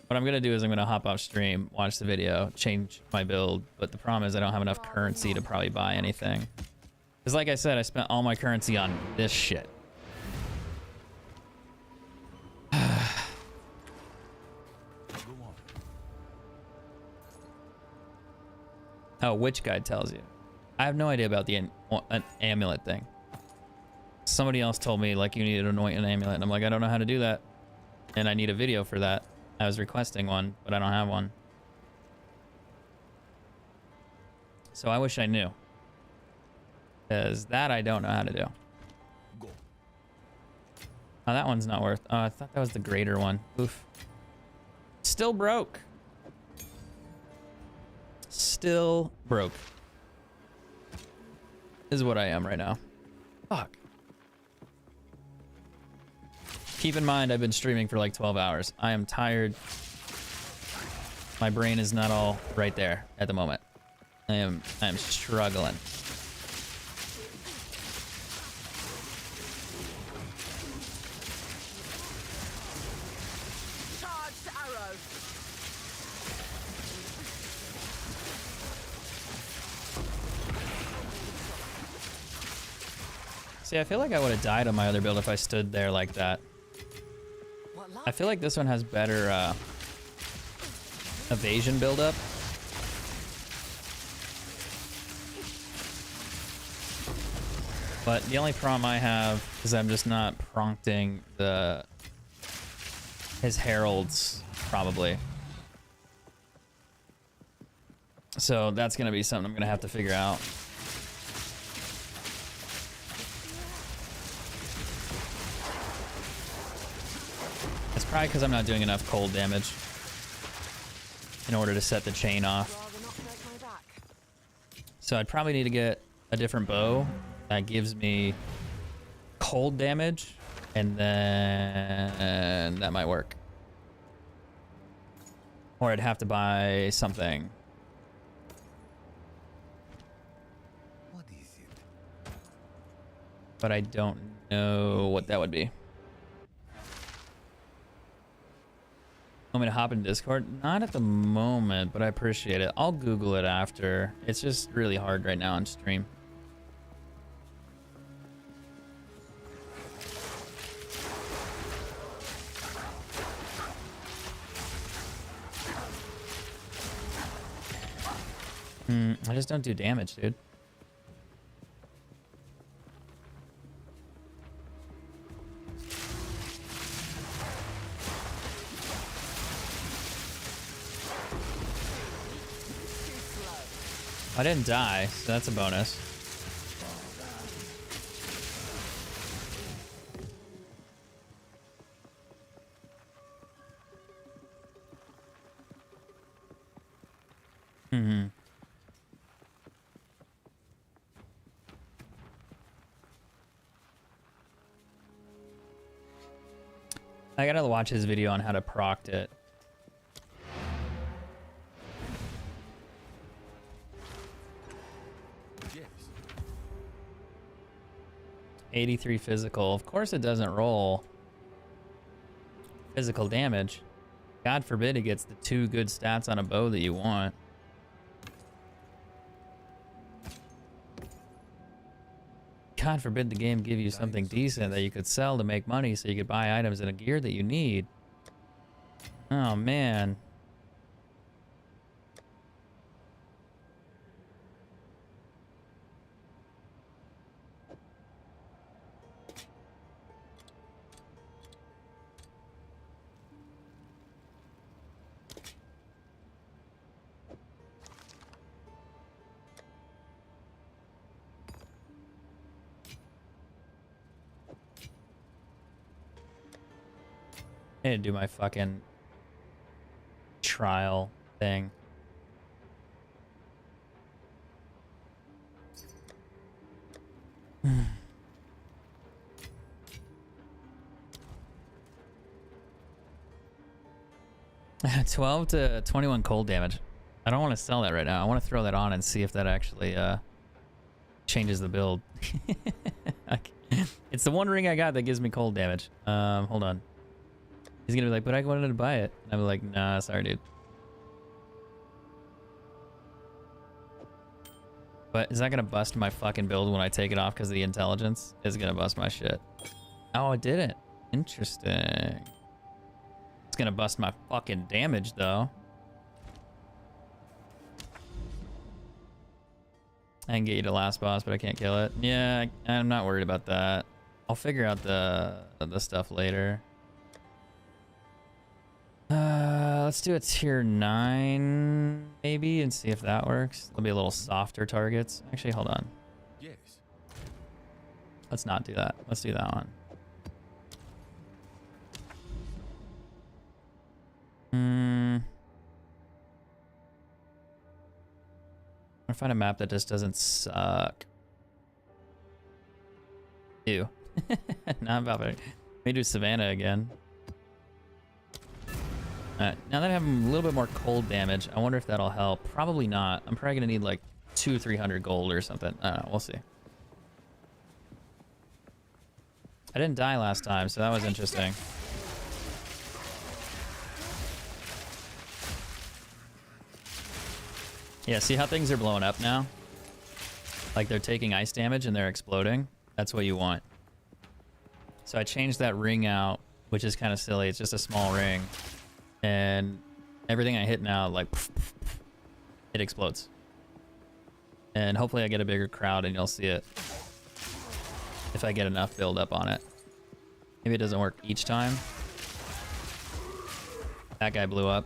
What I'm gonna do is I'm gonna hop off stream, watch the video, change my build, but the problem is I don't have enough currency to probably buy anything. Because like I said, I spent all my currency on this shit. Go on. Oh, which guide tells you? I have no idea about the an amulet thing. Somebody else told me like you need to anoint an amulet, and I'm like, I don't know how to do that, and I need a video for that. I was requesting one, but I don't have one. So I wish I knew, because that I don't know how to do. Go. Oh, that one's not worth. Oh, I thought that was the greater one. Oof. Still broke. Still broke. Is what I am right now. Fuck. Keep in mind, I've been streaming for like 12 hours. I am tired. My brain is not all right there at the moment. I am struggling. Charged arrow. See, I feel like I would have died on my other build if I stood there like that. What luck? I feel like this one has better evasion buildup. But the only problem I have is I'm just not prompting his heralds, probably. So that's gonna be something I'm gonna have to figure out. It's probably because I'm not doing enough cold damage in order to set the chain off. Rather not break my back. So I'd probably need to get a different bow that gives me cold damage, and then that might work. Or I'd have to buy something. What is it? But I don't know what that would be. Want me to hop in Discord? Not at the moment, but I appreciate it. I'll Google it after. It's just really hard right now on stream. I just don't do damage, dude. I didn't die, so that's a bonus. I gotta watch his video on how to proct it. Yes. 83 physical. Of course it doesn't roll physical damage. God forbid it gets the 2 good stats on a bow that you want. God forbid the game give you something decent that you could sell to make money so you could buy items and a gear that you need. Oh, man. I need to do my fucking trial thing. $12 to 21 cold damage. I don't want to sell that right now. I want to throw that on and see if that actually changes the build. It's the one ring I got that gives me cold damage. Hold on. He's gonna be like, but I wanted to buy it. I'm like, nah, sorry, dude. But is that gonna bust my fucking build when I take it off because of the intelligence? It's gonna bust my shit. Oh, it didn't. Interesting. It's gonna bust my fucking damage though. I can get you to last boss, but I can't kill it. Yeah, I'm not worried about that. I'll figure out the stuff later. Let's do a tier 9 maybe and see if that works. There'll be a little softer targets. Actually, hold on. Yes. Let's not do that. Let's do that one. I find a map that just doesn't suck. Ew. Not about it. Maybe do Savannah again. Now that I have a little bit more cold damage, I wonder if that'll help. Probably not. I'm probably gonna need like 200-300 gold or something. I don't know. We'll see. I didn't die last time, so that was interesting. Yeah, see how things are blowing up now? Like they're taking ice damage and they're exploding. That's what you want. So I changed that ring out, which is kind of silly. It's just a small ring. And everything I hit now, like, it explodes. And hopefully I get a bigger crowd and you'll see it. If I get enough build up on it. Maybe it doesn't work each time. That guy blew up.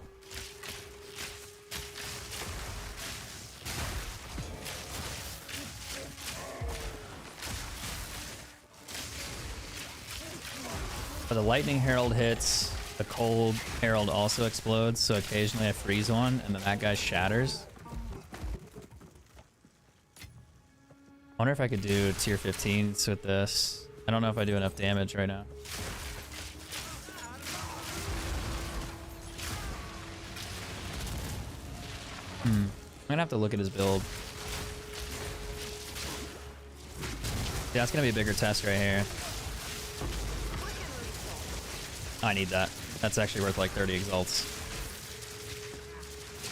But the Lightning Herald hits, the Cold Herald also explodes, so occasionally I freeze one, and then that guy shatters. I wonder if I could do tier 15s with this. I don't know if I do enough damage right now. I'm gonna have to look at his build. Yeah, it's gonna be a bigger test right here. I need that. That's actually worth like 30 exalts.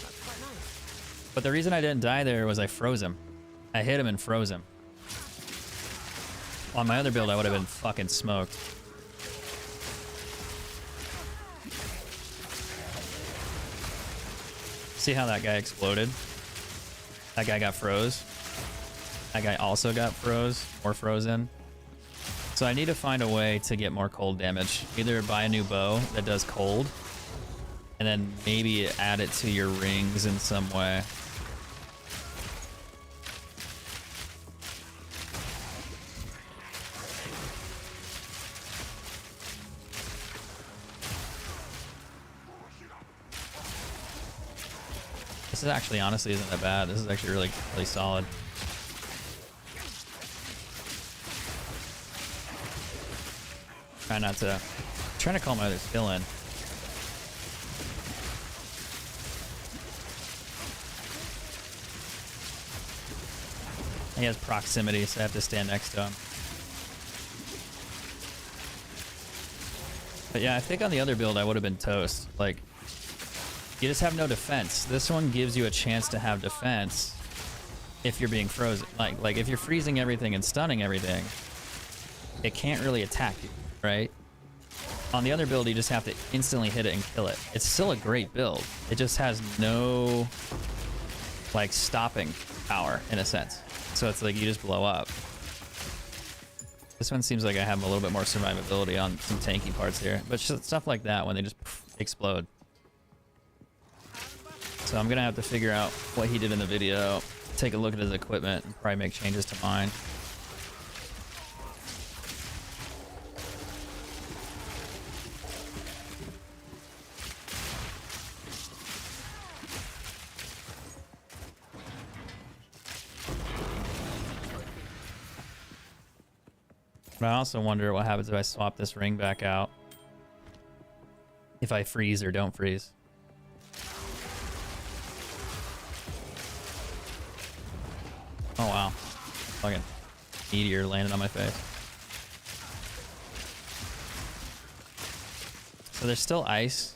That's quite nice. But the reason I didn't die there was I froze him. I hit him and froze him. On my other build, I would have been fucking smoked. See how that guy exploded? That guy got froze. That guy also got froze or frozen. So I need to find a way to get more cold damage. Either buy a new bow that does cold, and then maybe add it to your rings in some way. This is actually, honestly, isn't that bad. This is actually really, really solid. Try not to. Trying to call my other skill in. He has proximity, so I have to stand next to him. But yeah, I think on the other build I would have been toast. Like, you just have no defense. This one gives you a chance to have defense if you're being frozen. Like if you're freezing everything and stunning everything, it can't really attack you. Right? On the other build, you just have to instantly hit it and kill it. It's still a great build. It just has no, like, stopping power, in a sense. So it's like you just blow up. This one seems like I have a little bit more survivability on some tanky parts here. But stuff like that, when they just explode. So I'm going to have to figure out what he did in the video, take a look at his equipment, and probably make changes to mine. But I also wonder what happens if I swap this ring back out. If I freeze or don't freeze. Oh wow. Fucking meteor landed on my face. So there's still ice,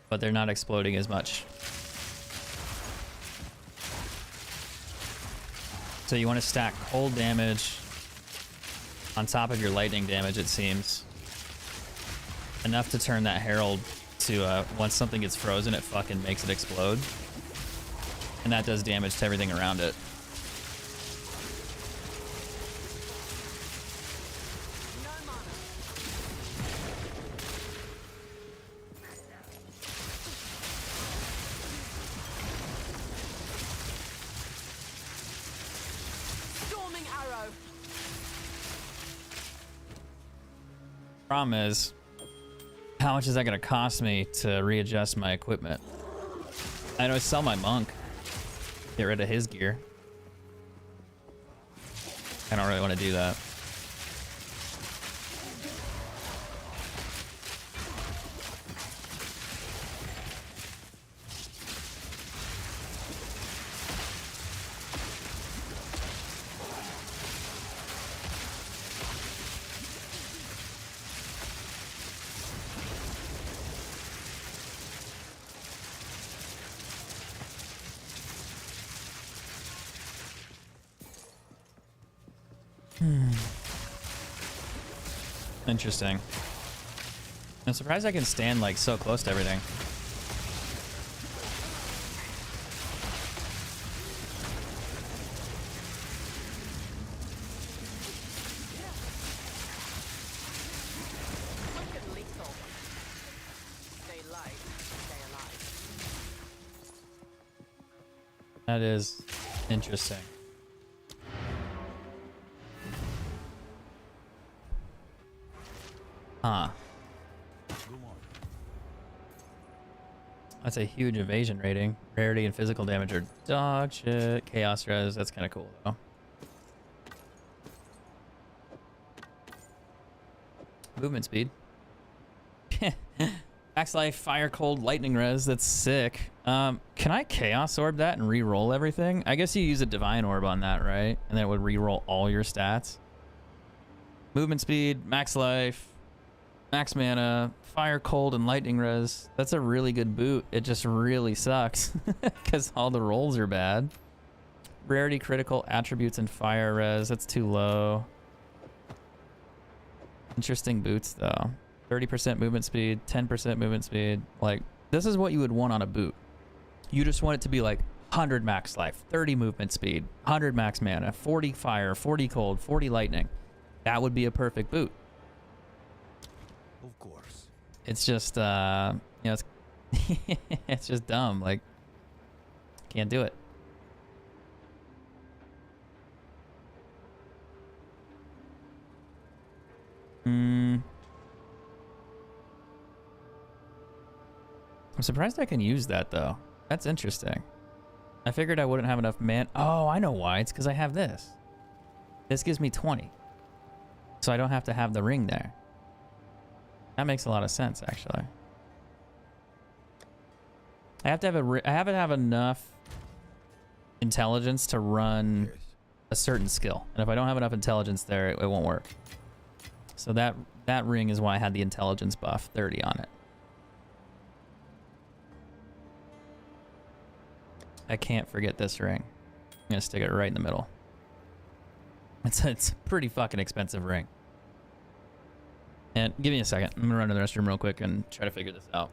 but they're not exploding as much. So you want to stack cold damage on top of your lightning damage, it seems. Enough to turn that Herald to, once something gets frozen, it fucking makes it explode. And that does damage to everything around it. No mana. Storming arrow. Problem is, how much is that going to cost me to readjust my equipment? I know I sell my monk. Get rid of his gear. I don't really want to do that. Interesting. I'm surprised I can stand like so close to everything. Fucking lethal. Stay light, stay alive. That is interesting. Huh. Go on. That's a huge evasion rating. Rarity and physical damage are dog shit. Chaos res, that's kind of cool though. Movement speed. Max life, fire, cold, lightning res. That's sick. Can I chaos orb that and re-roll everything? I guess you use a divine orb on that, right? And then it would re-roll all your stats. Movement speed, max life, max mana, fire, cold, and lightning res. That's a really good boot. It just really sucks because all the rolls are bad. Rarity, critical, attributes, and fire res. That's too low. Interesting boots though. 30% movement speed, 10% movement speed. Like, this is what you would want on a boot. You just want it to be like 100 max life, 30 movement speed, 100 max mana, 40 fire, 40 cold, 40 lightning. That would be a perfect boot. Of course. It's just, you know, it's, it's just dumb. Like, can't do it. I'm surprised I can use that though. That's interesting. I figured I wouldn't have enough man. Oh, I know why. It's because I have this. This gives me 20. So I don't have to have the ring there. That makes a lot of sense, actually. I have to have enough intelligence to run Yes. a certain skill. And if I don't have enough intelligence there, it won't work. So that ring is why I had the intelligence buff 30 on it. I can't forget this ring. I'm gonna stick it right in the middle. It's a pretty fucking expensive ring. And give me a second. I'm gonna run to the restroom real quick and try to figure this out.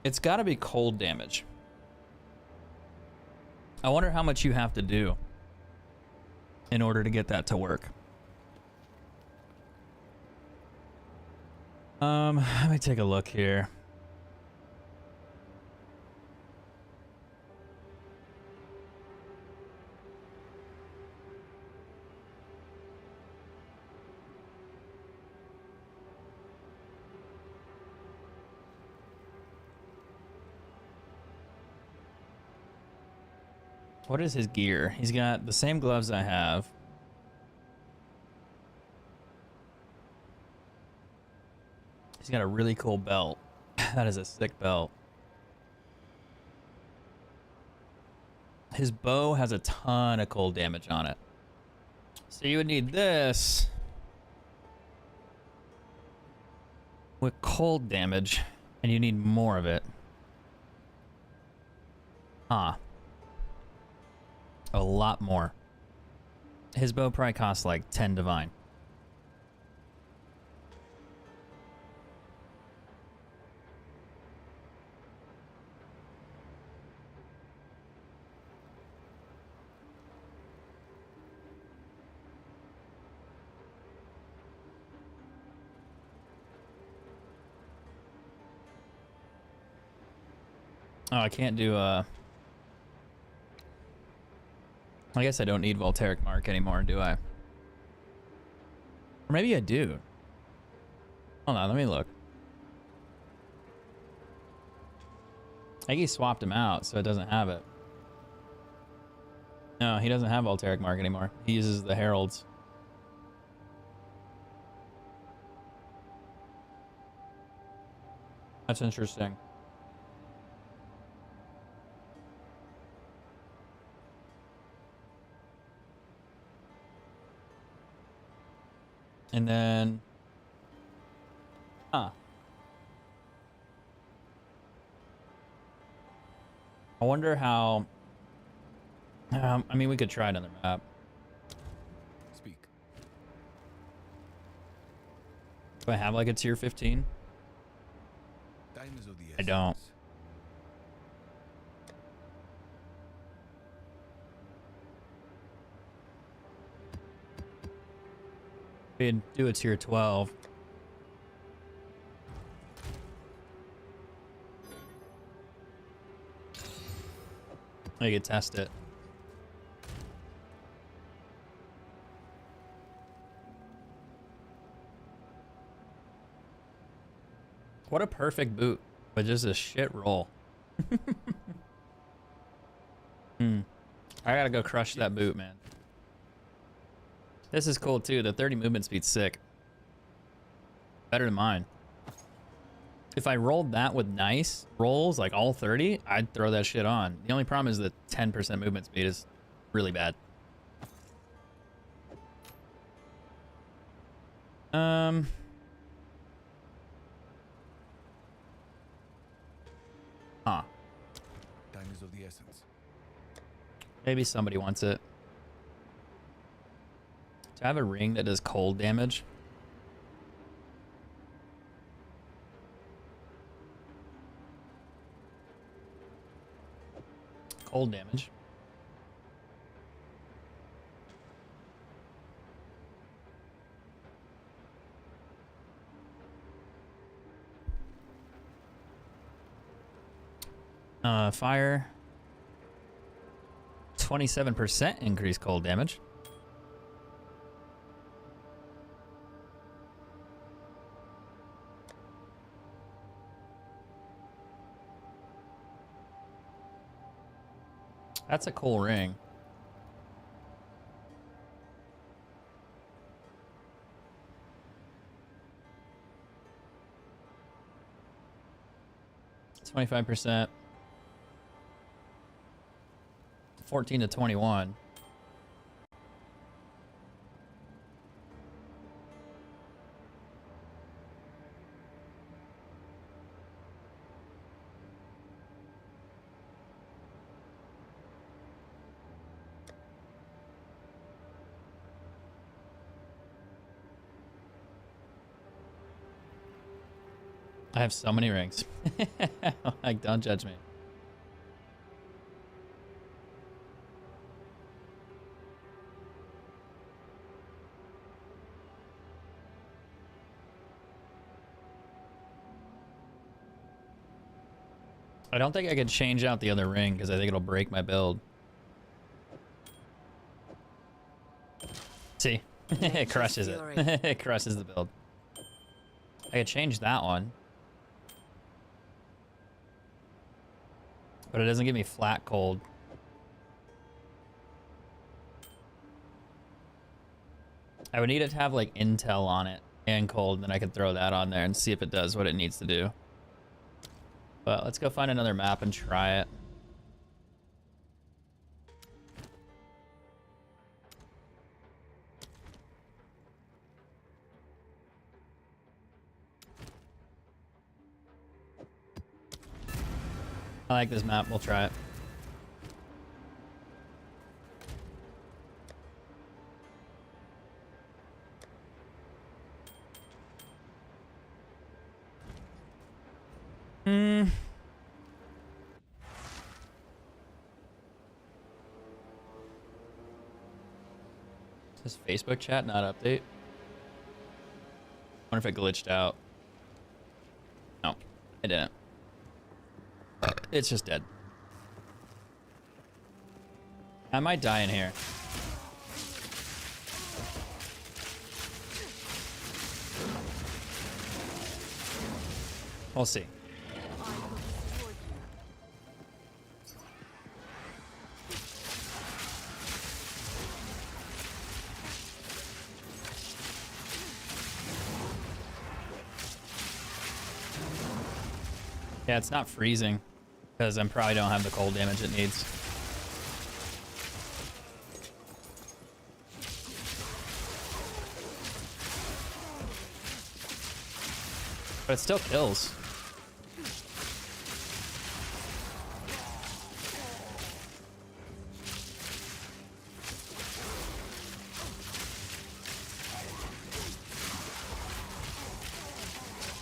It's got to be cold damage. I wonder how much you have to do in order to get that to work. Let me take a look here. What is his gear? He's got the same gloves I have. He's got a really cool belt. That is a sick belt. His bow has a ton of cold damage on it. So you would need this with cold damage, and you need more of it. Huh. A lot more. His bow probably costs like 10 divine. Oh, I can't do I guess I don't need Voltaic Mark anymore, do I? Or maybe I do. Hold on, let me look. I think he swapped him out, so it doesn't have it. No, he doesn't have Voltaic Mark anymore. He uses the Heralds. That's interesting. And then, huh. I wonder how, I mean, we could try another map. Speak. Do I have like a tier 15? Time is of the I don't. essence. We'd do a tier 12. I could test it. What a perfect boot, but just a shit roll. I gotta go crush that boot, man. This is cool too. The 30 movement speed's sick. Better than mine. If I rolled that with nice rolls, like all 30, I'd throw that shit on. The only problem is the 10% movement speed is really bad. Huh. Time is of the essence. Maybe somebody wants it. Do I have a ring that does cold damage? Cold damage. Fire. 27% increased cold damage. That's a cool ring. It's 25%. 14 to 21. I have so many rings. Like, don't judge me. I don't think I could change out the other ring because I think it'll break my build. See? It crushes it. It crushes the build. I could change that one. But it doesn't give me flat cold. I would need it to have like intel on it and cold, and then I could throw that on there and see if it does what it needs to do. But let's go find another map and try it. I like this map. We'll try it. Is this Facebook chat not update? Wonder if it glitched out. No, it didn't. It's just dead. I might die in here. We'll see. Yeah, it's not freezing because I probably don't have the cold damage it needs. But it still kills.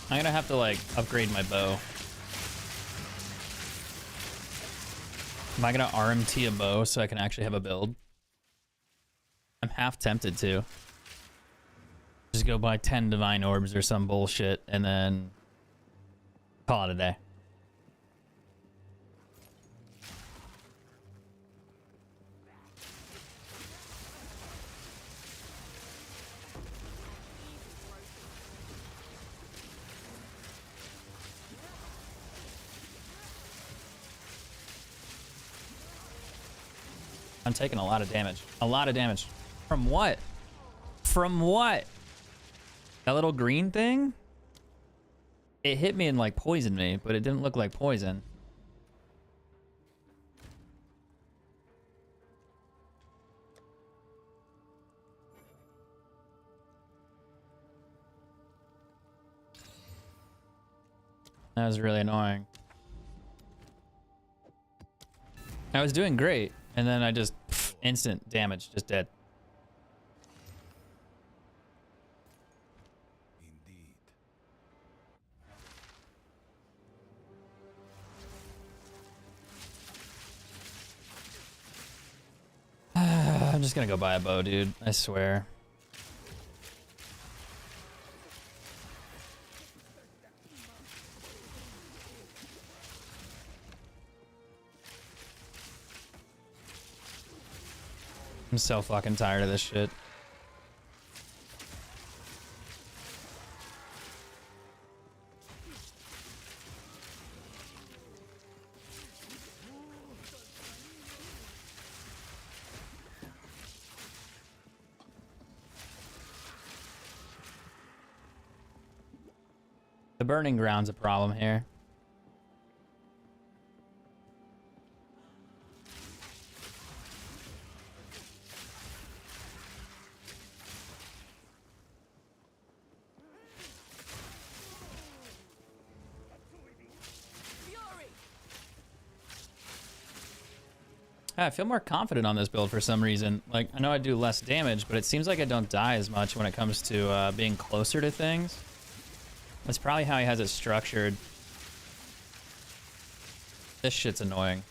I'm gonna have to like upgrade my bow. Am I gonna RMT a bow so I can actually have a build? I'm half tempted to. Just go buy 10 divine orbs or some bullshit and then call it a day. I'm taking a lot of damage. A lot of damage. From what? From what? That little green thing? It hit me and like poisoned me, but it didn't look like poison. That was really annoying. I was doing great, and then I just instant damage, just dead. Indeed. I'm just gonna go buy a bow, dude. I swear. I'm so fucking tired of this shit. The burning ground's a problem here. I feel more confident on this build for some reason. Like, I know I do less damage, but it seems like I don't die as much when it comes to being closer to things. That's probably how he has it structured. This shit's annoying.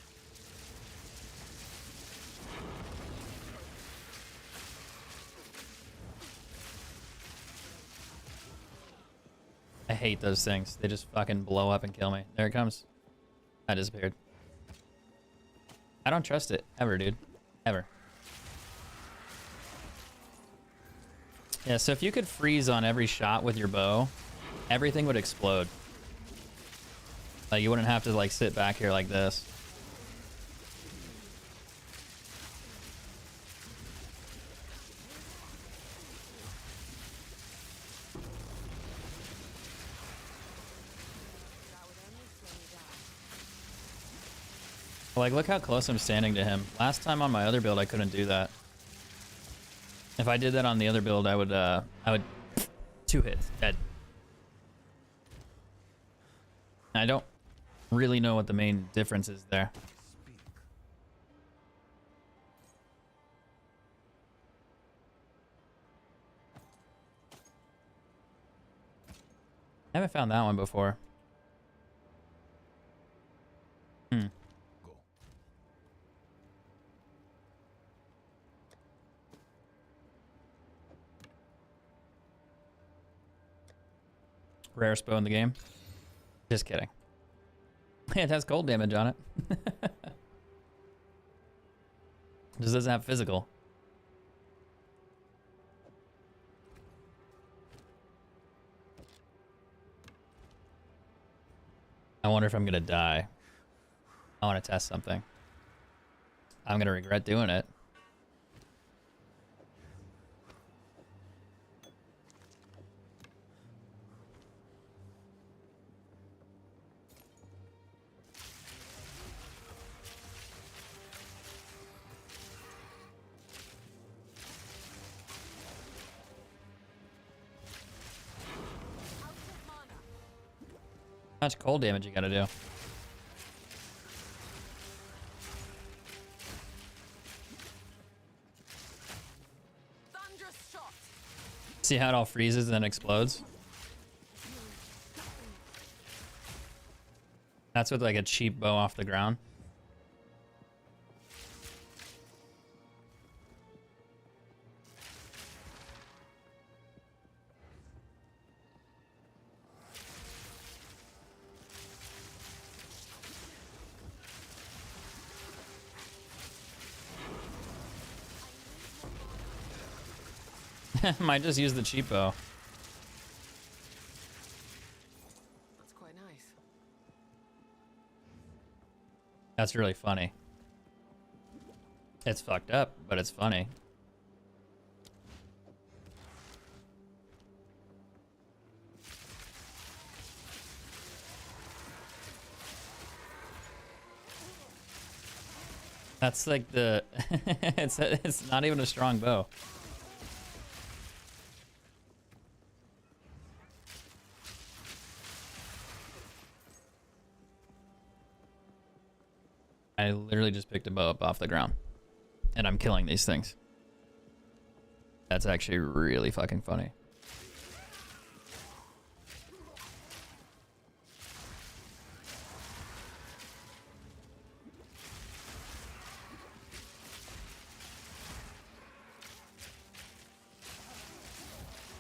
I hate those things. They just fucking blow up and kill me. There it comes. I disappeared. I don't trust it. Ever, dude. Ever. Yeah, so if you could freeze on every shot with your bow, everything would explode. Like, you wouldn't have to, like, sit back here like this. Like, look how close I'm standing to him. Last time on my other build, I couldn't do that. If I did that on the other build, I would 2 hits, dead. I don't really know what the main difference is there. I haven't found that one before. Hmm. Go. Rarest bow in the game. Just kidding. It has cold damage on it. Just doesn't have physical. I wonder if I'm gonna die. I want to test something. I'm gonna regret doing it. How much cold damage you gotta do? Thunderous shot. See how it all freezes and then explodes? That's with like a cheap bow off the ground. Might just use the cheap bow. That's quite nice. That's really funny. It's fucked up, but it's funny. That's like the it's not even a strong bow. I literally just picked a bow up off the ground. And I'm killing these things. That's actually really fucking funny.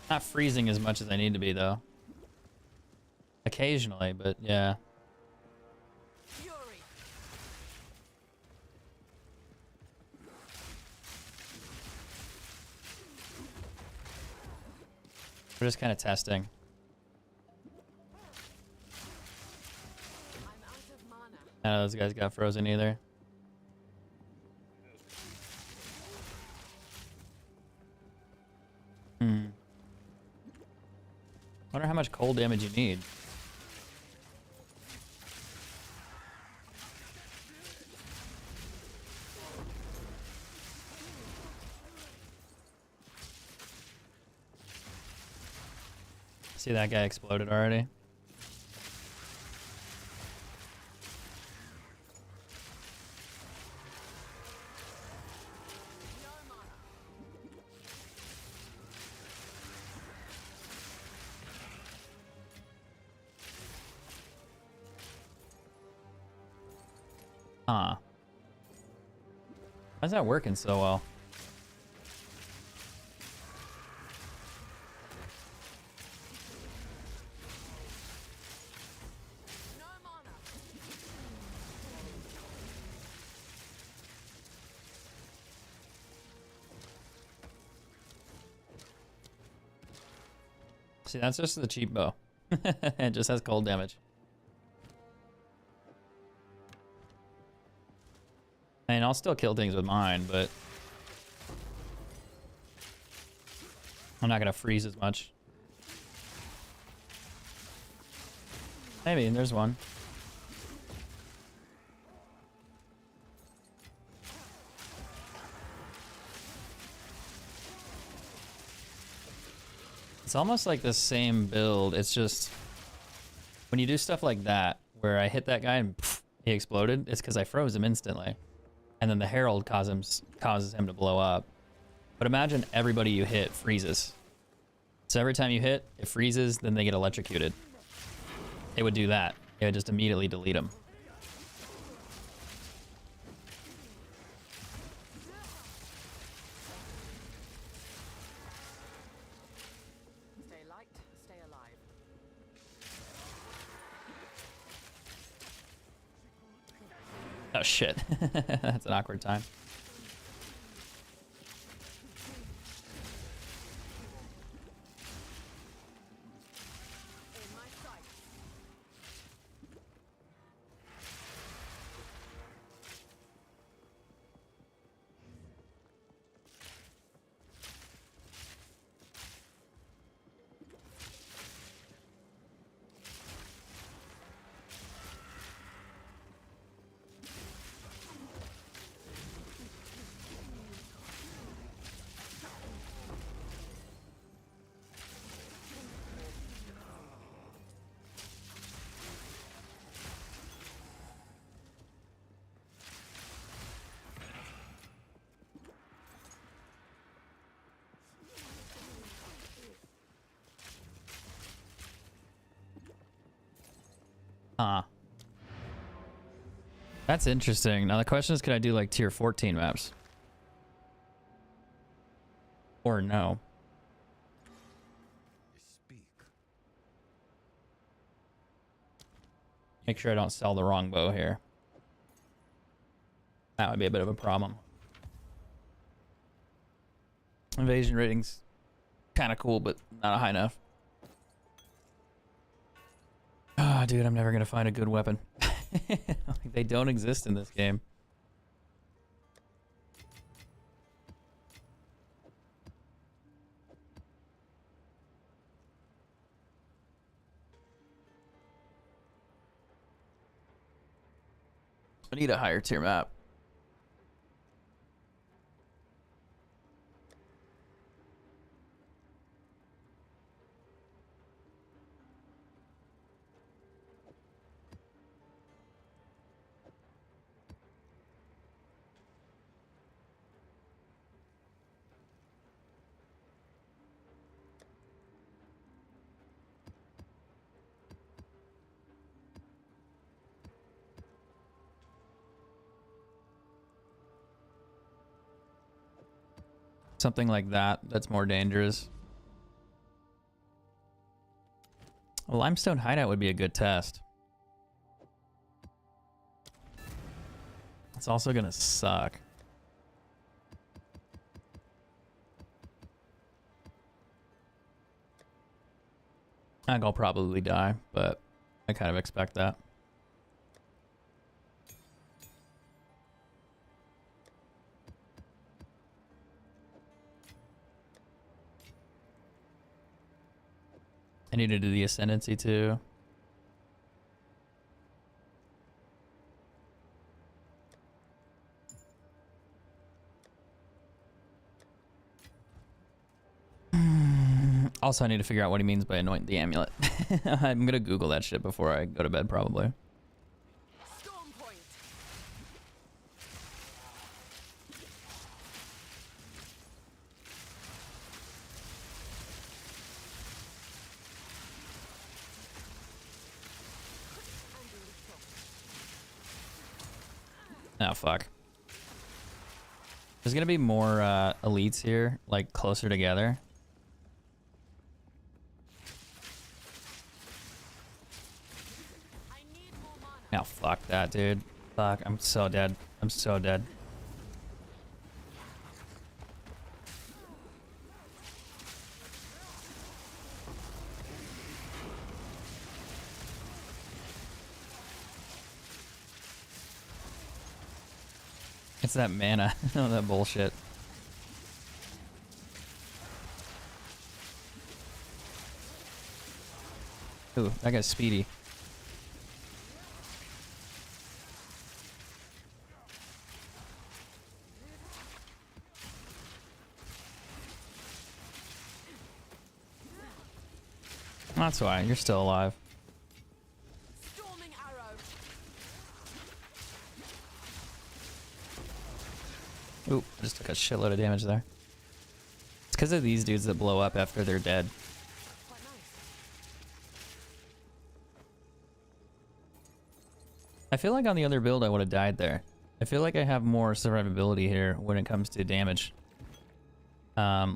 Not freezing as much as I need to be, though. Occasionally, but yeah. Fury. We're just kind of testing. I'm out of mana. None of those guys got frozen either. Wonder how much cold damage you need. See, that guy exploded already. No mana. Huh. How's that working so well? No mana. See, that's just the cheap bow. It just has cold damage. I mean, I'll still kill things with mine, but I'm not gonna freeze as much. Maybe, there's one. It's almost like the same build. It's just when you do stuff like that, where I hit that guy and pff, he exploded, it's because I froze him instantly. And then the Herald causes him to blow up. But imagine everybody you hit freezes. So every time you hit, it freezes, then they get electrocuted. It would do that. It would just immediately delete them. Stay light, stay alive. Oh shit. That's an awkward time. In my sight. Huh. That's interesting. Now the question is, can I do like tier 14 maps? Or no? Speak. Make sure I don't sell the wrong bow here. That would be a bit of a problem. Invasion rating's kind of cool, but not high enough. Ah, dude, I'm never gonna find a good weapon. Like, they don't exist in this game. I need a higher tier map. Something like that, that's more dangerous. A limestone hideout would be a good test. It's also gonna suck. I think I'll probably die, but I kind of expect that. I need to do the ascendancy too. Also, I need to figure out what he means by anoint the amulet. I'm gonna Google that shit before I go to bed, probably. Storm point. And lethal. Oh, fuck. There's gonna be more elites here, like closer together. I need more mana. Oh, fuck that, dude. Fuck, I'm so dead. I'm so dead. It's that mana. Oh, that bullshit. Ooh, that guy's speedy. That's why. You're still alive. Storming arrow. Ooh, I just took a shitload of damage there. It's because of these dudes that blow up after they're dead. Quite nice. I feel like on the other build I would have died there. I feel like I have more survivability here when it comes to damage.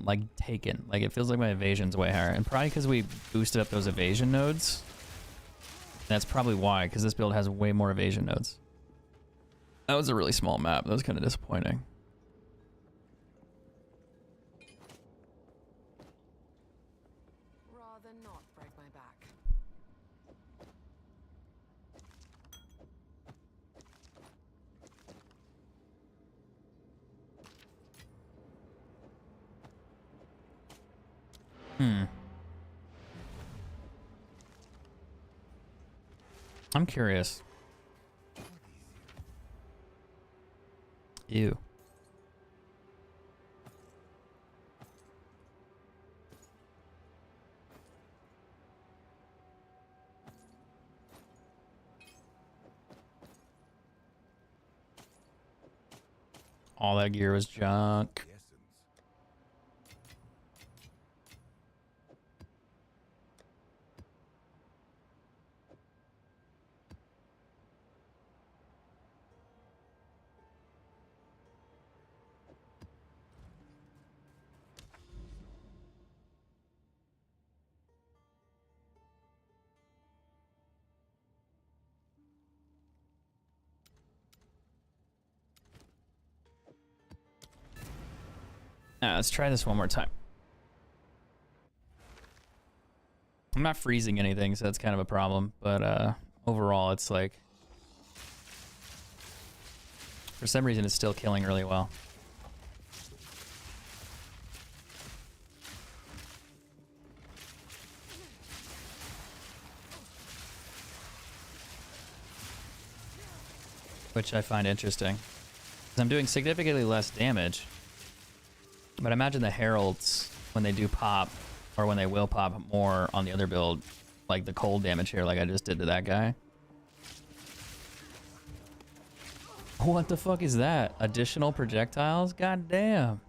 Like taken. Like it feels like my evasion's way higher. And probably because we boosted up those evasion nodes. That's probably why, because this build has way more evasion nodes. That was a really small map. That was kind of disappointing. Rather not break my back. I'm curious. Ew. All that gear was junk. The essence. Let's try this one more time. I'm not freezing anything, so that's kind of a problem. But overall, it's like... For some reason, it's still killing really well. Which I find interesting. 'Cause I'm doing significantly less damage. But I imagine the heralds, when they do pop, or when they will pop more on the other build, like the cold damage here, like I just did to that guy. What the fuck is that? Additional projectiles? God damn.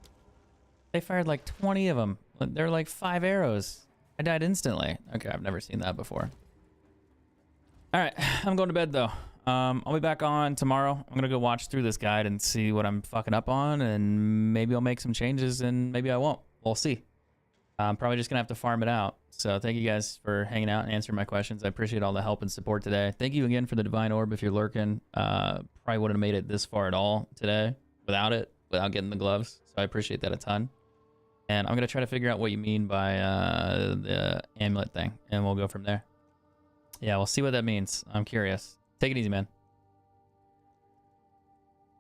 They fired like 20 of them. They're like 5 arrows. I died instantly. Okay, I've never seen that before. Alright, I'm going to bed though. I'll be back on tomorrow. I'm gonna go watch through this guide and see what I'm fucking up on, and maybe I'll make some changes and maybe I won't. We'll see. I'm probably just gonna have to farm it out. So thank you guys for hanging out and answering my questions. I appreciate all the help and support today. Thank you again for the Divine Orb if you're lurking. Probably wouldn't have made it this far at all today without it, without getting the gloves. So I appreciate that a ton. And I'm gonna try to figure out what you mean by the amulet thing, and we'll go from there. Yeah, we'll see what that means. I'm curious. Take it easy, man.